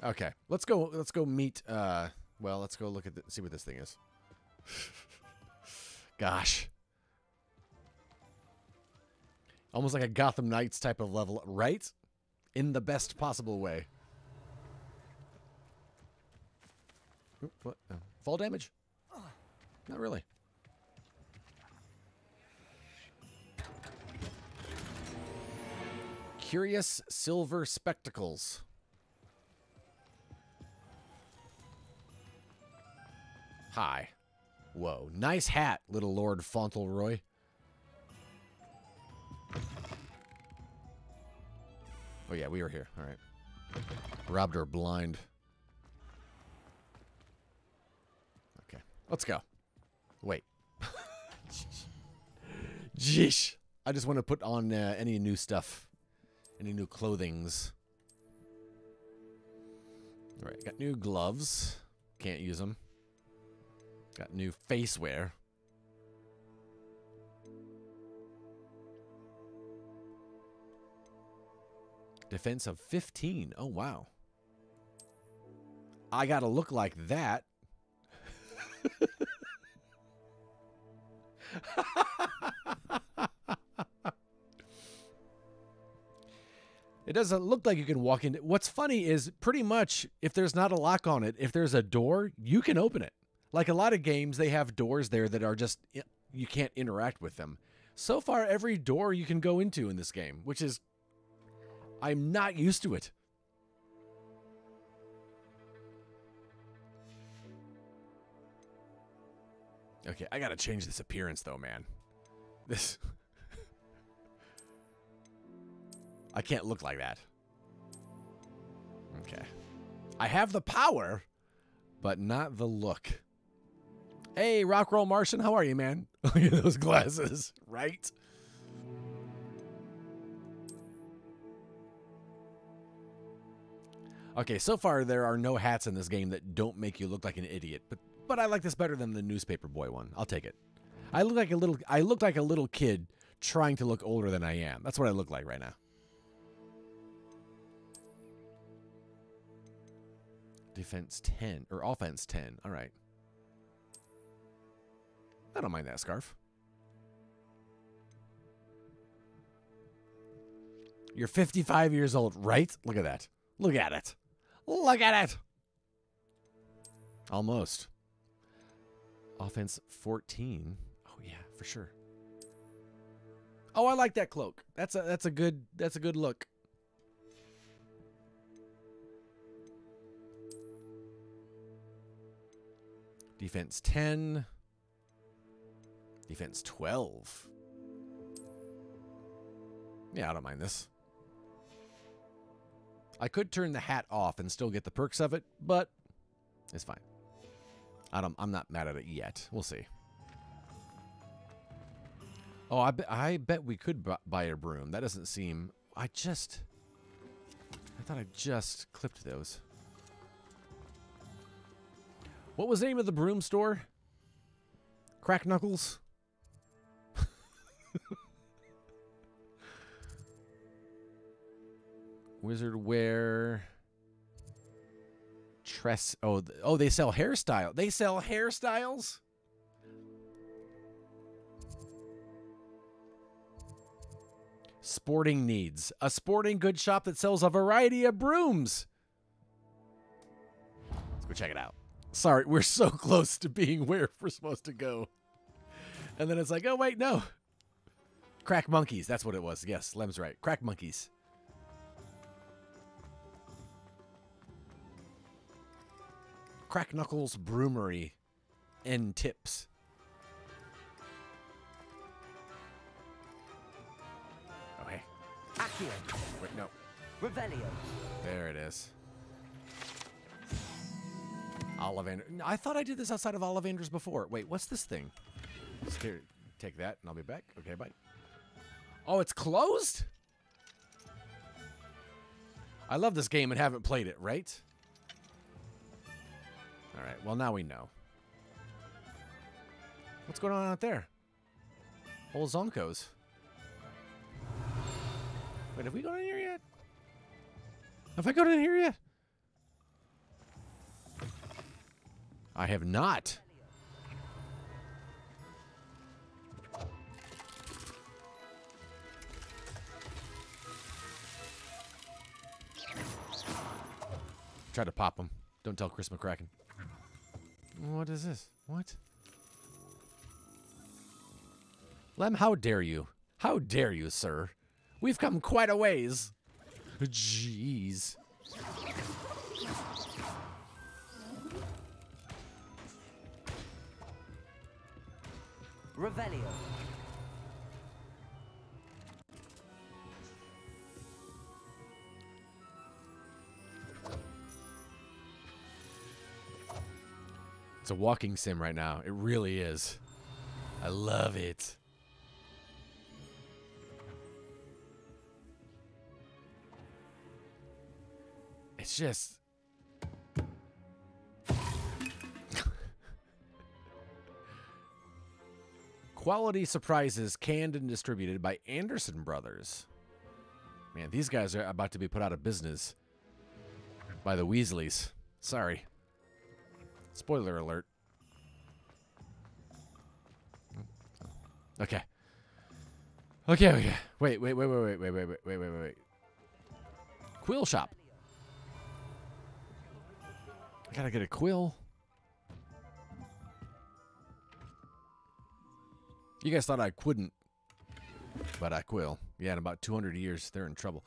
Okay. Let's go meet well, let's go look at see what this thing is. Gosh. Almost like a Gotham Knights type of level, right? In the best possible way. Oop, what? Oh, fall damage? Not really. Curious silver spectacles. Hi. Whoa. Nice hat, little Lord Fauntleroy. Oh, yeah, we were here. All right. Robbed her blind. Let's go. Wait. Jeesh. I just want to put on any new stuff. Any new clothings. All right, got new gloves. Can't use them. Got new face wear. Defense of 15. Oh, wow. I gotta look like that. It doesn't look like you can walk in. What's funny is pretty much if there's not a lock on it, if there's a door, you can open it. Like a lot of games, they have doors there that are just, you can't interact with them. So far, every door you can go into in this game, which is, I'm not used to it. Okay, I gotta change this appearance though, man. This... I can't look like that. Okay. I have the power, but not the look. Hey, Rockroll Martian, how are you, man? Look at those glasses, right? Okay, so far there are no hats in this game that don't make you look like an idiot, but I like this better than the newspaper boy one. I'll take it. I look like a little kid trying to look older than I am. That's what I look like right now. Defense 10 or offense 10. All right. I don't mind that scarf. You're 55 years old, right? Look at that. Look at it. Look at it. Almost. Offense 14. Oh yeah, for sure. Oh, I like that cloak. That's a good look. Defense 10. Defense 12. Yeah, I don't mind this. I could turn the hat off and still get the perks of it, but it's fine. I'm not mad at it yet. We'll see. Oh, I bet we could buy a broom. That doesn't seem... I thought I just clipped those. What was the name of the broom store? Crack Knuckles? Wizard wear. Tress. Oh, they sell hairstyle. They sell hairstyles? Sporting needs. A sporting goods shop that sells a variety of brooms. Let's go check it out. Sorry, we're so close to being where we're supposed to go. And then it's like, oh, wait, no. Crack monkeys. That's what it was. Yes, Lem's right. Crack monkeys. Crack Knuckles Broomery and tips. Okay. Accio. Wait, no. Revelio. There it is. Ollivander. I thought I did this outside of Ollivander's before. Wait, what's this thing? Here, take that and I'll be back. Okay, bye. Oh, it's closed? I love this game and haven't played it, right? All right, well, now we know. What's going on out there? Old Zonkos. Wait, have we gone in here yet? Have I gone in here yet? I have not. Try to pop him. Don't tell Chris McCracken. What is this? What? Lem, how dare you? How dare you, sir? We've come quite a ways. Jeez. Revelio. It's a walking sim right now. It really is. I love it. It's just... Quality surprises canned and distributed by Anderson Brothers. Man, these guys are about to be put out of business by the Weasleys. Sorry. Spoiler alert. Okay. Okay. Wait. Quill shop. I gotta get a quill. You guys thought I couldn't, but I quill. Yeah, in about 200 years, they're in trouble.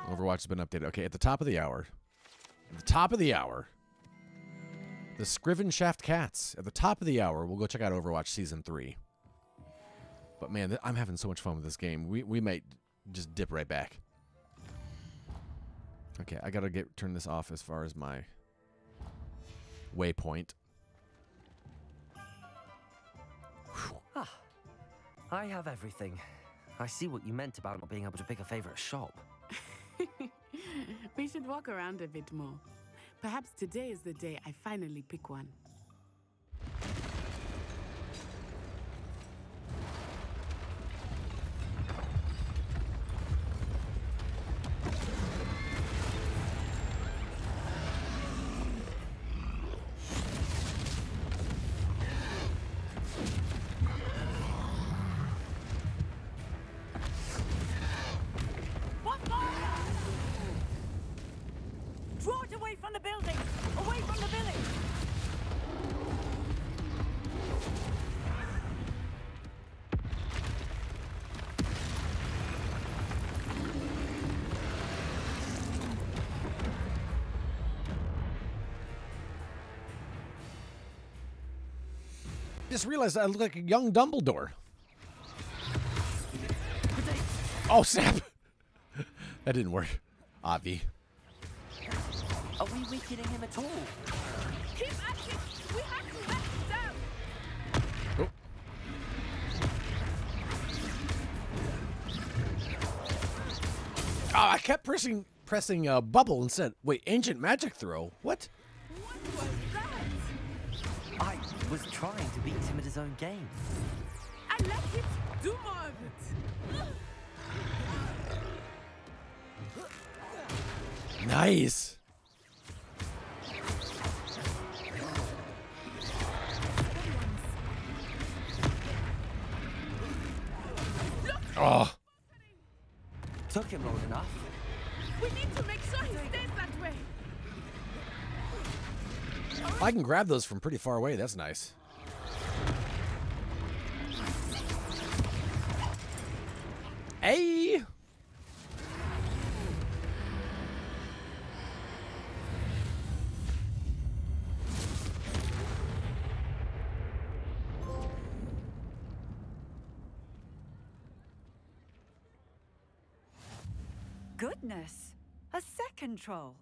Overwatch has been updated. Okay, at the top of the hour. At the top of the hour. The Scriven Shaft Cats. At the top of the hour, we'll go check out Overwatch Season 3. But man, I'm having so much fun with this game. We might just dip right back. Okay, I gotta turn this off as far as my waypoint. Ah, I have everything. I see what you meant about not being able to pick a favorite shop. We should walk around a bit more. Perhaps today is the day I finally pick one. Draw it away from the building! Away from the village! Just realized I look like a young Dumbledore. Oh, snap. That didn't work. Avi. Are we weakening him at all? Keep at it! We have to let him down! Oh. Oh, I kept pressing bubble instead. Wait, ancient magic throw? What? What was that? I was trying to beat him at his own game. I let him do more of it! Nice. Oh. Took him long enough. We need to make sure he stays that way. I can grab those from pretty far away. That's nice. Hey. Goodness, a second troll.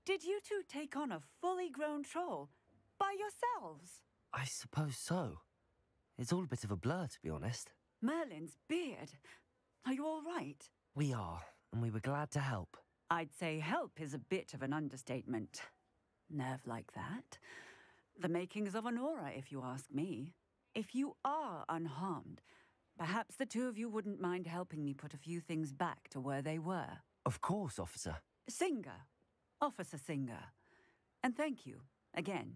Did you two take on a fully grown troll by yourselves? I suppose so. It's all a bit of a blur, to be honest. Merlin's beard. Are you all right? We are, and we were glad to help. I'd say help is a bit of an understatement. Nerve like that. The makings of an aura, if you ask me. If you are unharmed, perhaps the two of you wouldn't mind helping me put a few things back to where they were. Of course, officer. Singer. Officer Singer. And thank you, again.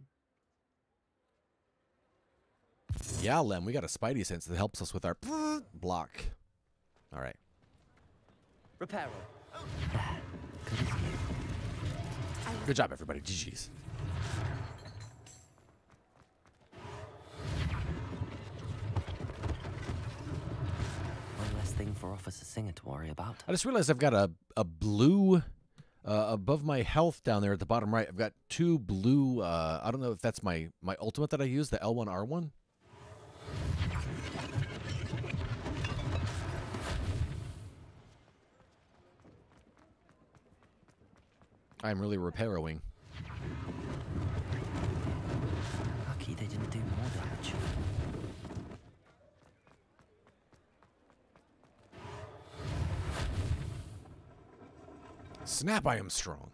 Yeah, Lem, we got a spidey sense that helps us with our block. All right. Repair. Good job, everybody. GG's. One less thing for Officer Singer to worry about. I just realized I've got a blue above my health down there at the bottom right. I've got two blue. I don't know if that's my ultimate that I use, the L1R1. I'm really repairing. Lucky they didn't do more damage. Snap, I am strong.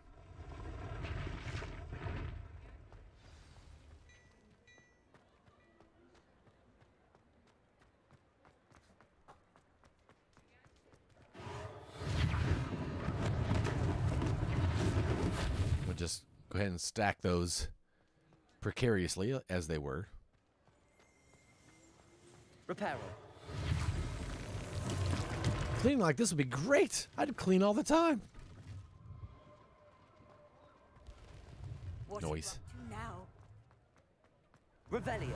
We'll just go ahead and stack those precariously as they were. Repairer. Cleaning like this would be great. I'd clean all the time. What Noise. now? Revelio.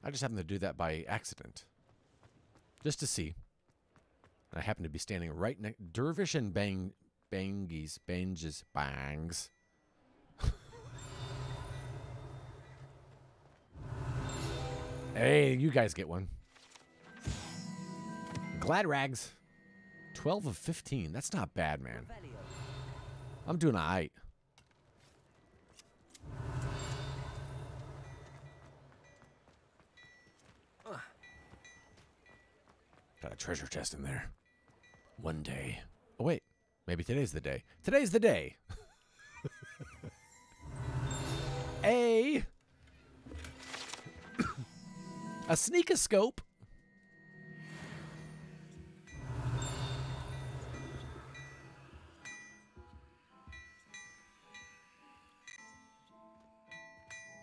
I just happened to do that by accident. Just to see. I happen to be standing right next... Dervish and Banges. Hey, you guys get one. Glad rags. 12 of 15. That's not bad, man. I'm doing all right. Got a treasure chest in there. One day. Oh, wait. Maybe today's the day. Today's the day. A sneakoscope.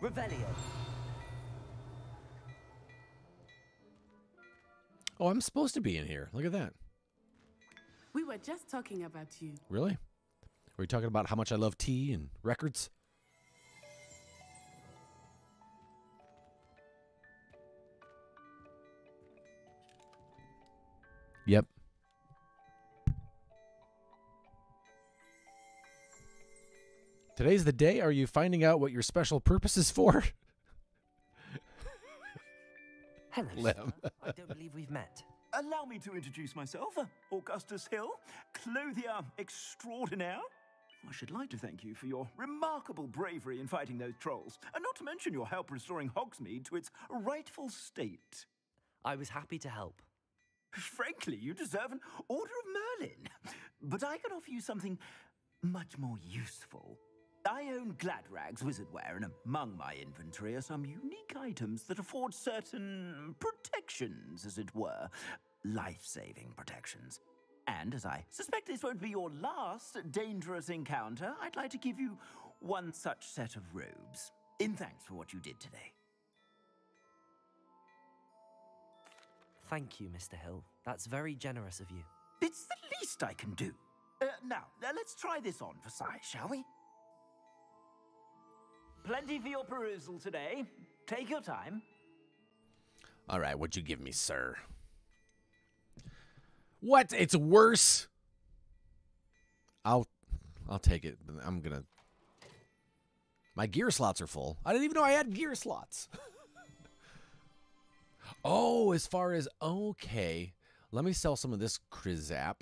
Revelio. Oh, I'm supposed to be in here. Look at that. We were just talking about you. Really? Were you talking about how much I love tea and records? Yep. Today's the day? Are you finding out what your special purpose is for? Hello, Lem. sir. I don't believe we've met. Allow me to introduce myself, Augustus Hill, clothier extraordinaire. I should like to thank you for your remarkable bravery in fighting those trolls, and not to mention your help restoring Hogsmeade to its rightful state. I was happy to help. Frankly, you deserve an Order of Merlin. But I can offer you something much more useful. I own Gladrag's wizardware, and among my inventory are some unique items that afford certain protections, as it were. Life-saving protections. And as I suspect this won't be your last dangerous encounter, I'd like to give you one such set of robes, in thanks for what you did today. Thank you, Mr. Hill. That's very generous of you. It's the least I can do. Now, let's try this on for size, shall we? Plenty for your perusal today. Take your time. All right, what'd you give me, sir? What? It's worse? I'll take it. I'm gonna... My gear slots are full. I didn't even know I had gear slots. Oh, as far as... Okay. Let me sell some of this Krizap.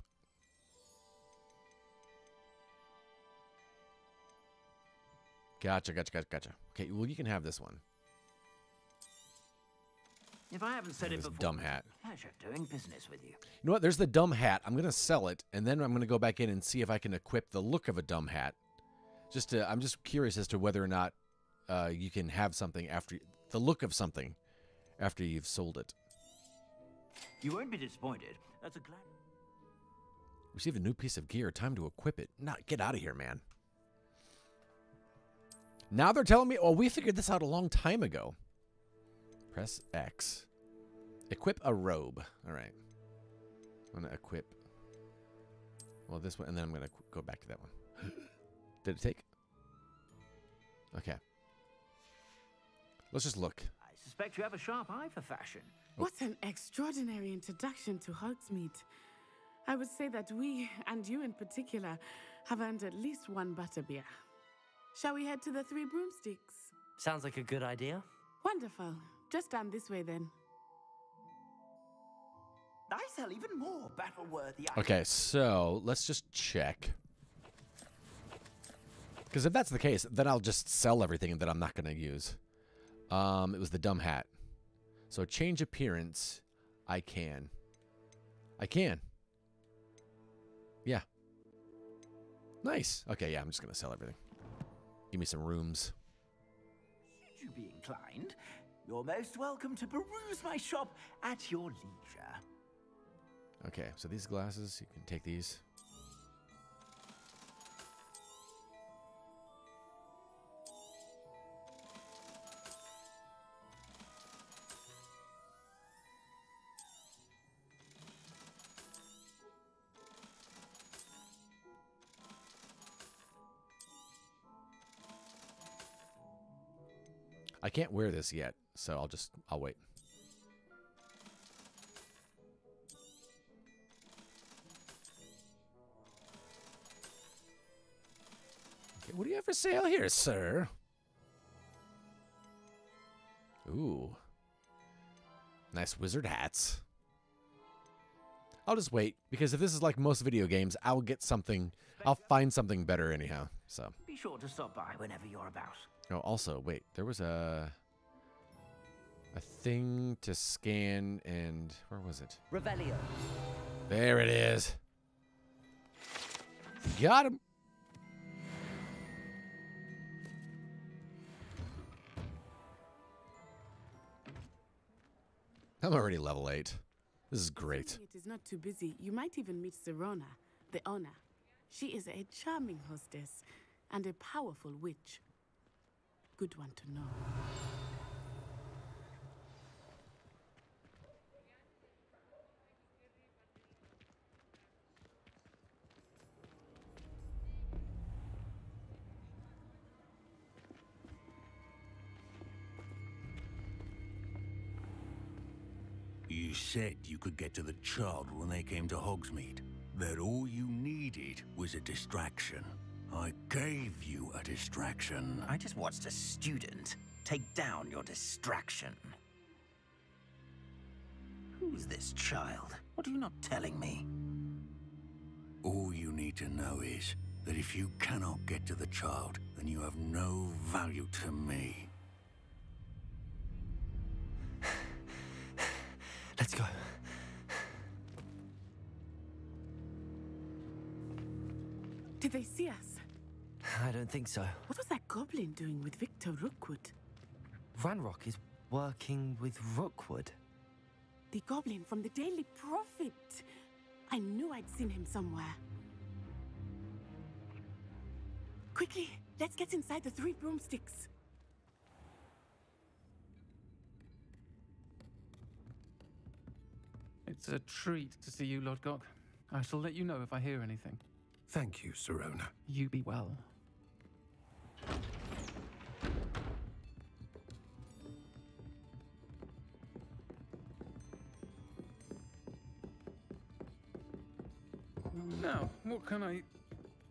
Gotcha. Okay, well, you can have this one. If I haven't said it This before, dumb hat. pleasure doing business with you. You know what? There's the dumb hat. I'm going to sell it, and then I'm going to go back in and see if I can equip the look of a dumb hat. I'm just curious as to whether or not you can have something after... The look of something after you've sold it. You won't be disappointed. That's a glad... Receive a new piece of gear. Time to equip it. Nah, get out of here, man. Now they're telling me... Oh, we figured this out a long time ago. Press X. Equip a robe. All right. I'm going to equip... Well, this one, and then I'm going to go back to that one. Did it take? Okay. Let's just look. I suspect you have a sharp eye for fashion. What an extraordinary introduction to Hogsmeade. I would say that we, and you in particular, have earned at least one butterbeer. Shall we head to the Three Broomsticks? Sounds like a good idea. Wonderful. Just stand this way then. I sell even more battle-worthy items. Okay, so let's just check. Because if that's the case, then I'll just sell everything that I'm not going to use. It was the dumb hat. So change appearance. I can. Yeah. Nice. Okay, yeah, I'm just going to sell everything. Give me some rooms. Should you be inclined, you're most welcome to peruse my shop at your leisure. Okay, so these glasses, you can take these. I can't wear this yet, so I'll wait. Okay, what do you have for sale here, sir? Ooh. Nice wizard hats. I'll just wait, because if this is like most video games, I'll find something better anyhow, so. Be sure to stop by whenever you're about. Oh, also, wait, there was a thing to scan, and where was it? Revelio. There it is. Got him. I'm already level 8. This is great. It is not too busy. You might even meet Sirona, the owner. She is a charming hostess and a powerful witch. Good one to know. You said you could get to the child when they came to Hogsmeade. That all you needed was a distraction. I gave you a distraction. I just watched a student take down your distraction. Who's this child? What are you not telling me? All you need to know is that if you cannot get to the child, then you have no value to me. Let's go. Did they see us? I don't think so. What was that goblin doing with Victor Rookwood? Ranrock is working with Rookwood. The goblin from the Daily Prophet. I knew I'd seen him somewhere. Quickly, let's get inside the 3 broomsticks. It's a treat to see you, Lord Gok. I shall let you know if I hear anything. Thank you, Sirona. You be well. Now, what can I...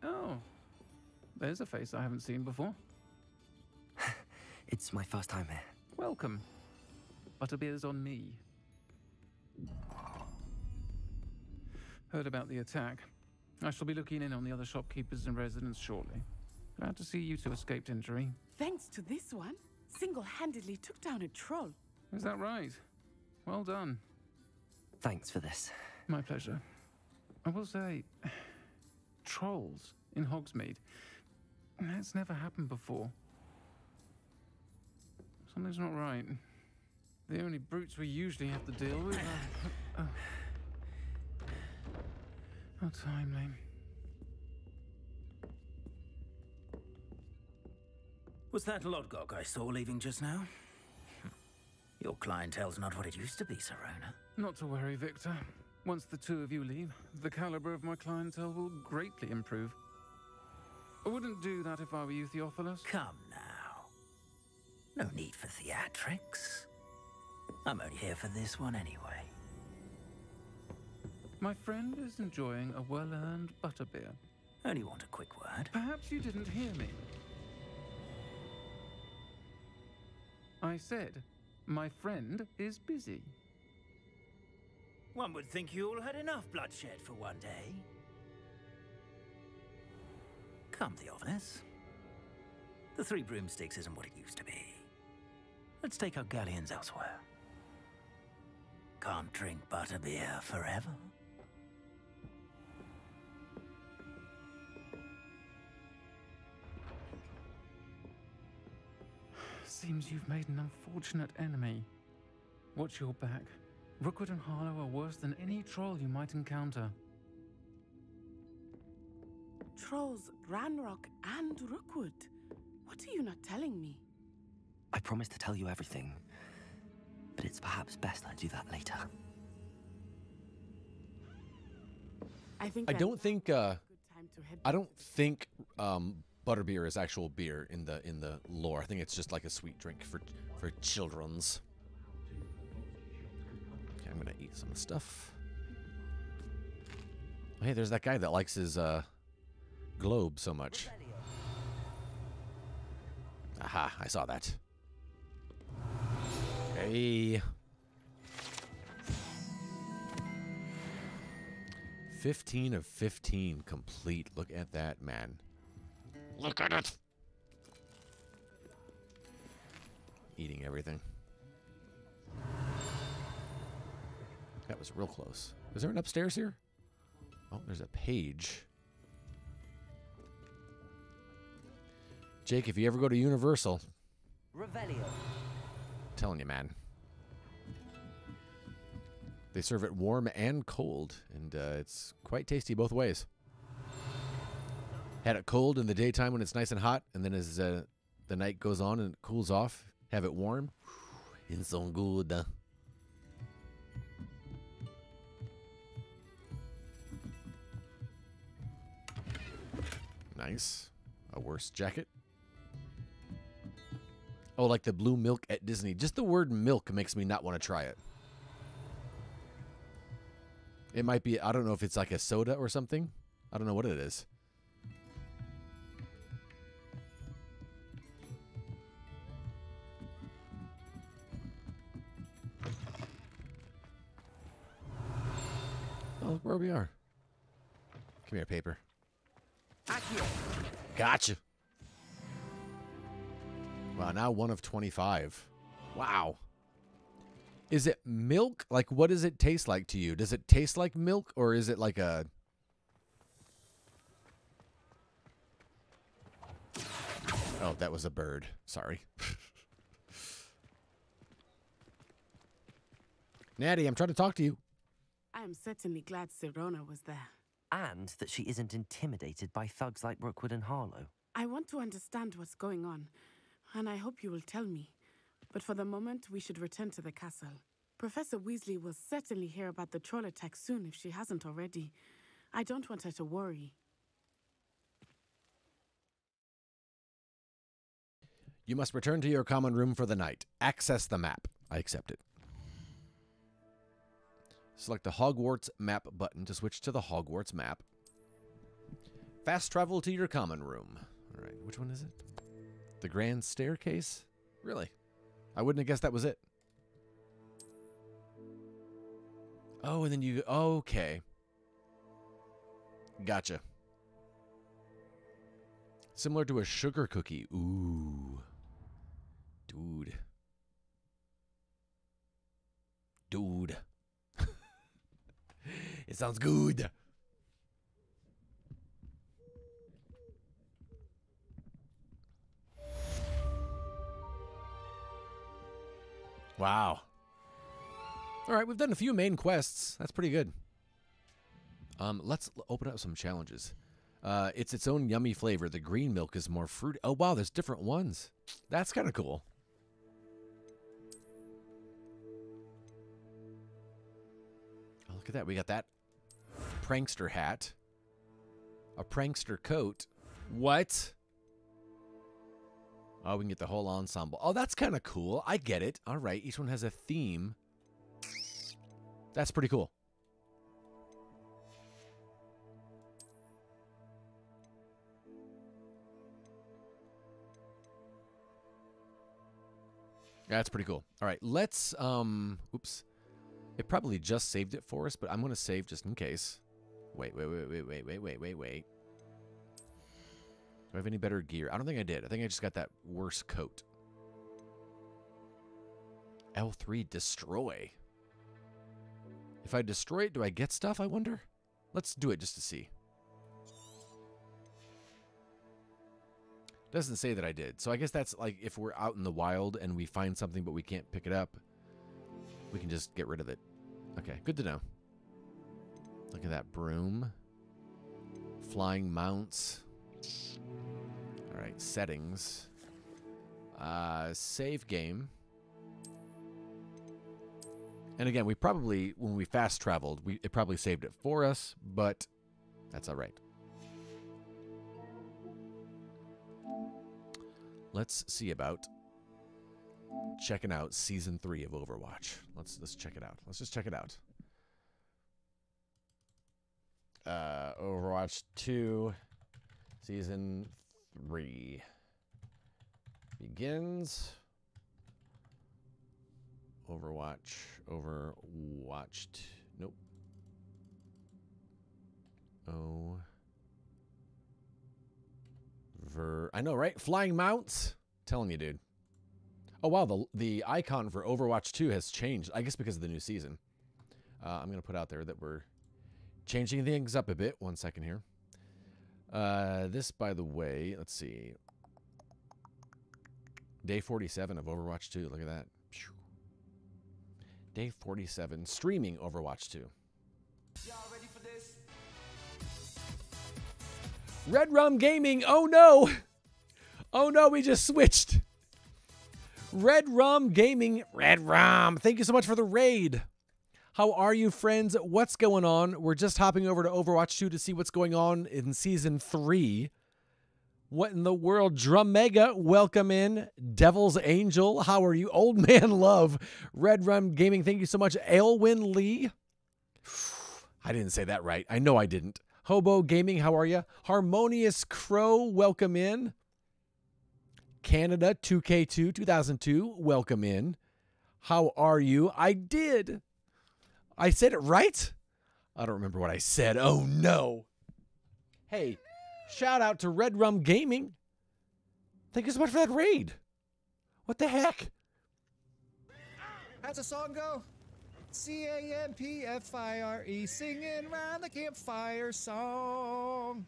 Oh, there's a face I haven't seen before. It's my first time here. Welcome. Butterbeer's on me. Heard about the attack. I shall be looking in on the other shopkeepers and residents shortly. Glad to see you two escaped injury. Thanks to this one, single-handedly took down a troll. Is that right? Well done. Thanks for this. My pleasure. I will say, trolls in Hogsmeade. That's never happened before. Something's not right. The only brutes we usually have to deal with are... How timely. Was that Lodgok I saw leaving just now? Your clientele's not what it used to be, Sirona. Not to worry, Victor. Once the two of you leave, the caliber of my clientele will greatly improve. I wouldn't do that if I were you, Theophilus. Come now. No need for theatrics. I'm only here for this one anyway. My friend is enjoying a well-earned butterbeer. Only want a quick word. Perhaps you didn't hear me. I said My friend is busy. One would think you all had enough bloodshed for one day. Come, Theophilus. The Three Broomsticks isn't what it used to be. Let's take our galleons elsewhere. Can't drink butterbeer forever. Seems you've made an unfortunate enemy. Watch your back. Rookwood and Harlow are worse than any troll you might encounter. Trolls, Ranrock, and Rookwood. What are you not telling me? I promised to tell you everything, but it's perhaps best I do that later. I don't think butterbeer is actual beer in the lore. I think it's just like a sweet drink for children's. Okay, I'm gonna eat some stuff. Oh, hey, there's that guy that likes his globe so much. Aha, I saw that. Hey. 15 of 15 complete. Look at that, man. Look at it. Eating everything. That was real close. Is there an upstairs here? Oh, there's a page. Jake, if you ever go to Universal, Revelio. Telling you, man. They serve it warm and cold, and it's quite tasty both ways. Had it cold in the daytime when it's nice and hot, and then as the night goes on and it cools off, have it warm. It's so good. Nice. A worse jacket. Oh, like the blue milk at Disney. Just the word milk makes me not want to try it. It might be, I don't know if it's like a soda or something. I don't know what it is. Oh, look where we are. Come here, paper. Gotcha. Wow, now 1 of 25. Wow. Is it milk? Like, what does it taste like to you? Does it taste like milk, or is it like a... Oh, that was a bird. Sorry. Natty, I'm trying to talk to you. I am certainly glad Sirona was there. And that she isn't intimidated by thugs like Rookwood and Harlow. I want to understand what's going on, and I hope you will tell me. But for the moment, we should return to the castle. Professor Weasley will certainly hear about the troll attack soon if she hasn't already. I don't want her to worry. You must return to your common room for the night. Access the map. I accept it. Select the Hogwarts map button to switch to the Hogwarts map. Fast travel to your common room. All right, which one is it? The Grand Staircase? Really? I wouldn't have guessed that was it. Oh, and then you... Okay. Gotcha. Similar to a sugar cookie. Ooh. Dude. Dude. It sounds good. Wow. All right, we've done a few main quests. That's pretty good. Let's open up some challenges. It's its own yummy flavor. The green milk is more fruity. Oh, wow, there's different ones. That's kind of cool. Oh, look at that. We got that prankster hat. A prankster coat. What? Oh, we can get the whole ensemble. Oh, that's kind of cool. I get it. All right, each one has a theme. That's pretty cool. That's pretty cool. All right, let's, oops. It probably just saved it for us, but I'm going to save just in case. Wait. Do I have any better gear? I don't think I did. I think I just got that worse coat. L3 destroy. If I destroy it, do I get stuff, I wonder? Let's do it just to see. Doesn't say that I did. So I guess that's like if we're out in the wild and we find something but we can't pick it up, we can just get rid of it. Okay, good to know. Look at that broom. Flying mounts. All right, settings. Save game. And again, we probably, when we fast traveled, it probably saved it for us, but that's all right. Let's see about checking out Season 3 of Overwatch. Let's check it out. Let's just check it out. Overwatch 2, Season 3 begins. Overwatch. Nope. I know, right? Flying mounts. Telling you, dude. Oh, wow. The icon for Overwatch 2 has changed. I guess because of the new season. I'm going to put out there that we're changing things up a bit. 1 second here. This, by the way, let's see. Day 47 of Overwatch 2. Look at that. Day 47. Streaming Overwatch 2. Y'all ready for this? Red Rum Gaming. Oh, no. Oh, no. We just switched. Red Rum Gaming. Red Rum. Thank you so much for the raid. How are you, friends? What's going on? We're just hopping over to Overwatch 2 to see what's going on in Season 3. What in the world? Drum Mega, welcome in. Devil's Angel, how are you? Old Man Love. Red Rum Gaming, thank you so much. Aylwin Lee. I didn't say that right. I know I didn't. Hobo Gaming, how are you? Harmonious Crow, welcome in. Canada 2K2 2002, welcome in. How are you? I did. I said it right? I don't remember what I said. Oh, no. Hey, shout out to Red Rum Gaming. Thank you so much for that raid. What the heck? How's the song go? C-A-M-P-F-I-R-E, singing round the campfire song.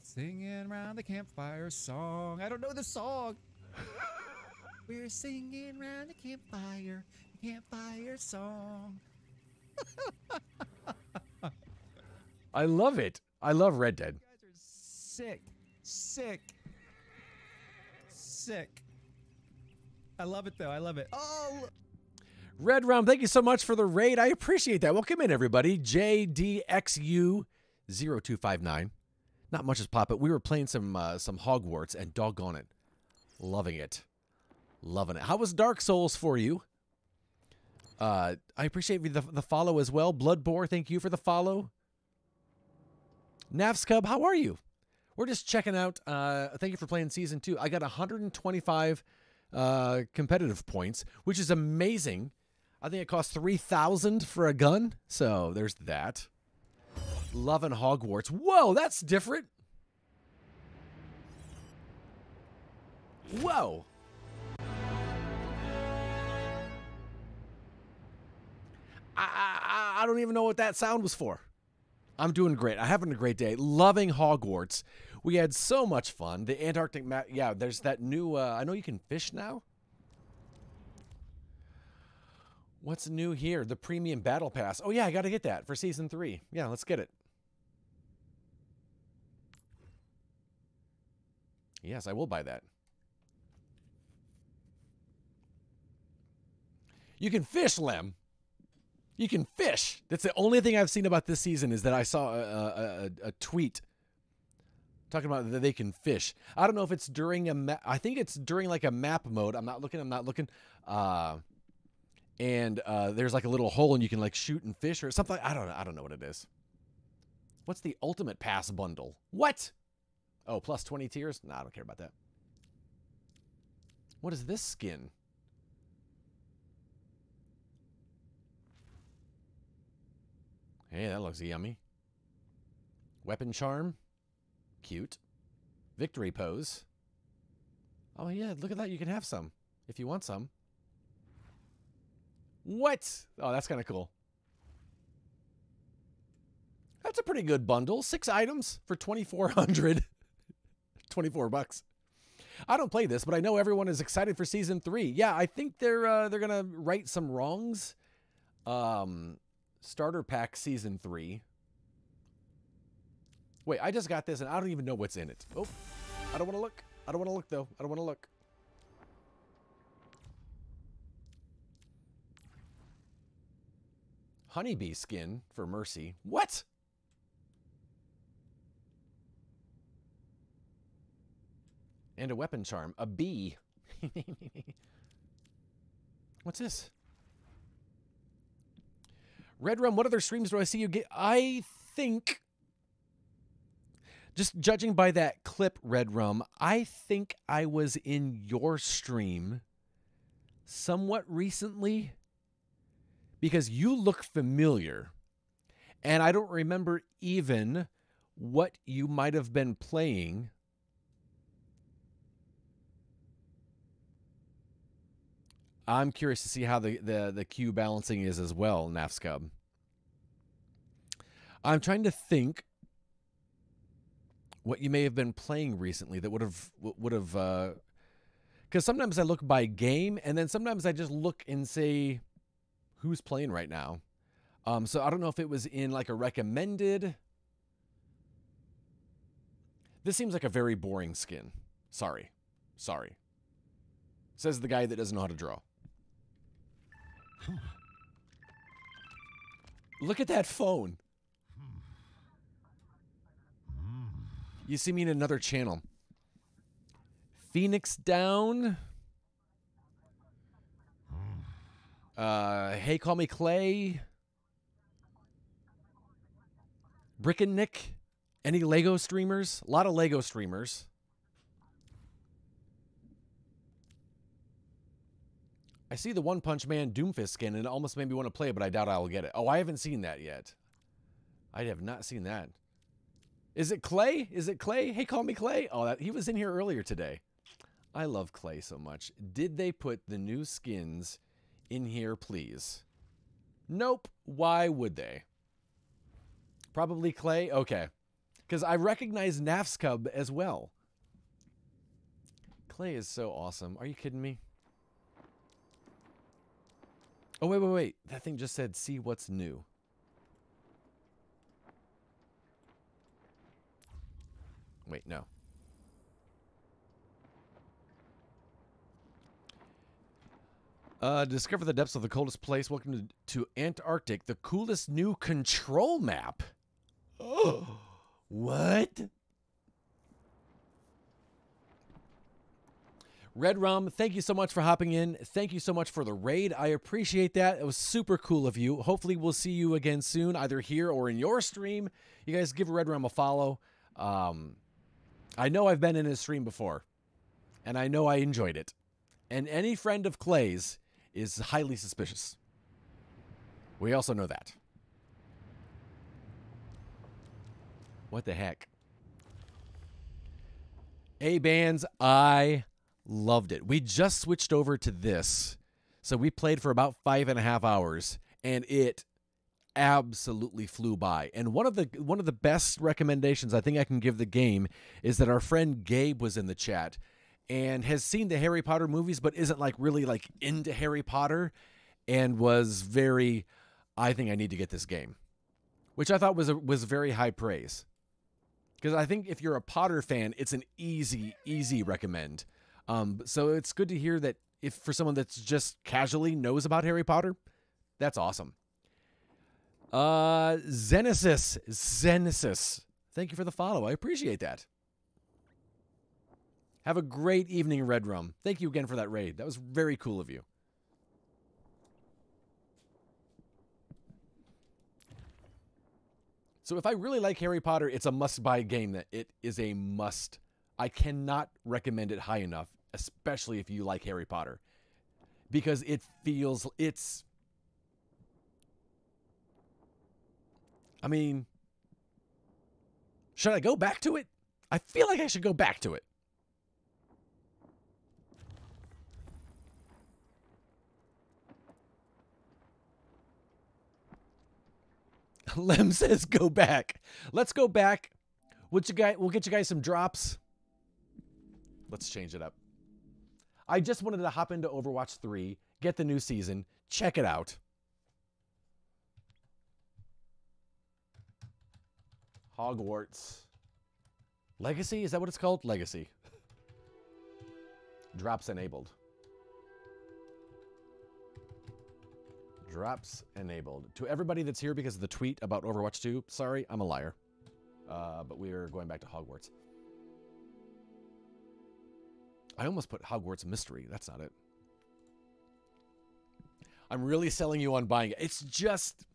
Singing round the campfire song. I don't know the song. We're singing round the campfire song. I love it. I love Red Dead. You guys are sick. I love it, though. I love it. Oh, Red Rum, thank you so much for the raid. I appreciate that. Welcome in, everybody. JDXU0259. Not much has popped, but we were playing some Hogwarts, and doggone it. Loving it. Loving it. How was Dark Souls for you? I appreciate the follow as well. Bloodbore, thank you for the follow. Navscub, how are you? We're just checking out. Thank you for playing Season 2. I got 125 competitive points, which is amazing. I think it costs 3,000 for a gun. So there's that. Loving Hogwarts. Whoa, that's different. Whoa. I don't even know what that sound was for. I'm doing great. I'm having a great day. Loving Hogwarts. We had so much fun. The Antarctic map. Yeah, there's that new... I know you can fish now. What's new here? The Premium Battle Pass. Oh, yeah, I got to get that for Season 3. Yeah, let's get it. Yes, I will buy that. You can fish, Lem. You can fish. That's the only thing I've seen about this season is that I saw a tweet talking about that they can fish. I don't know if it's during a I think it's during like a map mode. I'm not looking. And there's like a little hole and you can like shoot and fish or something. I don't know what it is. What's the Ultimate Pass bundle? What? Oh, plus 20 tiers? Nah, I don't care about that. What is this skin? Hey, that looks yummy. Weapon charm. Cute. Victory pose. Oh, yeah, look at that. You can have some if you want some. What? Oh, that's kind of cool. That's a pretty good bundle. 6 items for 2,400. 24 bucks. I don't play this, but I know everyone is excited for season 3. Yeah, I think they're gonna right some wrongs. Starter pack season 3. Wait, I just got this and I don't even know what's in it. Oh, I don't want to look. I don't want to look though. I don't want to look. Honeybee skin for Mercy. What? And a weapon charm. A bee. What's this? Red Rum, what other streams do I see you get? I think, just judging by that clip, Red Rum, I think I was in your stream somewhat recently because you look familiar. And I don't remember even what you might have been playing. I'm curious to see how the queue balancing is as well, Nafscub. I'm trying to think what you may have been playing recently that would have because sometimes I look by game and then sometimes I just look and say who's playing right now. So I don't know if it was in like a recommended. This seems like a very boring skin. Sorry. Says the guy that doesn't know how to draw. Look at that phone. You see me in another channel. Phoenix down. Hey, call me Clay. Brick and Nick. Any Lego streamers? A lot of Lego streamers. I see the One Punch Man Doomfist skin, and it almost made me want to play it, but I doubt I will get it. Oh, I haven't seen that yet. I have not seen that. Is it Clay? Is it Clay? Hey, call me Clay. Oh, he was in here earlier today. I love Clay so much. Did they put the new skins in here, please? Nope. Why would they? Probably Clay? Okay. Because I recognize Nafscub as well. Clay is so awesome. Are you kidding me? Oh, wait. That thing just said, see what's new. Wait, no. Discover the depths of the coldest place. Welcome to Antarctic, the coolest new control map. Oh, what? Red Rum, thank you so much for hopping in. Thank you so much for the raid. I appreciate that. It was super cool of you. Hopefully we'll see you again soon, either here or in your stream. You guys give Red Rum a follow. I know I've been in his stream before, and I know I enjoyed it. And any friend of Clay's is highly suspicious. We also know that. What the heck? A-Bands, I loved it. We just switched over to this. So we played for about 5.5 hours, and it absolutely flew by. And one of the best recommendations I think I can give the game is that our friend Gabe was in the chat and has seen the Harry Potter movies but isn't like really like into Harry Potter and was very, I think I need to get this game, which I thought was very high praise. Because I think if you're a Potter fan, it's an easy recommend. So it's good to hear that if for someone that's just casually knows about Harry Potter, that's awesome. Zenesis. Thank you for the follow. I appreciate that. Have a great evening, Red Rum. Thank you again for that raid. That was very cool of you. So if I really like Harry Potter, it's a must-buy game. That it is a must. I cannot recommend it high enough, especially if you like Harry Potter. Because it feels, I mean, should I go back to it? I feel like I should go back to it. Lem says go back. Let's go back. We'll get you guys some drops. Let's change it up. I just wanted to hop into Overwatch 3, get the new season, check it out. Hogwarts Legacy? Is that what it's called? Legacy. Drops enabled. Drops enabled. To everybody that's here because of the tweet about Overwatch 2, sorry, I'm a liar. But we are going back to Hogwarts. I almost put Hogwarts Mystery. That's not it. I'm really selling you on buying it. It's just...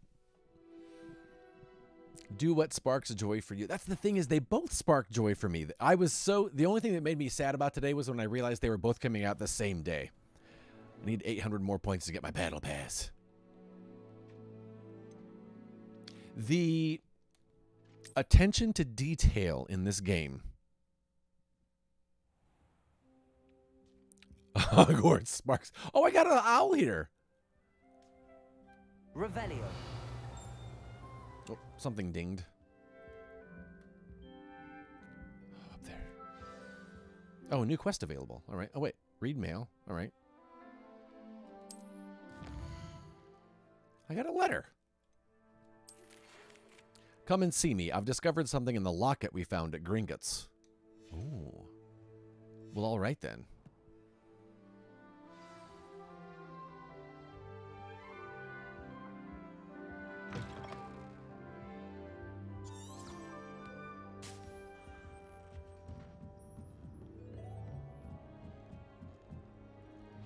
do what sparks joy for you. That's the thing, is they both spark joy for me. I was so... the only thing that made me sad about today was when I realized they were both coming out the same day. I need 800 more points to get my battle pass. The attention to detail in this game. Hogwarts Sparks. Oh, I got an owl here. Revelio. Oh, something dinged. Up there. Oh, new quest available. All right. Oh, wait. Read mail. All right. I got a letter. Come and see me. I've discovered something in the locket we found at Gringotts. Oh. Well, all right then.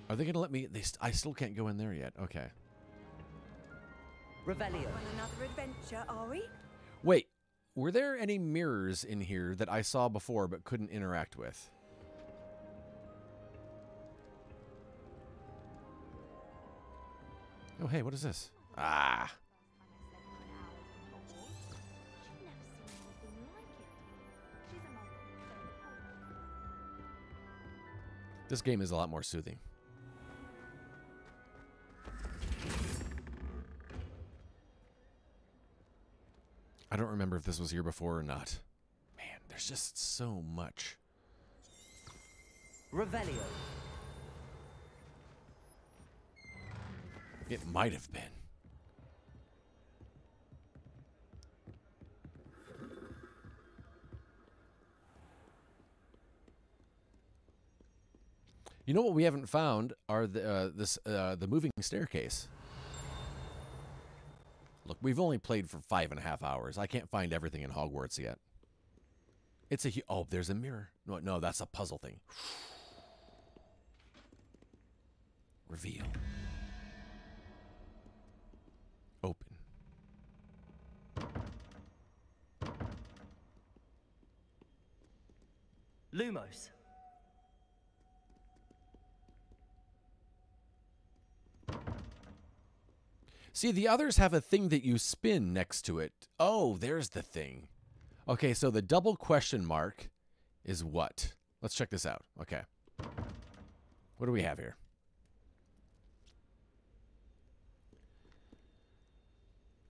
Are they going to let me... I still can't go in there yet. Okay. Revelio. On another adventure, are we? Wait. Were there any mirrors in here that I saw before but couldn't interact with? Oh, hey, what is this? Ah. This game is a lot more soothing. I don't remember if this was here before or not. Man, there's just so much. Revelio. It might have been. You know what we haven't found are the moving staircase. Look, we've only played for 5.5 hours. I can't find everything in Hogwarts yet. It's a... oh, there's a mirror. No, that's a puzzle thing. Reveal. Open. Lumos. See, the others have a thing that you spin next to it. Oh, there's the thing. Okay, so the double question mark is what? Let's check this out. Okay. What do we have here?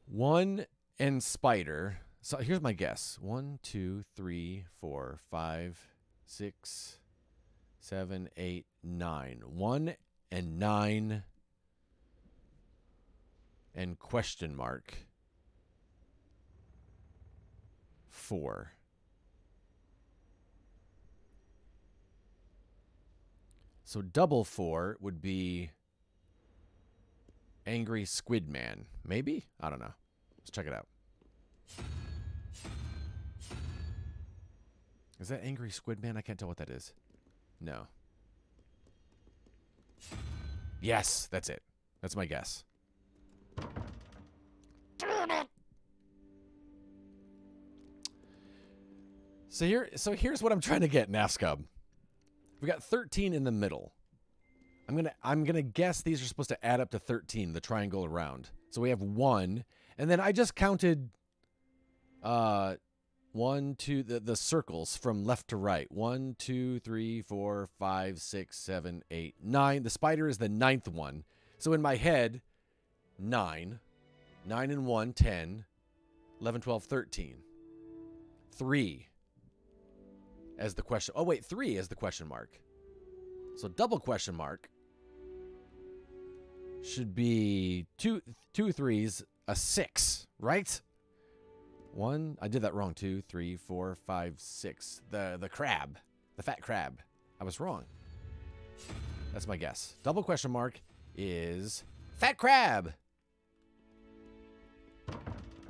One and spider. So here's my guess. 1, 2, 3, 4, 5, 6, 7, 8, 9. 1 and 9 and question mark 4. So double 4 would be Angry Squid Man. Maybe? I don't know. Let's check it out. Is that Angry Squid Man? I can't tell what that is. No. Yes, that's it. That's my guess. So here's what I'm trying to get, Nascub. We got 13 in the middle. I'm gonna guess these are supposed to add up to 13, the triangle around. So we have 1, and then I just counted 1, 2, the circles from left to right. 1, 2, 3, 4, 5, 6, 7, 8, 9. The spider is the 9th one. So in my head, 9. 9 and 1, 10. 11, 12, 13. 3 as the question. Oh, wait, 3 as the question mark. So double question mark should be two threes, a 6, right? 1, I did that wrong. 2, 3, 4, 5, 6. The crab, the fat crab. I was wrong. That's my guess. Double question mark is fat crab.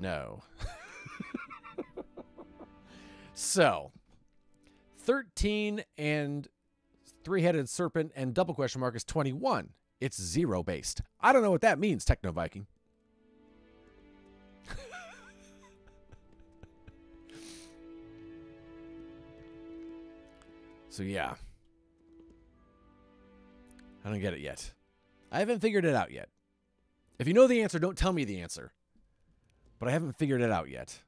No. So, 13 and three-headed serpent and double question mark is 21. It's 0 based. I don't know what that means, Techno Viking. So yeah. I don't get it yet. I haven't figured it out yet. If you know the answer, don't tell me the answer. But I haven't figured it out yet.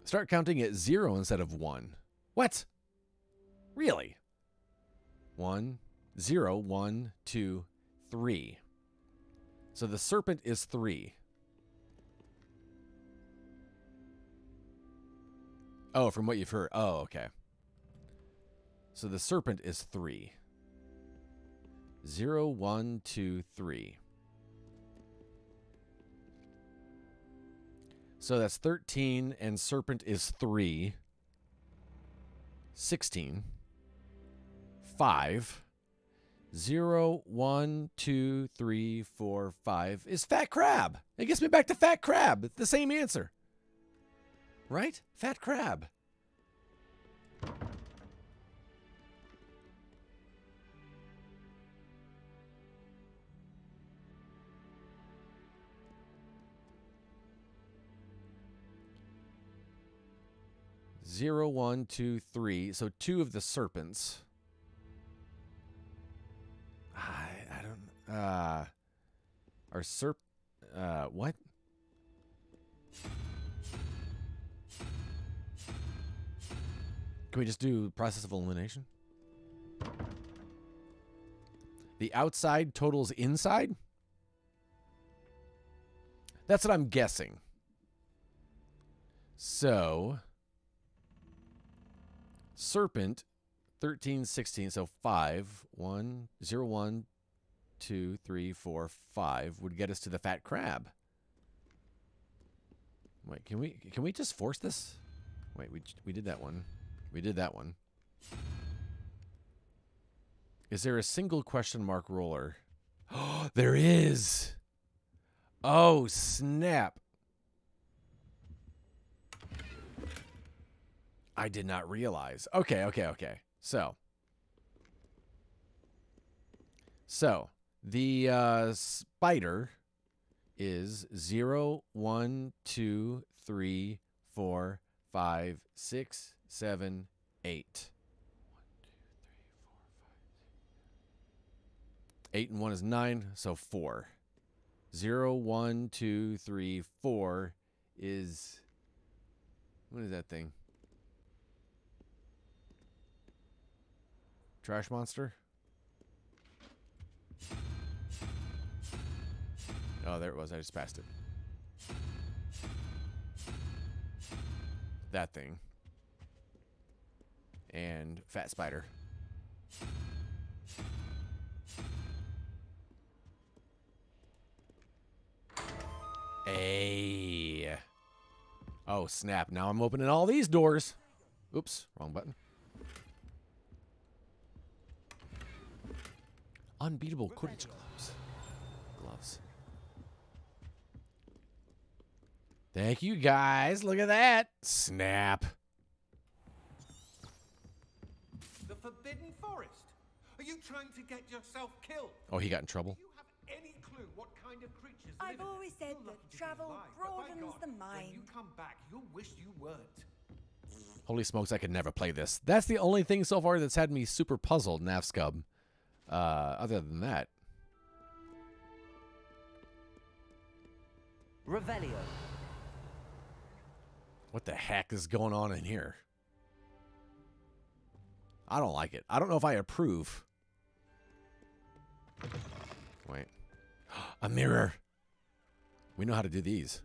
Start counting at 0 instead of 1. What? Really? 1, 0, 1, 2, 3. So the serpent is 3. Oh, from what you've heard. Oh, okay. So the serpent is 3. 0, 1, 2, 3. So that's 13, and serpent is 3. 16. 5. 0, 1, 2, 3, 4, 5 is fat crab. It gets me back to fat crab. It's the same answer. Right? Fat crab. Zero, 1, 2, 3. So 2 of the serpents. I don't. Are what? Can we just do process of elimination? The outside totals inside? That's what I'm guessing. So, serpent, 13, 16, so 5, 1, 0, 1, 2, 3, 4, 5 would get us to the fat crab. Wait, can we just force this? Wait, we did that one. We did that one. Is there a single question mark roller? Oh, there is. Oh, snap. I did not realize. Okay. So the spider is 0, 1, 2, 3, 4, 5, 6, 7, 8. 8 and 1 is 9, so 4. 0, 1, 2, 3, 4 is... What is that thing? Trash monster? Oh, there it was. I just passed it. That thing. And fat spider. Hey. Oh, snap. Now I'm opening all these doors. Oops, wrong button. Unbeatable Quidditch gloves. Thank you, guys. Look at that. Snap. The Forbidden Forest? Are you trying to get yourself killed? Oh, he got in trouble. Do you have any clue what kind of creatures I've live in always it? said You're that lucky to be travel alive, but by broadens God, the When mind. you come back, you'll wish you weren't. Holy smokes, I could never play this. That's the only thing so far that's had me super puzzled, Navscub. Other than that. Revelio. What the heck is going on in here? I don't like it. I don't know if I approve. Wait. A mirror. We know how to do these.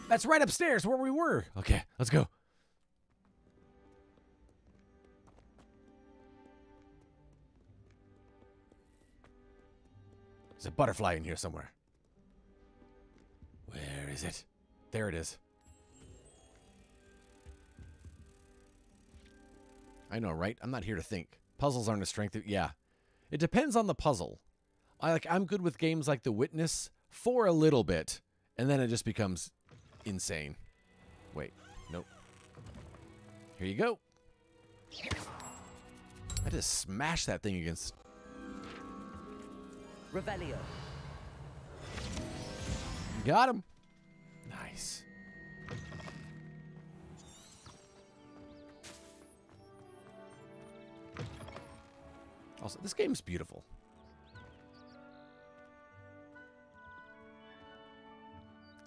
That's right upstairs where we were. Okay, let's go. There's a butterfly in here somewhere. Where is it? There it is. I know, right? I'm not here to think. Puzzles aren't a strength. Yeah. It depends on the puzzle. I'm good with games like The Witness for a little bit, and then it just becomes insane. Wait. Nope. Here you go. I just smashed that thing against... Revelio. Got him. Nice. Also, this game's beautiful.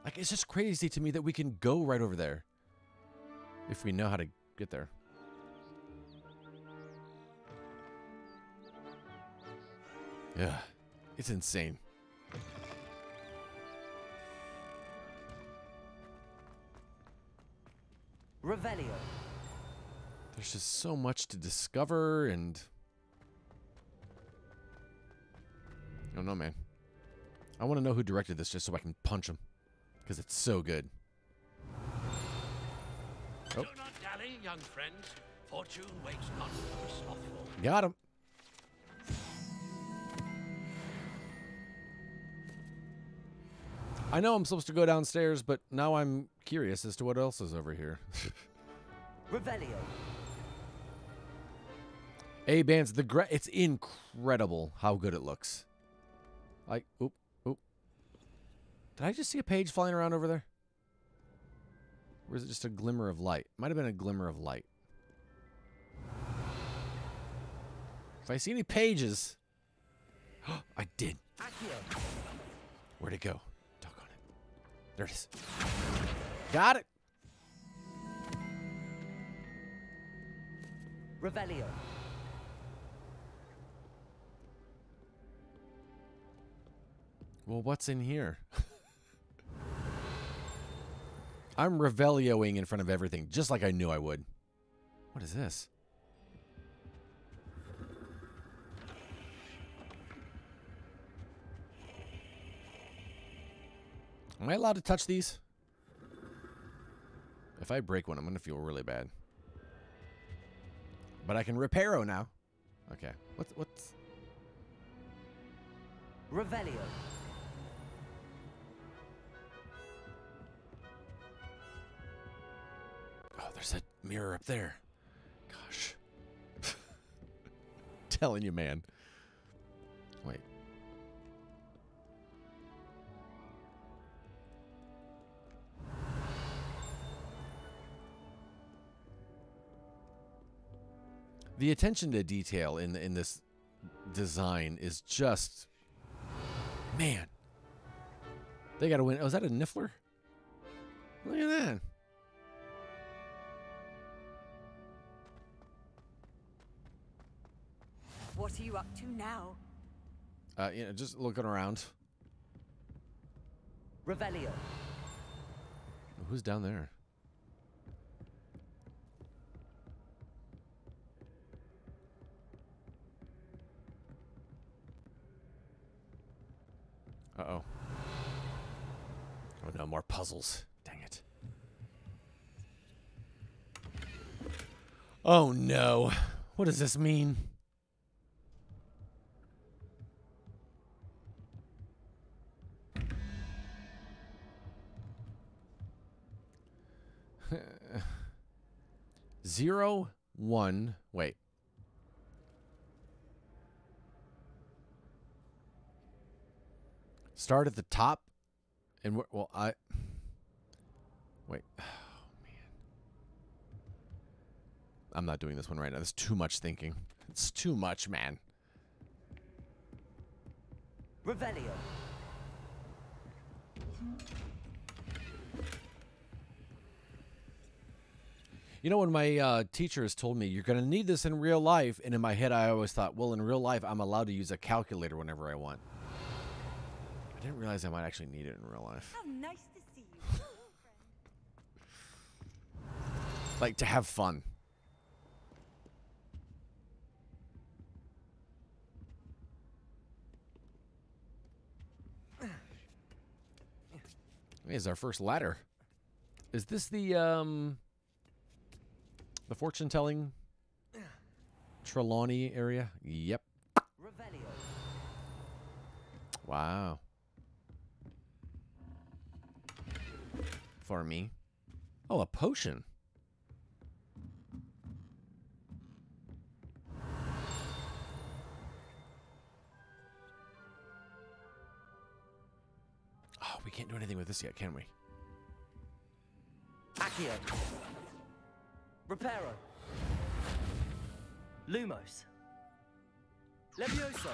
Like, it's just crazy to me that we can go right over there if we know how to get there. Yeah, it's insane. Revelio. There's just so much to discover, and I don't know, man. I want to know who directed this just so I can punch him, because it's so good. Do not dally, young friends. Fortune waits not for the slothful. Got him. I know I'm supposed to go downstairs, but now I'm curious as to what else is over here. Revelio. A-Bands, it's incredible how good it looks. Like, oop. Did I just see a page flying around over there? Or is it just a glimmer of light? Might have been a glimmer of light. If I see any pages... I did. Where'd it go? Doggone it. There it is. Got it. Revelio. Well, what's in here? I'm Revelioing in front of everything, just like I knew I would. What is this? Am I allowed to touch these? If I break one, I'm going to feel really bad. But I can reparo now. Okay. What's... Revelio. Oh, there's a mirror up there. Gosh. Telling you, man. Wait. The attention to detail in this design is just, man. They got to win. Oh, is that a Niffler? Look at that. What are you up to now? Just looking around. Revelio. Who's down there? Uh-oh. Oh no, more puzzles. Dang it. Oh no. What does this mean? Zero, one, wait. Start at the top, and wait. Oh, man. I'm not doing this one right now. There's too much thinking. It's too much, man. Revelio. You know, when my teachers told me, you're going to need this in real life, and in my head I always thought, well, in real life, I'm allowed to use a calculator whenever I want. I didn't realize I might actually need it in real life. How nice to see you. Like, to have fun. Here's our first ladder. Is this the fortune-telling Trelawney area? Yep. Wow. For me. Oh, a potion. Oh, we can't do anything with this yet, can we? Accio. Reparo. Lumos. Levioso.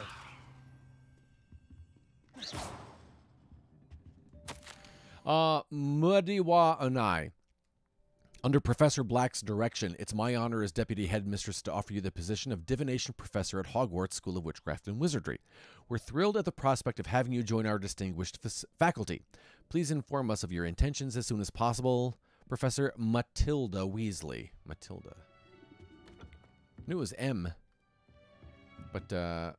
Mudiwa Onai. Under Professor Black's direction, it's my honor as Deputy Headmistress to offer you the position of Divination Professor at Hogwarts School of Witchcraft and Wizardry. We're thrilled at the prospect of having you join our distinguished faculty. Please inform us of your intentions as soon as possible. Professor Matilda Weasley. Matilda. I knew it was M. But, man,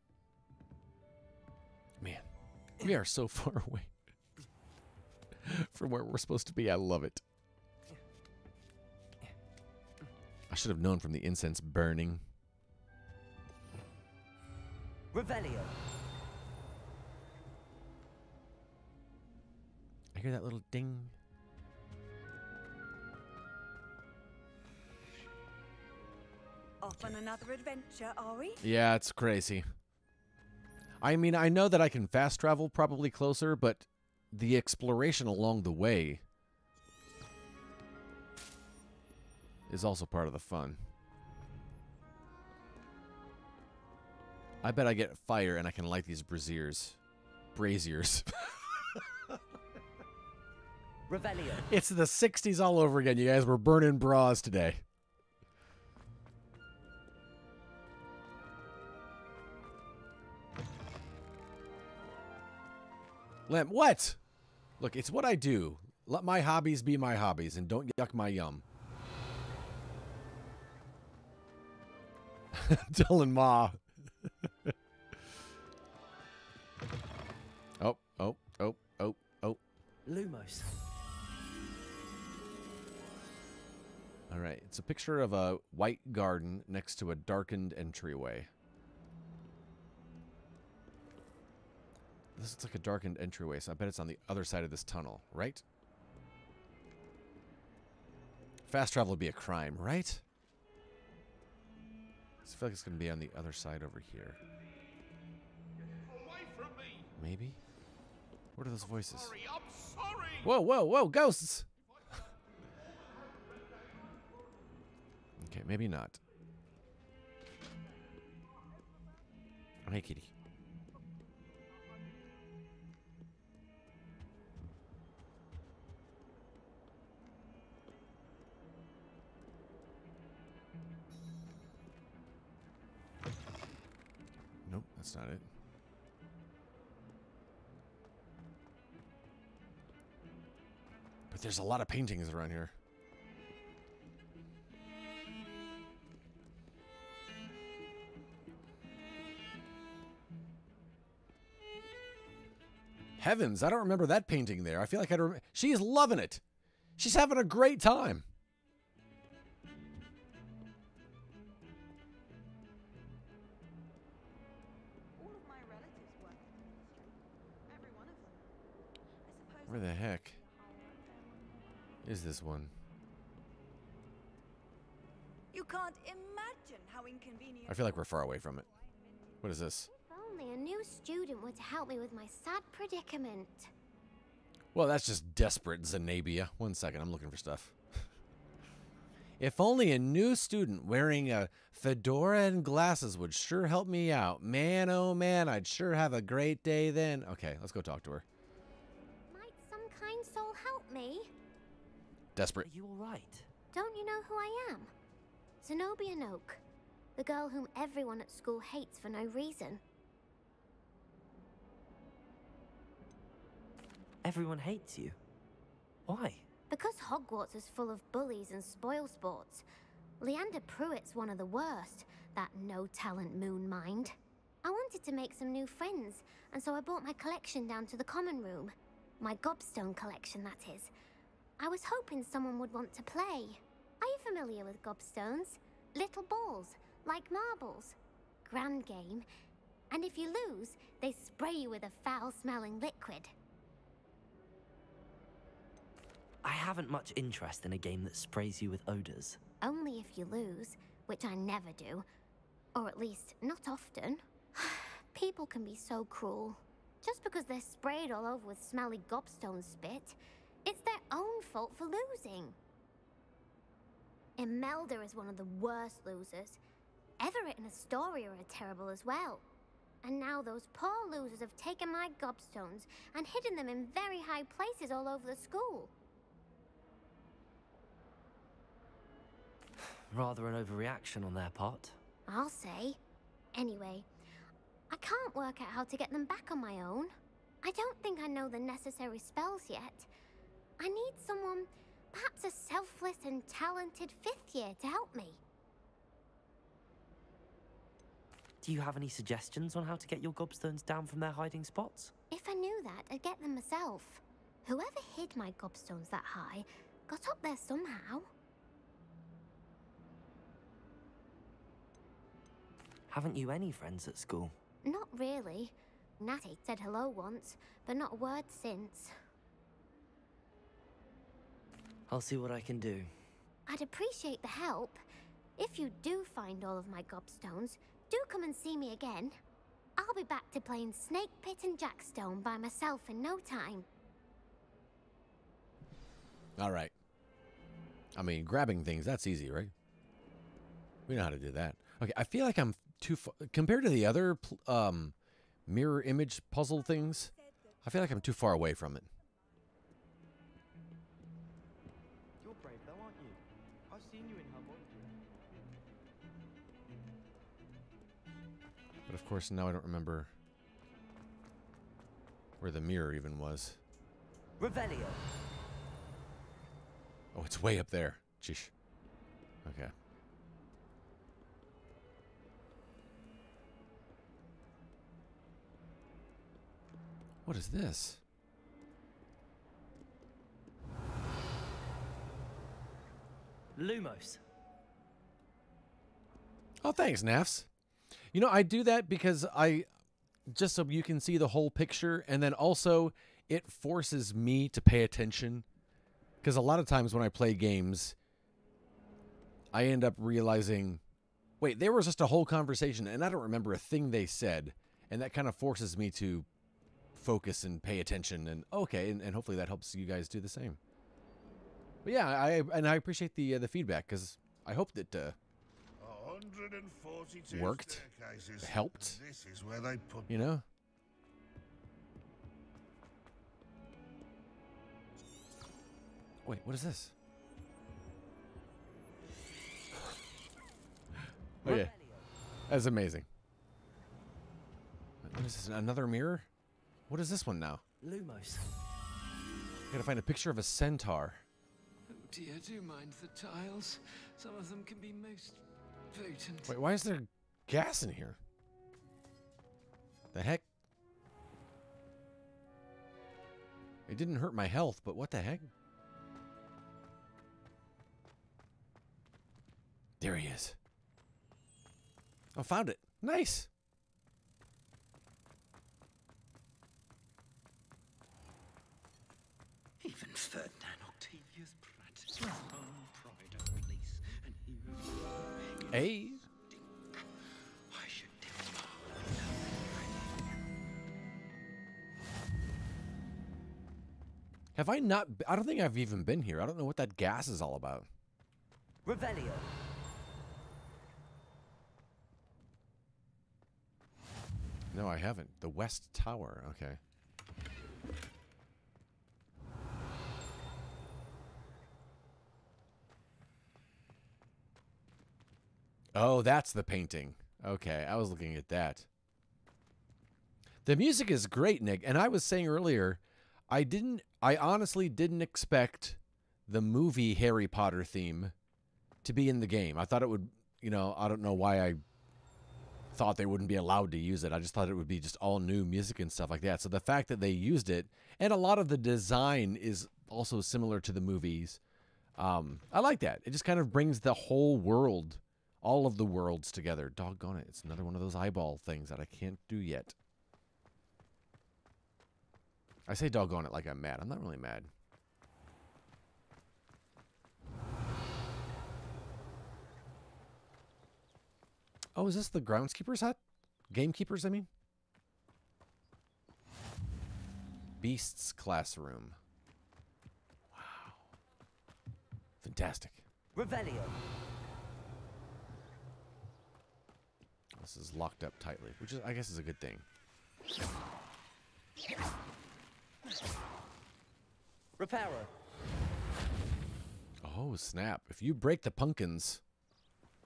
we are so far away from where we're supposed to be. I love it. I should have known from the incense burning. Revelio. I hear that little ding. Off on another adventure, are we? Yeah, it's crazy. I mean, I know that I can fast travel probably closer, but the exploration along the way is also part of the fun. I bet I get fire and I can light these braziers. Braziers. Revelio. It's the 60s all over again, you guys. We're burning bras today. Lem, what? Look, it's what I do. Let my hobbies be my hobbies and don't yuck my yum. Dylan Ma. Oh. Lumos. All right. It's a picture of a white garden next to a darkened entryway. This looks like a darkened entryway, so I bet it's on the other side of this tunnel, right? Fast travel would be a crime, right? I feel like it's going to be on the other side over here. Away from me. Maybe? What are those voices? Sorry, I'm sorry. Whoa, whoa, whoa, ghosts! Okay, maybe not. Oh, hey, kitty. Nope, that's not it. But there's a lot of paintings around here. Heavens, I don't remember that painting there. I feel like I remember. She's loving it. She's having a great time. Where the heck is this one? You can't imagine how inconvenient. I feel like we're far away from it. What is this? If only a new student were to help me with my sad predicament. Well, that's just desperate, Zenabia. 1 second, I'm looking for stuff. If only a new student wearing a fedora and glasses would sure help me out. Man, oh man, I'd sure have a great day then. Okay, let's go talk to her. Might some Desperate. Are you all right? Don't you know who I am? Zenobia Noak, the girl whom everyone at school hates for no reason. Everyone hates you. Why? Because Hogwarts is full of bullies and spoilsports. Leander Pruitt's one of the worst, that no-talent moon mind. I wanted to make some new friends, and so I brought my collection down to the common room. My gobstone collection, that is. I was hoping someone would want to play. Are you familiar with gobstones? Little balls, like marbles. Grand game. And if you lose, they spray you with a foul-smelling liquid. I haven't much interest in a game that sprays you with odors. Only if you lose, which I never do. Or at least, not often. People can be so cruel. Just because they're sprayed all over with smelly gobstone spit, it's their own fault for losing. Imelda is one of the worst losers. Everett and Astoria are terrible as well. And now those poor losers have taken my gobstones and hidden them in very high places all over the school. Rather an overreaction on their part. I'll say. Anyway, I can't work out how to get them back on my own. I don't think I know the necessary spells yet. I need someone, perhaps a selfless and talented 5th year to help me. Do you have any suggestions on how to get your gobstones down from their hiding spots? If I knew that, I'd get them myself. Whoever hid my gobstones that high got up there somehow. Haven't you any friends at school? Not really. Natty said hello once, but not a word since. I'll see what I can do. I'd appreciate the help. If you do find all of my gobstones, do come and see me again. I'll be back to playing Snake Pit and Jackstone by myself in no time. All right. I mean, grabbing things, that's easy, right? We know how to do that. Okay, I feel like I'm too far, compared to the other mirror image puzzle things, I feel like I'm too far away from it. You're brave though, aren't you? I've seen you in Hogwarts. But of course, now I don't remember where the mirror even was. Revelio. Oh, it's way up there. Sheesh. Okay. What is this? Lumos. Oh, thanks, Nafs. You know, I do that because just so you can see the whole picture, and then also it forces me to pay attention. Because a lot of times when I play games, I end up realizing, wait, there was just a whole conversation, and I don't remember a thing they said, and that kind of forces me to focus and pay attention, and okay, and hopefully that helps you guys do the same. But yeah, I appreciate the feedback, because I hope that 142 worked, staircases. helped. This is where they put You know. Wait, what is this? Oh yeah, that's amazing. What is this? Another mirror? What is this one now? Lumos. Gotta find a picture of a centaur. Oh dear, do mind the tiles. Some of them can be most potent. Wait, why is there gas in here? The heck? It didn't hurt my health, but what the heck? There he is. Oh, found it. Nice. Even Ferdinand Octavius Pratt, his own pride and place, and he Hey. I should tell Have I not? I don't think I've even been here. I don't know what that gas is all about. Revelio. No, I haven't. The West Tower. Okay. Oh, that's the painting. Okay, I was looking at that. The music is great, Nick. And I was saying earlier, I honestly didn't expect the movie Harry Potter theme to be in the game. I thought it would, you know, I don't know why I thought they wouldn't be allowed to use it. I just thought it would be just all new music and stuff like that. So the fact that they used it, and a lot of the design is also similar to the movies, I like that. It just kind of brings the whole world, all of the worlds together. Doggone it. It's another one of those eyeball things that I can't do yet. I say doggone it like I'm mad. I'm not really mad. Oh, is this the groundskeeper's hut? Gamekeepers, I mean? Beasts classroom. Wow. Fantastic. Revelio. This is locked up tightly, which is, I guess, is a good thing. Reparo. Oh, snap. If you break the pumpkins,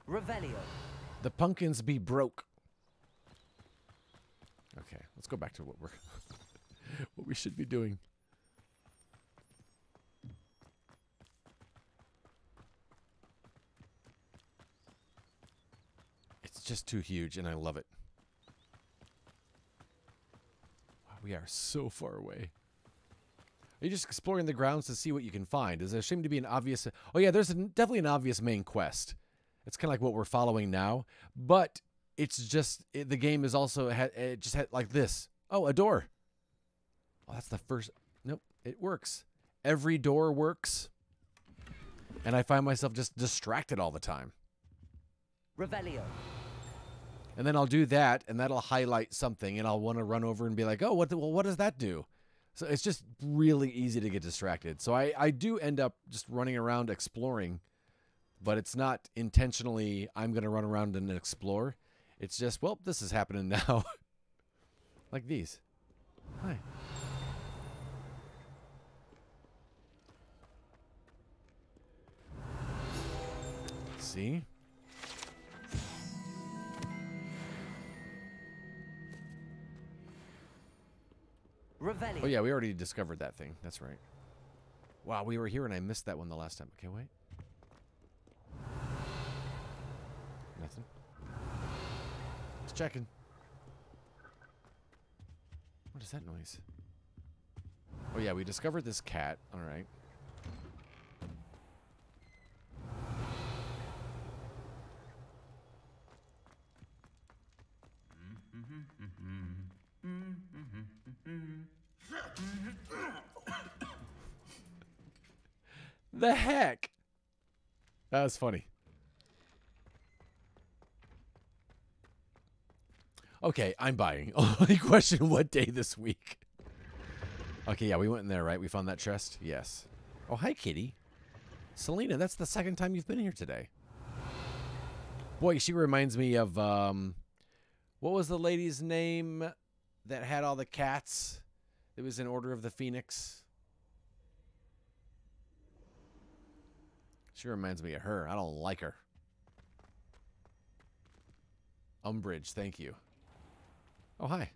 Revelio. the pumpkins be broke. Okay, let's go back to what we're what we should be doing. It's just too huge, and I love it. Wow, we are so far away. Are you just exploring the grounds to see what you can find? Does there seem to be an obvious... Oh, yeah, there's definitely an obvious main quest. It's kind of like what we're following now. But it's just... the game is also... It just had like this. Oh, a door. Oh, that's the first... Nope, it works. Every door works. And I find myself just distracted all the time. Revelio. And then I'll do that, and that'll highlight something, and I'll want to run over and be like, oh, what does that do? So it's just really easy to get distracted. So I do end up just running around exploring, but it's not intentionally I'm going to run around and explore. It's just, well, this is happening now. Like these. Hi. See? Revelio. Oh, yeah, we already discovered that thing. That's right. Wow, we were here and I missed that one the last time. Okay, wait. Nothing. Just checking. What is that noise? Oh, yeah, we discovered this cat. All right. The heck? That was funny. Okay, I'm buying. Only question, what day this week? Okay, yeah, we went in there, right? We found that chest? Yes. Oh, hi, kitty. Selena, that's the second time you've been here today. Boy, she reminds me of, what was the lady's name that had all the cats? It was in Order of the Phoenix. She reminds me of her. I don't like her. Umbridge, thank you. Oh, hi.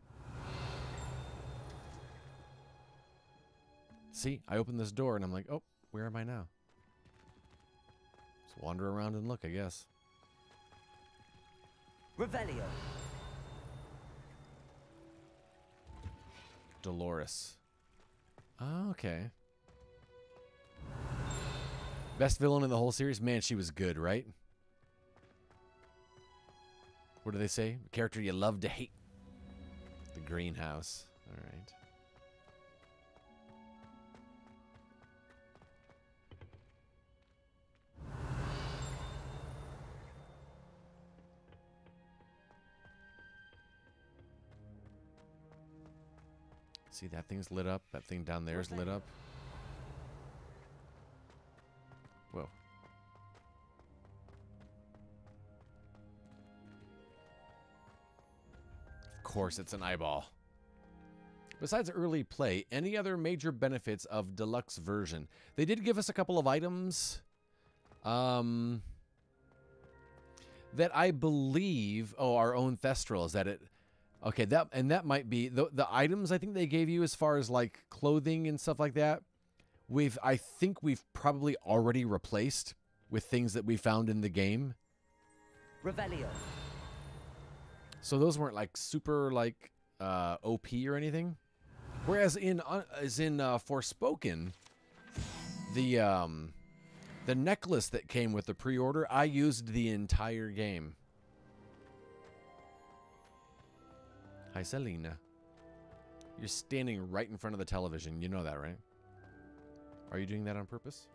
See, I opened this door and I'm like, oh, where am I now? Just wander around and look, I guess. Revelio. Dolores. Oh, okay. Best villain in the whole series? Man, she was good, right? What do they say? A character you love to hate. The greenhouse. All right. See, that thing's lit up. That thing down there is lit up. Whoa. Of course, it's an eyeball. Besides early play, any other major benefits of deluxe version? They did give us a couple of items. that I believe, our own Thestral, is that it, okay, that might be, the items I think they gave you as far as like clothing and stuff like that, I think we've probably already replaced with things that we found in the game. Revelio. So those weren't like super like OP or anything. Whereas in Forspoken, the necklace that came with the pre-order, I used the entire game. Hi, Selena. You're standing right in front of the television. You know that, right? Are you doing that on purpose?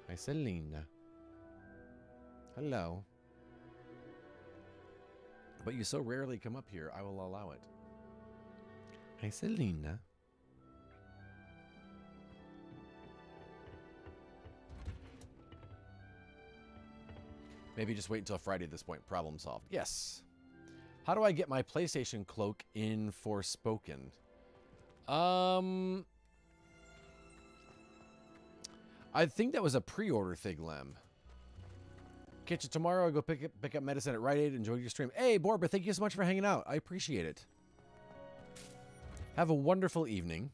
Hi, Selena. Hello. But you so rarely come up here, I will allow it. Hi, Selena. Maybe just wait until Friday at this point. Problem solved. Yes. How do I get my PlayStation cloak in Forspoken? I think that was a pre-order thing, Lem. Catch you tomorrow. I'll go pick up medicine at Rite Aid. Enjoy your stream. Hey, Borba, thank you so much for hanging out. I appreciate it. Have a wonderful evening.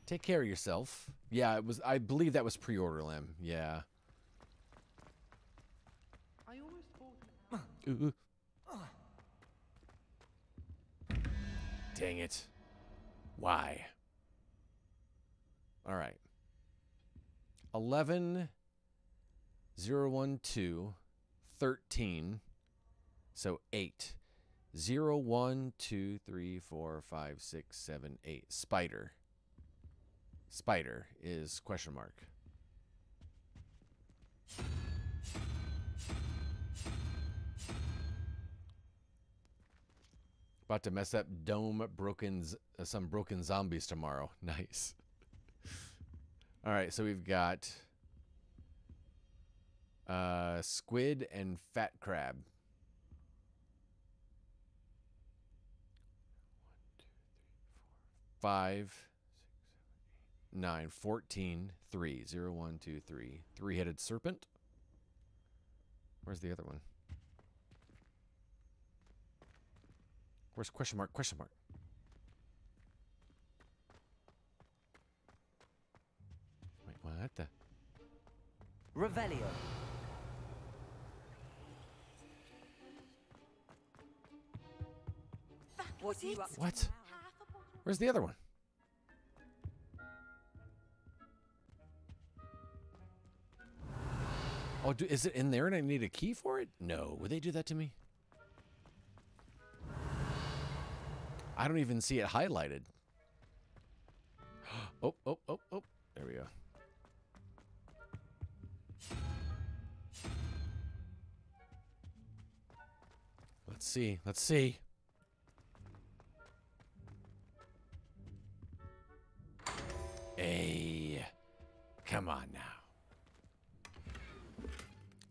Take care of yourself. Yeah, it was. I believe that was pre-order, Lem. Yeah. I almost thought. Ooh. Dang it. Why? All right. 11 012 13. So 8. 0 1 2 3 4 5 6 7 8. Spider. Spider is question mark. About to mess up some broken zombies tomorrow. Nice. All right, so we've got squid and fat crab. 5, 6, 7, 8, 9, 14, 3. 0, 1, 2, 3. Three-headed serpent. Where's the other one? Where's question mark? Question mark. Wait, what the? Revelio. What? Where's the other one? Oh, is it in there and I need a key for it? No. Would they do that to me? I don't even see it highlighted. Oh. There we go. Let's see. Hey, come on now.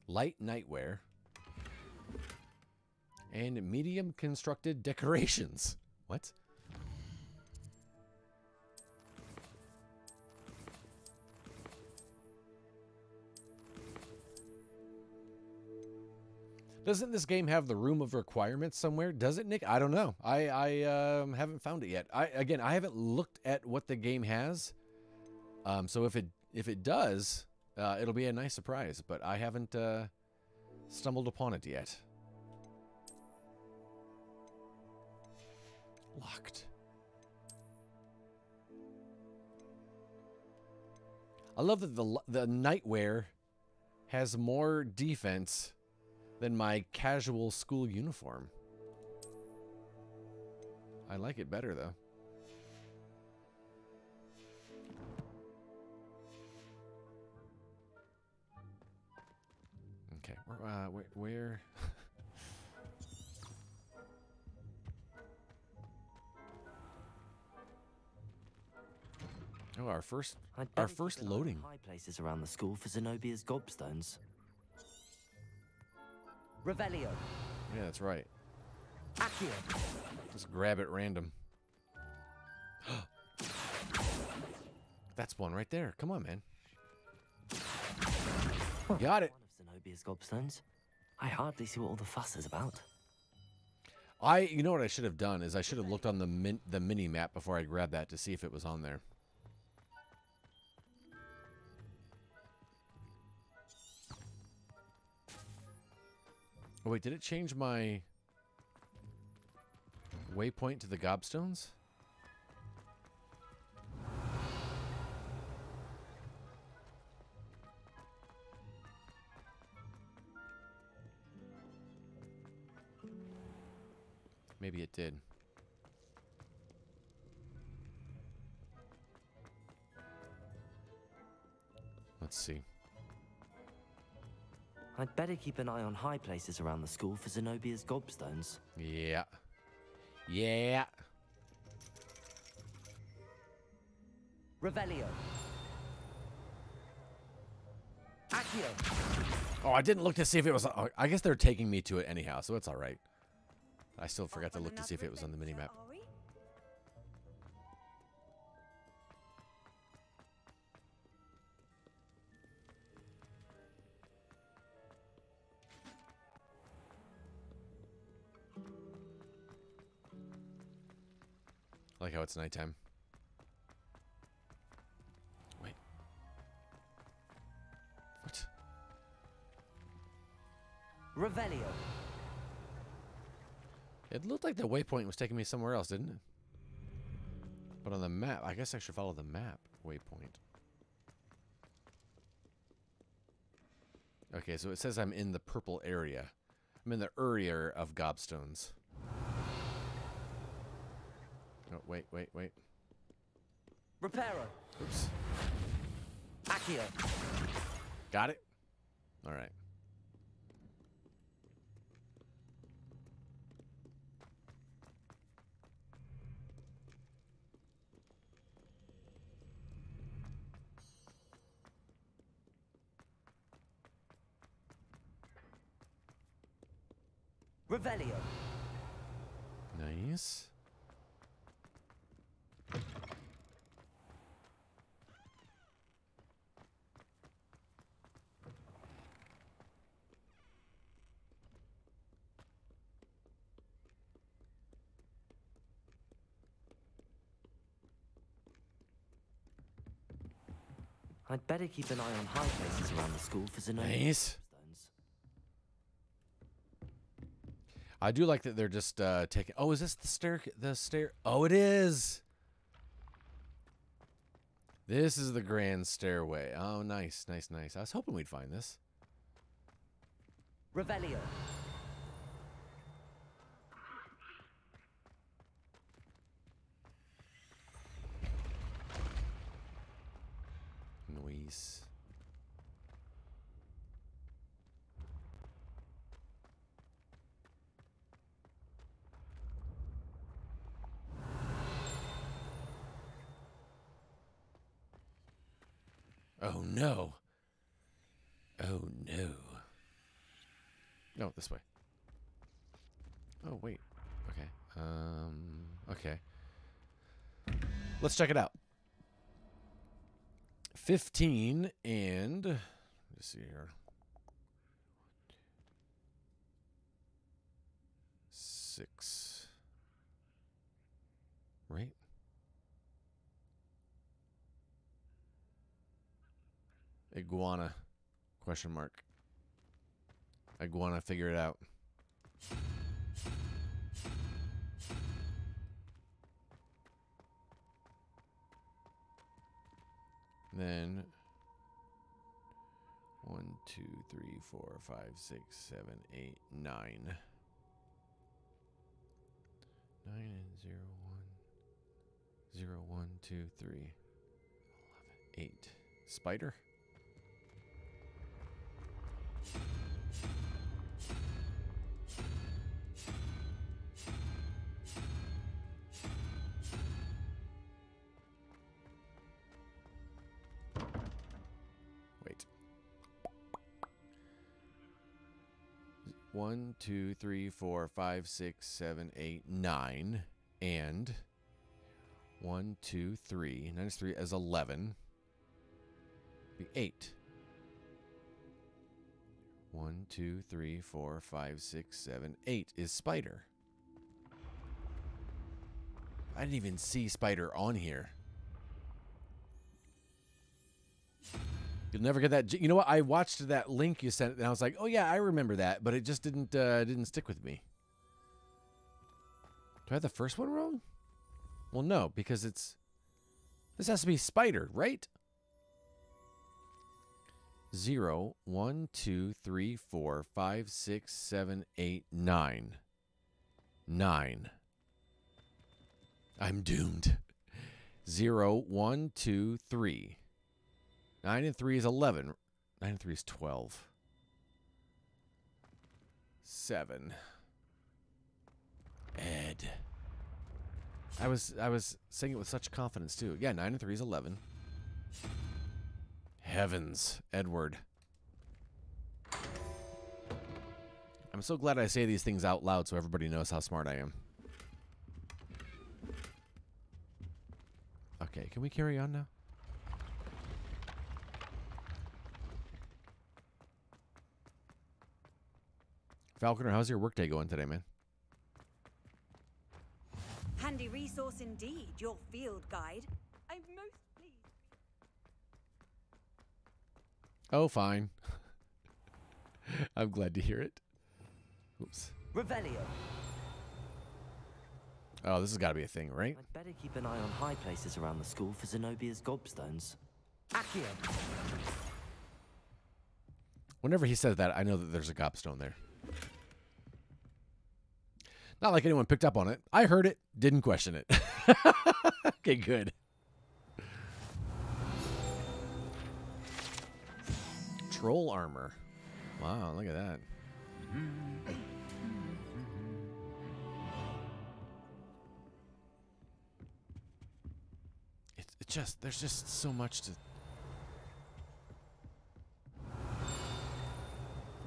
Light nightwear and medium constructed decorations. What? Doesn't this game have the room of requirements somewhere? Does it, Nick? I don't know. I haven't found it yet. I haven't looked at what the game has. So if it does, it'll be a nice surprise. But I haven't stumbled upon it yet. Locked. I love that the nightwear has more defense than my casual school uniform. I like it better though. Okay, where? Oh, our first loading. High places around the school for Zenobia's gobstones. Revelio. Yeah, that's right. Accio. Just grab it random. That's one right there. Come on, man. Got it. One of Zenobia's gobstones. I hardly see what all the fuss is about. You know what I should have done is I should have looked on the mini map before I grabbed that to see if it was on there. Oh wait, did it change my waypoint to the gobstones? Maybe it did. Let's see. I'd better keep an eye on high places around the school for Zenobia's gobstones. Yeah. Yeah. Revelio. Accio. Oh, I didn't look to see if it was. Oh, I guess they're taking me to it anyhow, so it's all right. I still forgot to look to see if it was on the minimap. I like how it's nighttime. Wait. What? Revelio. It looked like the waypoint was taking me somewhere else, didn't it? But on the map, I guess I should follow the map waypoint. Okay, so it says I'm in the purple area. I'm in the area of gobstones. Oh, wait. Reparo. Oops. Accio. Got it? All right. Revelio. Nice. I'd better keep an eye on high places around the school for Zenobia's Nice. gobstones. I do like that they're just taking. Oh, is this the stair? The stair? Oh, it is. This is the grand stairway. Oh, nice. I was hoping we'd find this. Revelio. Noise. Oh no. Oh no. No, this way. Oh wait. Okay. Okay. Let's check it out. 15 and let's see here. 6. Right? Iguana. Question mark. Iguana, figure it out. Then 1, 2, 3, 4, 5, 6, 7, 8, 9. 9 and 0, 1. 0, 1, 2, 3. 11, 8. Spider? Wait. 1, 2, 3, 4, 5, 6, 7, 8, 9. And 1, 2, 3. 9 is 3 as 11. Be 8. 1, 2, 3, 4, 5, 6, 7, 8 is spider. I didn't even see spider on here. You'll never get that. You know what? I watched that link you sent, and I was like, "Oh yeah, I remember that," but it just didn't stick with me. Do I have the first one wrong? Well, no, because this has to be spider, right? 0, 1, 2, 3, 4, 5, 6, 7, 8, 9. 9. I'm doomed. 0, 1, 2, 3. 9 and 3 is 11. 9 and 3 is 12. 7. Ed. I was saying it with such confidence too. Yeah, 9 and 3 is 11. Heavens, Edward. I'm so glad I say these things out loud so everybody knows how smart I am. Okay, can we carry on now? Falconer, how's your workday going today, man? Handy resource indeed, your field guide. I'm most pleased. Oh, fine. I'm glad to hear it. Oops. Revelio. Oh, this has got to be a thing, right? I'd better keep an eye on high places around the school for Zenobia's gobstones. Accio. Whenever he says that, I know that there's a gobstone there. Not like anyone picked up on it. I heard it, didn't question it. Okay, good. Troll armor. Wow, look at that. It's just, there's just so much to...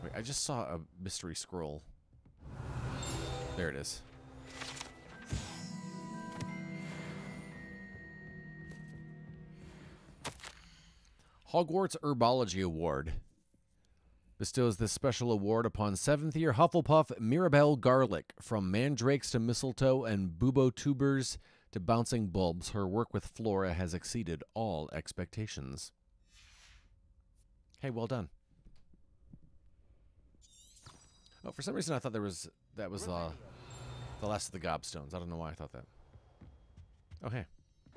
Wait, I just saw a mystery scroll. There it is. Hogwarts Herbology Award bestows this special award upon 7th year Hufflepuff Mirabelle Garlic. From mandrakes to mistletoe and bubotubers to bouncing bulbs, her work with flora has exceeded all expectations. Hey, well done. Oh, for some reason I thought that was the last of the gobstones. I don't know why I thought that. Oh, hey.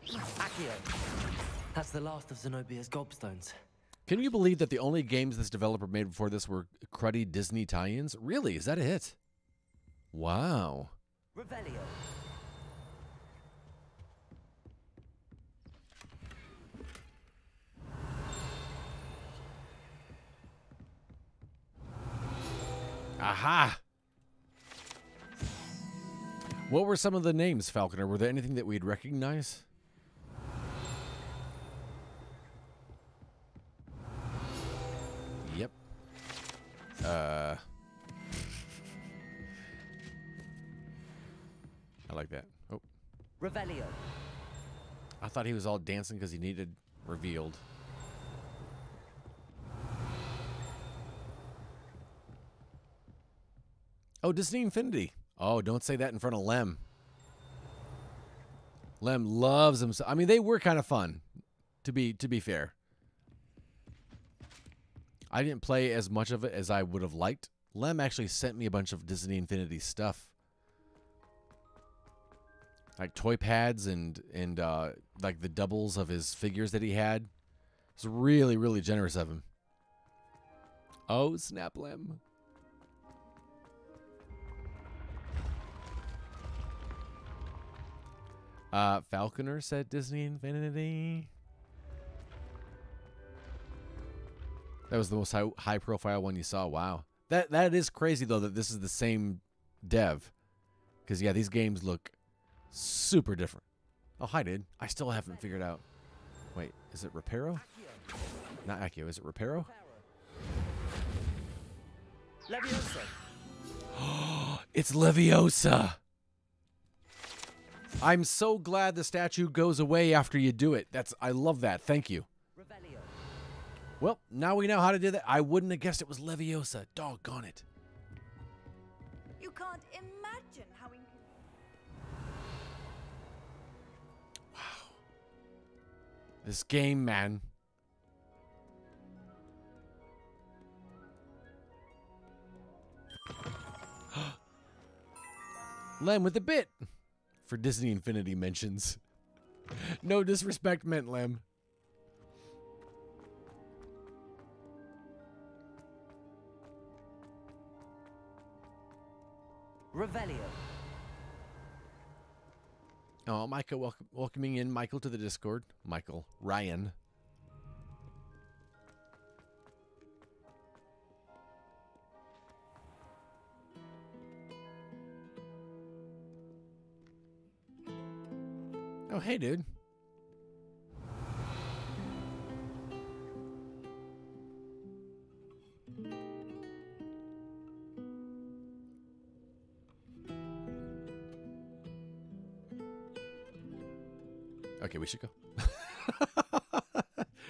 Accio. That's the last of Zenobia's gobstones. Can you believe that the only games this developer made before this were cruddy Disney tie-ins? Really? Is that a hit? Wow. Revelio. Aha! What were some of the names, Falconer? Were there anything that we'd recognize? Yep. I like that. Oh. Revelio. I thought he was all dancing because he needed revealed. Oh, Disney Infinity. Oh, don't say that in front of Lem. Lem loves them. I mean, they were kind of fun, to be fair. I didn't play as much of it as I would have liked. Lem actually sent me a bunch of Disney Infinity stuff, like toy pads and like the doubles of his figures that he had. It's really, really generous of him. Oh, snap, Lem. Falconer said Disney Infinity. That was the most high profile one you saw. Wow. That is crazy though that this is the same dev. Because yeah, these games look super different. Oh, hi, dude. I still haven't figured out. Wait, is it Reparo? Not Accio. Is it Reparo? Leviosa. It's Leviosa. I'm so glad the statue goes away after you do it. I love that. Thank you. Revelio. Well, now we know how to do that. I wouldn't have guessed it was Leviosa. Doggone it. You can't imagine how inconvenient. This game, man. Lem with the bit for Disney Infinity mentions. No disrespect meant, Lem. Revelio. Oh, Micah, welcoming in Michael to the Discord. Michael, Ryan. Oh, hey, dude. Okay, we should go.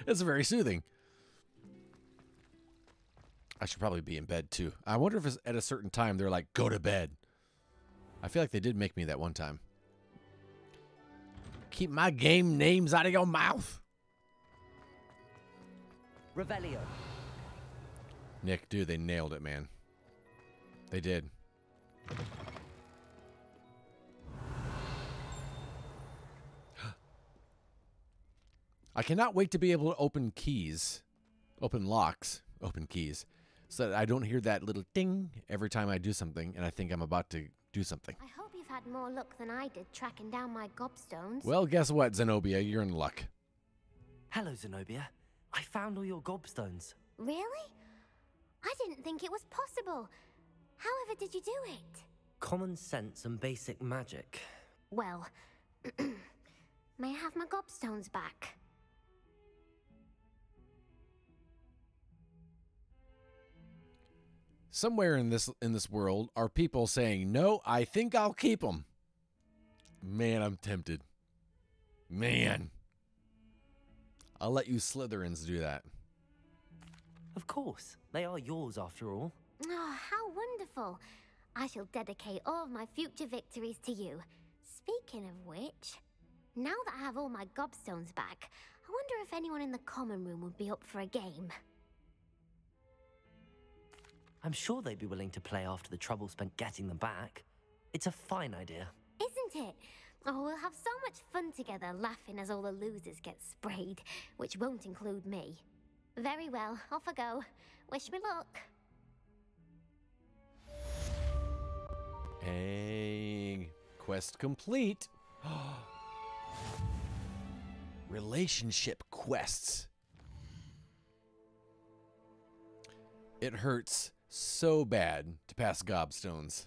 It's very soothing. I should probably be in bed, too. I wonder if it's at a certain time they're like, go to bed. I feel like they did make me that one time. Keep my game names out of your mouth. Revelio. Nick, dude, they nailed it, man. They did. I cannot wait to be able to open keys, open locks, open keys, so that I don't hear that little ding every time I do something and I think I'm about to do something. I hope you've had more luck than I did tracking down my gobstones. Well, guess what, Zenobia? You're in luck. Hello, Zenobia. I found all your gobstones. Really? I didn't think it was possible. However did you do it? Common sense and basic magic. Well, may I have my gobstones back? Somewhere in this world are people saying, no, I think I'll keep them. Man, I'm tempted. Man. I'll let you Slytherins do that. Of course. They are yours after all. Oh, how wonderful. I shall dedicate all of my future victories to you. Speaking of which, now that I have all my gobstones back, I wonder if anyone in the common room would be up for a game. I'm sure they'd be willing to play after the trouble spent getting them back. It's a fine idea. Isn't it? Oh, we'll have so much fun together, laughing as all the losers get sprayed, which won't include me. Very well, off I go. Wish me luck. Hey, quest complete. Relationship quests. It hurts so bad to pass gobstones.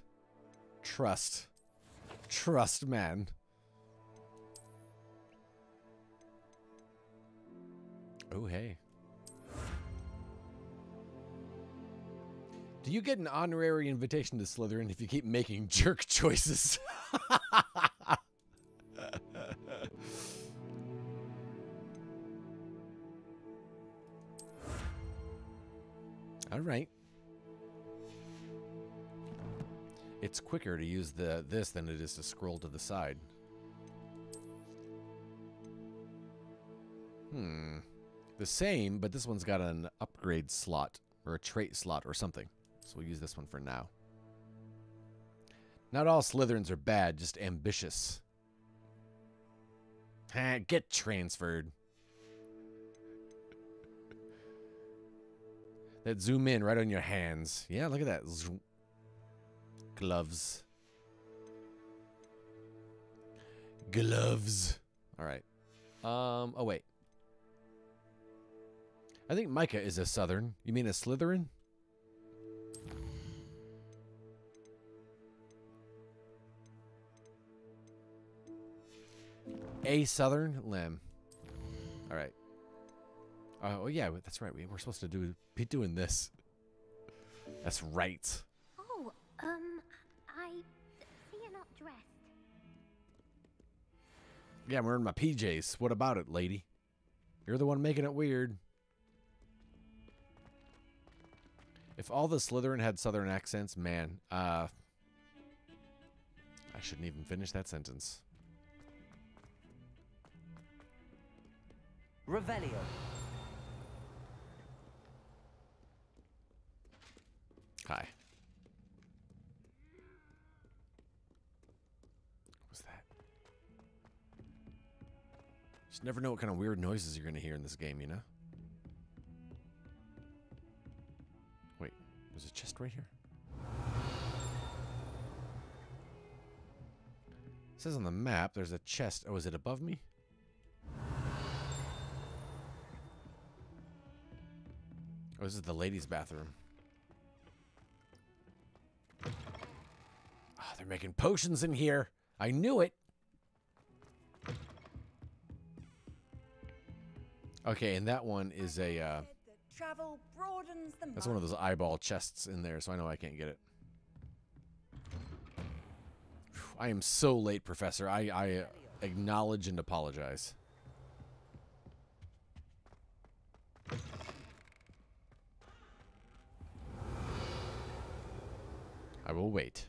Trust. Trust, man. Oh, hey. Do you get an honorary invitation to Slytherin if you keep making jerk choices? All right. It's quicker to use this than it is to scroll to the side. The same, but this one's got an upgrade slot or a trait slot or something. So we'll use this one for now. Not all Slytherins are bad, just ambitious. Get transferred. That zoom in right on your hands. Yeah, look at that. Gloves. Gloves. All right. Oh, wait. I think Micah is a Southern. You mean a Slytherin? A Southern Lem. All right. Oh yeah, that's right. We're supposed to be doing this. That's right. Oh, I see you're not dressed. Yeah, I'm wearing my PJs. What about it, lady? You're the one making it weird. If all the Slytherin had southern accents, man, I shouldn't even finish that sentence. Revelio. Hi. What's that? Just never know what kind of weird noises you're going to hear in this game, you know? Wait, there's a chest right here. It says on the map there's a chest. Oh, is it above me? Oh, this is the ladies' bathroom. Oh, they're making potions in here. I knew it. Okay, and that one is a... Travel broadens the that's one of those eyeball chests in there, so I know I can't get it. I am so late, Professor. I acknowledge and apologize. I will wait.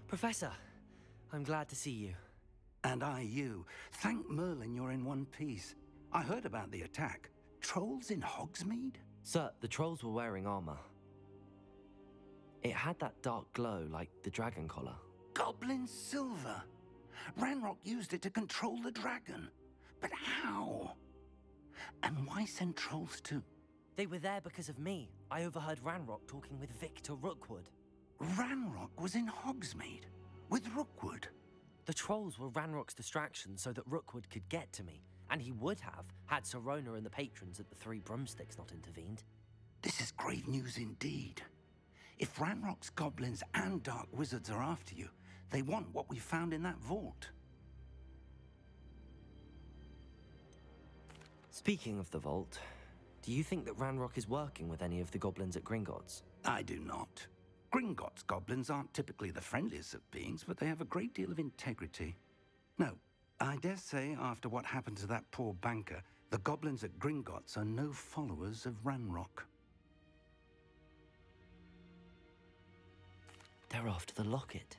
Professor, I'm glad to see you. And I you. Thank Merlin you're in one piece. I heard about the attack. Trolls in Hogsmeade? Sir, the trolls were wearing armor. It had that dark glow like the dragon collar. Goblin silver. Ranrock used it to control the dragon. But how? And why send trolls to... They were there because of me. I overheard Ranrock talking with Victor Rookwood. Ranrock was in Hogsmeade with Rookwood. The trolls were Ranrock's distraction so that Rookwood could get to me. And he would have, had Sirona and the patrons at the Three Broomsticks not intervened. This is grave news indeed. If Ranrock's goblins and dark wizards are after you, they want what we found in that vault. Speaking of the vault, do you think that Ranrock is working with any of the goblins at Gringotts? I do not. Gringotts goblins aren't typically the friendliest of beings, but they have a great deal of integrity. No, I dare say after what happened to that poor banker, the goblins at Gringotts are no followers of Ranrock. They're after the locket.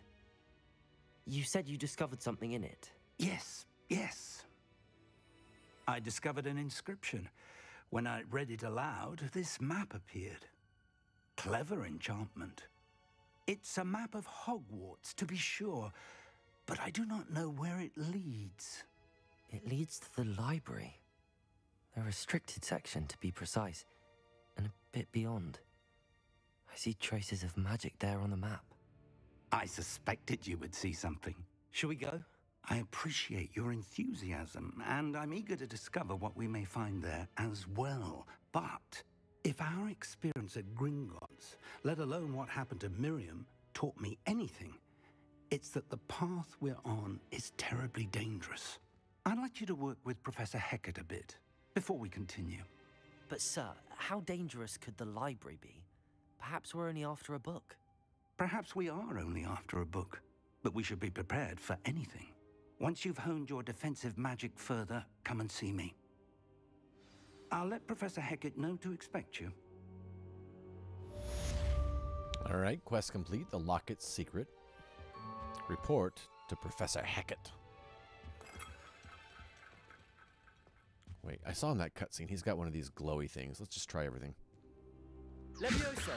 You said you discovered something in it. Yes, yes. I discovered an inscription. When I read it aloud, this map appeared. Clever enchantment. It's a map of Hogwarts, to be sure, but I do not know where it leads. It leads to the library. A restricted section, to be precise, and a bit beyond. I see traces of magic there on the map. I suspected you would see something. Shall we go? I appreciate your enthusiasm, and I'm eager to discover what we may find there as well. But if our experience at Gringotts, let alone what happened to Miriam, taught me anything, it's that the path we're on is terribly dangerous. I'd like you to work with Professor Hecat a bit before we continue. But sir, how dangerous could the library be? Perhaps we're only after a book. Perhaps we are only after a book, but we should be prepared for anything. Once you've honed your defensive magic further, come and see me. I'll let Professor Hecat know to expect you. All right, quest complete. The locket's secret. Report to Professor Hecat. Wait, I saw in that cutscene, he's got one of these glowy things. Let's just try everything. Levioso.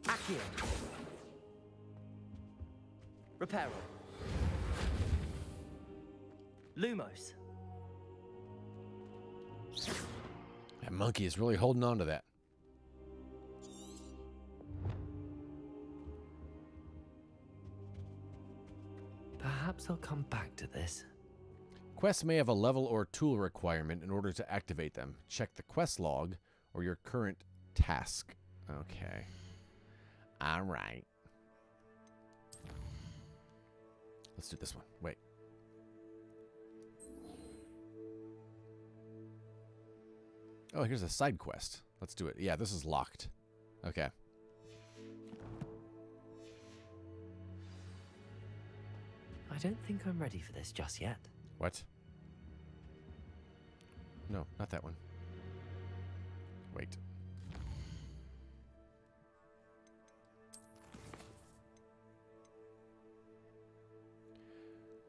Accio. Reparo. Lumos. That monkey is really holding on to that. Perhaps I'll come back to this. Quests may have a level or tool requirement in order to activate them. Check the quest log or your current task. Okay. All right. Let's do this one. Wait. Oh, here's a side quest. Let's do it. Yeah, this is locked. Okay. don't think I'm ready for this just yet. What? No, not that one. Wait.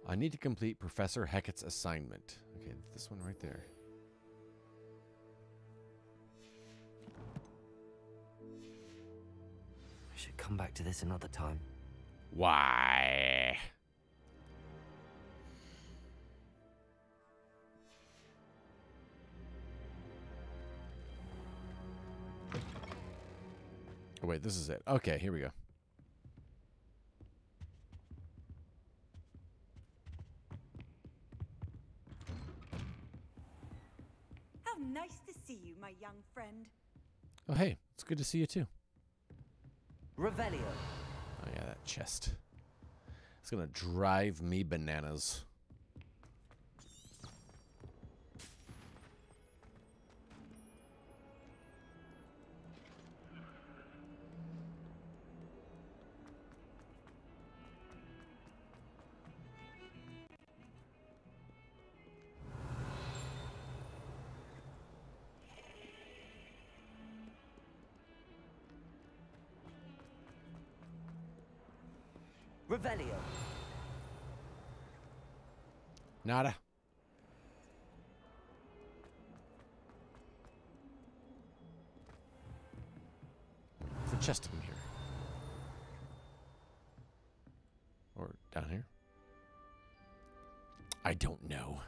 I need to complete Professor Hecat's assignment. Okay, this one right there. I should come back to this another time. Why? Oh, wait, this is it. Okay, here we go. How nice to see you, my young friend. Oh, hey, it's good to see you too. Revelio. Oh, yeah, that chest. It's gonna drive me bananas. Revelio. Nada. There's a chest in here. Or down here? I don't know.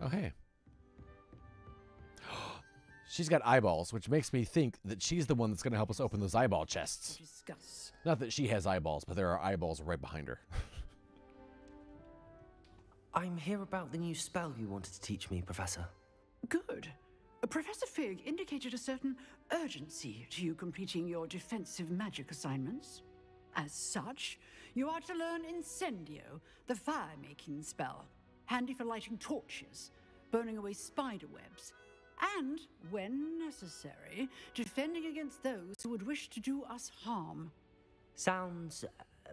Oh, hey. She's got eyeballs, which makes me think that she's the one that's going to help us open those eyeball chests. Discuss. Not that she has eyeballs, but there are eyeballs right behind her. I'm here about the new spell you wanted to teach me, Professor. Good. Professor Fig indicated a certain urgency to you completing your defensive magic assignments. As such, you are to learn Incendio, the fire-making spell, handy for lighting torches, burning away spider webs, and, when necessary, defending against those who would wish to do us harm. Sounds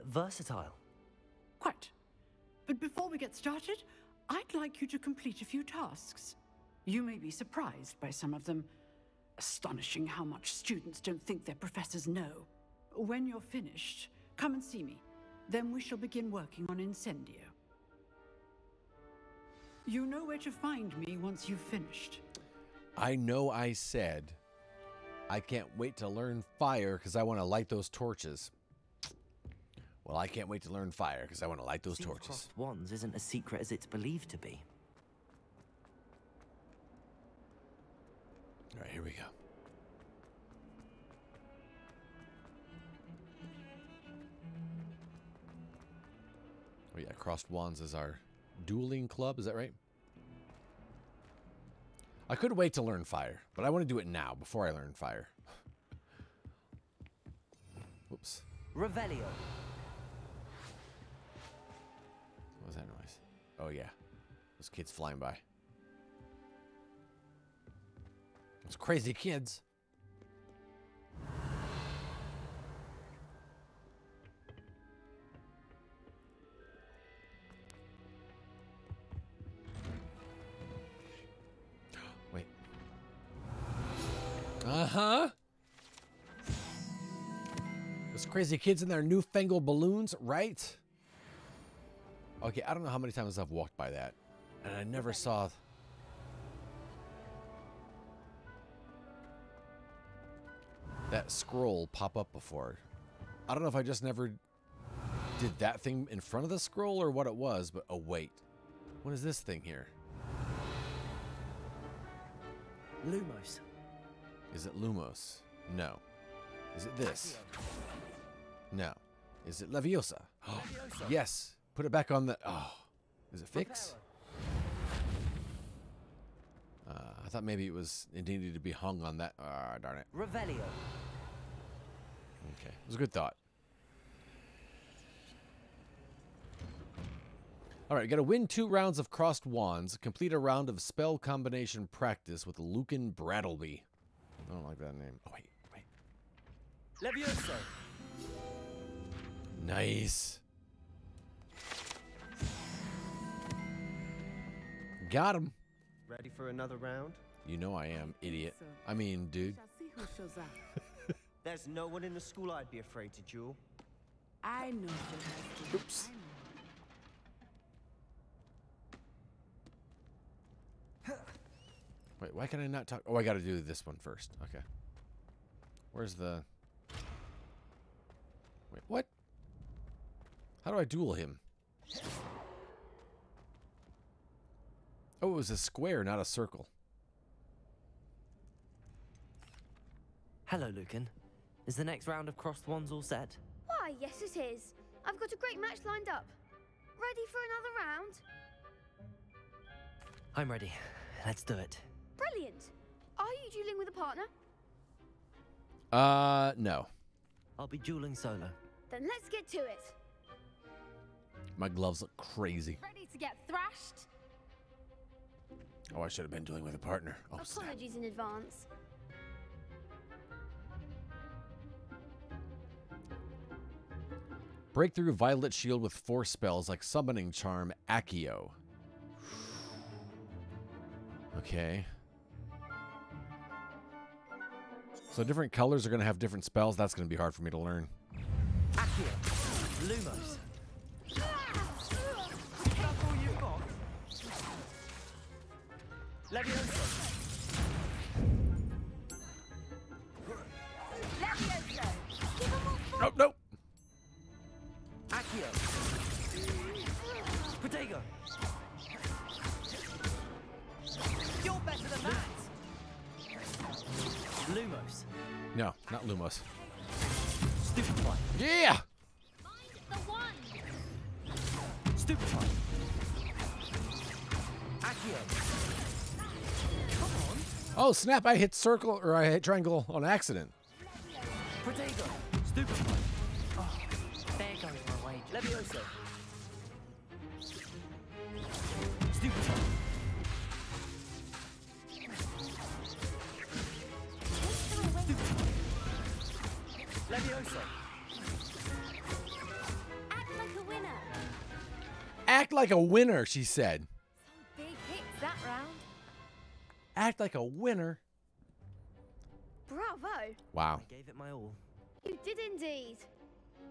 versatile. Quite. But before we get started, I'd like you to complete a few tasks. You may be surprised by some of them. Astonishing how much students don't think their professors know. When you're finished, come and see me. Then we shall begin working on Incendio. You know where to find me once you've finished. I know I said I can't wait to learn fire because I want to light those torches. Well, I can't wait to learn fire because I want to light those torches. Crossed wands isn't as secret as it's believed to be. All right, here we go. Oh yeah, Crossed Wands is our dueling club, is that right? I could wait to learn fire, but I want to do it now before I learn fire. Whoops. Revelio. What was that noise? Oh yeah, those kids flying by. Those crazy kids. Wait. Uh-huh. Those crazy kids in their newfangled balloons, right? Okay, I don't know how many times I've walked by that, and I never saw that scroll pop up before. I don't know if I just never did that thing in front of the scroll or what it was, but oh wait. What is this thing here? Lumos. Is it Lumos? No. Is it this? No. Is it Leviosa? Oh, yes. Put it back on the... Oh. Is it fix? I thought maybe it needed to be hung on that. Darn it. Revelio. Okay. It was a good thought. All right, got to win 2 rounds of Crossed Wands, complete a round of spell combination practice with Lucan Brattleby. I don't like that name. Oh, wait. Levioso. Nice. Got him. Ready for another round? You know I am, idiot. I mean, dude. Shall see who shows up. There's no one in the school I'd be afraid to duel. I know. Oops. Wait, why can I not talk? Oh, I got to do this one first. Okay. Where's the... Wait, what? How do I duel him? Oh, it was a square, not a circle. Hello, Lucan. Is the next round of crossed wands all set? Why, yes it is. I've got a great match lined up. Ready for another round? I'm ready. Let's do it. Brilliant. Are you dueling with a partner? No. I'll be dueling solo. Then let's get to it. My gloves look crazy. Ready to get thrashed? Oh, I should have been dueling with a partner. Oh, snap. Apologies in advance. Breakthrough Violet Shield with 4 spells like Summoning Charm, Accio. Okay. So different colors are going to have different spells. That's going to be hard for me to learn. Accio. Lumos. That's all you got? Leviosa. Leviosa. Oh, no. Accio. Protego. You're better than that. Lumos. No, not Lumos. Stupefy. Yeah. The one. Stupefy. Accio. Come on. Oh, snap. I hit circle, or I hit triangle on accident. Protego. Stupefy. Oh, there goes my wage. Leviosa. Stupefy. Leviosa. Act like a winner. Act like a winner, she said. Big hits that round. Act like a winner. Bravo. Wow. I gave it my all. You did indeed.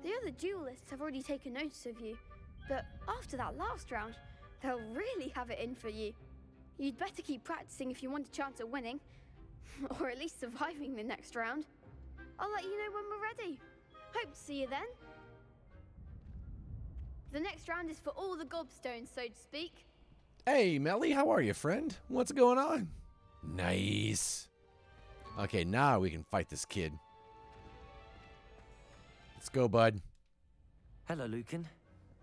The other duelists have already taken notice of you, but after that last round, they'll really have it in for you. You'd better keep practicing if you want a chance at winning, or at least surviving the next round. I'll let you know when we're ready. Hope to see you then. The next round is for all the gobstones, so to speak. Hey, Melly, how are you, friend? What's going on? Nice. Okay, now we can fight this kid. Let's go, bud. Hello, Lucan.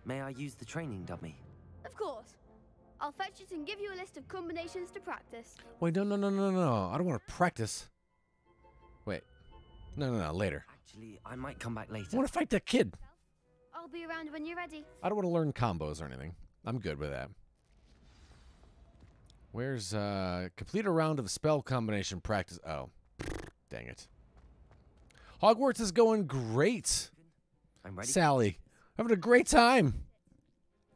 May I use the training dummy? Of course. I'll fetch it and give you a list of combinations to practice. Wait, no. I don't want to practice. Wait. No, later. Actually, I might come back later. I want to fight that kid. I'll be around when you're ready. I don't want to learn combos or anything. I'm good with that. Where's, complete a round of spell combination practice. Oh, dang it. Hogwarts is going great. I'm ready. Sally, having a great time.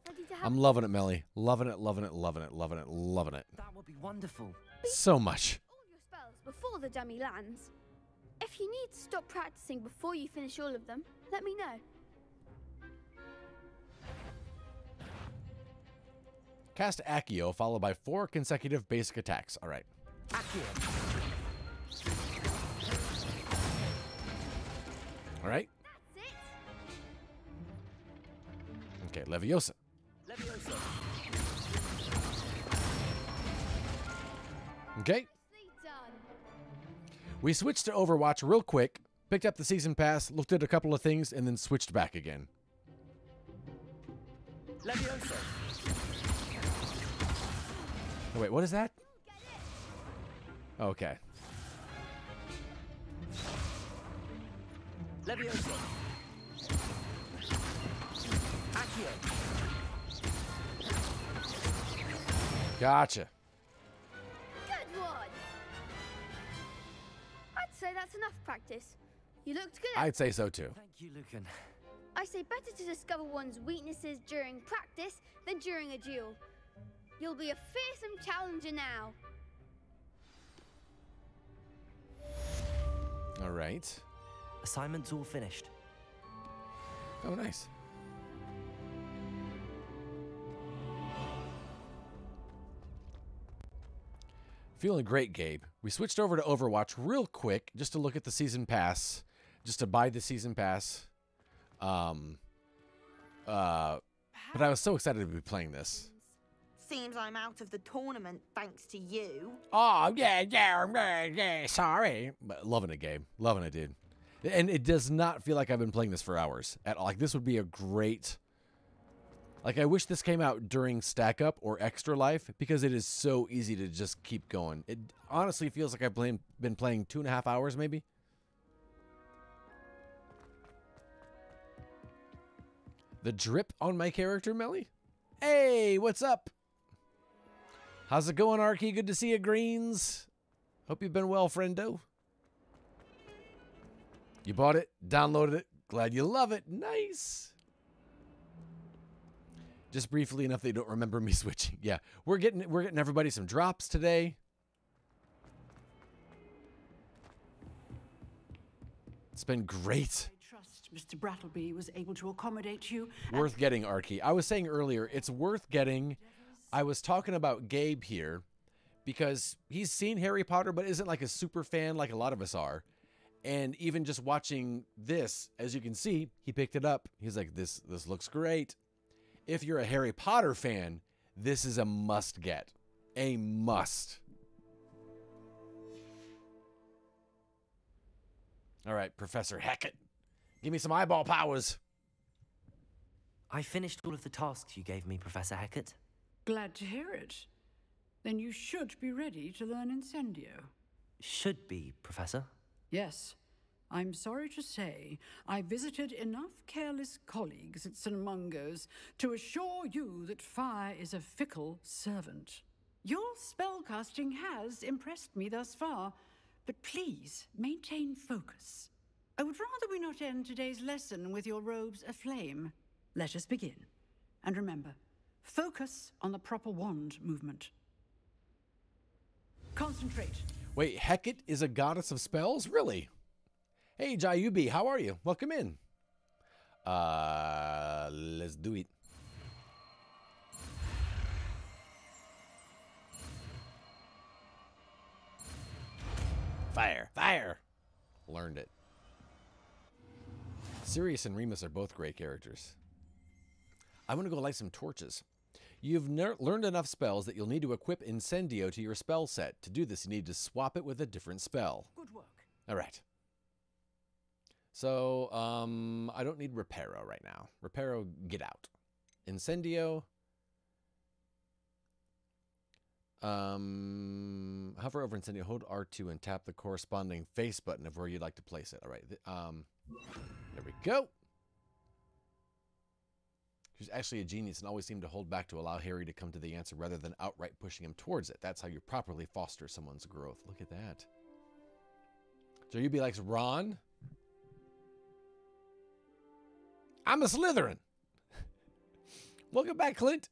Ready to have I'm loving it, Melly. Loving it, loving it, loving it, loving it, loving it. That would be wonderful. So much. all your spells before the dummy lands. If you need to stop practicing before you finish all of them, let me know. Cast Accio, followed by 4 consecutive basic attacks. All right. Accio. All right. That's it. Okay, Leviosa. Leviosa. Okay. Nicely done. We switched to Overwatch real quick, picked up the season pass, looked at a couple of things, and then switched back again. Leviosa. Oh, wait, what is that? Okay. Leviosa. Accio. Gotcha. Good one. I'd say that's enough practice. You looked good. I'd say so too. Thank you, Lucan. I say better to discover one's weaknesses during practice than during a duel. You'll be a fearsome challenger now. All right. Assignment's all finished. Oh, nice. Feeling great, Gabe. We switched over to Overwatch real quick just to look at the season pass, just to buy the season pass. But I was so excited to be playing this. Seems I'm out of the tournament thanks to you. Oh, yeah, sorry. But loving it, Gabe. Loving it, dude. And it does not feel like I've been playing this for hours at all. Like, this would be a great... Like, I wish this came out during Stack Up or Extra Life because it is so easy to just keep going. It honestly feels like I've been playing 2.5 hours, maybe. The drip on my character, Melly? Hey, what's up? How's it going, Arky? Good to see you, Greens. Hope you've been well, friendo. You bought it, downloaded it. Glad you love it. Nice. Just briefly enough they don't remember me switching. Yeah, we're getting everybody some drops today. It's been great. I trust Mr. Brattleby was able to accommodate you. Worth getting, Arky. I was saying earlier, it's worth getting. I was talking about Gabe here because he's seen Harry Potter but isn't like a super fan like a lot of us are. And even just watching this, as you can see, he picked it up. He's like, this looks great. If you're a Harry Potter fan, this is a must get. A must. All right, Professor Hackett. Give me some eyeball powers. I finished all of the tasks you gave me, Professor Hackett. Glad to hear it. Then you should be ready to learn Incendio. Should be, Professor. Yes. I'm sorry to say, I visited enough careless colleagues at St. Mungo's to assure you that fire is a fickle servant. Your spellcasting has impressed me thus far, but please maintain focus. I would rather we not end today's lesson with your robes aflame. Let us begin. And remember, focus on the proper wand movement. Concentrate. Wait, Hecate is a goddess of spells? Really? Hey, Jayubi, how are you? Welcome in. Let's do it. Fire, fire. Learned it. Sirius and Remus are both great characters. I'm going to go light some torches. You've learned enough spells that you'll need to equip Incendio to your spell set. To do this, you need to swap it with a different spell. Good work. All right. So, I don't need Reparo right now. Reparo, get out. Incendio. Hover over Incendio, hold R2 and tap the corresponding face button of where you'd like to place it. All right. There we go. She's actually a genius and always seemed to hold back to allow Harry to come to the answer rather than outright pushing him towards it. That's how you properly foster someone's growth. Look at that. Jayubi likes Ron. I'm a Slytherin. Welcome back, Clint.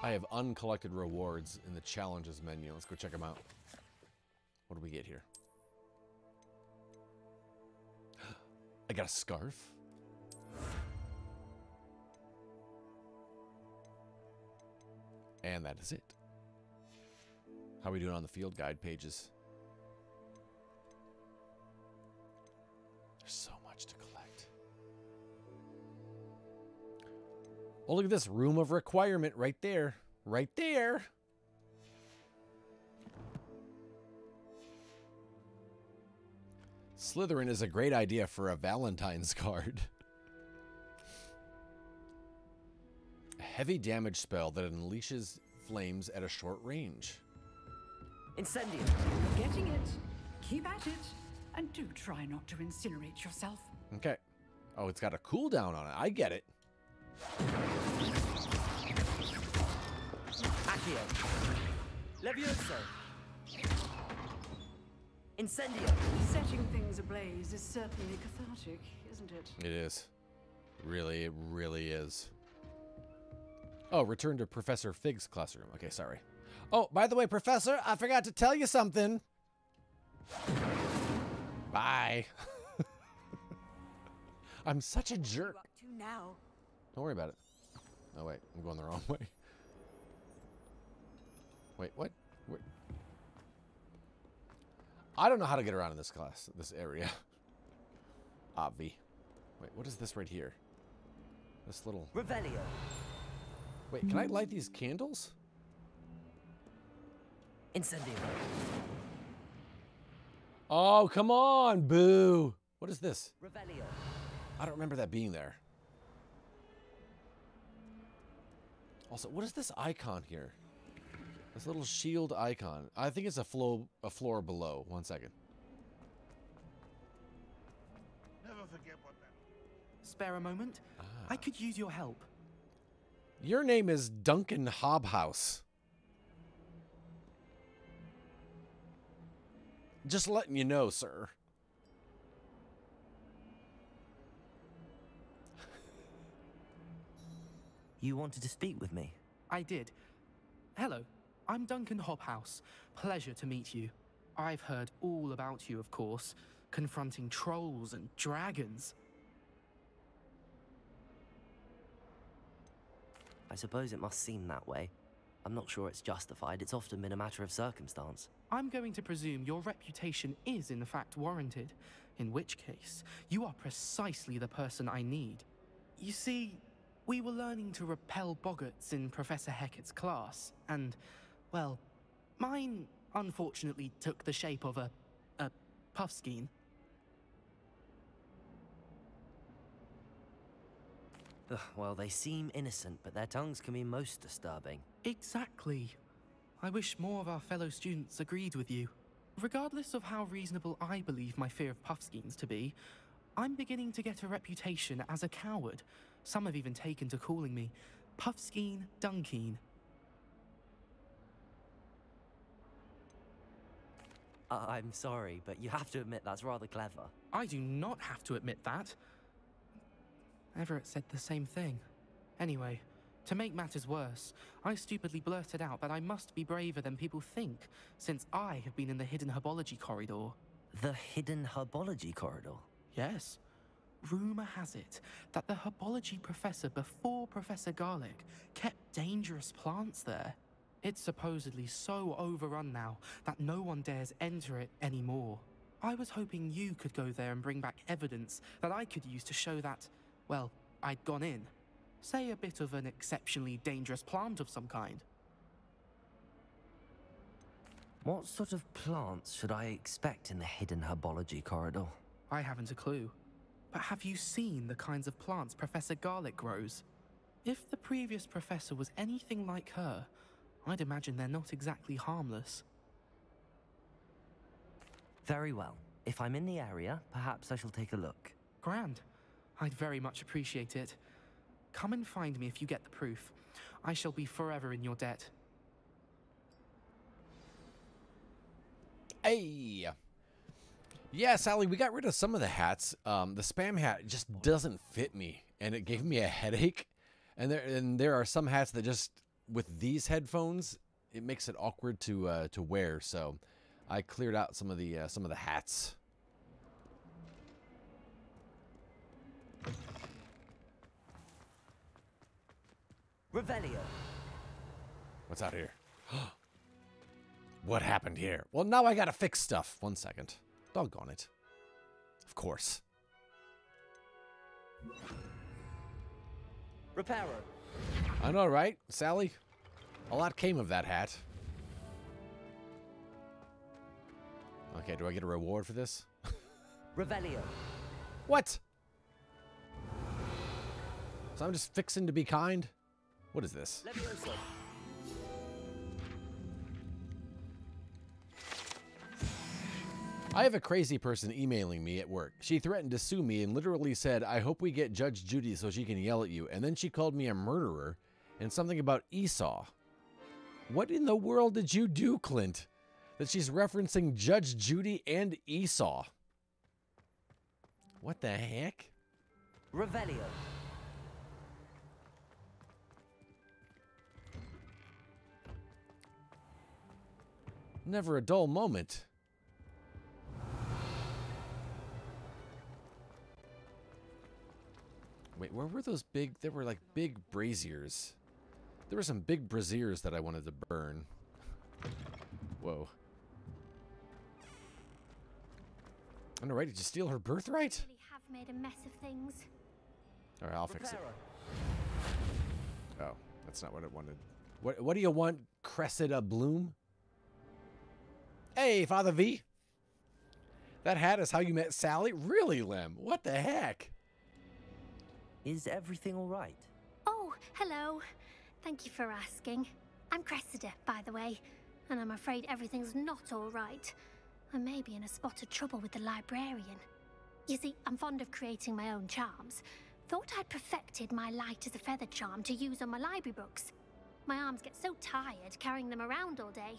I have uncollected rewards in the challenges menu. Let's go check them out. What do we get here? I got a scarf. And that is it. How are we doing on the field guide pages? There's so much to collect. Oh, look at this room of requirement right there. Right there. Slytherin is a great idea for a Valentine's card. A heavy damage spell that unleashes flames at a short range. Incendio. You're getting it. Keep at it. And do try not to incinerate yourself. Okay. Oh, it's got a cooldown on it. I get it. Accio. Levioso. Incendio. Setting things ablaze is certainly cathartic, isn't it? It is. Really, it really is. Oh, return to Professor Fig's classroom. Okay, sorry. Oh, by the way, Professor, I forgot to tell you something. Bye. I'm such a jerk. Up to now. Don't worry about it. Oh, wait. I'm going the wrong way. Wait, what? Wait. I don't know how to get around in this class, this area. Obvi. Wait, what is this right here? This little... Revelio. Wait, can I light these candles? Incendio. Oh, come on, boo. What is this? Revelio. I don't remember that being there. Also, what is this icon here? This little shield icon. I think it's a floor below. 1 second. Never forget what that. Spare a moment? I could use your help. Your name is Duncan Hobhouse. Just letting you know, sir. You wanted to speak with me? I did. Hello, I'm Duncan Hobhouse. Pleasure to meet you. I've heard all about you, of course, confronting trolls and dragons. I suppose it must seem that way. I'm not sure it's justified. It's often been a matter of circumstance. I'm going to presume your reputation is in fact warranted, in which case, you are precisely the person I need. You see, we were learning to repel boggarts in Professor Hecat's class, and, well, mine unfortunately took the shape of a puffskein. Ugh, well, they seem innocent, but their tongues can be most disturbing. Exactly. I wish more of our fellow students agreed with you. Regardless of how reasonable I believe my fear of puffskeins to be, I'm beginning to get a reputation as a coward. Some have even taken to calling me Puffskeen Dunkeen. I'm sorry, but you have to admit that's rather clever. I do not have to admit that. Everett said the same thing. Anyway, to make matters worse, I stupidly blurted out that I must be braver than people think, since I have been in the hidden herbology corridor. The hidden herbology corridor? Yes. Rumor has it that the herbology professor before Professor Garlic kept dangerous plants there. It's supposedly so overrun now that no one dares enter it anymore. I was hoping you could go there and bring back evidence that I could use to show that, well, I'd gone in. Say a bit of an exceptionally dangerous plant of some kind. What sort of plants should I expect in the hidden herbology corridor? I haven't a clue. But have you seen the kinds of plants Professor Garlic grows? If the previous professor was anything like her, I'd imagine they're not exactly harmless. Very well. If I'm in the area, perhaps I shall take a look. Grand. I'd very much appreciate it. Come and find me if you get the proof. I shall be forever in your debt. Hey! Yeah, Sally, we got rid of some of the hats. The spam hat just doesn't fit me, and it gave me a headache. And there are some hats that just, with these headphones, it makes it awkward to wear. So I cleared out some of the hats. Revelio. What's out here? What happened here? Well, now I gotta fix stuff. 1 second. Doggone it. Of course. Reparo. I know, right, Sally? A lot came of that hat. Okay, do I get a reward for this? Revelio. What? So I'm just fixing to be kind? What is this? Levioso. I have a crazy person emailing me at work. She threatened to sue me and literally said, I hope we get Judge Judy so she can yell at you. And then she called me a murderer and something about Esau. What in the world did you do, Clint? That she's referencing Judge Judy and Esau. What the heck? Revelio. Never a dull moment. Wait, where were those big... There were like big braziers. There were some big braziers that I wanted to burn. Whoa. All right, did you steal her birthright? Really have made a mess of things. All right, I'll fix it. Oh, that's not what I wanted. What do you want, Cressida Bloom? Hey, Father V. That hat is how you met Sally? Really, Lem? What the heck? Is everything all right? Oh, hello. Thank you for asking. I'm Cressida, by the way, and I'm afraid everything's not all right. I may be in a spot of trouble with the librarian. You see, I'm fond of creating my own charms. Thought I'd perfected my light as a feather charm to use on my library books. My arms get so tired carrying them around all day.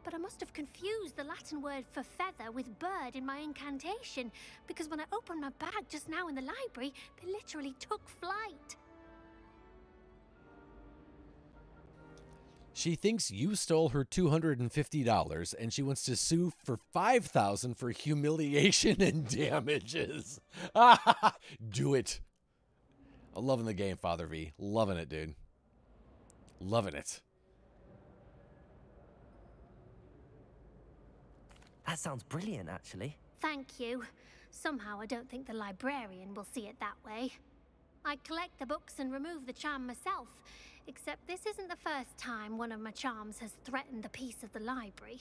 But I must have confused the Latin word for feather with bird in my incantation, because when I opened my bag just now in the library, they literally took flight. She thinks you stole her $250 and she wants to sue for $5,000 for humiliation and damages. Do it. I'm loving the game, Father V. Loving it, dude. Loving it. That sounds brilliant, actually. Thank you. Somehow I don't think the librarian will see it that way. I collect the books and remove the charm myself, except this isn't the first time one of my charms has threatened the peace of the library.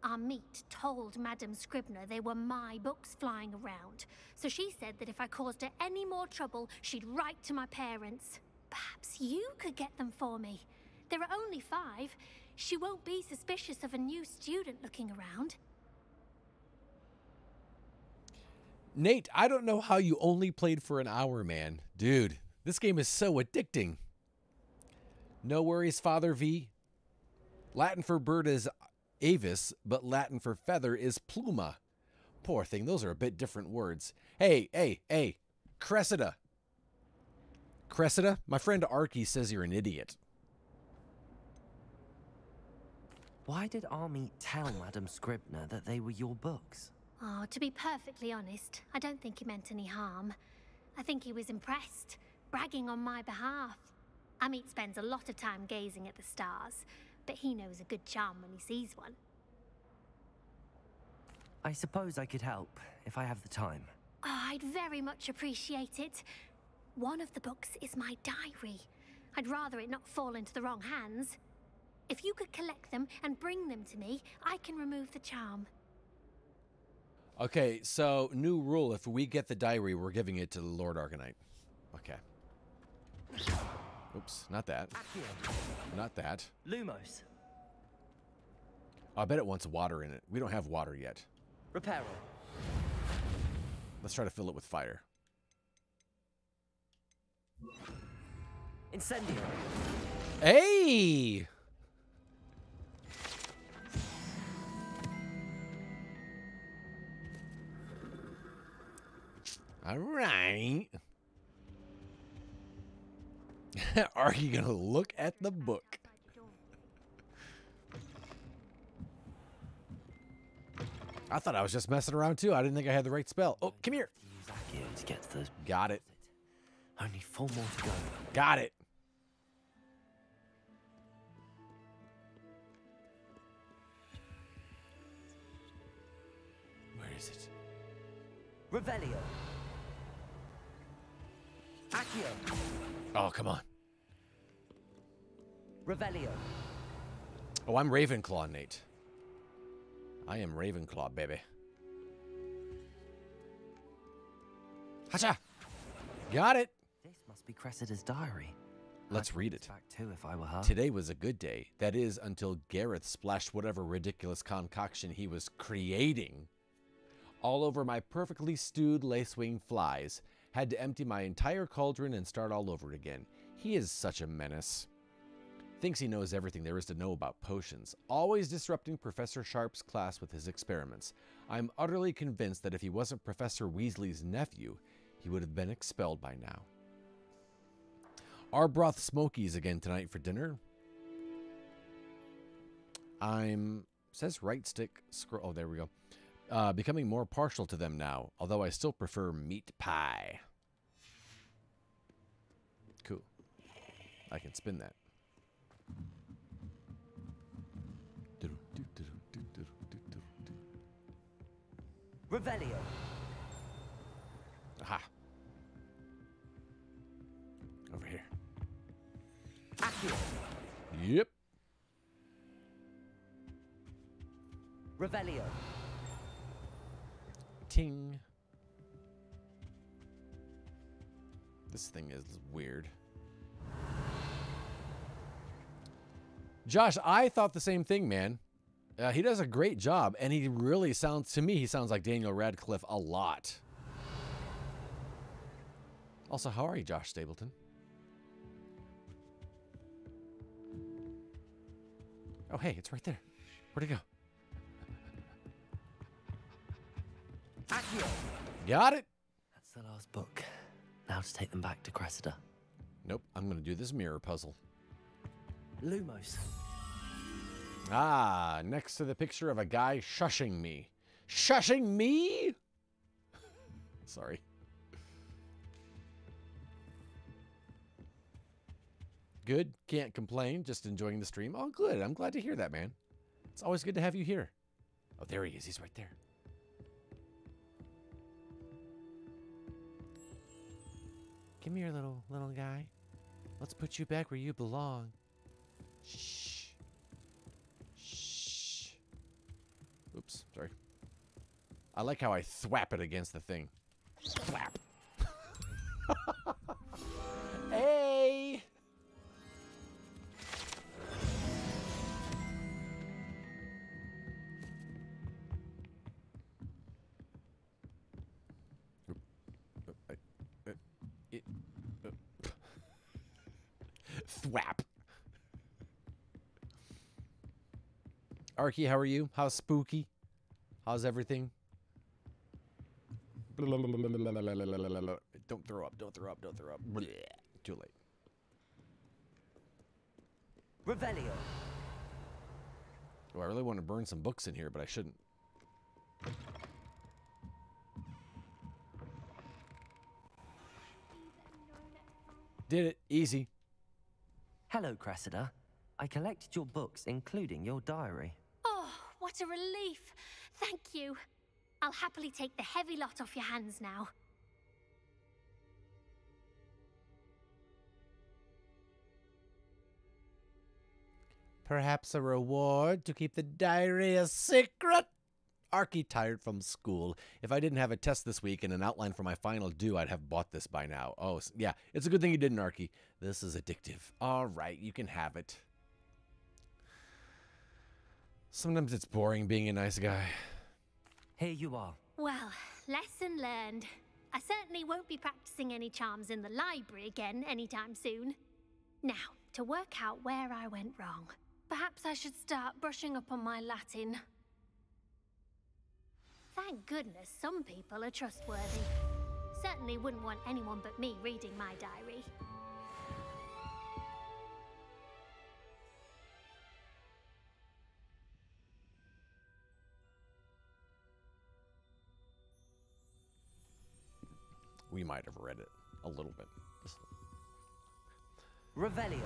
Our meet told Madame Scribner they were my books flying around, so she said that if I caused her any more trouble, she'd write to my parents. Perhaps you could get them for me. There are only 5. She won't be suspicious of a new student looking around. Nate, I don't know how you only played for an hour, man. Dude, this game is so addicting. No worries, Father V. Latin for bird is avis, but Latin for feather is pluma. Poor thing, those are a bit different words. Hey, Cressida. Cressida, my friend Arky says you're an idiot. Why did Army tell Madame Scribner that they were your books? Oh, to be perfectly honest, I don't think he meant any harm. I think he was impressed, bragging on my behalf. Amit spends a lot of time gazing at the stars, but he knows a good charm when he sees one. I suppose I could help, if I have the time. Oh, I'd very much appreciate it. One of the books is my diary. I'd rather it not fall into the wrong hands. If you could collect them and bring them to me, I can remove the charm. Okay, so new rule. If we get the diary, we're giving it to the Lord Arcanite. Okay. Oops, not that. Not that. Lumos. I bet it wants water in it. We don't have water yet. Reparo. Let's try to fill it with fire. Incendio. Hey! All right. Are you going to look at the book? I thought I was just messing around too. I didn't think I had the right spell. Oh, come here. Use Accio to get to those. Got it. Only 4 more to go. Got it. Where is it? Revelio. Accio. Oh, come on. Revelio. Oh, I'm Ravenclaw, Nate. I am Ravenclaw, baby. Hacha! Got it. This must be Cressida's diary. Let's read it. Back too if I were her. Today was a good day. That is, until Gareth splashed whatever ridiculous concoction he was creating all over my perfectly stewed lacewing flies. Had to empty my entire cauldron and start all over again. He is such a menace. Thinks he knows everything there is to know about potions, always disrupting Professor Sharp's class with his experiments. I'm utterly convinced that if he wasn't Professor Weasley's nephew, he would have been expelled by now. Arbroth Smokies again tonight for dinner. I'm says right stick scroll. Oh, there we go. Becoming more partial to them now, although I still prefer meat pie. Cool. I can spin that. Revelio. Aha. Over here. Accio. Yep. Revelio. Ting. This thing is weird. Josh, I thought the same thing, man. He does a great job, and he really sounds, to me, he sounds like Daniel Radcliffe a lot. Also, how are you, Josh Stapleton? Oh, hey, it's right there. Where'd it go? Accio. Got it. That's the last book. Now to take them back to Cressida. Nope, I'm going to do this mirror puzzle. Lumos. Ah, next to the picture of a guy shushing me. Shushing me? Sorry. Good, can't complain, just enjoying the stream. Oh, good, I'm glad to hear that, man. It's always good to have you here. Oh, there he is, he's right there. Come here, little guy. Let's put you back where you belong. Shh. Shh. Oops, sorry. I like how I thwap it against the thing. Thwap. Hey! Thwap. Arky, how are you? How's spooky? How's everything? Don't throw up, don't throw up, don't throw up. Blech. Too late. Revelio. Oh, I really want to burn some books in here, but I shouldn't. Did it. Easy. Hello, Cressida. I collected your books, including your diary. Oh, what a relief. Thank you. I'll happily take the heavy lot off your hands now. Perhaps a reward to keep the diary a secret? Arky tired from school. If I didn't have a test this week and an outline for my final due, I'd have bought this by now. Oh, yeah. It's a good thing you didn't, Arky. This is addictive. All right, you can have it. Sometimes it's boring being a nice guy. Here you are. Well, lesson learned. I certainly won't be practicing any charms in the library again anytime soon. Now, to work out where I went wrong. Perhaps I should start brushing up on my Latin. Thank goodness some people are trustworthy. Certainly wouldn't want anyone but me reading my diary. We might have read it a little bit. Revelio.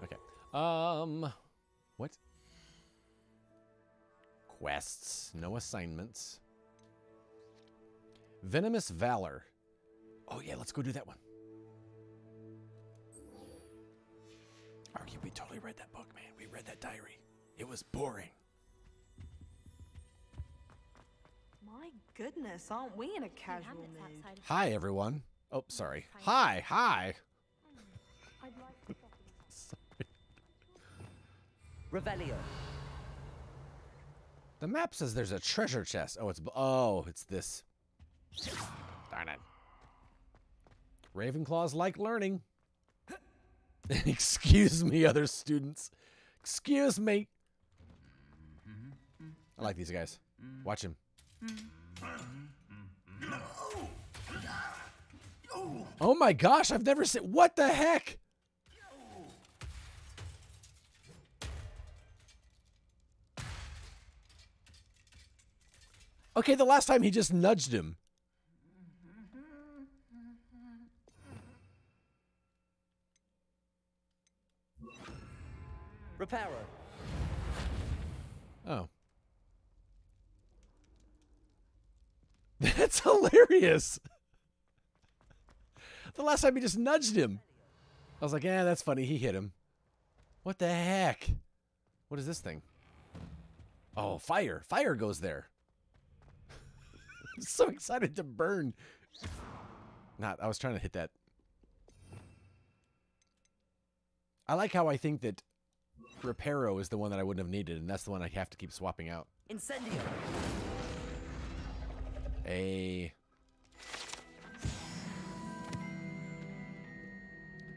Okay. What? Quests. No assignments. Venomous Valor. Oh, yeah, let's go do that one. Arky, we totally read that book, man. We read that diary. It was boring. My goodness, aren't we in a casual mood? Hi, everyone. Oh, sorry. Hi, hi. Sorry. Revelio. The map says there's a treasure chest. It's this. Darn it. Ravenclaws like learning. Excuse me, other students. Excuse me. I like these guys. Watch him. Oh my gosh, I've never seen. What the heck? Okay, the last time he just nudged him. Reparo. Oh. That's hilarious. The last time he just nudged him. I was like, yeah, that's funny. He hit him. What the heck? What is this thing? Oh, fire. Fire goes there. I'm so excited to burn. I was trying to hit that. I like how I think that Reparo is the one that I wouldn't have needed, and that's the one I have to keep swapping out. Incendio. Hey.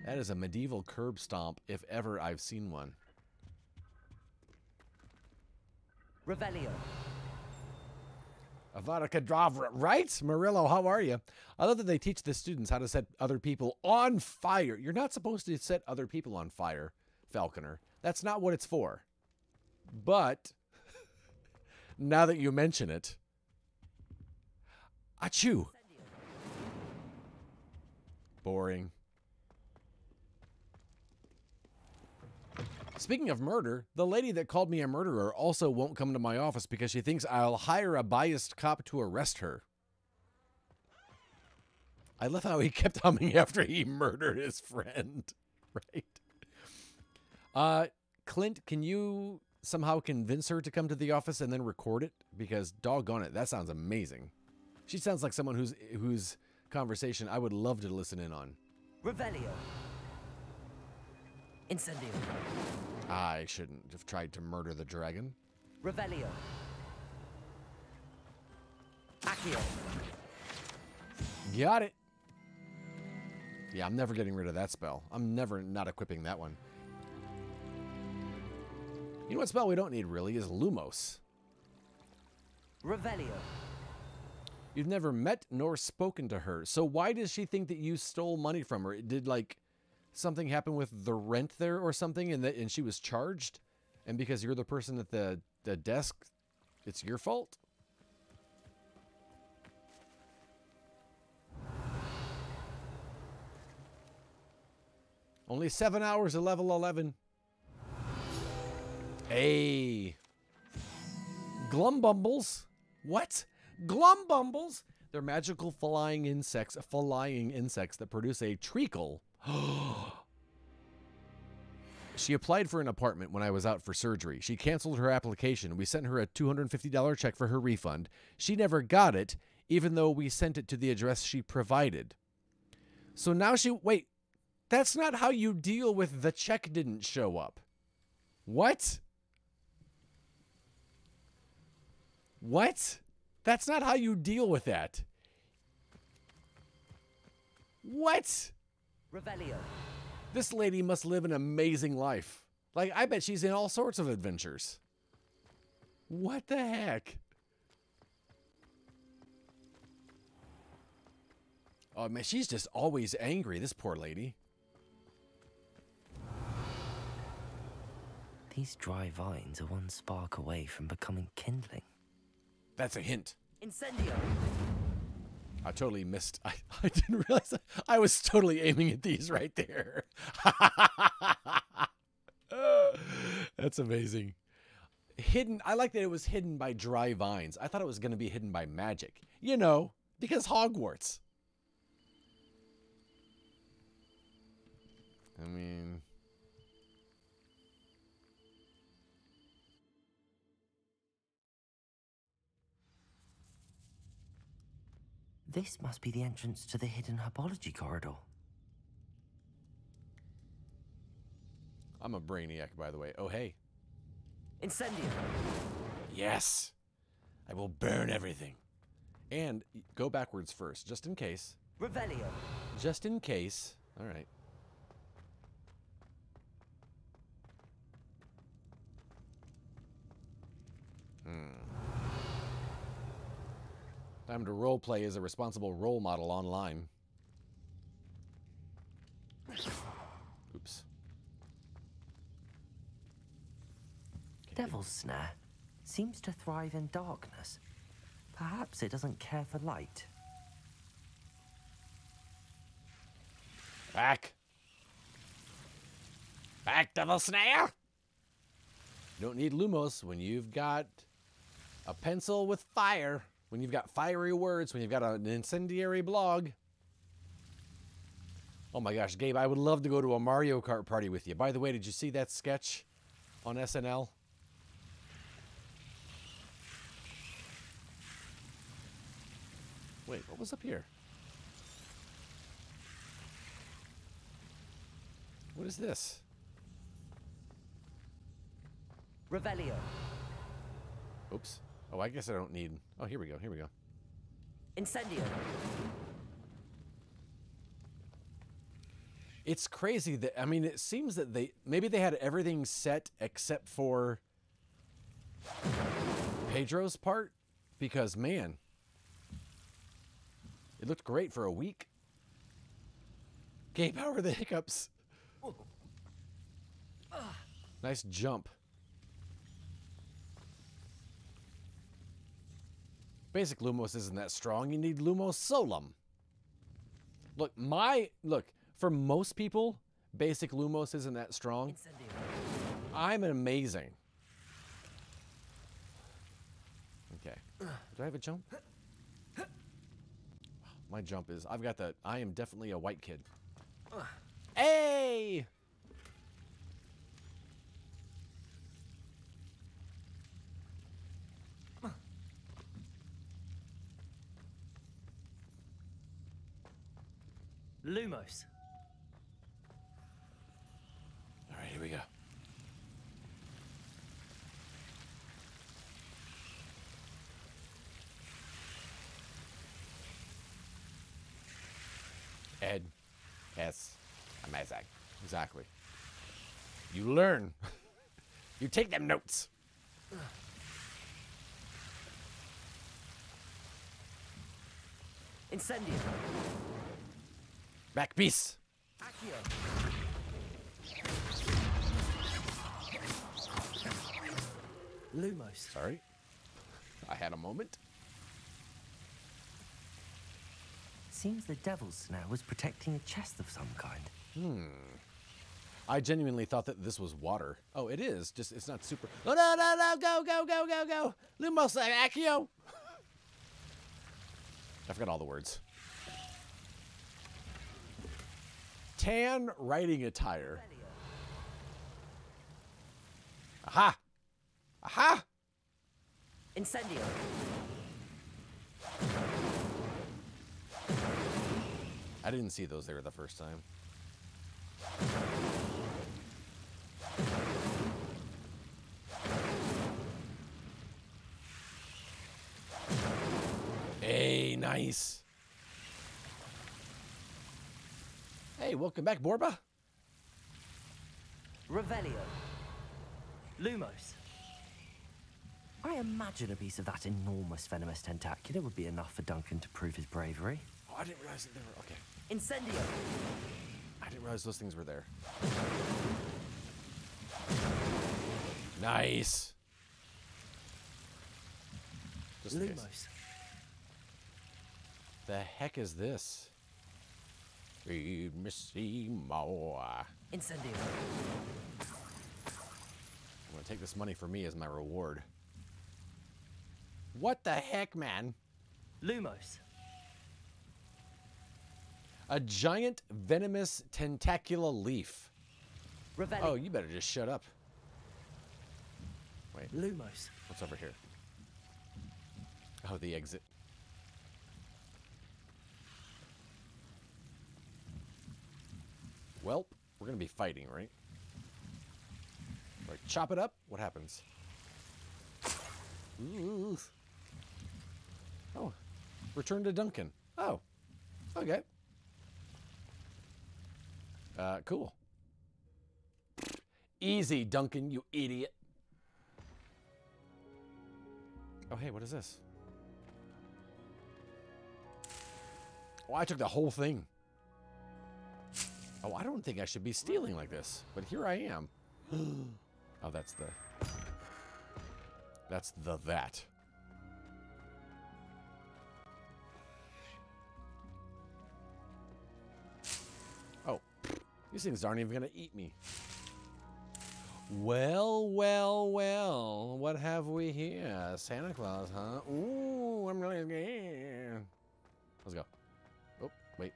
That is a medieval curb stomp, if ever I've seen one. Revelio. Avada Kedavra, right? Murillo, how are you? I love that they teach the students how to set other people on fire. You're not supposed to set other people on fire, Falconer. That's not what it's for. But, now that you mention it, achoo. Boring. Speaking of murder, the lady that called me a murderer also won't come to my office because she thinks I'll hire a biased cop to arrest her. I love how he kept humming after he murdered his friend. Right? Clint, can you somehow convince her to come to the office and then record it? Because doggone it, that sounds amazing. She sounds like someone whose conversation I would love to listen in on. Revelio. Incendio. I shouldn't have tried to murder the dragon. Revelio. Accio. Got it. Yeah, I'm never getting rid of that spell. I'm never not equipping that one. You know what spell we don't need really is Lumos. Revelio. You've never met nor spoken to her, so why does she think that you stole money from her? Did, like, something happen with the rent there or something, and she was charged? And because you're the person at the desk, it's your fault? Only 7 hours of level 11. Hey. Glumbumbles. What? Glumbumbles? They're magical flying insects that produce a treacle. She applied for an apartment when I was out for surgery. She canceled her application. We sent her a $250 check for her refund. She never got it, even though we sent it to the address she provided. So now wait, that's not how you deal with the check didn't show up. What? What? That's not how you deal with that. What? Revelio. This lady must live an amazing life. Like, I bet she's in all sorts of adventures. What the heck? Oh, man, she's just always angry, this poor lady. These dry vines are one spark away from becoming kindling. That's a hint. Incendio. I totally missed. I didn't realize that. I was totally aiming at these right there. That's amazing. Hidden. I like that it was hidden by dry vines. I thought it was going to be hidden by magic. You know, because Hogwarts. I mean... This must be the entrance to the hidden herbology corridor. I'm a brainiac, by the way. Oh, hey. Incendio. Yes. I will burn everything. And go backwards first, just in case. Revelio. Just in case. All right. Time to roleplay as a responsible role model online. Oops. Devil's Snare seems to thrive in darkness. Perhaps it doesn't care for light. Back. Back to the snare. You don't need Lumos when you've got a pencil with fire, when you've got fiery words, when you've got an incendiary blog. Oh my gosh, Gabe, I would love to go to a Mario Kart party with you. By the way, did you see that sketch on SNL? Wait, what was up here? What is this? Revelio. Oops. Oh, I guess I don't need... Oh, here we go, here we go. Incendio. It's crazy that, I mean, it seems that maybe they had everything set except for Pedro's part, because, man, it looked great for a week. Gabe, how are the hiccups? Nice jump. Basic Lumos isn't that strong. You need Lumos Solum. Look, for most people, basic Lumos isn't that strong. I'm amazing. Okay. Do I have a jump? My jump is, I am definitely a white kid. Hey! Lumos. All right, here we go. Ed. Yes. Amazing. Exactly. You learn. You take them notes. Incendio. Back piece. Accio. Lumos. Sorry. I had a moment. Seems the devil's snare was protecting a chest of some kind. I genuinely thought that this was water. Oh, it is. Just, it's not super. Oh, no, no, no. Go, go, go, go, go. Lumos Accio. I forgot all the words. Tan riding attire. Aha! Aha! Incendio. I didn't see those there the first time. Hey, nice. Hey, welcome back, Borba. Revelio. Lumos. I imagine a piece of that enormous venomous tentacular would be enough for Duncan to prove his bravery. Oh, I didn't realize that they were... Okay. Incendio. I didn't realize those things were there. Nice. Just in case. Lumos. The heck is this? Feed me see more. Incendio. I'm gonna take this money for me as my reward. What the heck, man? Lumos. A giant venomous tentacular leaf. Revelio. Oh, you better just shut up. Wait. Lumos. What's over here? Oh, the exit. Welp, we're gonna be fighting, right? Like, chop it up. What happens? Ooh. Oh, return to Duncan. Oh, okay. Cool. Easy, Duncan, you idiot. Oh, hey, what is this? Oh, I took the whole thing. Oh, I don't think I should be stealing like this, but here I am. Oh, that's the that. These things aren't even going to eat me. Well, well, well. What have we here? Santa Claus, huh? Ooh, I'm really scared. Let's go. Oh, wait.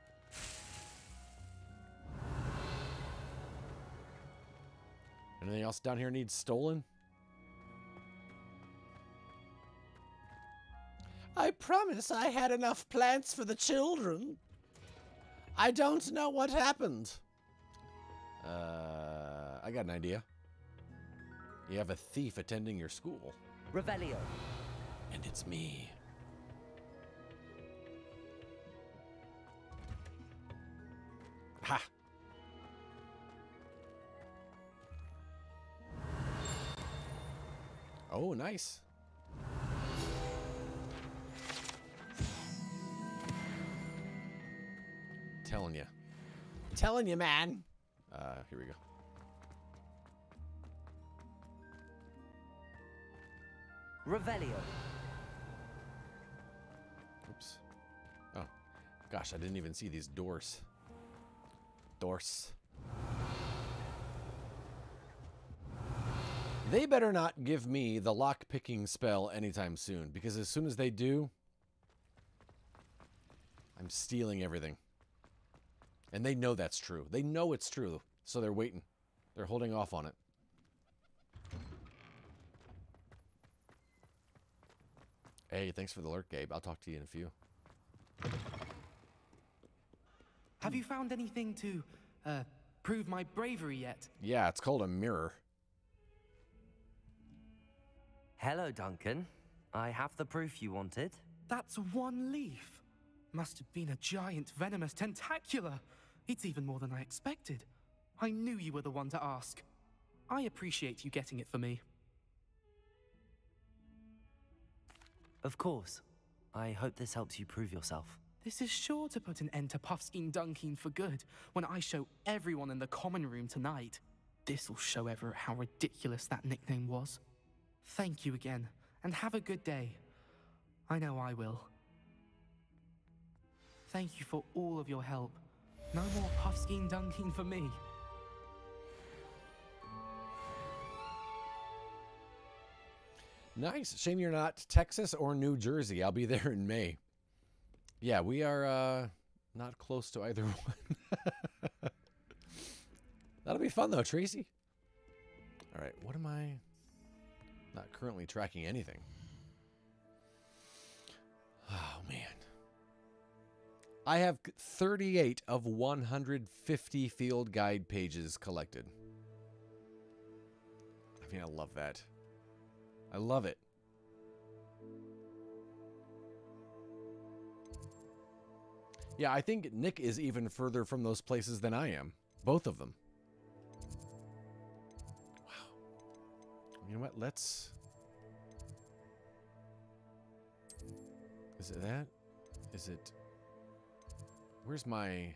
Anything else down here needs stolen? I promise I had enough plants for the children. I don't know what happened. I got an idea. You have a thief attending your school. Revelio. And it's me. Ha! Oh, nice. Telling you, man. Here we go. Revelio. Oops. Oh, gosh, I didn't even see these doors. Doors. They better not give me the lock-picking spell anytime soon, because as soon as they do, I'm stealing everything. And they know that's true. They know it's true, so they're waiting. They're holding off on it. Hey, thanks for the alert, Gabe. I'll talk to you in a few. Have you found anything to prove my bravery yet? Yeah, it's called a mirror. Hello, Duncan. I have the proof you wanted. That's one leaf. Must have been a giant venomous tentacula. It's even more than I expected. I knew you were the one to ask. I appreciate you getting it for me. Of course. I hope this helps you prove yourself. This is sure to put an end to Puffskein Dunkeen for good when I show everyone in the common room tonight. This'll show Everett how ridiculous that nickname was. Thank you again, and have a good day. I know I will. Thank you for all of your help. No more Puffskein Dunkeen for me. Nice. Shame you're not Texas or New Jersey. I'll be there in May. Yeah, we are not close to either one. That'll be fun, though, Tracy. All right, what am I... Not currently tracking anything. Oh, man. I have 38 of 150 field guide pages collected. I mean, I love that. I love it. Yeah, I think Nick is even further from those places than I am. Both of them. Wow. You know what? Let's... Is it that? Is it... Where's my...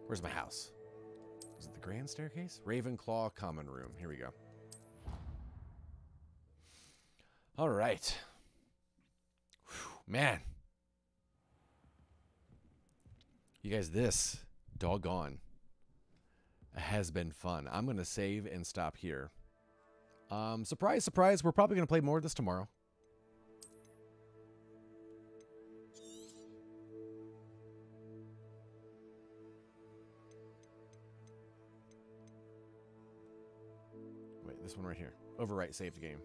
Where's my house? Is it the grand staircase? Ravenclaw common room. Here we go. All right. Whew, man. You guys, this doggone has been fun. I'm going to save and stop here. Surprise, surprise. We're probably going to play more of this tomorrow. Wait, this one right here. Overwrite, save the game.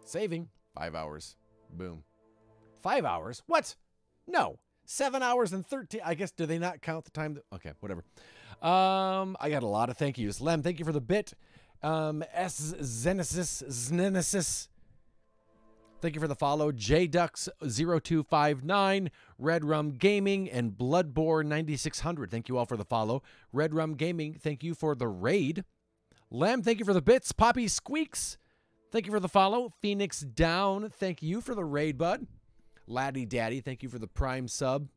Saving. 5 hours. Boom. 5 hours? What? No. 7 hours and 13. I guess, do they not count the time? Okay, whatever. I got a lot of thank yous. Lem, thank you for the bit. Zenesis. Thank you for the follow. JDux0259, Red Rum Gaming, and Bloodborne 9600. Thank you all for the follow. Red Rum Gaming, thank you for the raid. Lem, thank you for the bits. Poppy Squeaks, thank you for the follow. Phoenix Down, thank you for the raid, bud. Laddie Daddy, thank you for the prime sub.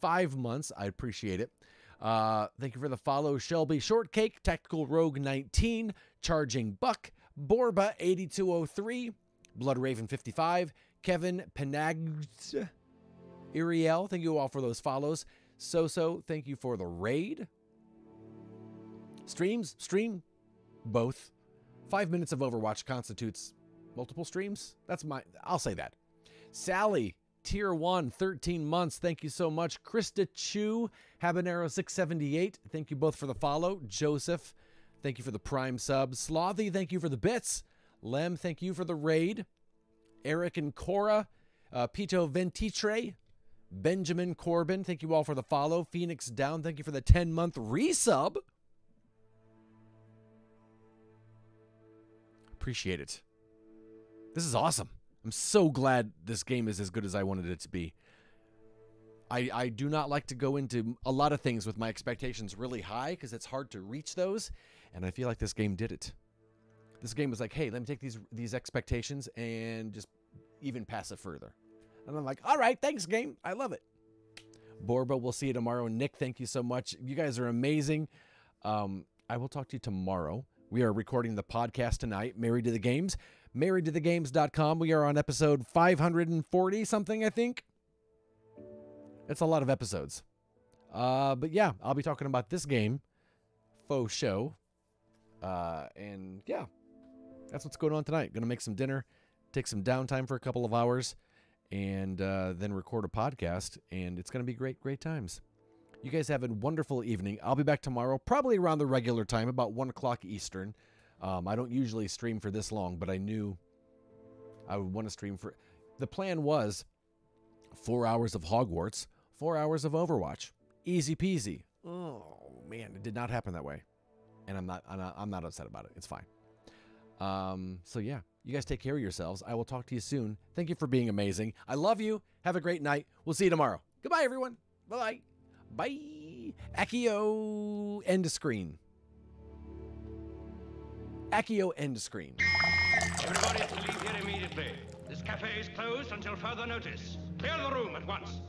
5 months, I appreciate it. Thank you for the follow. Shelby Shortcake, Tactical Rogue 19, Charging Buck, Borba 8203, Blood Raven 55, Kevin Penag's Iriel, thank you all for those follows. So, thank you for the raid. Stream both. 5 minutes of Overwatch constitutes multiple streams. I'll say that. Sally, Tier 1, 13 months. Thank you so much. Krista Chu, Habanero 678. Thank you both for the follow. Joseph, thank you for the Prime sub. Slothy, thank you for the bits. Lem, thank you for the raid. Eric and Cora, Pito Ventitre, Benjamin Corbin, thank you all for the follow. Phoenix Down, thank you for the 10-month resub. Appreciate it. This is awesome. I'm so glad this game is as good as I wanted it to be. I do not like to go into a lot of things with my expectations really high because it's hard to reach those, and I feel like this game did it. This game was like, hey, let me take these expectations and just even pass it further. And I'm like, all right, thanks, game. I love it. Borba, we'll see you tomorrow. Nick, thank you so much. You guys are amazing. I will talk to you tomorrow. We are recording the podcast tonight, Married to the Games. MarriedToTheGames.com. We are on episode 540 something, I think. It's a lot of episodes. But yeah, I'll be talking about this game, faux show. And yeah, that's what's going on tonight. Gonna make some dinner, take some downtime for a couple of hours, and then record a podcast. And it's gonna be great times. You guys have a wonderful evening. I'll be back tomorrow, probably around the regular time, about 1 o'clock Eastern. I don't usually stream for this long, but I knew I would want to stream for... The plan was 4 hours of Hogwarts, 4 hours of Overwatch. Easy peasy. Oh, man, it did not happen that way. And I'm not upset about it. It's fine. So, yeah, you guys take care of yourselves. I will talk to you soon. Thank you for being amazing. I love you. Have a great night. We'll see you tomorrow. Goodbye, everyone. Bye-bye. Bye. Accio, end screen. Accio, end screen. Everybody is to leave here immediately. This cafe is closed until further notice. Clear the room at once.